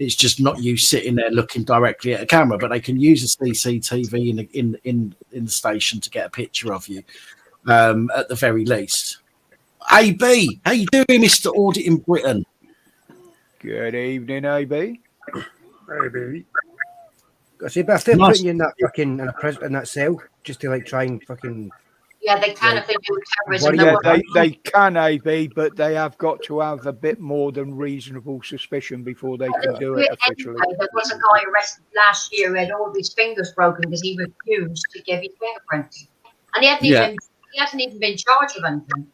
it's just not you sitting there looking directly at a camera, but they can use a CCTV in the station to get a picture of you. At the very least. AB, how you doing, Mr. Auditing Britain? Good evening, AB. AB. I say, but if they're putting you in that fucking in that cell just to try and fucking. Yeah, they can if they do terrorism. Yeah, they can, AB, but they have got to have a bit more than reasonable suspicion before they can do it officially. Anyway, there was a guy arrested last year who had all of his fingers broken because he refused to give his fingerprints. And he hasn't even been charged with anything.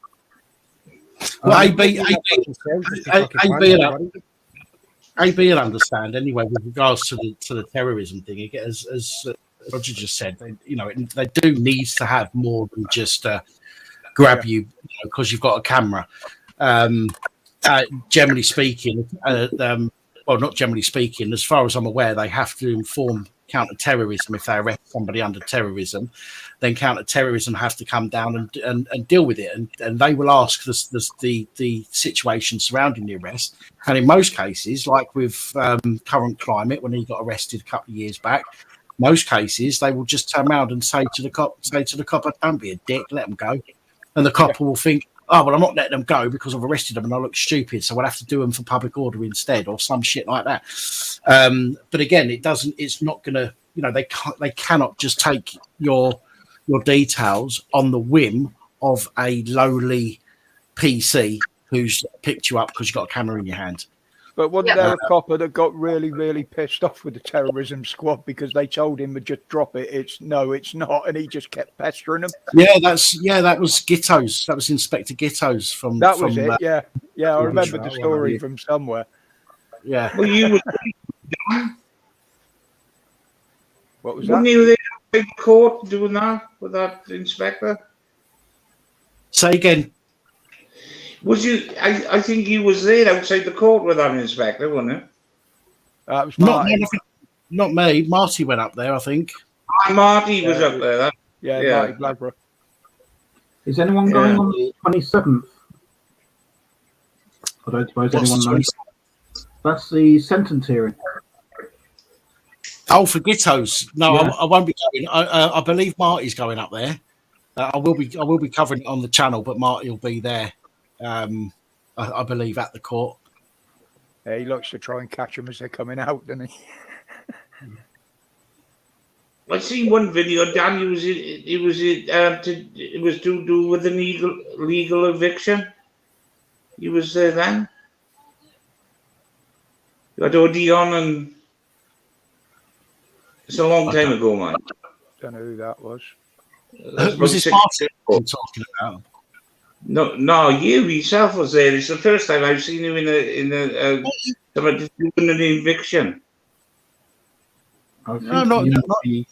Well, AB will understand anyway with regards to the terrorism thing. As Roger just said, they do need to have more than just grab you because you've got a camera. Generally speaking, well, not generally speaking, as far as I'm aware, they have to inform counter-terrorism if they arrest somebody under terrorism. Then counter-terrorism has to come down and deal with it, and they will ask the situation surrounding the arrest. And in most cases, like with current climate, when he got arrested a couple of years back, most cases they will just turn around and say to the cop, "Don't be a dick, let them go," and the cop will think, "Oh, well, I'm not letting them go because I've arrested them and I look stupid, so I'll have to do them for public order instead," or some shit like that. But again, it's not going to, they cannot just take your details on the whim of a lowly PC who's picked you up because you've got a camera in your hand. But wasn't there a copper that got really, really pissed off with the terrorism squad because they told him to just drop it? It's not, and he just kept pestering them. Yeah, that was Gittos. That was Inspector Gittos from. That was it. Yeah. I remember the story from somewhere. Yeah. Well, you were. What was Wouldn't you in court doing that with that inspector? Say again. Was you? I think he was there outside the court with that inspector, wasn't it? That was not me. Marty went up there, I think. Marty was up there. Marty Blackborough. Is anyone going on the 27th? I don't suppose anyone knows. That's the sentence hearing. Oh, for Gittos. No, yeah. I won't be going. I believe Marty's going up there. I will be covering it on the channel, but Marty will be there. I believe at the court. Yeah, he likes to try and catch them as they're coming out, doesn't he? I seen one video, Dan. It was to do with an legal eviction. He was there then. You had OD on, and it's a long time ago, man. Don't know who that was. Was this Martin you're talking about? No, you yourself was there. It's the first time I've seen you in a doing an eviction. No, not me.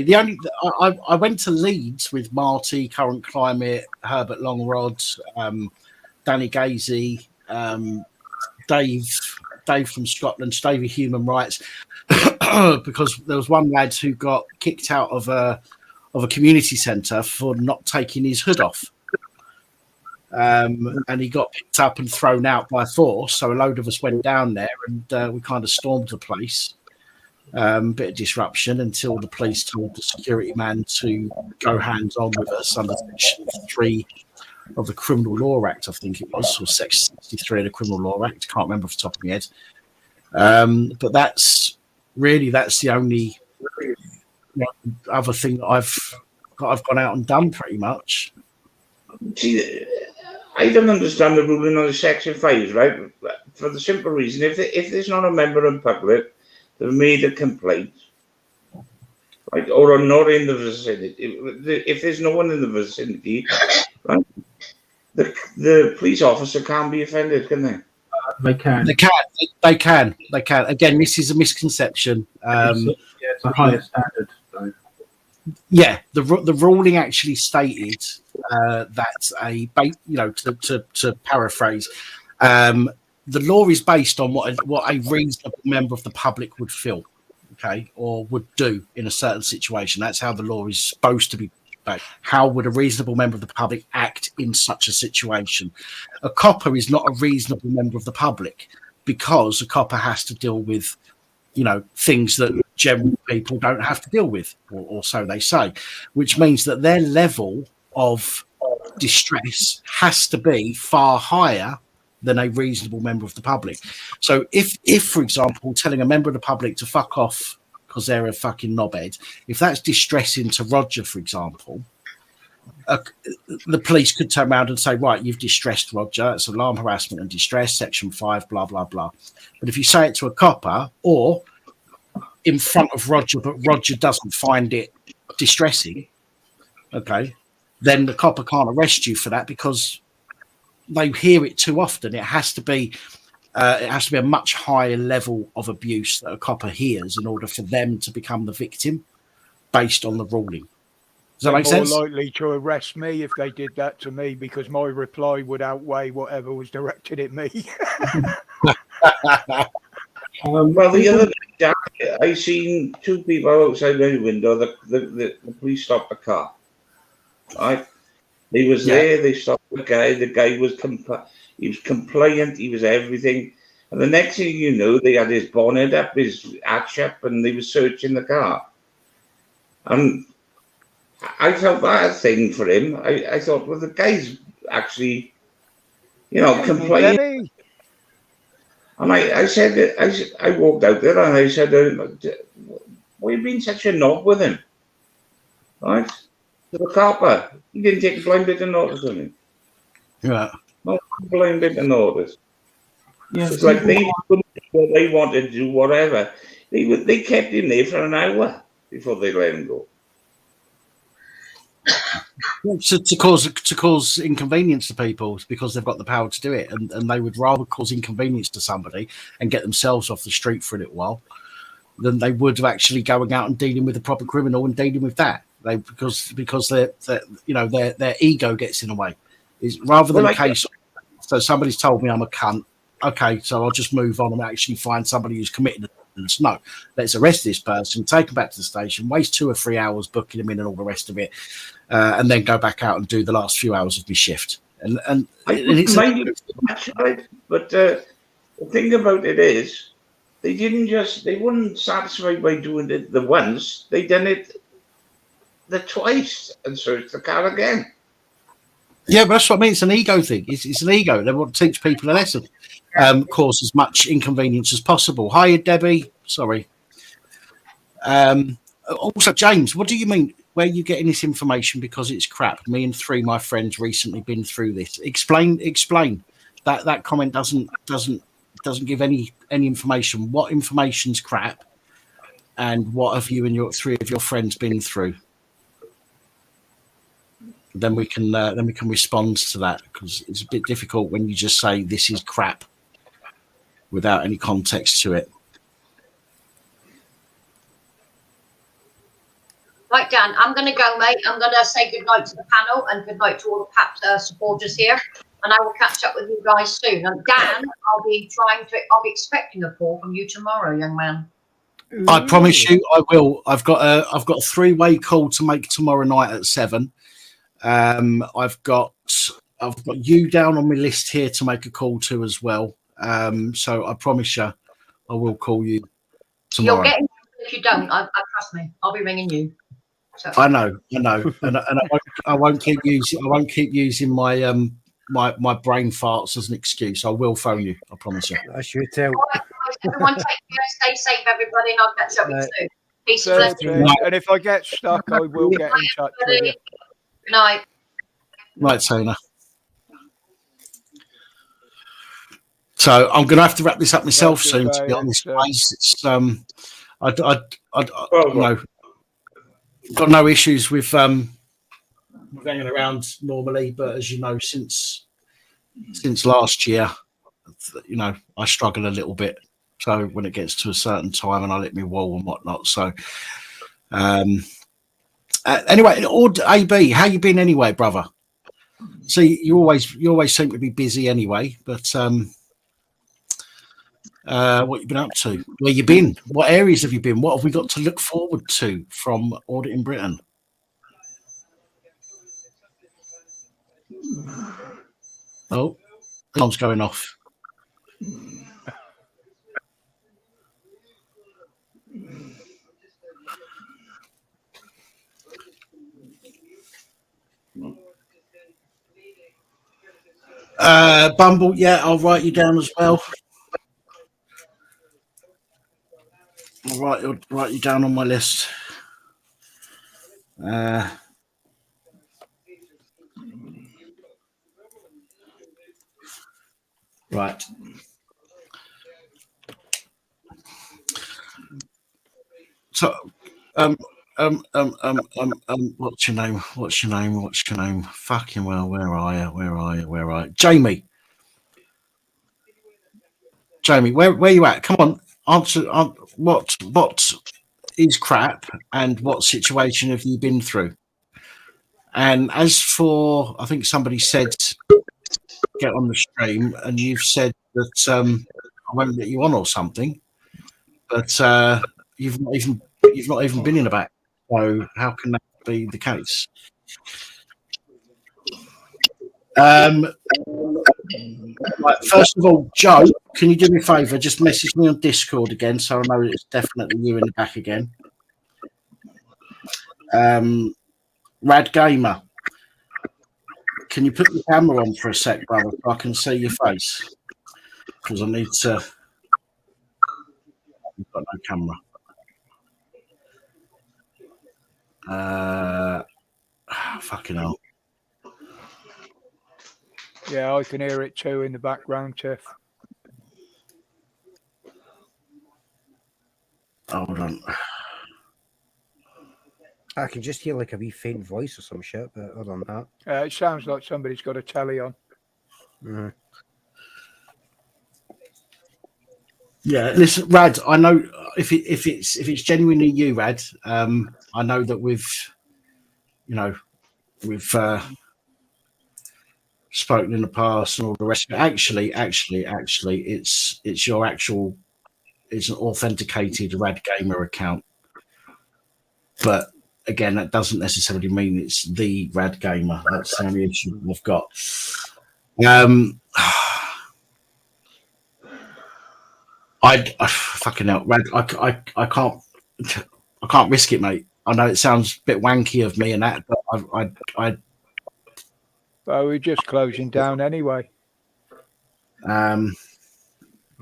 The only I went to Leeds with Marty, Current Climate, Herbert Longrod, Danny Gazy, Dave from Scotland, Stevie Human Rights, because there was one lad who got kicked out of a community centre for not taking his hood off. And he got picked up and thrown out by force. So a load of us went down there and we kind of stormed the place. Bit of disruption until the police told the security man to go hands on with us under Section 3 of the Criminal Law Act, I think it was, or Section 63 of the Criminal Law Act. Can't remember off the top of my head. But that's the only other thing that I've gone out and done pretty much. See, I don't understand the ruling on the Section 5, right? For the simple reason, if there's not a member of the public that made a complaint, right, or are not in the vicinity, if there's no one in the vicinity, right, the police officer can't be offended, can they? They can. They can. Again, this is a misconception. It's a higher standard. So. Yeah, the ruling actually stated that to paraphrase, the law is based on what a reasonable member of the public would feel, okay, or would do in a certain situation. That's how the law is supposed to be. How would a reasonable member of the public act in such a situation? A copper is not a reasonable member of the public because a copper has to deal with, things that general people don't have to deal with, or so they say, which means that their level of distress has to be far higher than a reasonable member of the public. So if for example, telling a member of the public to fuck off because they're a fucking knobhead, if that's distressing to Roger, for example, the police could turn around and say, right, you've distressed Roger, it's alarm harassment and distress, Section 5, blah, blah, blah. But if you say it to a copper or in front of Roger, but Roger doesn't find it distressing, okay, then the copper can't arrest you for that because they hear it too often. It has to be a much higher level of abuse that a copper hears in order for them to become the victim based on the ruling. Does that make sense? More likely to arrest me if they did that to me because my reply would outweigh whatever was directed at me. Well, the other day, I seen two people outside my window. The police stopped the car. Right, he was there. They stopped the guy. The guy was he was compliant. He was everything. And the next thing you know, they had his bonnet up, his hatch up, and they were searching the car. And I felt that thing for him. I thought, well, the guy's actually, compliant. And I said, I walked out there and I said, why are you being such a knob with him? Right? The copper, he didn't take a blind bit of notice of him. Yeah. Not a blind bit of notice. Yeah, it's like they couldn't do what they wanted to do, whatever. They kept him there for an hour before they let him go. To cause inconvenience to people because they've got the power to do it, and they would rather cause inconvenience to somebody and get themselves off the street for a little while than they would of actually going out and dealing with a proper criminal and dealing with that. Because their ego gets in the way. Is rather than a case. So somebody's told me I'm a cunt. Okay, so I'll just move on and actually find somebody who's committed a offence. No, let's arrest this person, take them back to the station, waste 2 or 3 hours booking them in and all the rest of it, and then go back out and do the last few hours of my shift. And it's but the thing about it is, they weren't satisfied by doing it the once. They done it the twice and searched the car again. Yeah, but that's what I mean. It's an ego thing. It's an ego. They want to teach people a lesson, cause as much inconvenience as possible. Hiya, Debbie. Sorry. Also, James, what do you mean? Where are you getting this information? Because it's crap. Me and 3 of my friends recently been through this. Explain. That comment doesn't give any information. What information's crap, and what have you and your 3 of your friends been through? Then we can respond to that, because it's a bit difficult when you just say this is crap without any context to it. Right, Dan, I'm going to go, mate. I'm going to say good night to the panel and good night to all the PAP supporters here. And I will catch up with you guys soon. And Dan, I'll be expecting a call from you tomorrow, young man. I promise you, I will. I've got a 3-way call to make tomorrow night at 7. I've got you down on my list here to make a call to as well. So I promise you, I will call you tomorrow. You'll get in if you don't. I trust me. I'll be ringing you. So. I know, and I won't keep using my my brain farts as an excuse. I will phone you. I promise you. I should tell. Everyone, take care. Stay safe, everybody, and I'll catch up with you soon. Peace and blessings. And if I get stuck, I will get in touch with you. Night. Right, Tina. So I'm going to have to wrap this up myself soon. To be honest, it's got no issues with hanging around normally, but as you know, since last year, I struggle a little bit. So when it gets to a certain time, and I let me wall and whatnot. So anyway, AB, how you been anyway, brother? See, you always seem to be busy anyway, but what you been up to? Where you been? What areas have you been? What have we got to look forward to from Auditing Britain? Oh, alarm's going off. Bumble, yeah, I'll write you down as well. I'll write you down on my list. Right. So, what's your name? Fucking well, where are you? Jamie, where you at? Come on, answer. What is crap, and what situation have you been through? And as for, I think somebody said get on the stream, and you've said that I won't let you on or something, but you've not even been in a back. So how can that be the case? Right, first of all, Joe, can you do me a favour? Just message me on Discord again, so I know it's definitely you in the back again. Rad Gamer, can you put the camera on for a sec, brother, so I can see your face? Because I need to. I've got no camera. Fucking hell. Yeah, I can hear it too in the background, Tiff. Hold on. I can just hear like a wee faint voice or some shit, but other than that. It sounds like somebody's got a telly on. Mm. Yeah, listen, Rad. I know if it's genuinely you, Rad. I know that we've spoken in the past and all the rest of it. Actually, it's your actual. It's an authenticated Rad Gamer account, but again, that doesn't necessarily mean it's the Rad Gamer. That's the only issue we've got. I fucking hell, Rad. I can't risk it, mate. I know it sounds a bit wanky of me and that, but I. Well, we're just closing down anyway.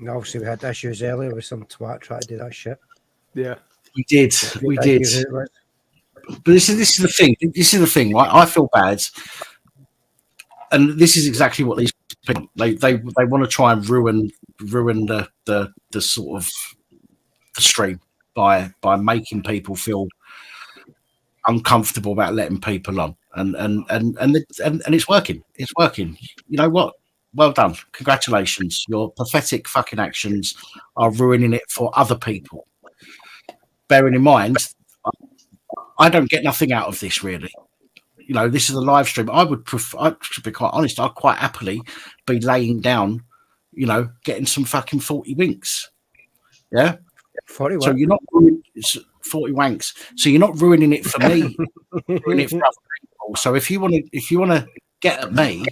Obviously, we had issues earlier with some twat trying to do that shit. Yeah. We did. But this is the thing. This is the thing, right? I feel bad, and this is exactly what these people they want to try and ruin the sort of the stream by making people feel uncomfortable about letting people on, and it's working. It's working. You know what? Well done. Congratulations. Your pathetic fucking actions are ruining it for other people. Bearing in mind, I don't get nothing out of this really. You know, this is a live stream. I should be quite honest, I'd quite happily be laying down, you know, getting some fucking 40 winks. Yeah. 40 so you're not ruining 40 wanks. So you're not ruining it for me, ruining it for other people. So if you want to get at me,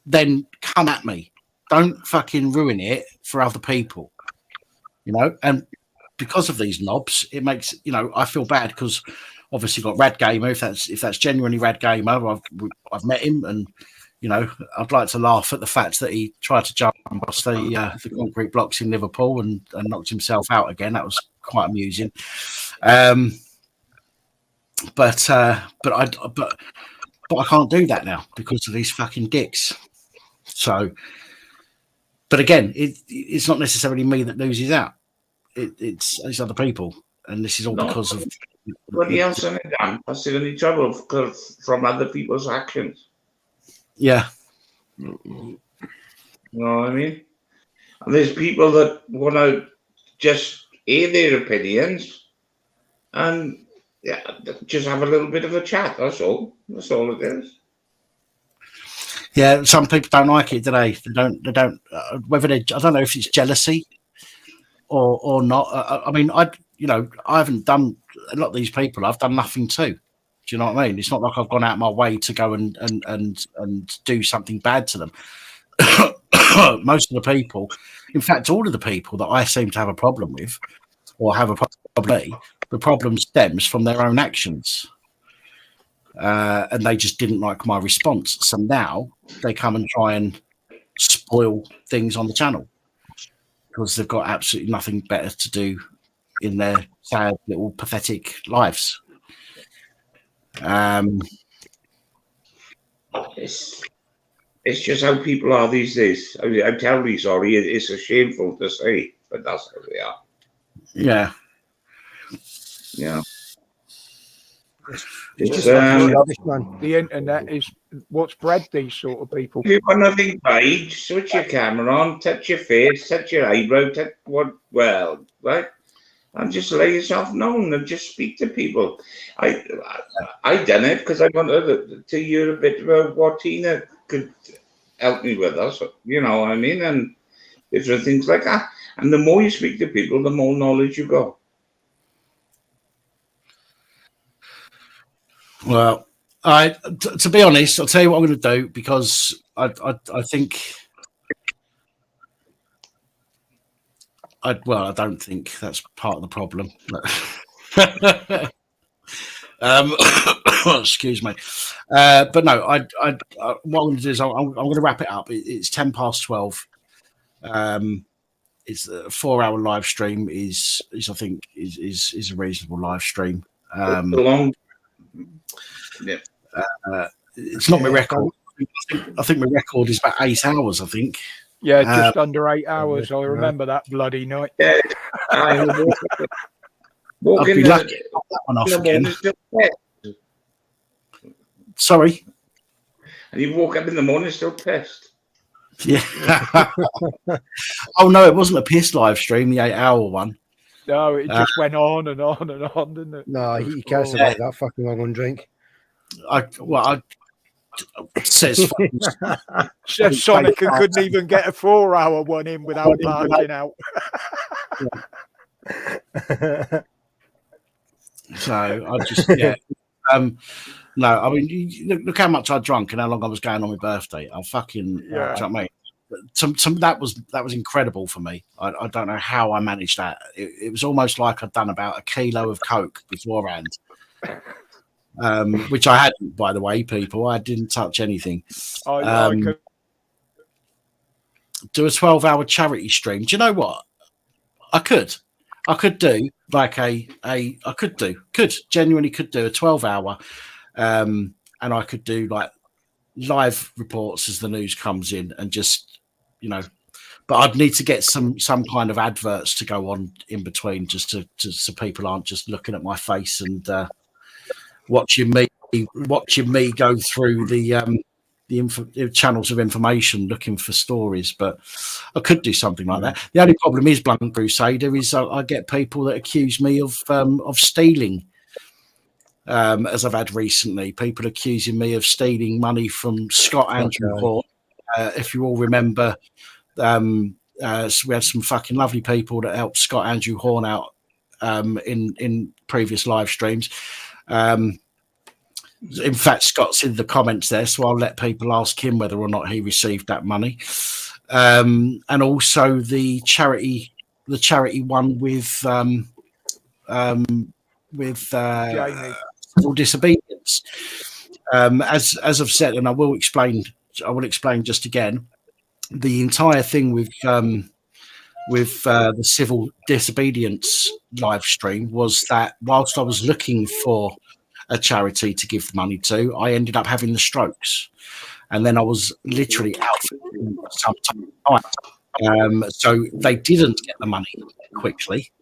then come at me. Don't fucking ruin it for other people. You know, and because of these knobs, it makes, you know, I feel bad because obviously got Rad Gamer. If that's genuinely Rad Gamer, I've met him, and you know, I'd like to laugh at the fact that he tried to jump across the concrete blocks in Liverpool and knocked himself out again. That was quite amusing. But I can't do that now because of these fucking dicks. So, but again, it's not necessarily me that loses out. It's other people, and this is all because of. What else have I done? That's the only trouble from other people's actions. Yeah. You know what I mean? And there's people that want to just air their opinions and just have a little bit of a chat. That's all. That's all it is. Yeah, some people don't like it, do they? They don't. Whether I don't know if it's jealousy or not. I mean, I haven't done a lot of these people. I've done nothing to. Do you know what I mean? It's not like I've gone out of my way to go and do something bad to them. Most of the people, in fact, all of the people that I seem to have a problem with, or have a problem, the problem stems from their own actions. And they just didn't like my response. So now they come and try and spoil things on the channel because they've got absolutely nothing better to do in their sad little pathetic lives. It's just how people are these days. I'm terribly sorry. It's shameful to say, but that's how they are. Yeah. Yeah. The internet is what's bred these sort of people. If you've got nothing to hide, switch your camera on, touch your face, touch your eyebrow, right? And just let yourself known and just speak to people. I done it because I wanted to hear a bit about what Tina could help me with us, you know what I mean? And different things like that. And the more you speak to people, the more knowledge you got. Well, to be honest, I'll tell you what I'm going to do because I think I don't think that's part of the problem. Excuse me, but no, what I'm going to do is I'm going to wrap it up. It's 12:10. It's a 4-hour live stream. Is I think is a reasonable live stream. Long. Yeah. It's not my record. I think my record is about 8 hours. I think. Yeah, just under 8 hours. I remember that bloody night. Yeah. I'd be lucky to put that one off again. Sorry. And you walk up in the morning still pissed. Yeah. Oh no, it wasn't a piss live stream. The 8-hour one. No, it just went on and on and on, didn't it? No, you can't survive that fucking long on drink. Says Sonica couldn't even get a 4-hour one in without barking out. So I just no, I mean look how much I drunk and how long I was going on my birthday. I fucking do you know what I mean? That was incredible for me. I don't know how I managed that. It was almost like I'd done about a kilo of coke beforehand. Which I hadn't, by the way, people. I didn't touch anything. Do a 12-hour charity stream. Do you know what? I could. I could do like could genuinely do a 12-hour, and I could do like live reports as the news comes in, and just, you know, but I'd need to get some kind of adverts to go on in between, just to so people aren't just looking at my face and watching me go through the channels of information looking for stories. But I could do something like that. The only problem is, Blunt Crusader, is I get people that accuse me of stealing. As I've had recently, people accusing me of stealing money from Scott Andrew Horn. If you all remember, so we had some fucking lovely people that helped Scott Andrew Horn out in previous live streams. In fact, Scott's in the comments there, so I'll let people ask him whether or not he received that money. And also the charity one with civil disobedience. As I've said, and I will explain just again, the entire thing with the civil disobedience live stream was that whilst I was looking for a charity to give money to, I ended up having the strokes, and then I was literally out for some time. So they didn't get the money quickly.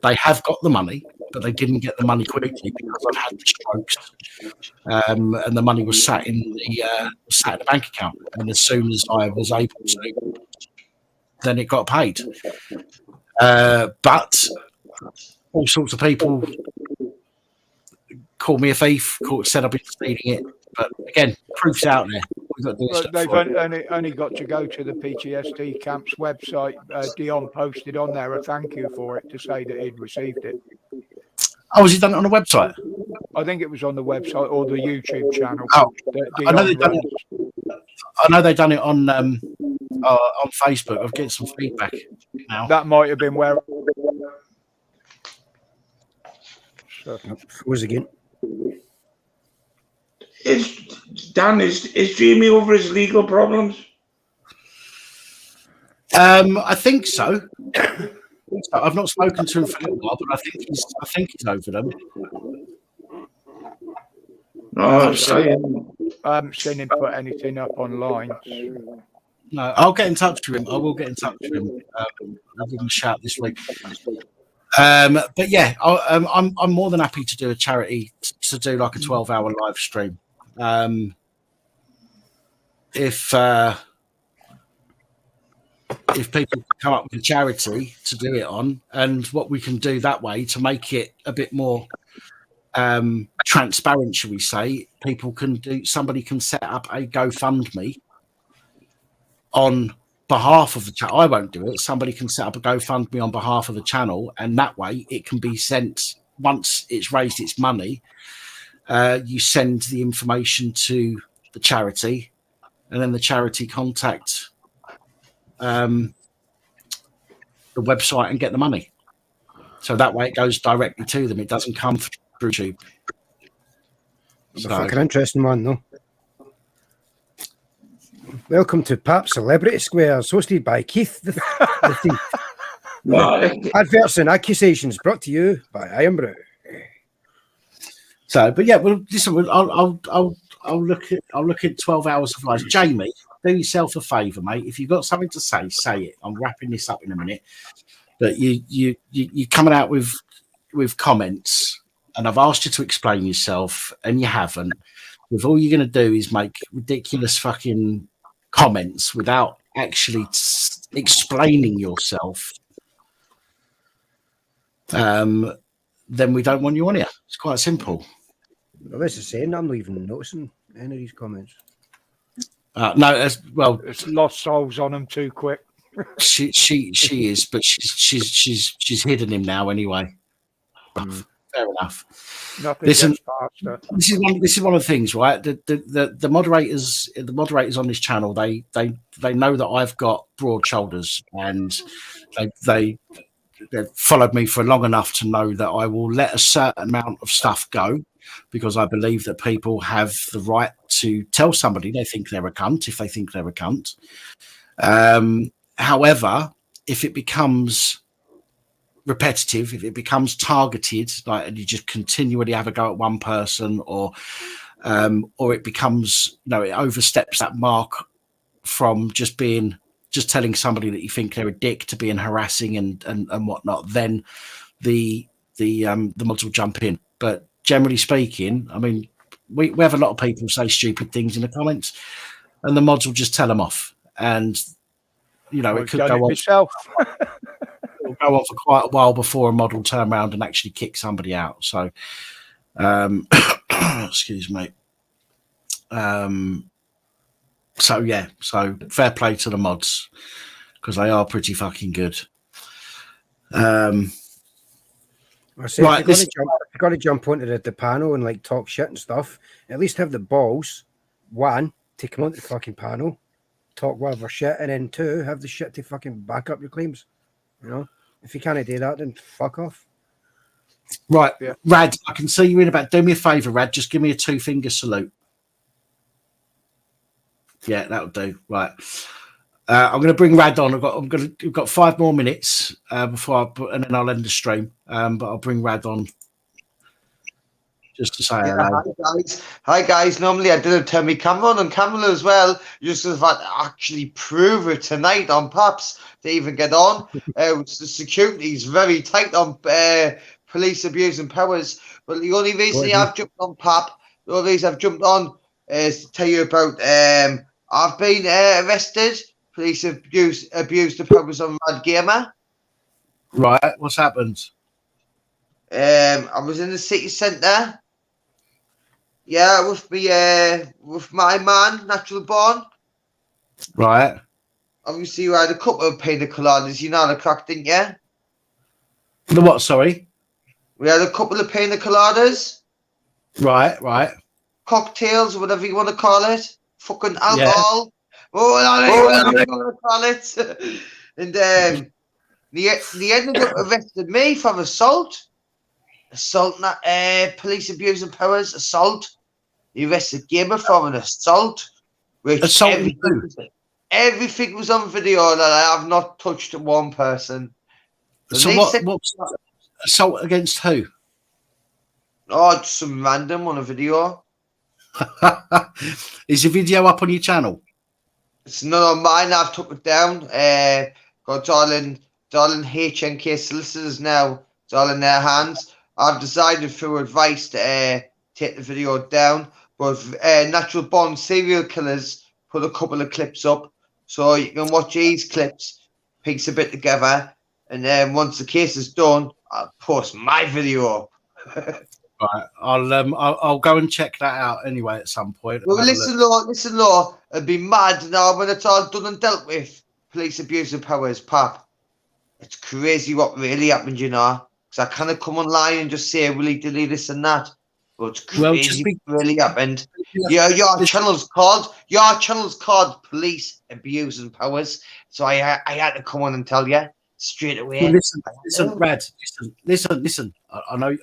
They have got the money, but they didn't get the money quickly because I've had the strokes, and the money was sat in the bank account. And as soon as I was able to, then it got paid. But all sorts of people called me a thief, said I've been stealing it. But again, proof's out there. They've only got to go to the PTSD camp's website. Dion posted on there a thank you for it to say that he'd received it. Oh, has he done it on the website? I think it was on the website or the YouTube channel. Oh, I know they've done it. I know they've done it on Facebook. I'm getting some feedback now. That might have been where. Was again. Is Jamie over his legal problems? I think so. I've not spoken to him for a little while, but I think he's over them. No, I haven't seen him put anything up online. No, I'll get in touch with him. I will get in touch with him. I'll give him a shout this week. But yeah, I'm more than happy to do a charity to do like a 12-hour live stream. If people come up with a charity to do it on, and what we can do that way to make it a bit more transparent, shall we say, somebody can set up a GoFundMe on behalf of the channel. I won't do it. Somebody can set up a GoFundMe on behalf of the channel, and that way it can be sent once it's raised its money. You send the information to the charity, and then the charity contact the website and get the money. So that way it goes directly to them. It doesn't come through YouTube. It's a fucking interesting one, though. Welcome to Pap Celebrity Squares, hosted by Keith the Thief. Adverts and accusations brought to you by Iron Brew. So, but yeah, well, listen, I'll look at 12 hours of live. Jamie, do yourself a favour, mate. If you've got something to say, say it. I'm wrapping this up in a minute. But you're coming out with comments, and I've asked you to explain yourself, and you haven't. With all you're going to do is make ridiculous fucking comments without actually explaining yourself. Then we don't want you on here. It's quite simple. Well, this is saying I'm not even noticing any of these comments. No, it's lost souls on them too quick. She is, but she's hidden him now anyway. Fair enough. Listen, this is one of the things, right? The moderators on this channel, they know that I've got broad shoulders, and they've followed me for long enough to know that I will let a certain amount of stuff go, because I believe that people have the right to tell somebody they think they're a cunt if they think they're a cunt. However, if it becomes repetitive, if it becomes targeted, like, and you just continually have a go at one person, or it becomes, it oversteps that mark from just telling somebody that you think they're a dick to being harassing and whatnot, then the mods will jump in. But generally speaking, I mean, we have a lot of people say stupid things in the comments, and the mods will just tell them off, and it could go on. Myself. It'll go on for quite a while before a mod will turn around and actually kick somebody out. So, excuse me. So fair play to the mods, because they are pretty fucking good. I say, Right, if you're going to jump onto the panel and like talk shit and stuff, at least have the balls, one, to come onto the fucking panel, talk whatever shit, and then two, have the shit to fucking back up your claims. If you can't do that, then fuck off. Right, yeah. Rad, I can see you in about. Do me a favour, Rad. Just give me a 2-finger salute. Yeah, that'll do. Right. I'm going to bring Rad on. We've got 5 more minutes before and then I'll end the stream. But I'll bring Rad on just to say hello. Hi guys. Normally I didn't turn my camera on camera as well. Just as that actually prove it tonight on Paps to even get on. The security is very tight on police abuse and powers. But the only reason I've jumped on Pap, the only reason I've jumped on is to tell you about I've been arrested. Police abused the powers on Mad Gamer. Right, what's happened? I was in the city centre. Yeah, with my man, Natural Born. Right. Obviously, we had a couple of pina coladas. You know the crack, didn't you? The what? Sorry. We had a couple of pina coladas. Right. Cocktails, whatever you want to call it. Fucking alcohol. Yeah. Whatever you want to call it. And they ended up arresting me for assault, police abuse and powers, assault. They arrested Gamer for an assault, which everything was on video, and I have not touched one person. So what assault against who? Oh, just some random on a video. Is the video up on your channel? It's not on mine. I've took it down. Got darling HNK solicitors now. It's all in their hands. I've decided through advice to take the video down. But Natural Born Serial Killers put a couple of clips up, so you can watch these clips, piece a bit together, and then once the case is done, I'll post my video up. Right, I'll go and check that out anyway at some point. Well, listen, Law, it'd be mad now when it's all done and dealt with. Police abuse of powers, Pap. It's crazy what really happened, Because I kind of come online and just say willy-dilly this and that, but it's crazy what really happened. Your channel's called Police Abuse and Powers, so I had to come on and tell you straight away. Well, listen, Rad. Listen. I know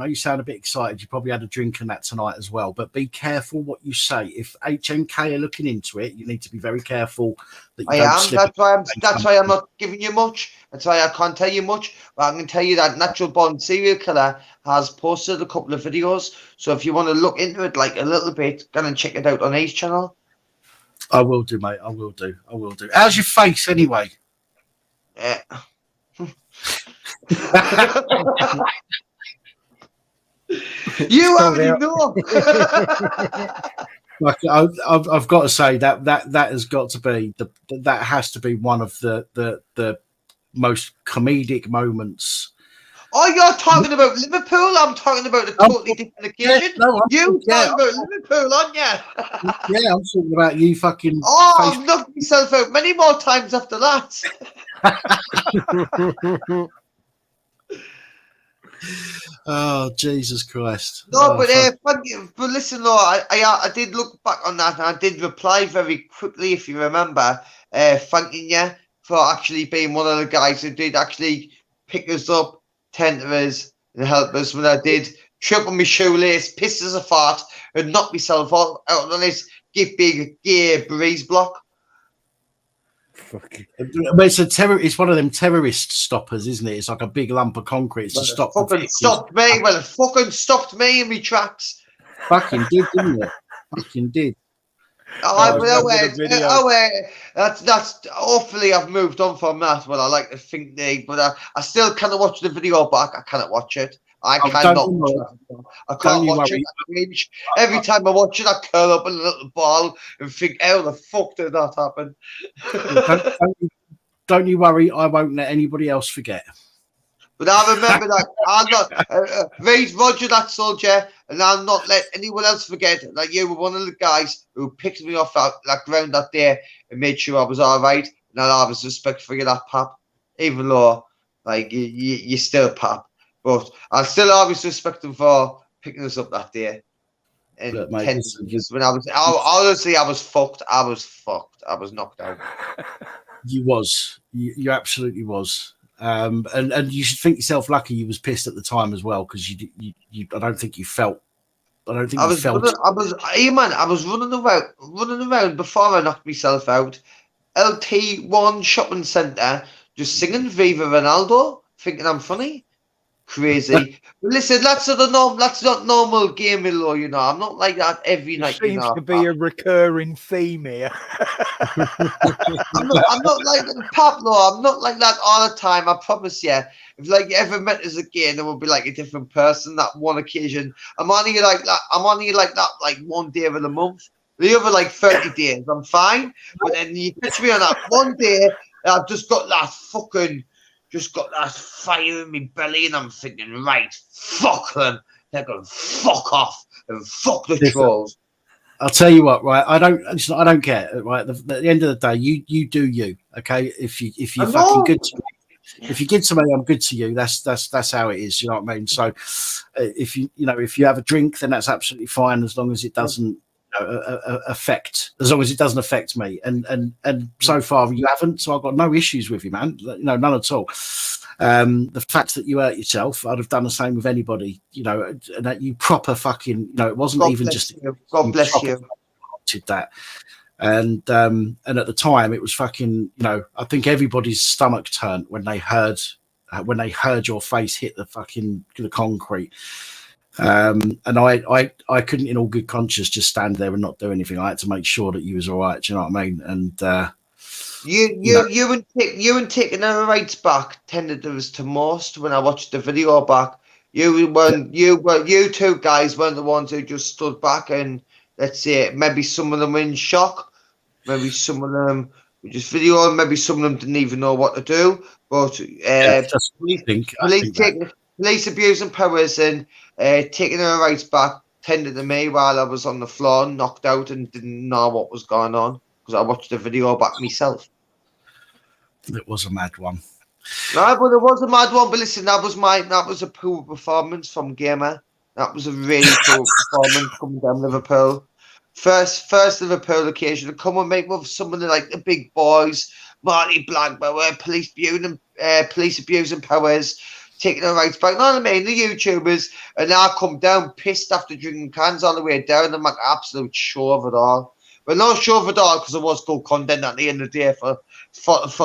you sound a bit excited. You probably had a drink and that tonight as well. But be careful what you say. If HMK are looking into it, you need to be very careful that you don't slip. That's why I'm not giving you much. That's why I can't tell you much. But I can tell you that Natural Born Serial Killer has posted a couple of videos. So if you want to look into it like a little bit, go and check it out on his channel. I will do, mate. I will do. How's your face anyway? Yeah. You already know. Like I've got to say that has got to be that has to be one of the most comedic moments. Oh, you're talking about Liverpool. I'm talking about a totally different occasion. You're talking about Liverpool, aren't you? Yeah, I'm talking about you fucking. Oh, I've knocked myself out many more times after that. Oh, Jesus Christ. No, but listen, though, I did look back on that, and I did reply very quickly, if you remember, thanking you for actually being one of the guys who did actually pick us up, tend to us, and help us when I did trip on my shoelace, piss us a fart, and knock myself out on this big gay breeze block. It's a terror. It's one of them terrorist stoppers, isn't it? It's like a big lump of concrete to stop the fucking vehicles. stopped me. Well, it fucking stopped me in my tracks. Fucking did, didn't it? Fucking did. That's hopefully I've moved on from that. Well, I like to think but I still cannot watch the video back. I cannot watch it. I cannot watch it. I can't watch it. Every time I watch it, I curl up in a little ball and think, how the fuck did that happen? Don't you worry, I won't let anybody else forget. But I remember that I'm not raise Roger that soldier, and I'll not let anyone else forget that you were one of the guys who picked me off that ground that day and made sure I was all right. And I'll have respect for you, that pap, even though like you still pap. But I'll still always respect him for picking us up that day. And look, mate, when honestly, I was fucked. I was knocked out. You absolutely was. And you should think yourself lucky you was pissed at the time as well, because I don't think you felt. I was running around before I knocked myself out. LT1 shopping centre, just singing Viva Ronaldo, thinking I'm funny. Crazy. Listen, that's not normal gaming law, you know. I'm not like that every night. Seems to be a recurring theme here. I'm not like Pap law. I'm not like that all the time. I promise you. If like you ever met us again, it will be like a different person. That one occasion, I'm only like that like one day of the month. The other like 30 days, I'm fine. But then you catch me on that one day, I've just got that fire in my belly, and I'm thinking, right, fuck them. They're going to fuck off and fuck the trolls. I'll tell you what, right? I don't care, right? At the end of the day, you do you, okay? If you're fucking good to me, if you're good to me, I'm good to you. That's how it is. You know what I mean? So, if you have a drink, then that's absolutely fine, as long as it doesn't doesn't affect me, and so far you haven't, so I've got no issues with you, man. None at all. The fact that you hurt yourself, I'd have done the same with anybody, and that you proper fucking, it wasn't God even bless just you. God bless you. Did that, and at the time it was fucking, I think everybody's stomach turned when they heard your face hit the concrete. And I couldn't, in all good conscience, just stand there and not do anything. I had to make sure that you was all right. Do you know what I mean? And you and taking our rights back tended to us to most when I watched the video back. You two guys weren't the ones who just stood back and, let's say, maybe some of them were in shock, maybe some of them were just videoing, maybe some of them didn't even know what to do. But police abusing powers and taking their rights back tended to me while I was on the floor, knocked out, and didn't know what was going on because I watched the video back myself. It was a mad one. No, but it was a mad one. But listen, that was a poor performance from Gamer. That was a really poor performance coming down Liverpool. First Liverpool occasion to come and make with some of the big boys, Marty Blackbauer, police abusing powers, taking their rights back. Know what I mean? The YouTubers, and now come down pissed after drinking cans all the way down. I'm like absolute show of it all. Well, not sure of it all because it was good content at the end of the day for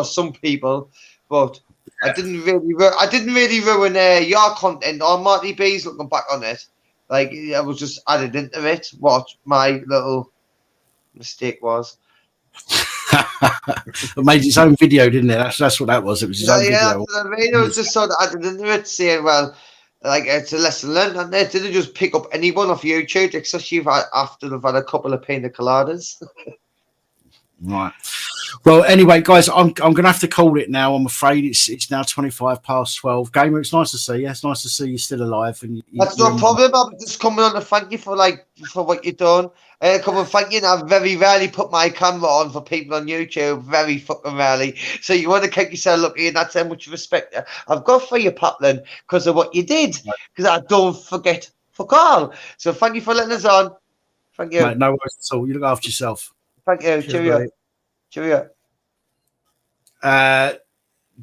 some people, but I didn't really ruin your content or Marty B's looking back on it. Like I was just added into it. What my little mistake was. It made its own video, didn't it? That's what that was. It was his own video. That's what I mean. It was just sort of added into it, saying, well, like it's a lesson learned, and they didn't just pick up anyone off YouTube, especially after they've had a couple of pina coladas. Right. Well, anyway, guys, I'm gonna have to call it now. I'm afraid it's now 12:25. Gamer, it's nice to see you. It's nice to see you still alive. And that's no problem. I'm just coming on to thank you for what you've done. Come and thank you. And I very rarely put my camera on for people on YouTube. Very fucking rarely. So you want to keep yourself lucky, and that's how much respect I've got for you, Patlin, because of what you did. Because I don't forget fuck all. So thank you for letting us on. Thank you. Mate, no worries at all. You look after yourself. Thank you. Cheerio. Cheerio.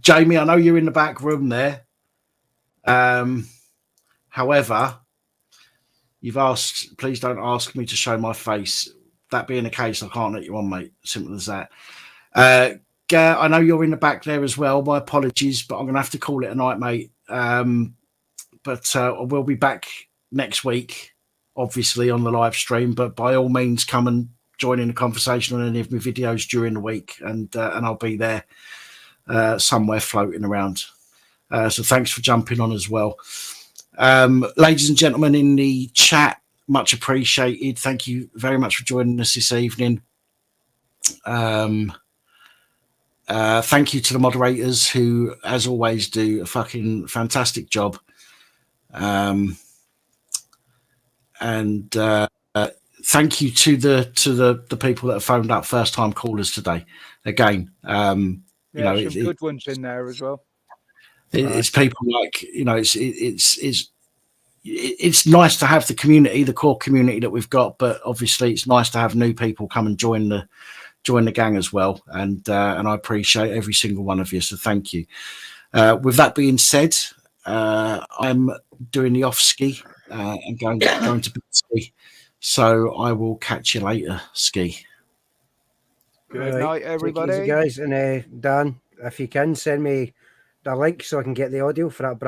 Jamie, I know you're in the back room there. However, you've asked, please don't ask me to show my face. That being the case, I can't let you on, mate. Simple as that. I know you're in the back there as well. My apologies, but I'm going to have to call it a night, mate. But we'll be back next week, obviously on the live stream. But by all means, come and join in the conversation on any of my videos during the week, and I'll be there somewhere floating around. So thanks for jumping on as well. Ladies and gentlemen in the chat, much appreciated. Thank you very much for joining us this evening. Thank you to the moderators who, as always, do a fucking fantastic job. And thank you to the people that have phoned up, first time callers today. Again, you know, some good ones in there as well. It's people like, you know, it's nice to have the community, the core community that we've got, but obviously it's nice to have new people come and join the gang as well. And I appreciate every single one of you. So thank you. With that being said, I'm doing the off ski and going to bed ski. So I will catch you later, ski. Good night, everybody. Take it easy, guys. And Dan, if you can, send me the link so I can get the audio for that.